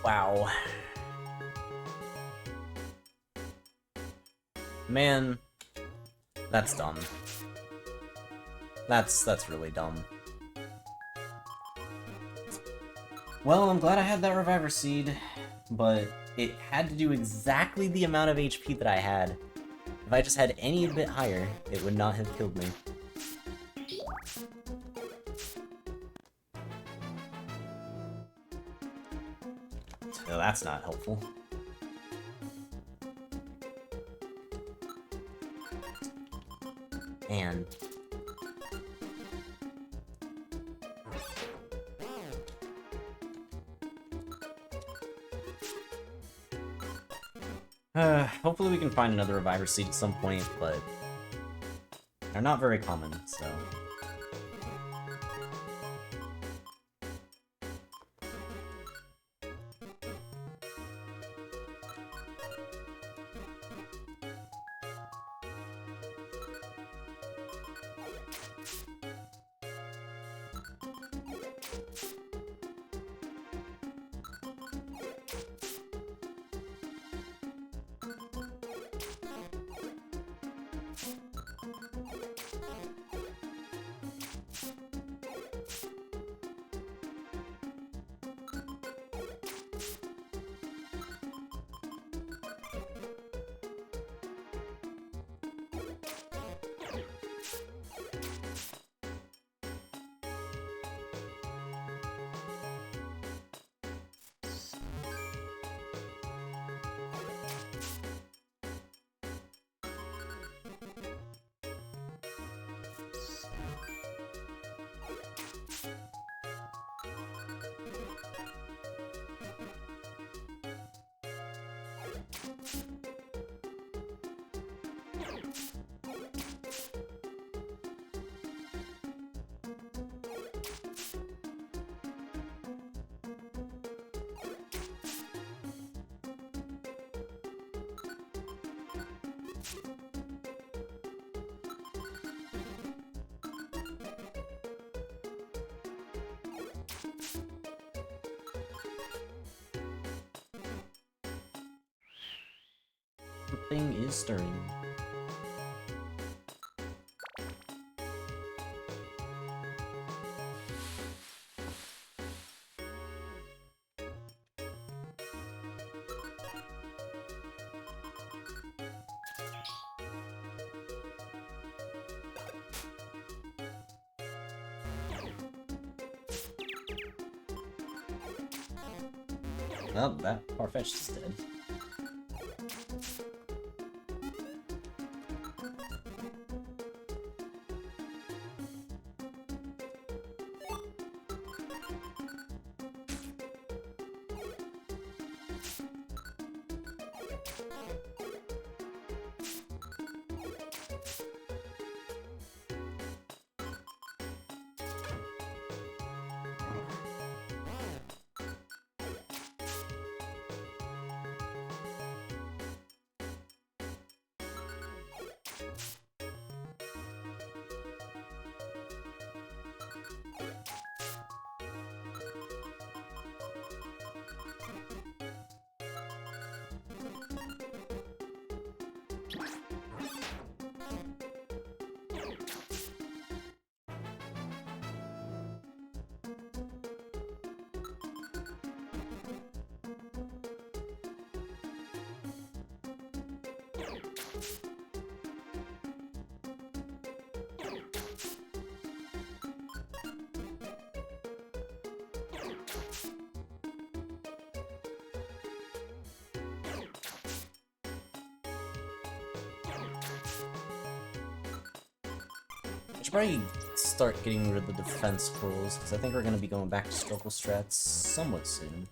Wow. Man, that's dumb. That's really dumb. Well, I'm glad I had that Reviver Seed, but it had to do exactly the amount of HP that I had. If I just had any bit higher, it would not have killed me. So that's not helpful. And hopefully we can find another Reviver Seed at some point, but they're not very common, so... Something is stirring. Well, that Farfetch'd is dead. I should probably start getting rid of the defense scrolls, because I think we're going to be going back to struggle strats somewhat soon.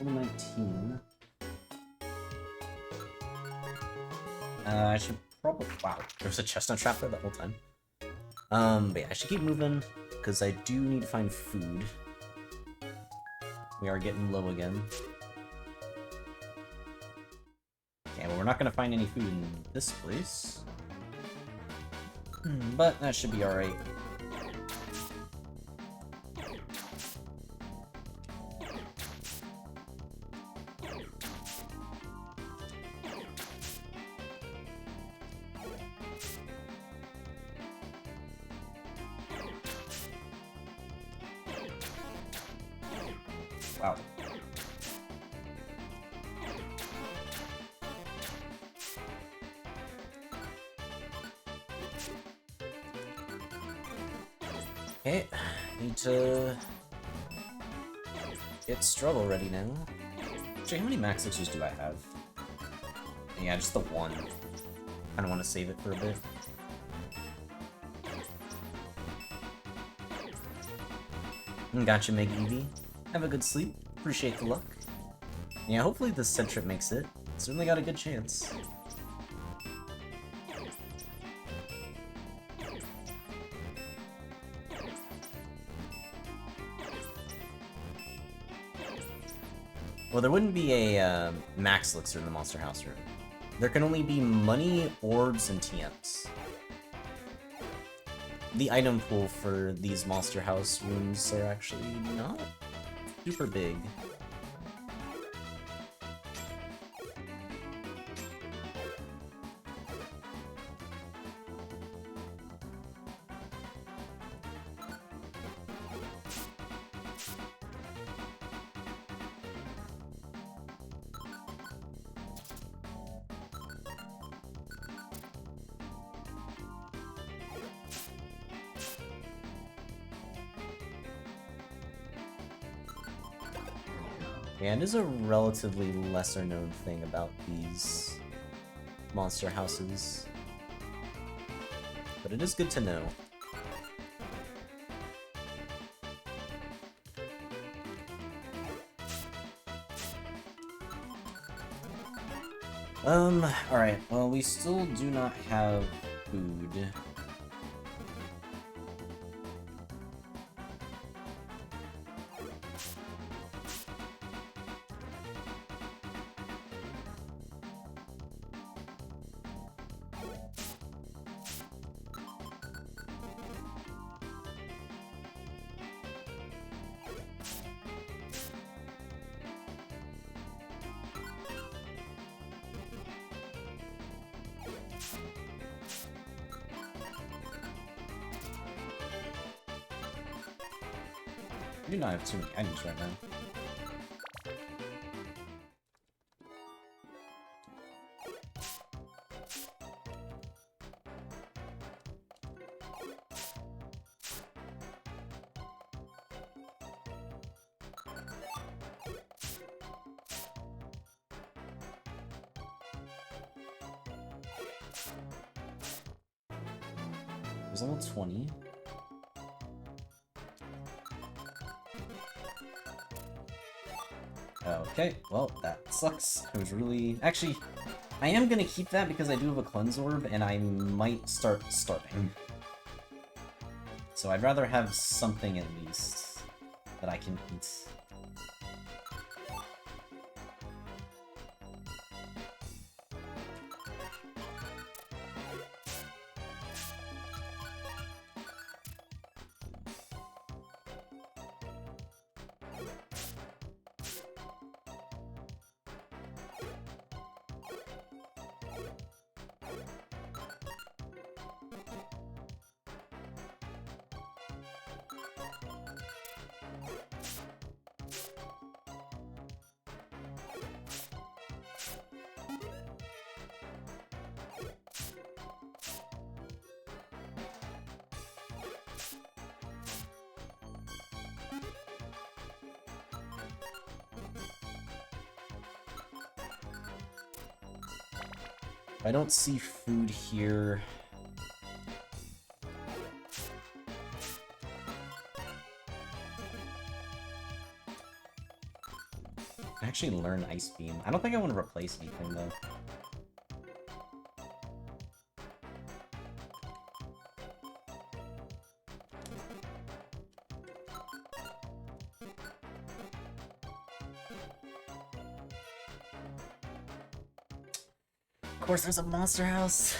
19. I should probably... Wow, there was a chestnut trap there the whole time. But yeah, I should keep moving, because I do need to find food. We are getting low again. Okay, well, we're not gonna find any food in this place. But that should be alright. Wow. Okay, need to get struggle ready now. Actually, how many max elixirs do I have? Yeah, just the one. I don't want to save it for a bit. Gotcha, Meg Evie. Have a good sleep. Appreciate the luck. Yeah, hopefully this Sentret makes it. Certainly got a good chance. Well, there wouldn't be a max elixir in the Monster House room. There can only be money, orbs, and TMs. The item pool for these Monster House rooms are actually not super big. Yeah, it is a relatively lesser known thing about these monster houses, but it is good to know. Alright, well, we still do not have food. I do not have too many items right now. There's level 20. Okay, well, that sucks. It was really... Actually, I am gonna keep that because I do have a Cleanse Orb, and I might start starving. So I'd rather have something at least that I can eat. I don't see food here. I actually learn Ice Beam. I don't think I want to replace anything, though. Of course, there's a monster house.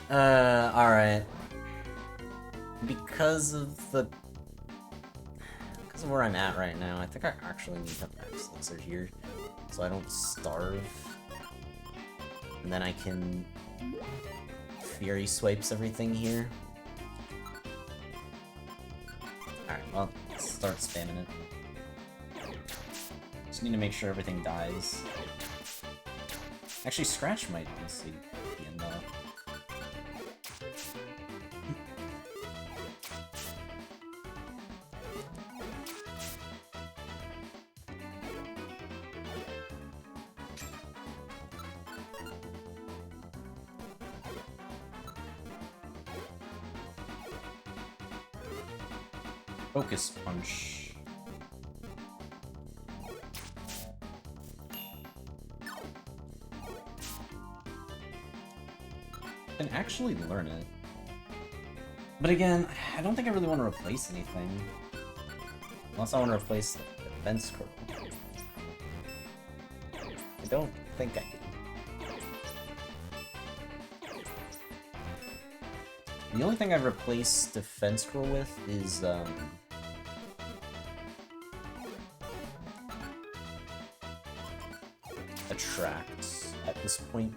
Alright. Because of where I'm at right now, I think I actually need to max elixir here, so I don't starve. And then I can Fury Swipes everything here. Alright, well, let's start spamming it. Just need to make sure everything dies. Actually, Scratch might honestly be enough. Focus Punch. Can actually learn it. But again, I don't think I really want to replace anything. Unless I want to replace the Defense Scroll. I don't think I can. The only thing I've replaced Defense Scroll with is, Attract at this point.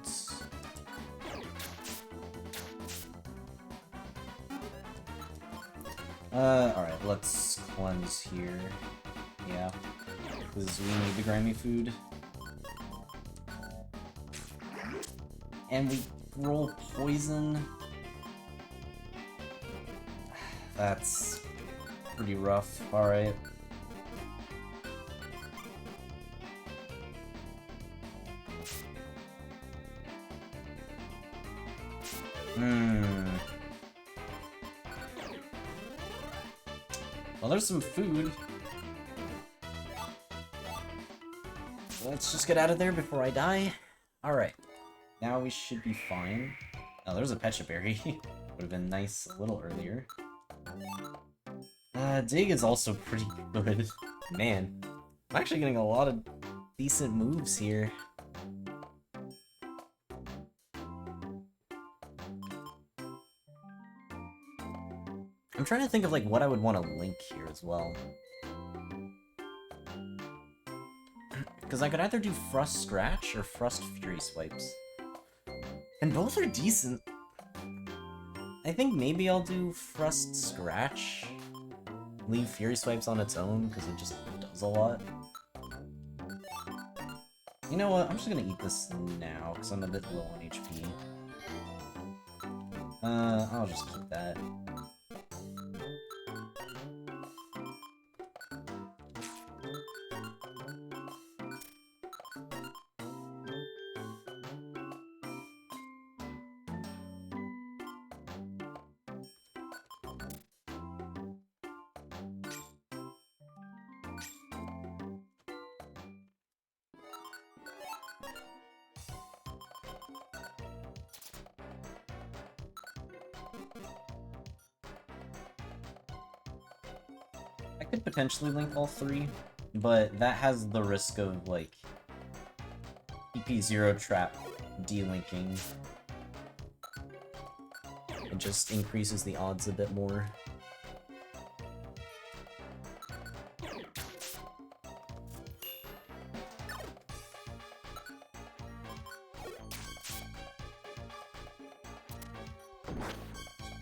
Alright, let's cleanse here. Yeah, because we need the grimy food. And we roll poison. That's pretty rough. Alright. Well, there's some food. Let's just get out of there before I die. Alright. Now we should be fine. Oh, there's a Pecha Berry. Would have been nice a little earlier. Dig is also pretty good. Man, I'm actually getting a lot of decent moves here. I'm trying to think of like what I would want to link here as well. Because I could either do Frost Scratch or Frost Fury Swipes. And both are decent. I think maybe I'll do Frost Scratch. Leave Fury Swipes on its own, because it just does a lot. You know what? I'm just gonna eat this now, because I'm a bit low on HP. I'll just keep that. I could potentially link all three, but that has the risk of, like, EP0 trap delinking. It just increases the odds a bit more.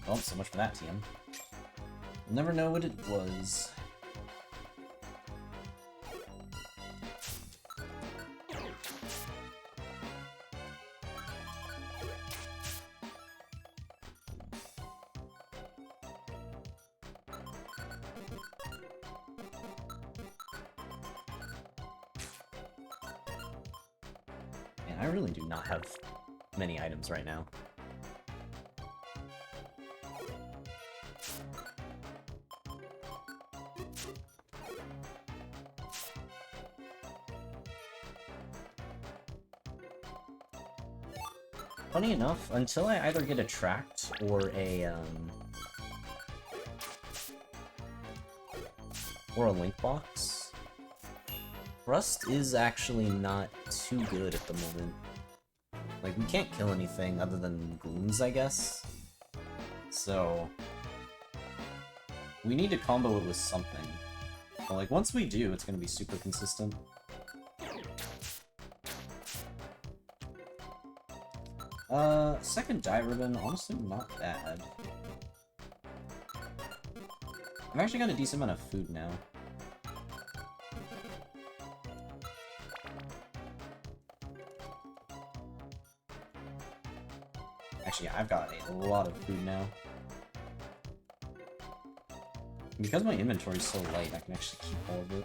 Well, so much for that, TM. You'll never know what it was. I really do not have many items right now. Funny enough, until I either get a tract or a link box, Rust is actually not too good at the moment. Like, we can't kill anything other than goons, I guess. So we need to combo it with something. But, like, once we do, it's gonna be super consistent. Second dye ribbon, honestly not bad. I've actually got a decent amount of food now. Actually, I've got a lot of food now. Because my inventory is so light, I can actually keep all of it.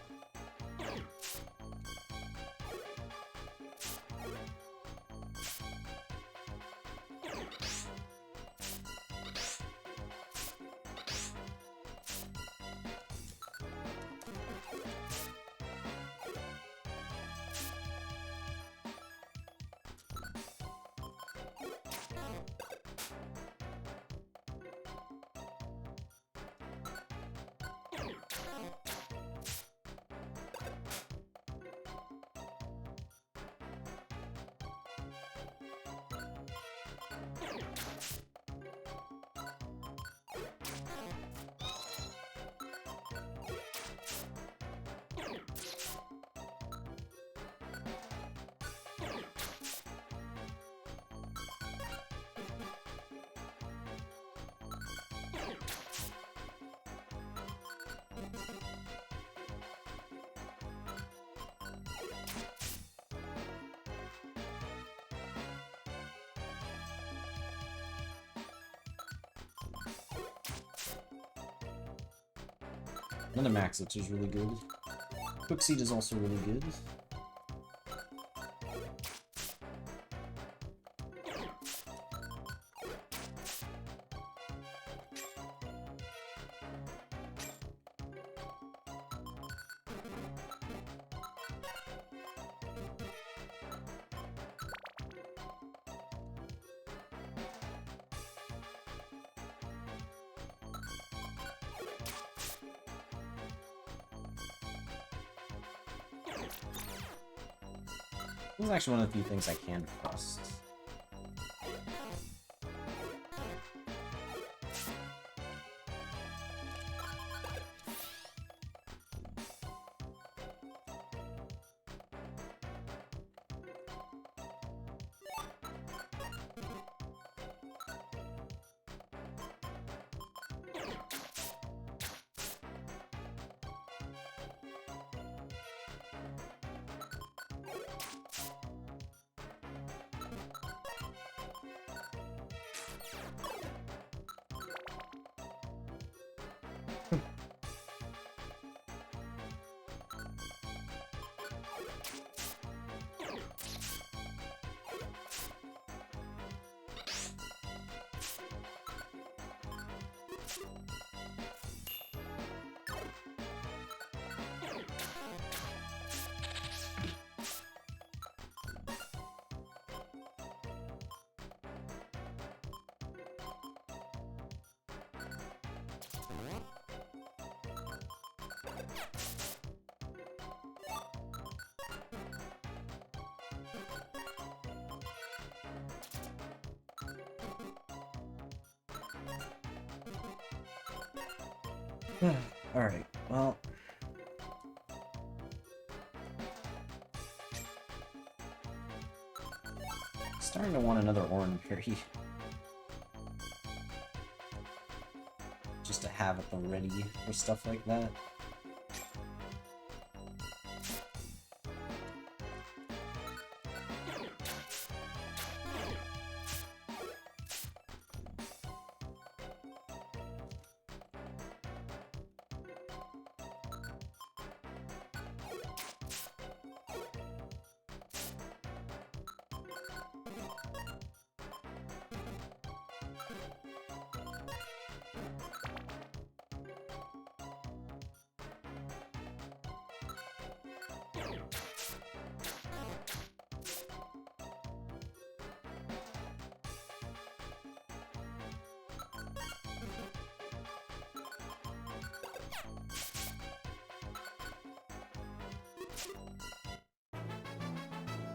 Another max, which is really good. Quickseed is also really good. This is actually one of the few things I can trust. Alright, well... starting to want another orange berry. Just to have at the ready for stuff like that.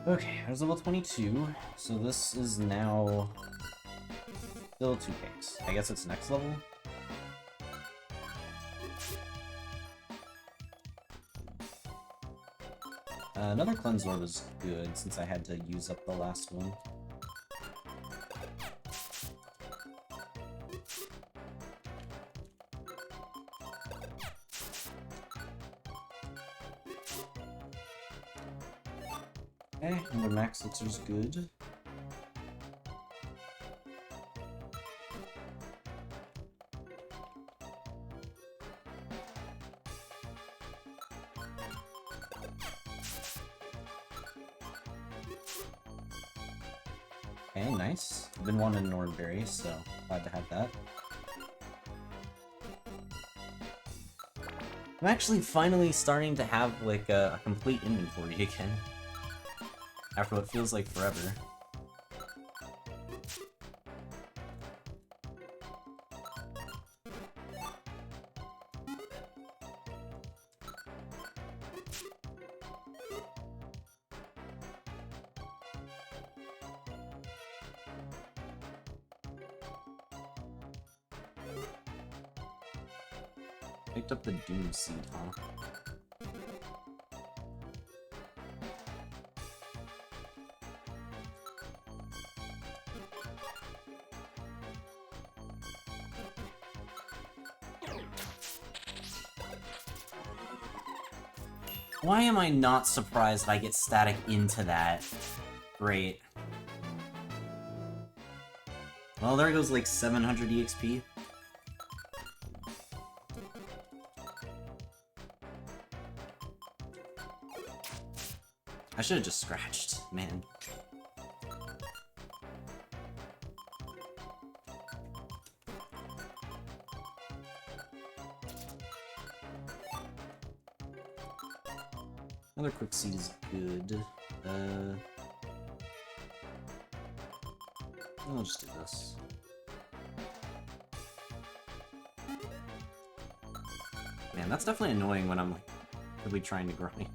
Okay, I was level 22, so this is now still 2Ks. I guess it's next level? Another Cleanse Orb is good, since I had to use up the last one. Okay, another Max Elixir's good. Okay, nice. I've been wanting an Oranberry, so glad to have that. I'm actually finally starting to have, like, a complete inventory again. After what feels like forever. Picked up the Doom Seed, huh? Why am I not surprised that I get static into that? Great. Well, there goes like 700 EXP. I should have just scratched, man. Another Quick Seed is good. I'll just do this. Man, that's definitely annoying when I'm like really trying to grind.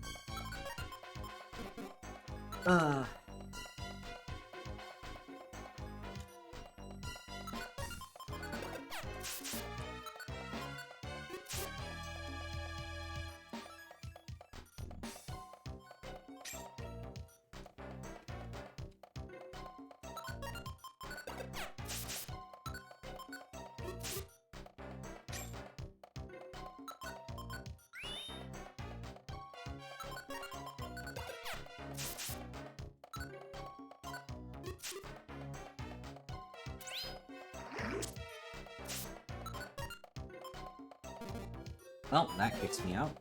Well, that kicks me out.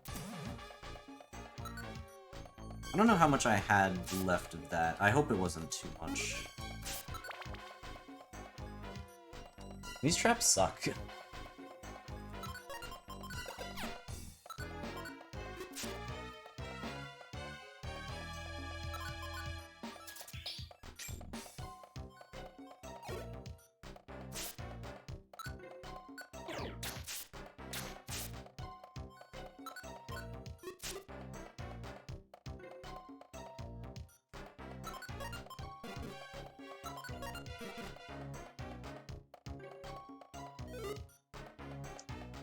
I don't know how much I had left of that. I hope it wasn't too much. These traps suck.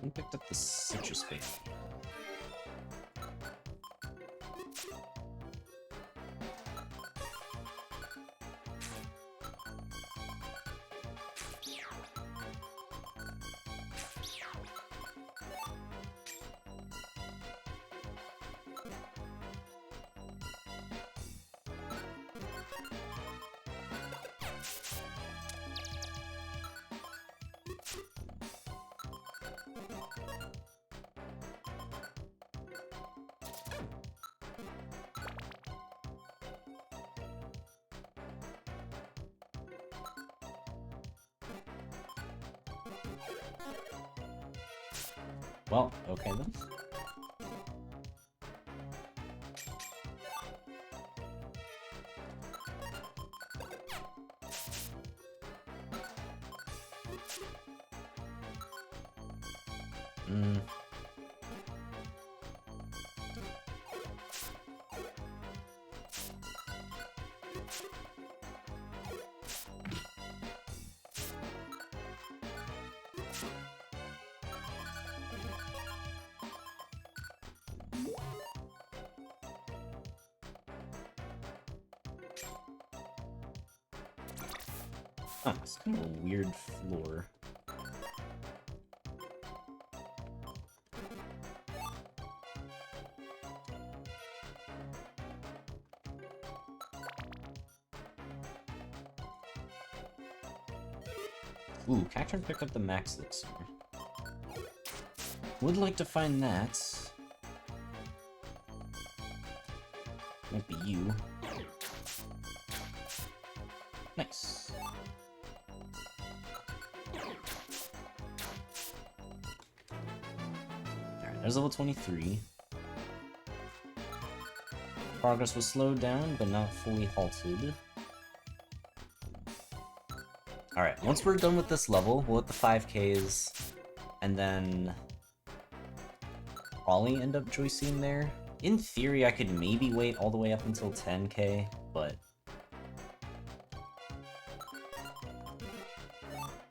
I picked up the citrus bait. Well, okay then. Oh, it's kind of a weird floor. Ooh, Cacturn picked up the max elixir. Would like to find that. Might be you. Nice. Alright, there's level 23. Progress was slowed down, but not fully halted. Alright, once we're done with this level, we'll hit the 5Ks, and then probably end up joycing there. In theory, I could maybe wait all the way up until 10K, but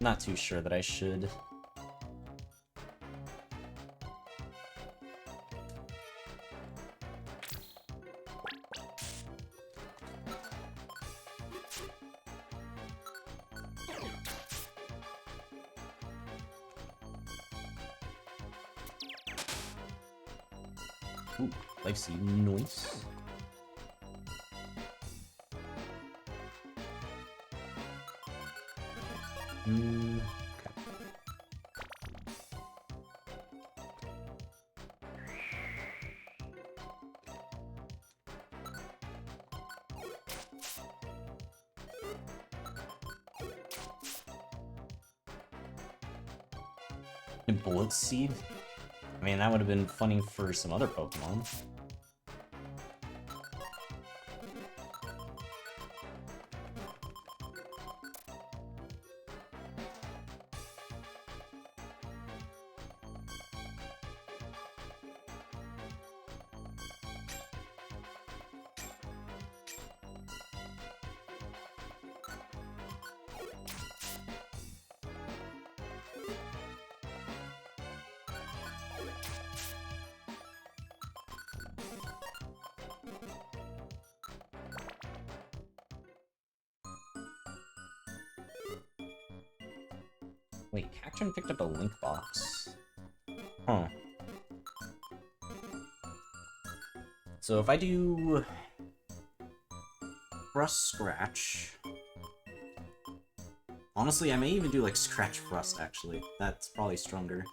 not too sure that I should. Ooh, life seed, nice. Okay. A bullet seed? I mean, that would have been funny for some other Pokemon. Wait, Cacturn picked up a link box. Huh. So if I do Rust Scratch, honestly, I may even do like Scratch Rust actually. That's probably stronger.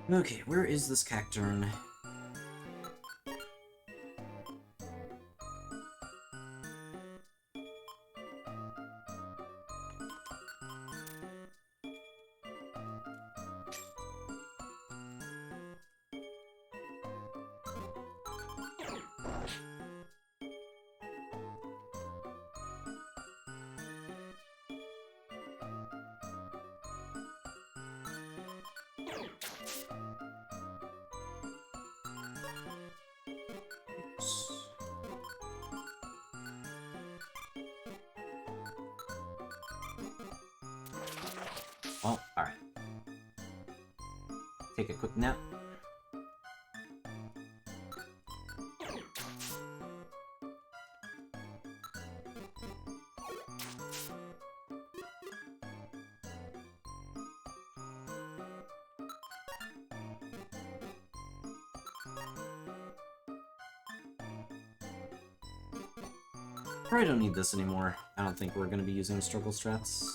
Okay, where is this Cacturn? Oh, alright. Take a quick nap. Probably don't need this anymore. I don't think we're going to be using struggle strats.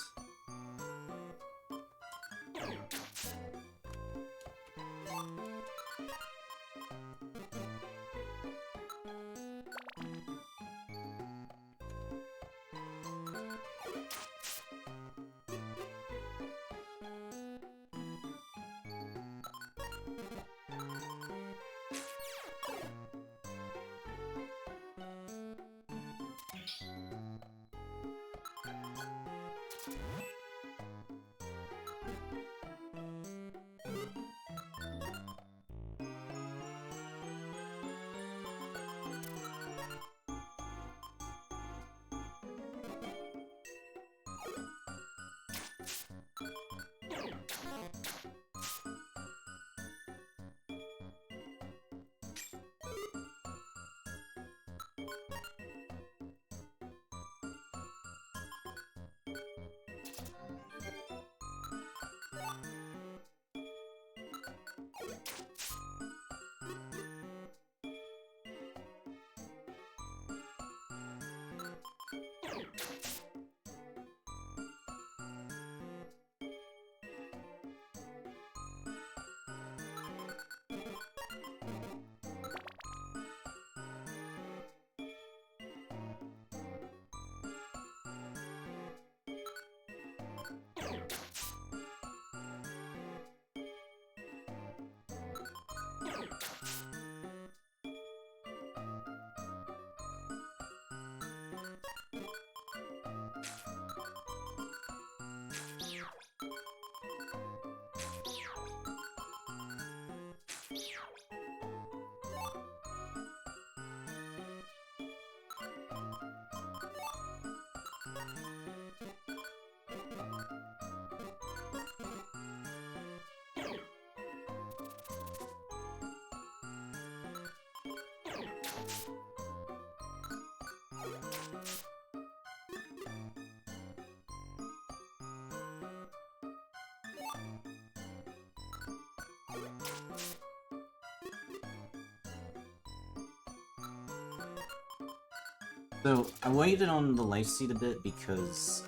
So, I waited on the life seed a bit because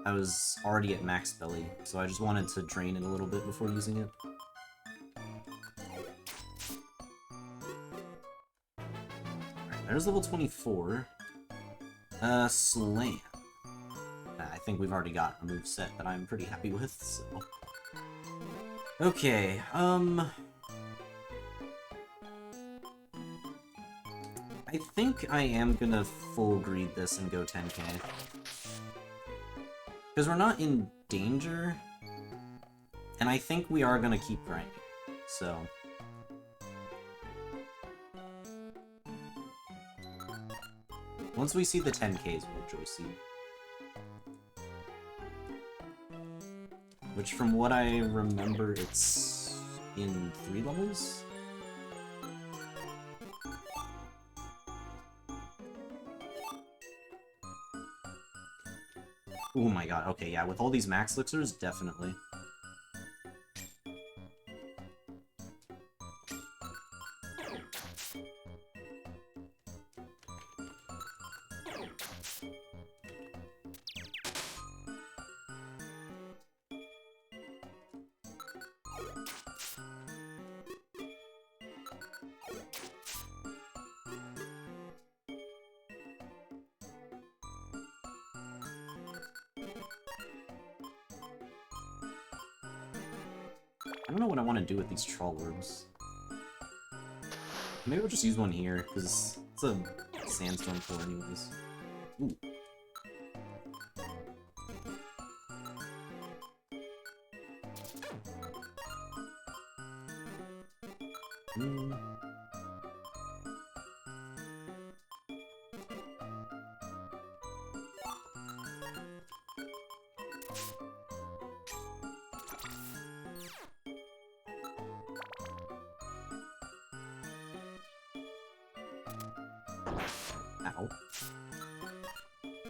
I was already at max belly, so I just wanted to drain it a little bit before using it. Alright, there's level 24. Slam. I think we've already got a move set that I'm pretty happy with, so... Okay, I think I am gonna full greed this and go 10k. Because we're not in danger, and I think we are gonna keep grinding, so... Once we see the 10ks, we'll Joy Seed. Which, from what I remember, it's in 3 levels? Oh my god, okay, yeah, with all these max elixirs, definitely. I don't know what I want to do with these troll orbs. Maybe we'll just use one here, because it's a sandstorm core anyways. Ooh.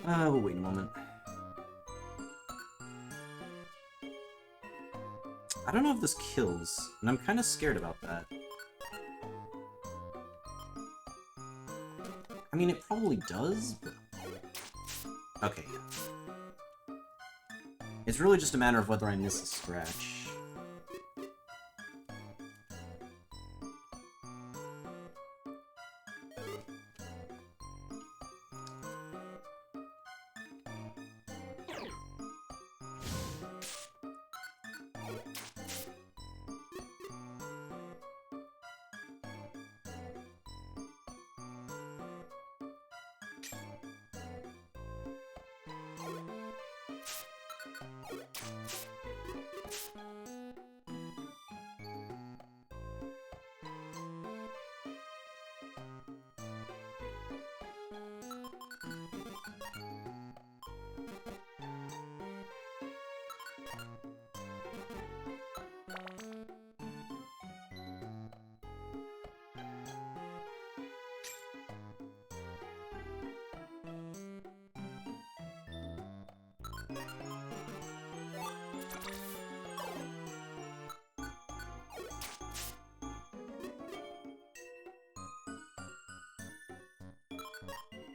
Ow. We'll wait a moment. I don't know if this kills, and I'm kind of scared about that. I mean, it probably does, but... Okay. It's really just a matter of whether I miss a scratch.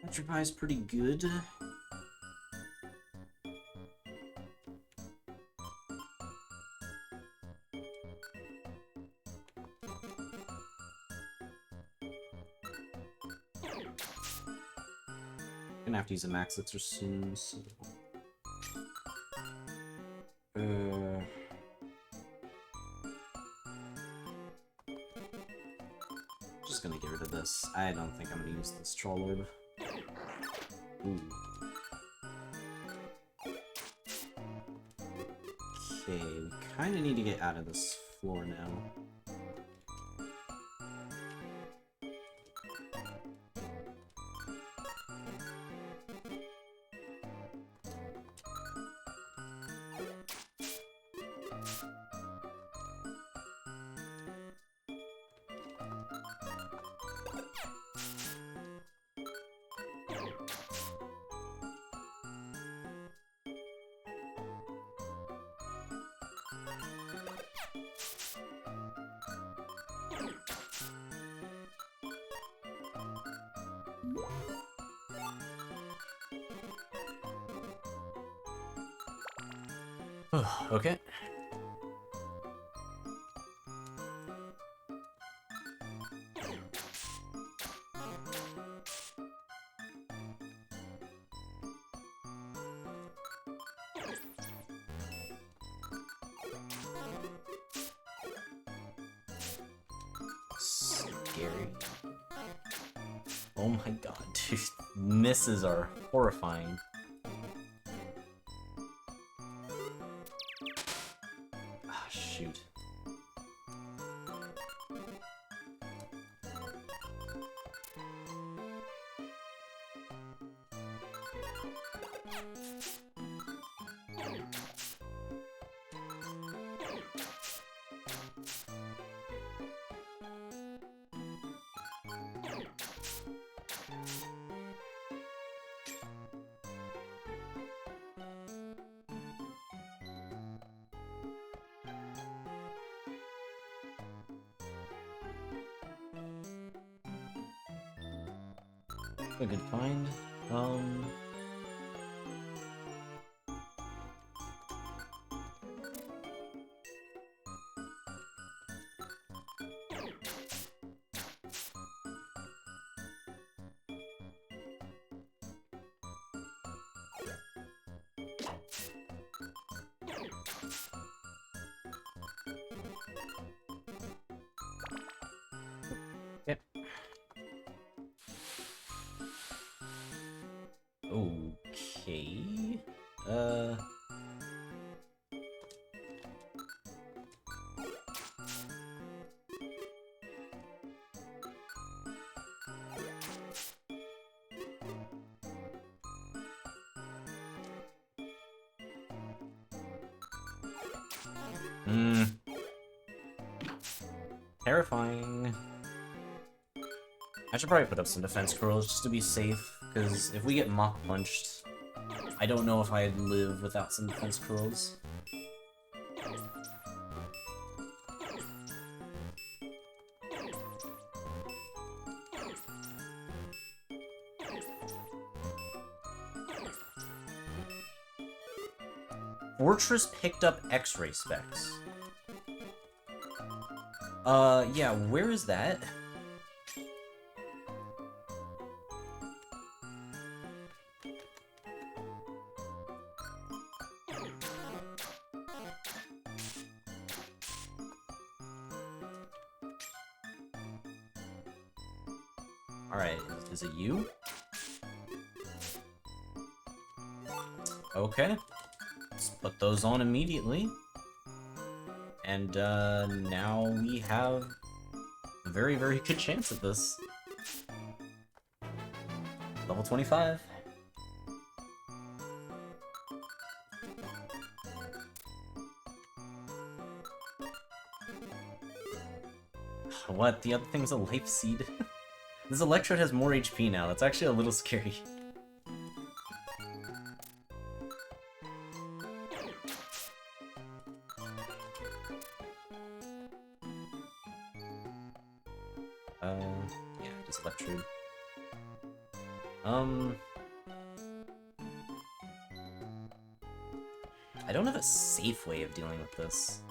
Petrify is pretty good. Gonna have to use a max elixir soon, so... just gonna get rid of this. I don't think I'm gonna use this Troll Orb. Ooh. Okay, we kinda need to get out of this floor now. Okay. Scary. Oh my god, dude. Misses are horrifying. Ah, shoot. A good find. Yep. Okay. Terrifying. I should probably put up some defense curls just to be safe, because if we get mock punched, I don't know if I'd live without some defense curls. Fortress picked up X-ray specs. Yeah, where is that? Alright, is it you? Okay. Let's put those on immediately. And, now we have a very, very good chance at this. Level 25. What? The other thing's a life seed? This Electrode has more HP now. That's actually a little scary. Yeah, just Electrode. I don't have a safe way of dealing with this.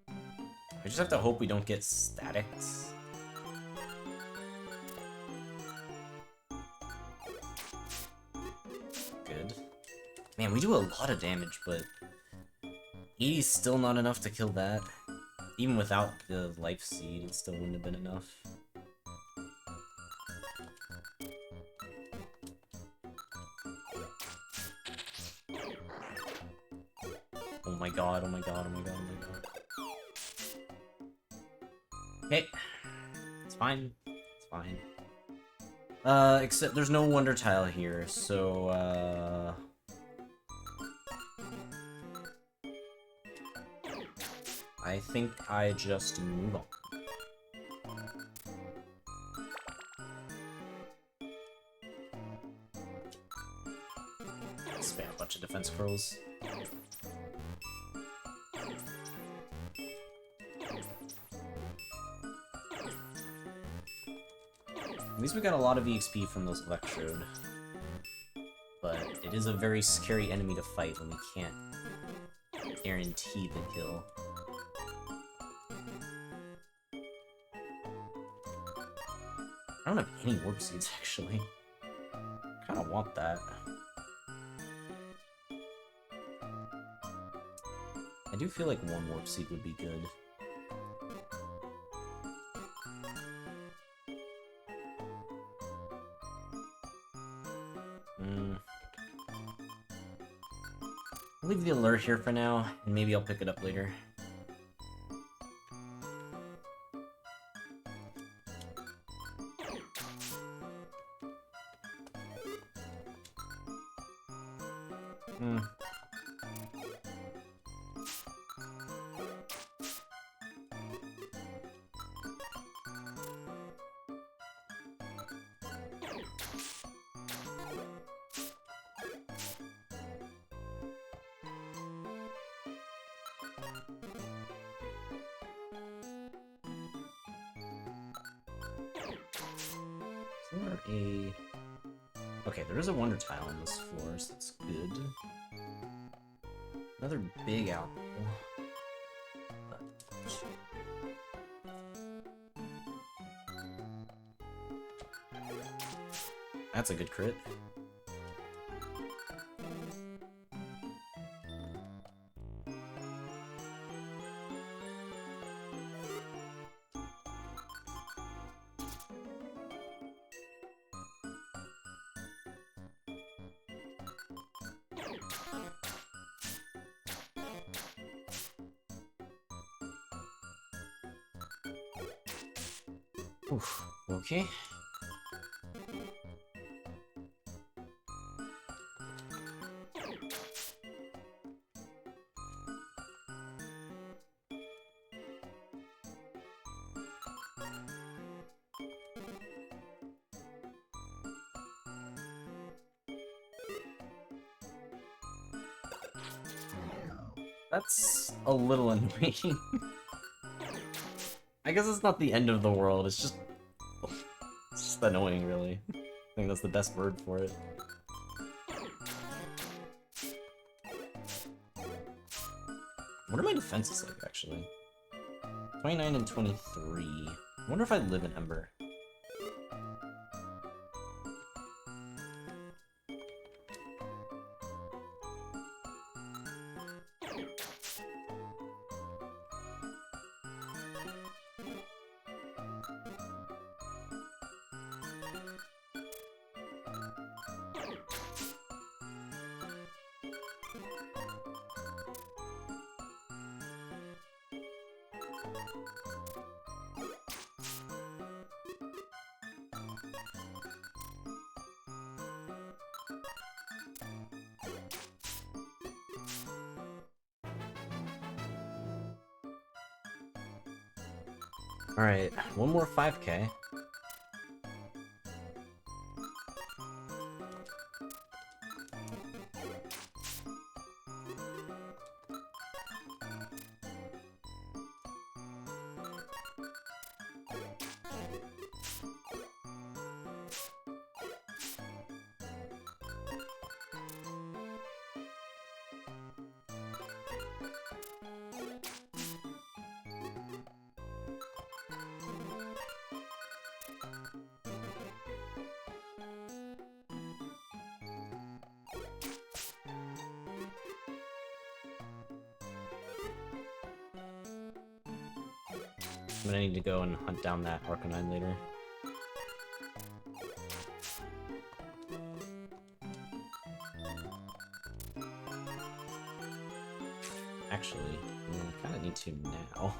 I just have to hope we don't get statics. Good. Man, we do a lot of damage, but 80's still not enough to kill that. Even without the life seed, it still wouldn't have been enough. Oh my god, oh my god, oh my god, oh my god. Okay. It's fine. It's fine. Except there's no wonder tile here, so, I think I just move on. Spam a bunch of defense curls. At least we got a lot of EXP from those Electrode. But it is a very scary enemy to fight when we can't guarantee the kill. I don't have any warp seeds, actually. Kinda want that. I do feel like one warp seed would be good. I'll leave the alert here for now, and maybe I'll pick it up later. Okay, there is a wonder tile on this floor, so that's good. Another big apple. That's a good crit. Oof, okay. That's a little annoying. I guess it's not the end of the world, it's just annoying, really. I think that's the best word for it. What are my defenses like, actually? 29 and 23. I wonder if I live in Ember. Alright, one more 5k. I'm gonna need to go and hunt down that Arcanine later. Actually, I kinda need to now.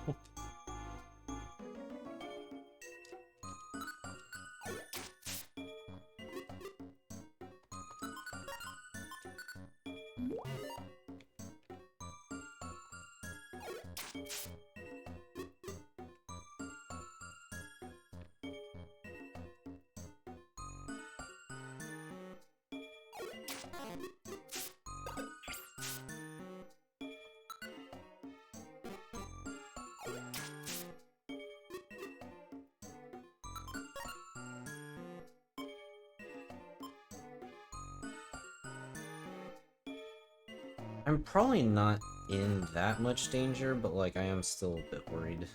I'm probably not in that much danger, but like I am still a bit worried.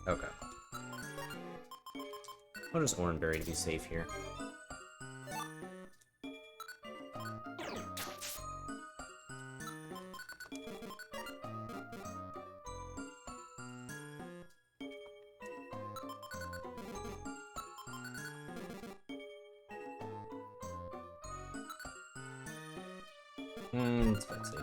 Okay. I'll just Oranberry to be safe here. It's quite safe.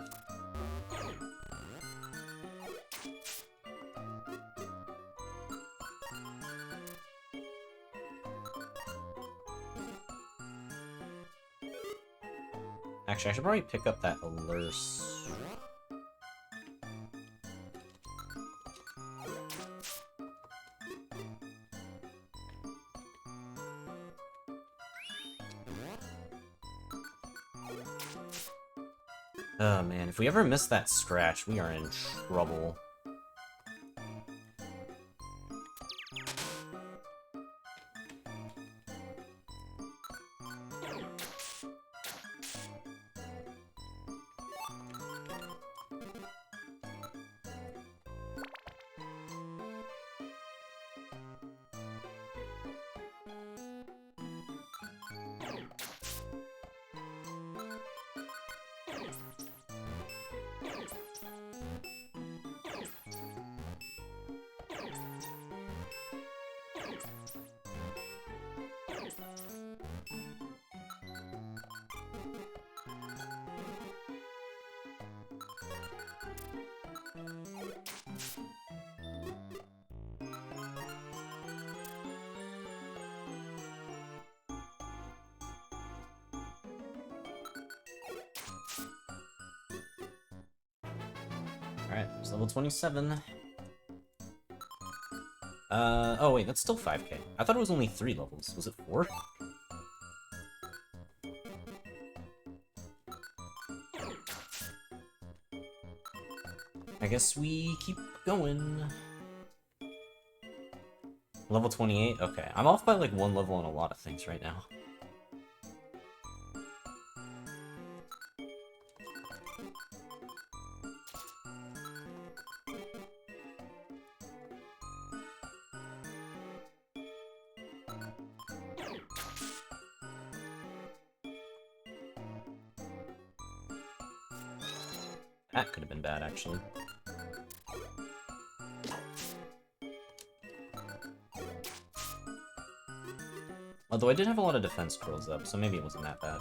Actually, I should probably pick up that Alurse. Oh man, if we ever miss that scratch, we are in trouble. Alright, it's level 27. Oh wait, that's still 5k. I thought it was only 3 levels. Was it 4? I guess we keep going. Level 28? Okay. I'm off by like 1 level on a lot of things right now. That could have been bad, actually. Although I did have a lot of defense curls up, so maybe it wasn't that bad.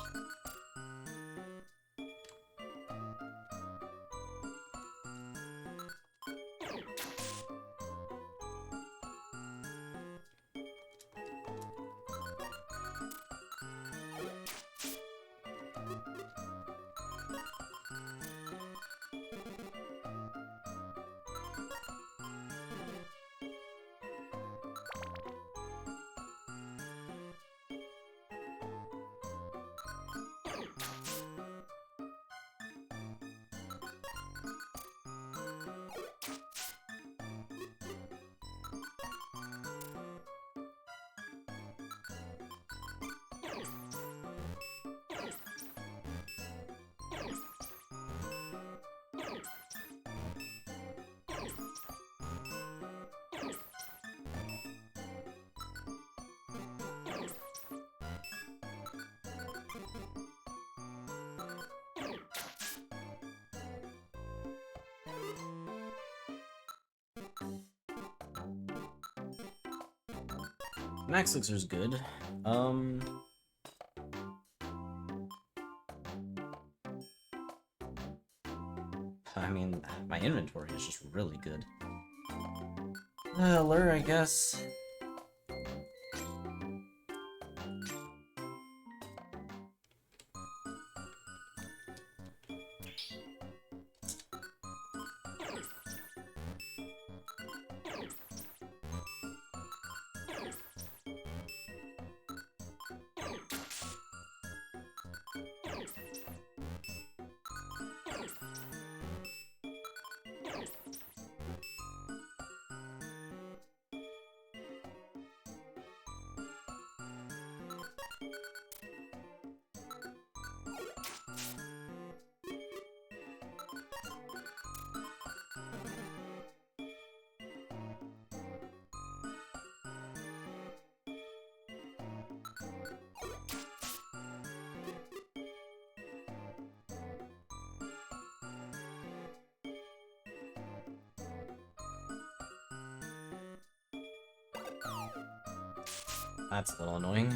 Max Elixir's good. I mean, my inventory is just really good. Lure, I guess. That's a little annoying.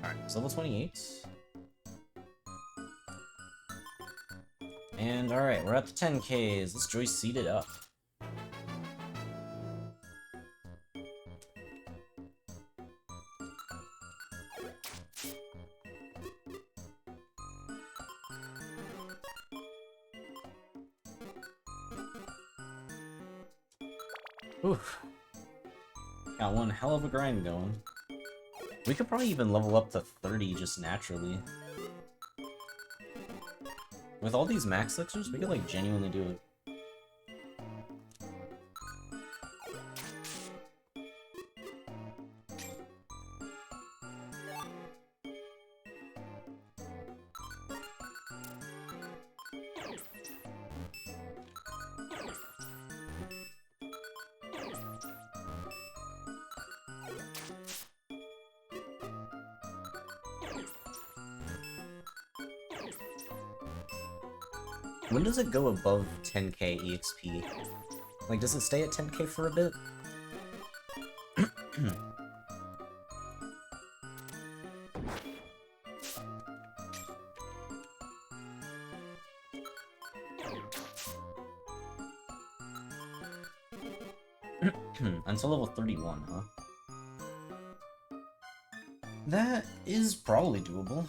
Alright, it's level 28. And alright, we're at the 10Ks. Let's Joy Seed it up. Oof. Got one hell of a grind going. We could probably even level up to 30 just naturally. With all these max elixirs, we could like genuinely do it. When does it go above 10k EXP? Like, does it stay at 10k for a bit? Until level 31, huh? That is probably doable.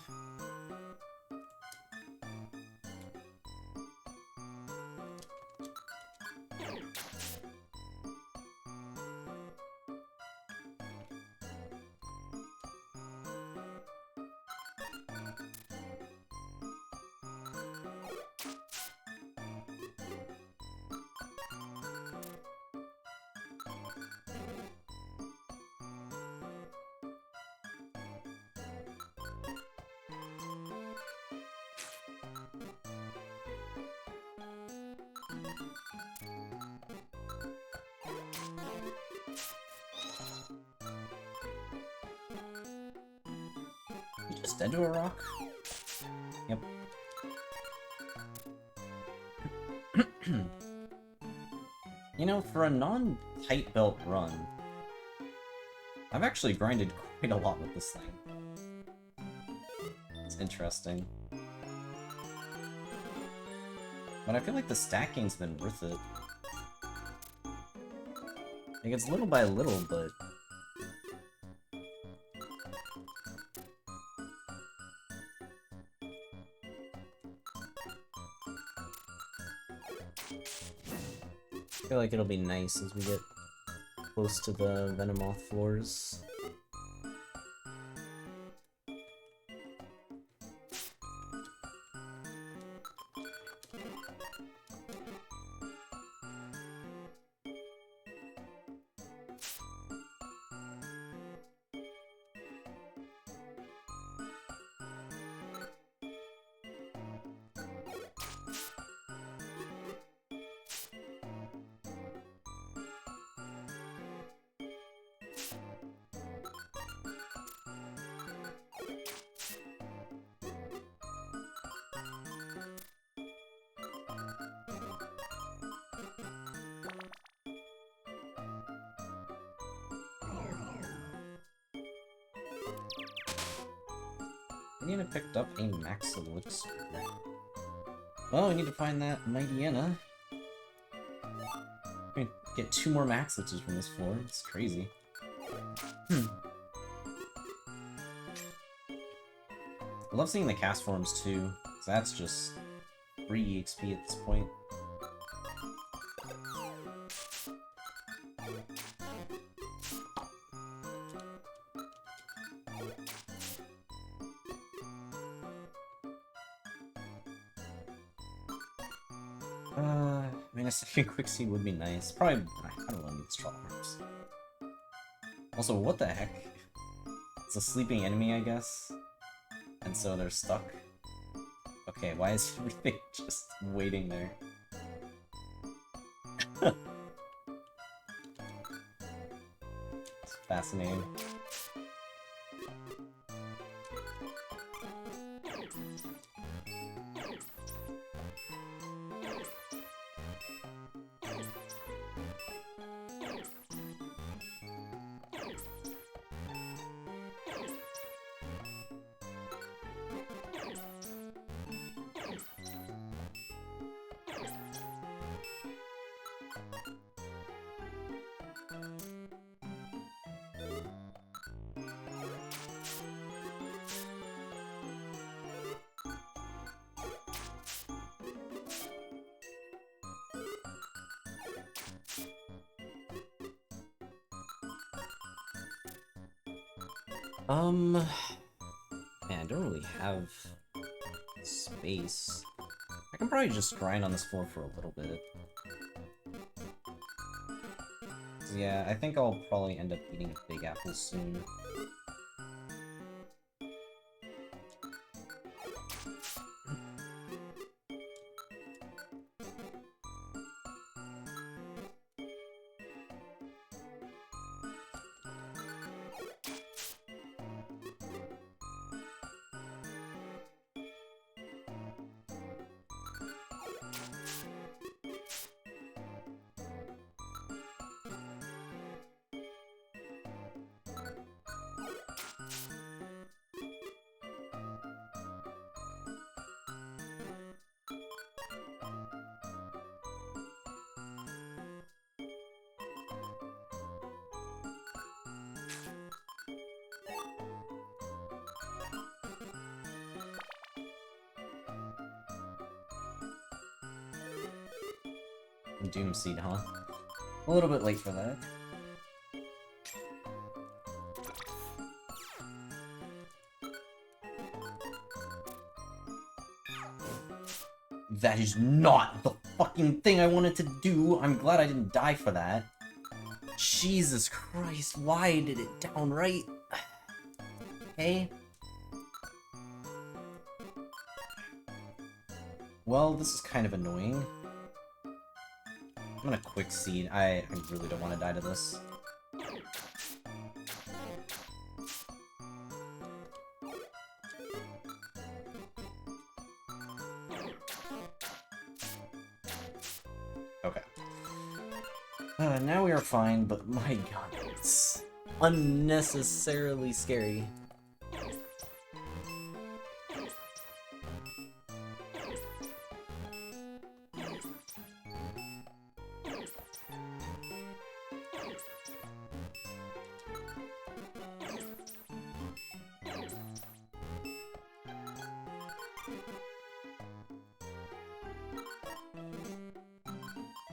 You just dead to a rock? Yep. You know, for a non-tight belt run, I've actually grinded quite a lot with this thing. It's interesting. But I feel like the stacking's been worth it. Like, it's little by little, but... I feel like it'll be nice as we get close to the Venomoth floors. I need to pick up a max elixir. Well, we need to find that Mightyena. We get 2 more max elixirs from this floor. It's crazy. I love seeing the cast forms too, because that's just free EXP at this point. I mean, a second quick seed would be nice. Probably, I don't want to need straw marks. Also, what the heck? It's a sleeping enemy, I guess? And so they're stuck? Okay, why is everything just waiting there? It's fascinating. Man, I don't really have space. I can probably just grind on this floor for a little bit. So yeah, I think I'll probably end up eating a big apple soon. Doom Seed, huh? A little bit late for that. That is not the fucking thing I wanted to do. I'm glad I didn't die for that. Jesus Christ, why did it downright? Okay. Well, this is kind of annoying. I'm gonna quick seed. I really don't want to die to this. Okay. Now we are fine, but my god, it's unnecessarily scary.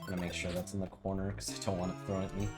I'm gonna make sure that's in the corner because I don't want it thrown at me.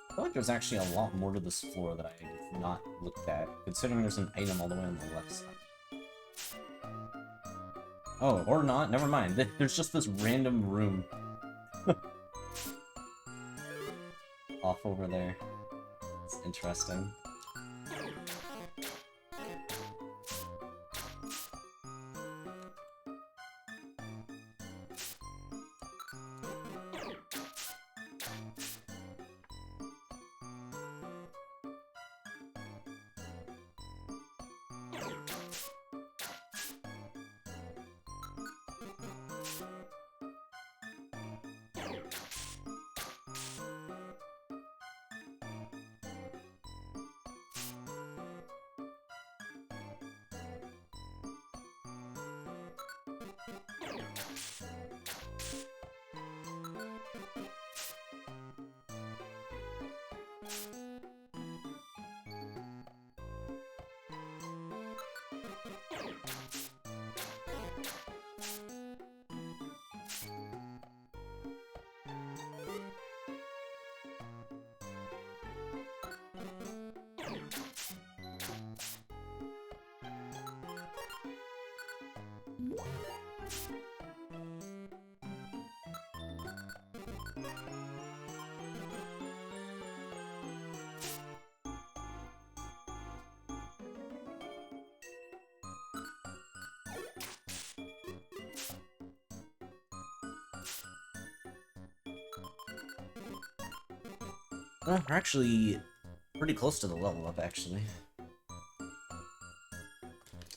I feel like there's actually a lot more to this floor that I have not looked at, considering there's an item all the way on the left side. Oh, or not, never mind. There's just this random room. Off over there. It's interesting. We're actually pretty close to the level up, actually.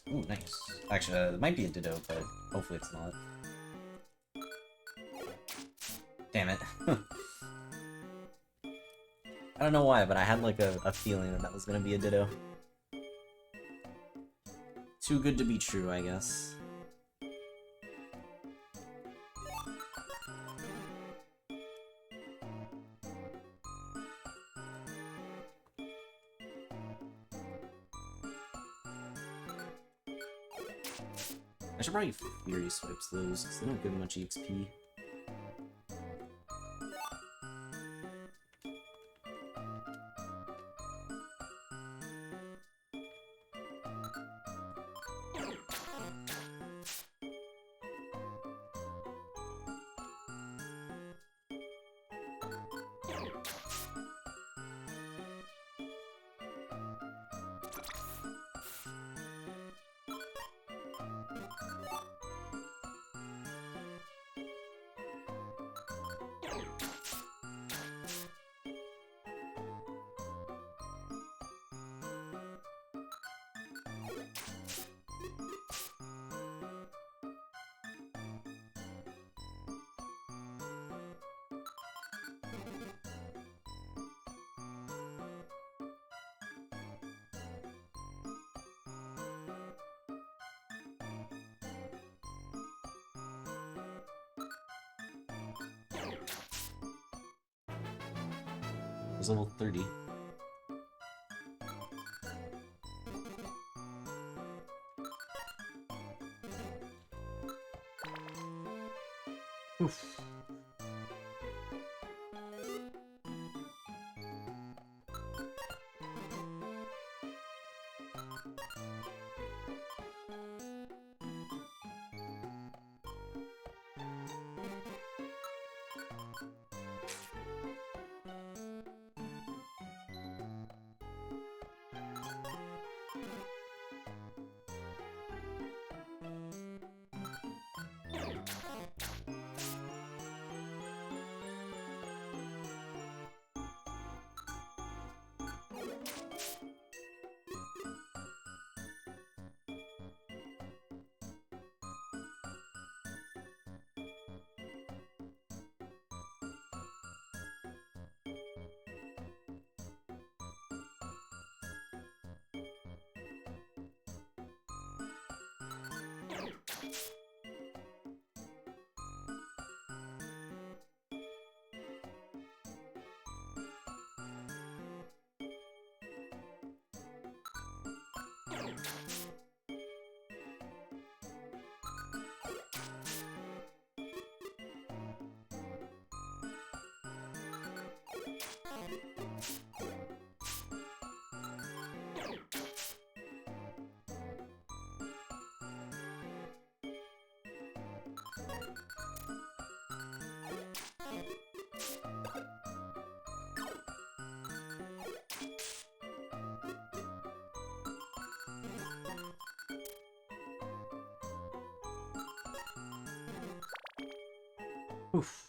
Ooh, nice. Actually, it might be a Ditto, but hopefully it's not. Damn it. I don't know why, but I had like a feeling that that was gonna be a Ditto. Too good to be true, I guess. I should probably Fury Swipes those, because they don't give much EXP. was level 30. Oof. Oof.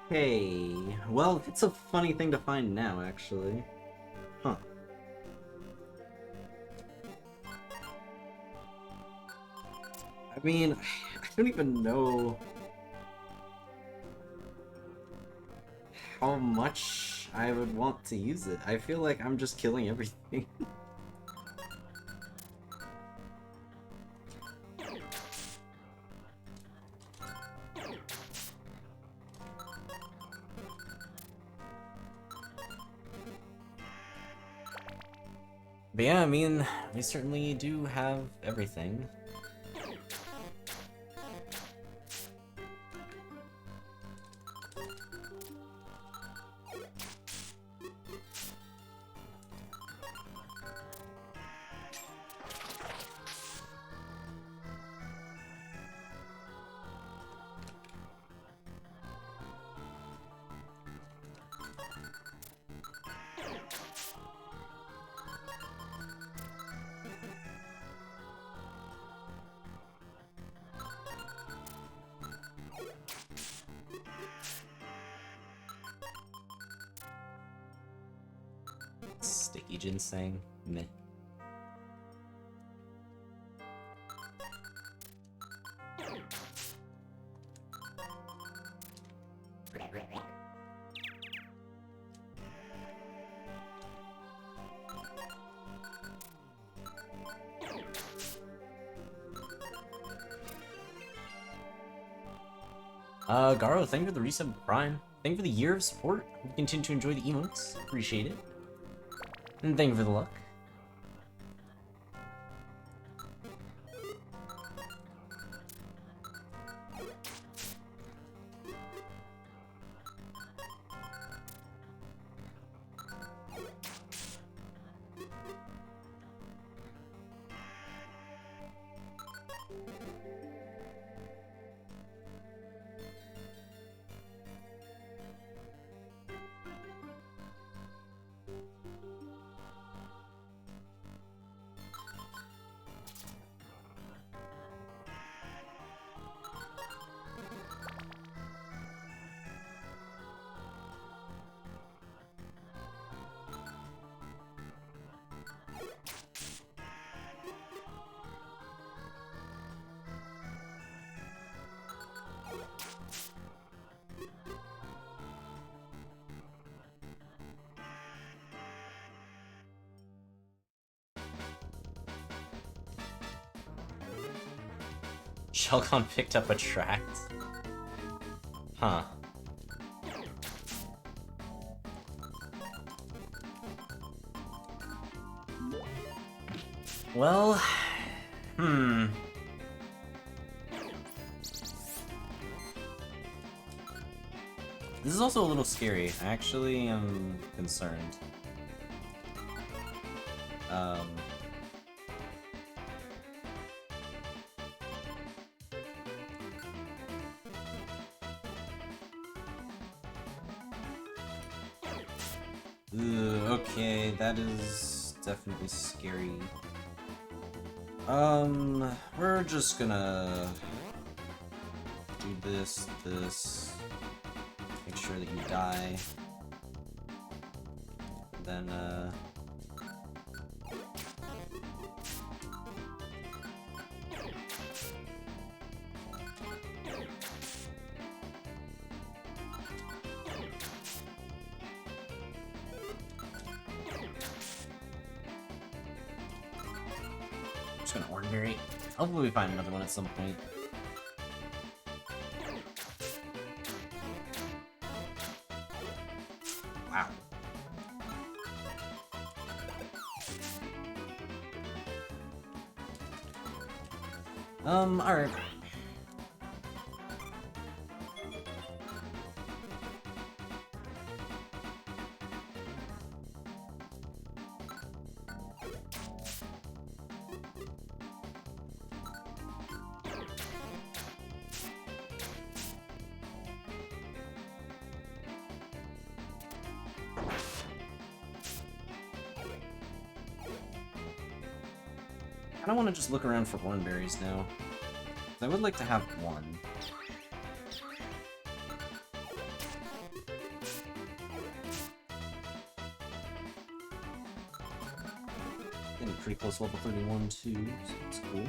Okay. Well, it's a funny thing to find now, actually. Huh. I mean, I don't even know how much I would want to use it. I feel like I'm just killing everything. But yeah, I mean, we certainly do have everything. Sticky ginseng. Meh. Garo, thank you for the resub Prime. Thank you for the year of support. We continue to enjoy the emotes. Appreciate it. And thank you for the luck. Shelgon picked up a tract. Huh. Well, This is also a little scary. I actually am concerned. Okay, that is definitely scary. We're just gonna do this, make sure that you die, and then, just gonna ordinary. Hopefully we find another one at some point. Wow. Alright. I don't want to just look around for oranberries now. I would like to have one. Getting pretty close to level 31 too, so that's cool.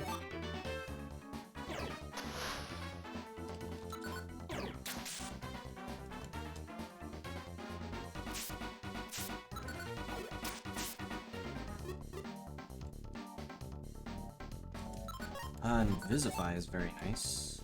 And Visify is very nice.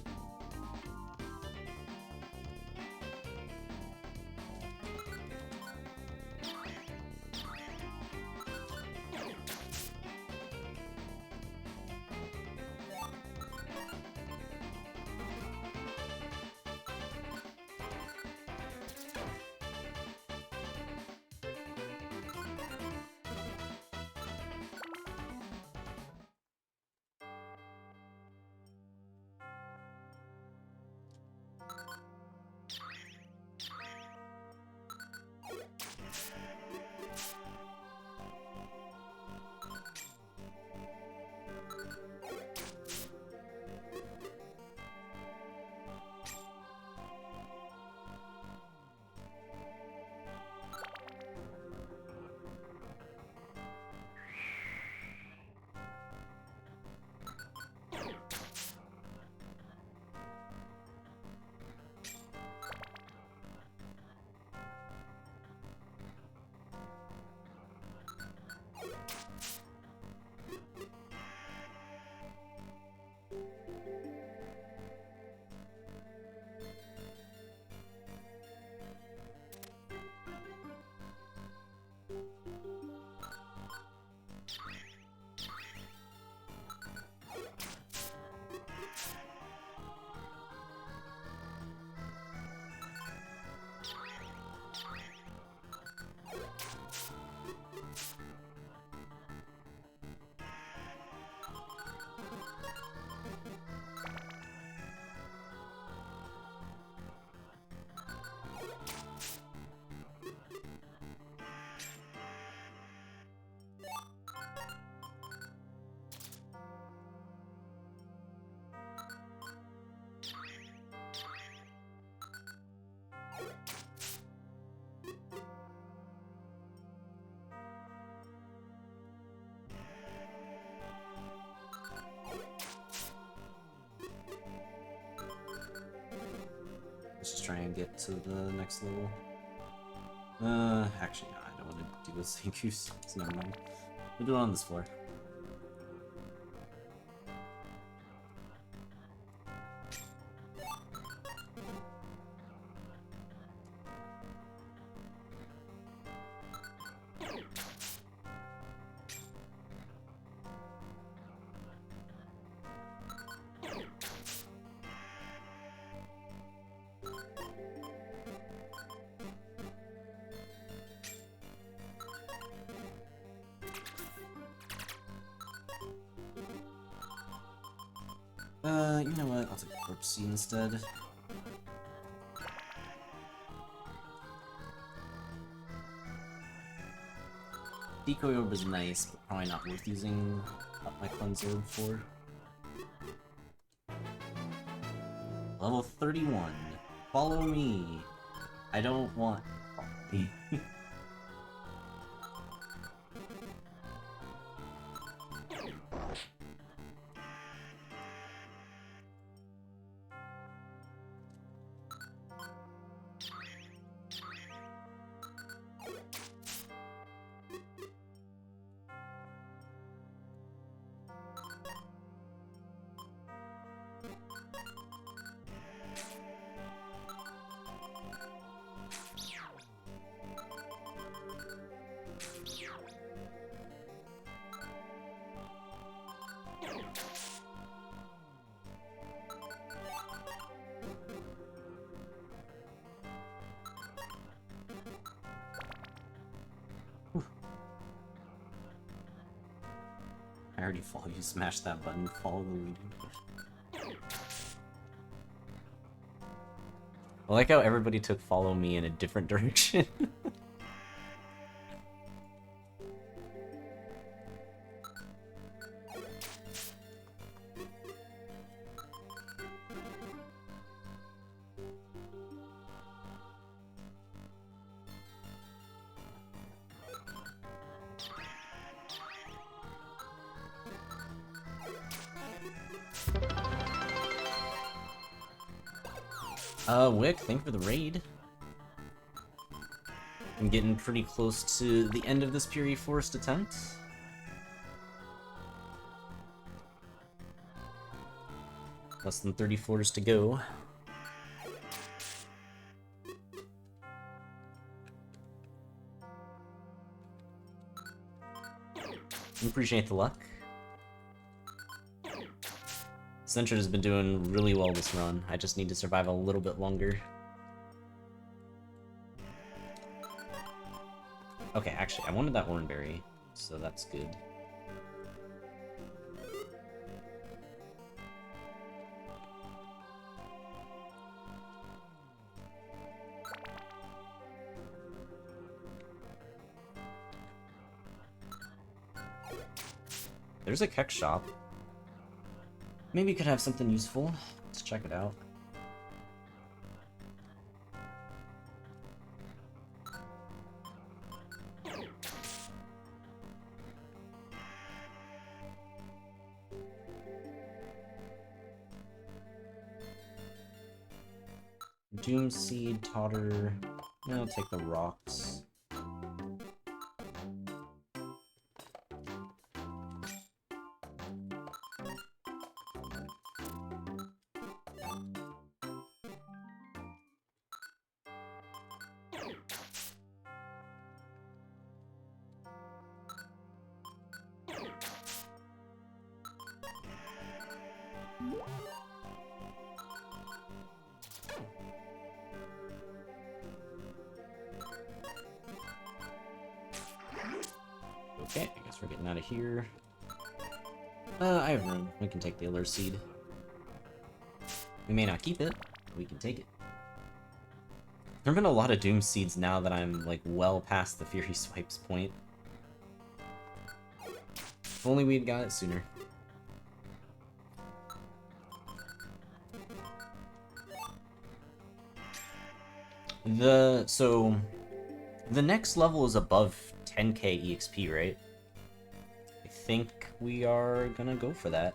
just try and get to the next level. Actually, no, I don't want to do this Senkus, so never mind. We'll do it on this floor. You know what? I'll take a corpse seed instead. Decoy orb is nice, but probably not worth using up my cleanse orb for. Level 31. Follow me. I don't want. I already follow you, smash that button, follow the leader. I like how everybody took follow me in a different direction. Wick, thank you for the raid. I'm getting pretty close to the end of this Fury Forest attempt. Less than 30 floors to go. Appreciate the luck. Sentret has been doing really well this run. I just need to survive a little bit longer. Okay, actually, I wanted that Oranberry, so that's good. There's a Keck shop. Maybe you could have something useful. Let's check it out. Doom Seed, Totter. I'll take the rocks. Okay, I guess we're getting out of here. I have room. We can take the Allure Seed. We may not keep it, but we can take it. There have been a lot of Doom Seeds now that I'm, like, well past the Fury Swipes point. If only we'd got it sooner. So, the next level is above 10k EXP, right? I think we are gonna go for that.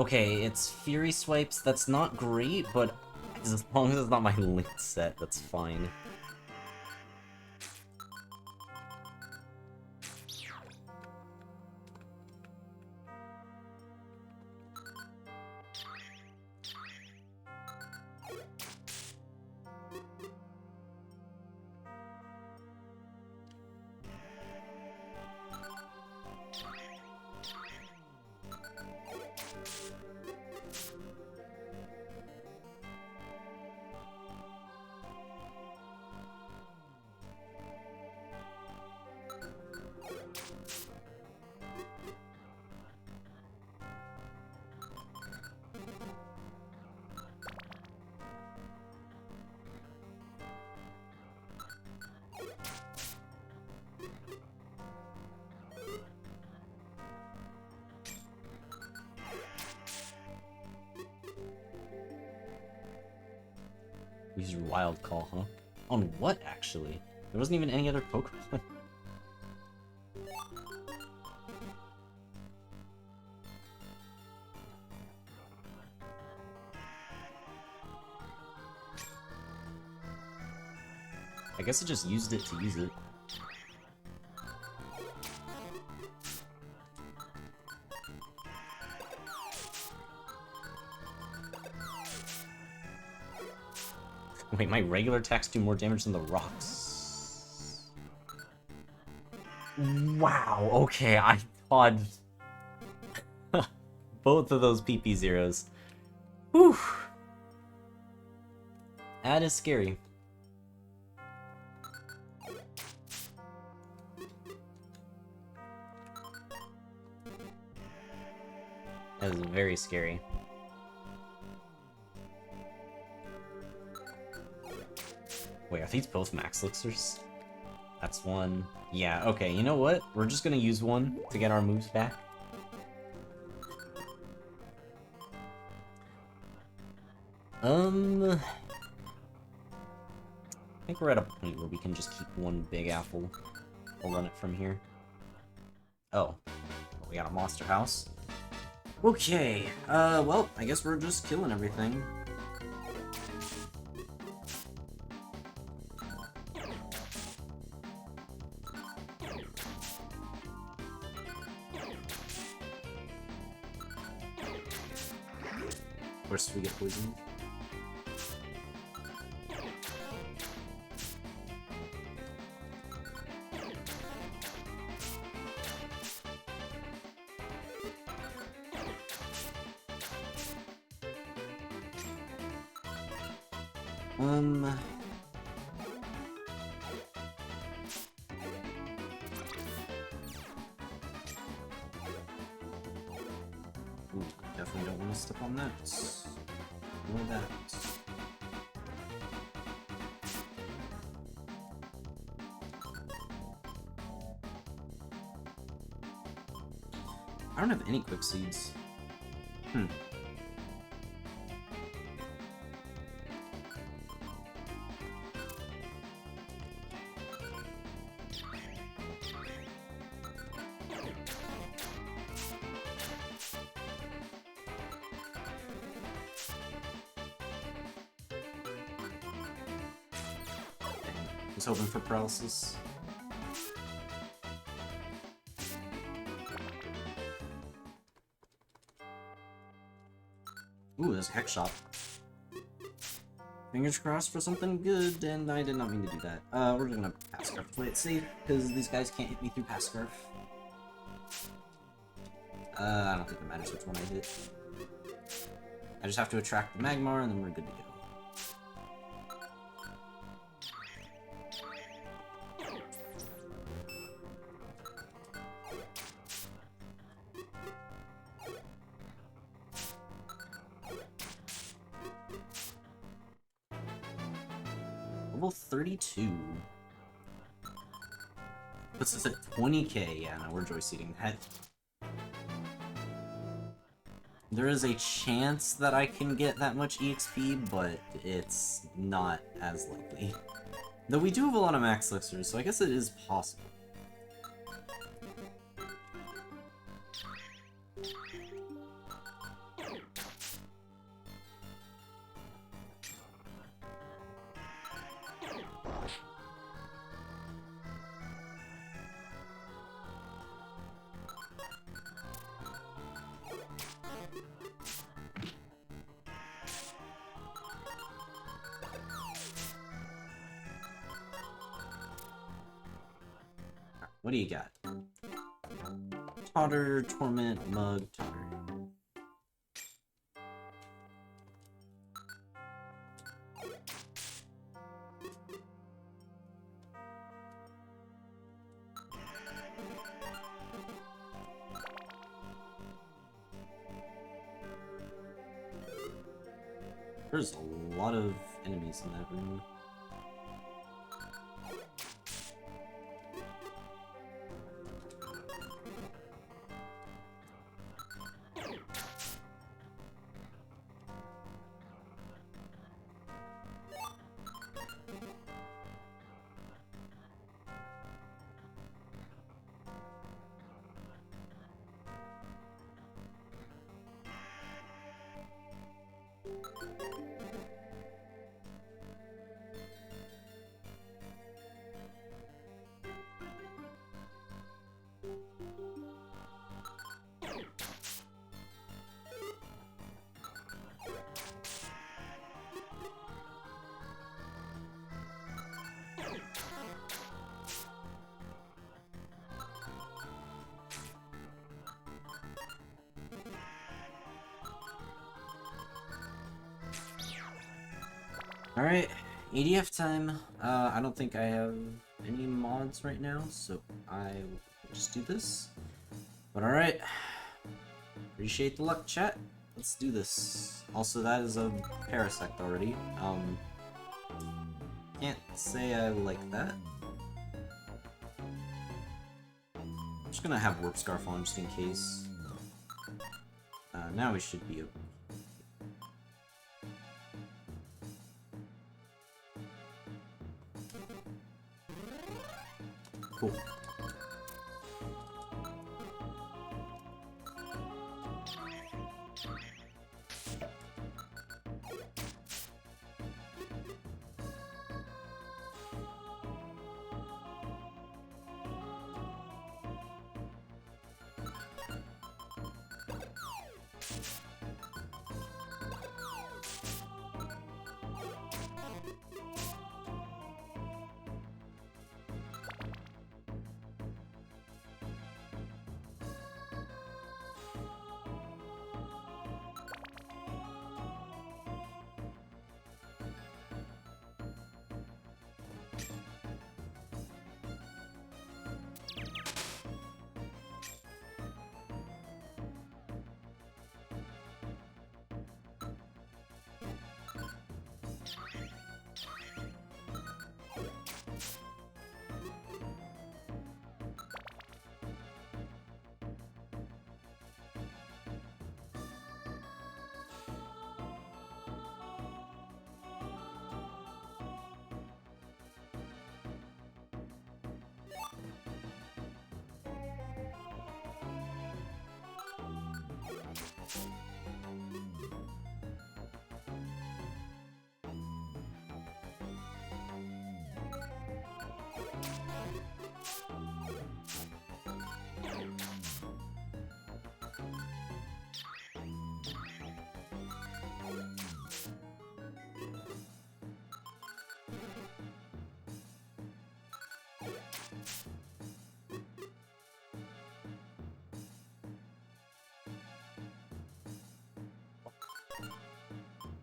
Okay, it's Fury Swipes. That's not great, but as long as it's not my linked set, that's fine. Use your wild call, huh? On what, actually? There wasn't even any other Pokemon. I guess it just used it to use it. Wait, my regular attacks do more damage than the rocks. Wow, okay, I thought... both of those PP zeros. Whew. That is scary. That is very scary. Wait, are these both max elixirs? That's one. Yeah, okay, you know what? We're just gonna use one to get our moves back. I think we're at a point where we can just keep one big apple. We'll run it from here. Oh. We got a monster house. Okay, well, I guess we're just killing everything. Of course, we get poisoned. Ooh, definitely don't want to step on that. Or that. I don't have any quick seeds. Was hoping for paralysis. Ooh, there's a hex shop. Fingers crossed for something good, and I did not mean to do that. We're just gonna pass scarf to play it safe, because these guys can't hit me through pass scarf. I don't think it matters which one I hit. I just have to attract the Magmar, and then we're good to go. Level 32. Puts us at 20k. Yeah, no, we're joy-seeding. There is a chance that I can get that much EXP, but it's not as likely. Though we do have a lot of max elixirs, so I guess it is possible. What do you got? Totter, Torment, Mug, Totter. There's a lot of enemies in that room. Alright, ADF time. I don't think I have any mods right now, so I will just do this. But alright. Appreciate the luck, chat. Let's do this. Also, that is a Parasect already. Can't say I like that. I'm just gonna have Warp Scarf on just in case. Now we should be okay. Cool.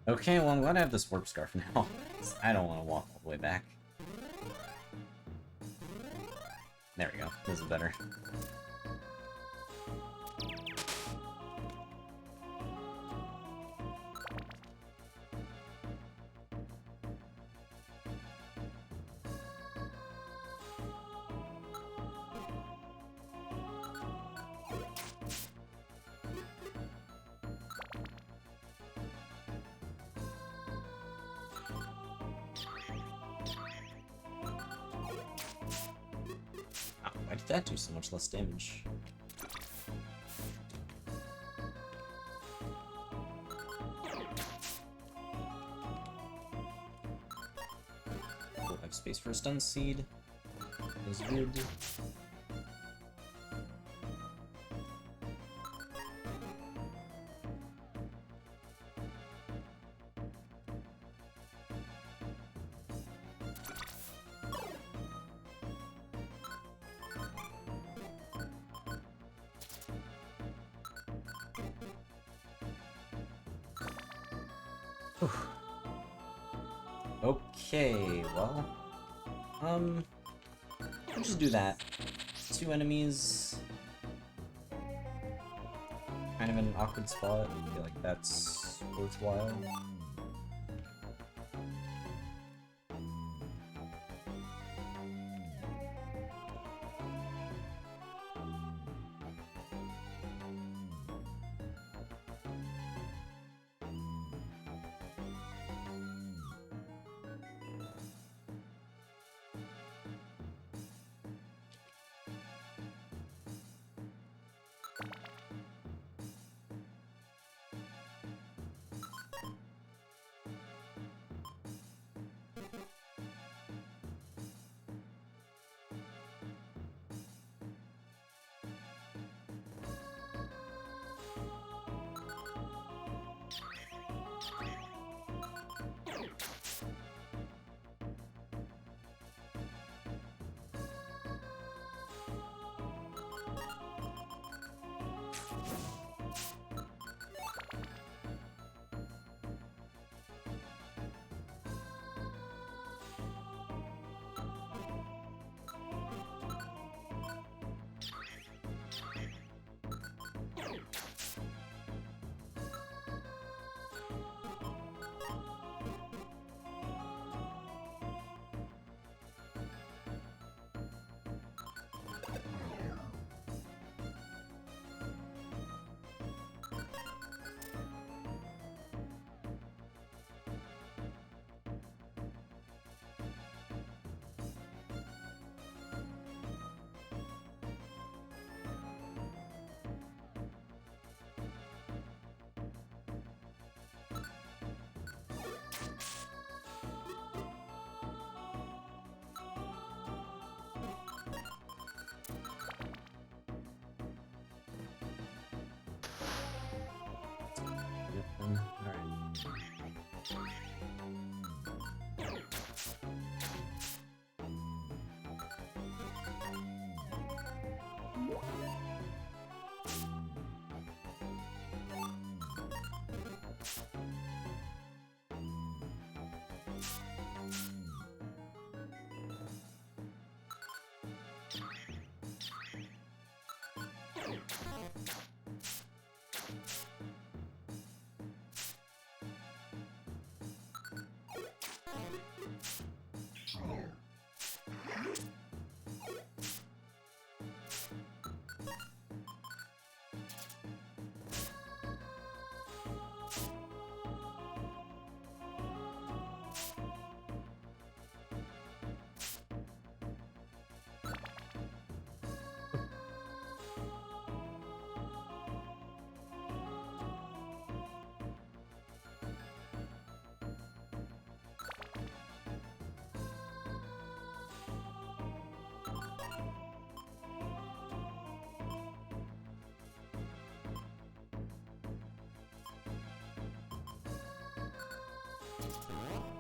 Okay, well, I'm glad I have this Warp Scarf now. I don't want to walk all the way back. There we go. This is better. Why did that do so much less damage? We'll have space for a stun seed. Is good. Whew. Okay, well, we'll just do that. 2 enemies, kind of in an awkward spot. I feel like that's worthwhile. Alright.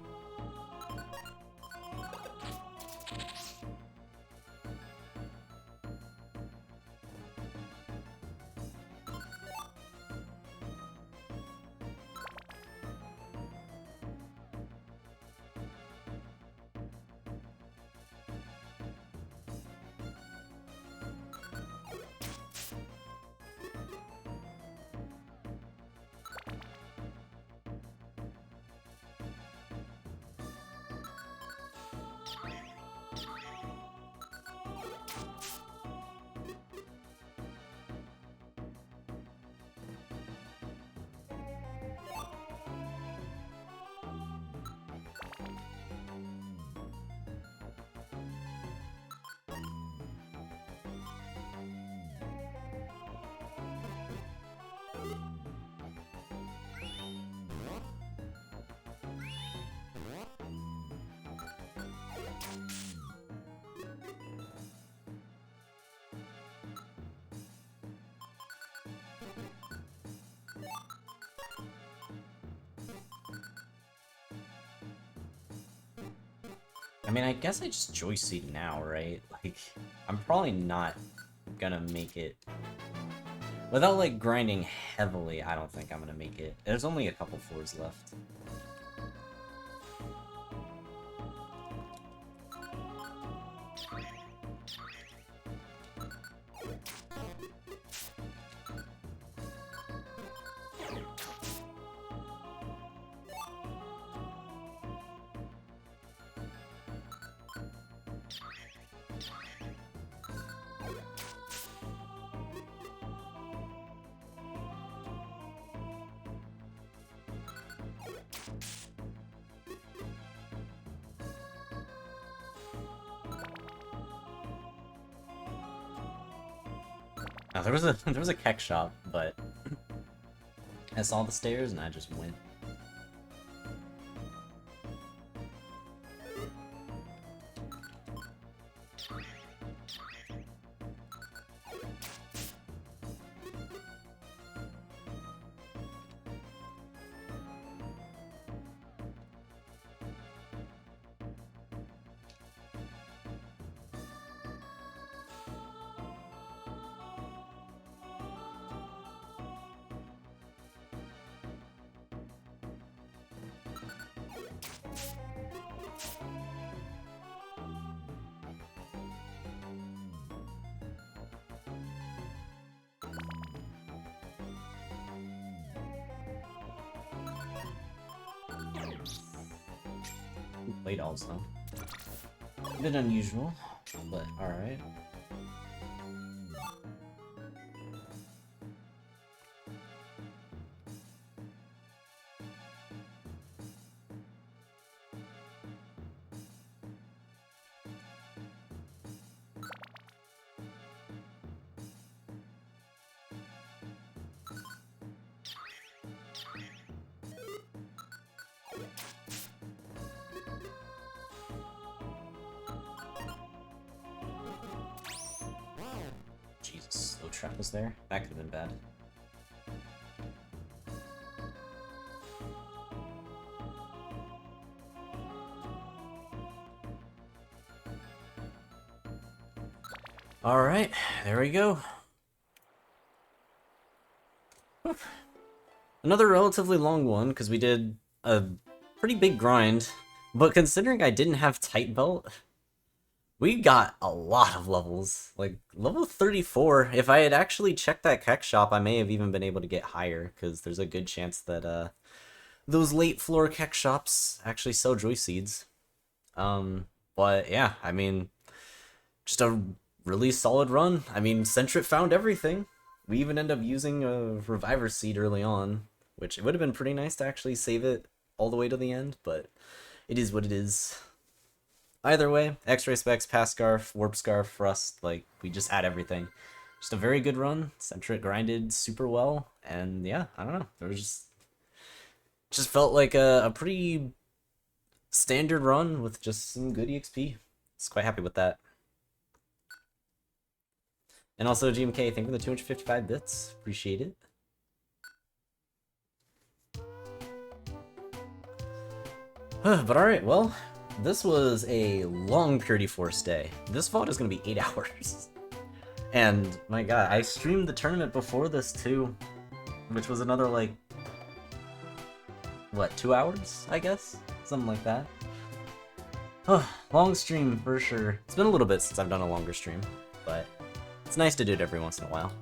I mean, I guess I just joystick now, right? Like, I'm probably not gonna make it Without, like, grinding heavily, I don't think I'm gonna make it. There's only a couple floors left. Now, there was a keck shop, but I saw the stairs and I just went. Late also. A bit unusual, but alright. Jesus, no trap was there? That could have been bad. Alright, there we go. Another relatively long one, because we did a pretty big grind, but considering I didn't have tight belt, we got a lot of levels. Like, level 34, if I had actually checked that keck shop, I may have even been able to get higher, because there's a good chance that those late floor keck shops actually sell joy seeds. But yeah, I mean, just a really solid run. I mean, Sentret found everything. We even end up using a reviver seed early on, which it would have been pretty nice to actually save it all the way to the end, but it is what it is. Either way, X-Ray Specs, Pass Scarf, Warp Scarf, Rust, like, we just had everything. Just a very good run. Sentret grinded super well, and yeah, I don't know. There was just felt like a pretty standard run with just some good EXP. Just quite happy with that. And also, GMK, thank you for the 255 bits. Appreciate it. But alright, well, this was a long Purity Force day. This VOD is going to be 8 hours. And, my god, I streamed the tournament before this too, which was another, like, what, 2 hours, I guess? Something like that. Long stream, for sure. It's been a little bit since I've done a longer stream, but it's nice to do it every once in a while.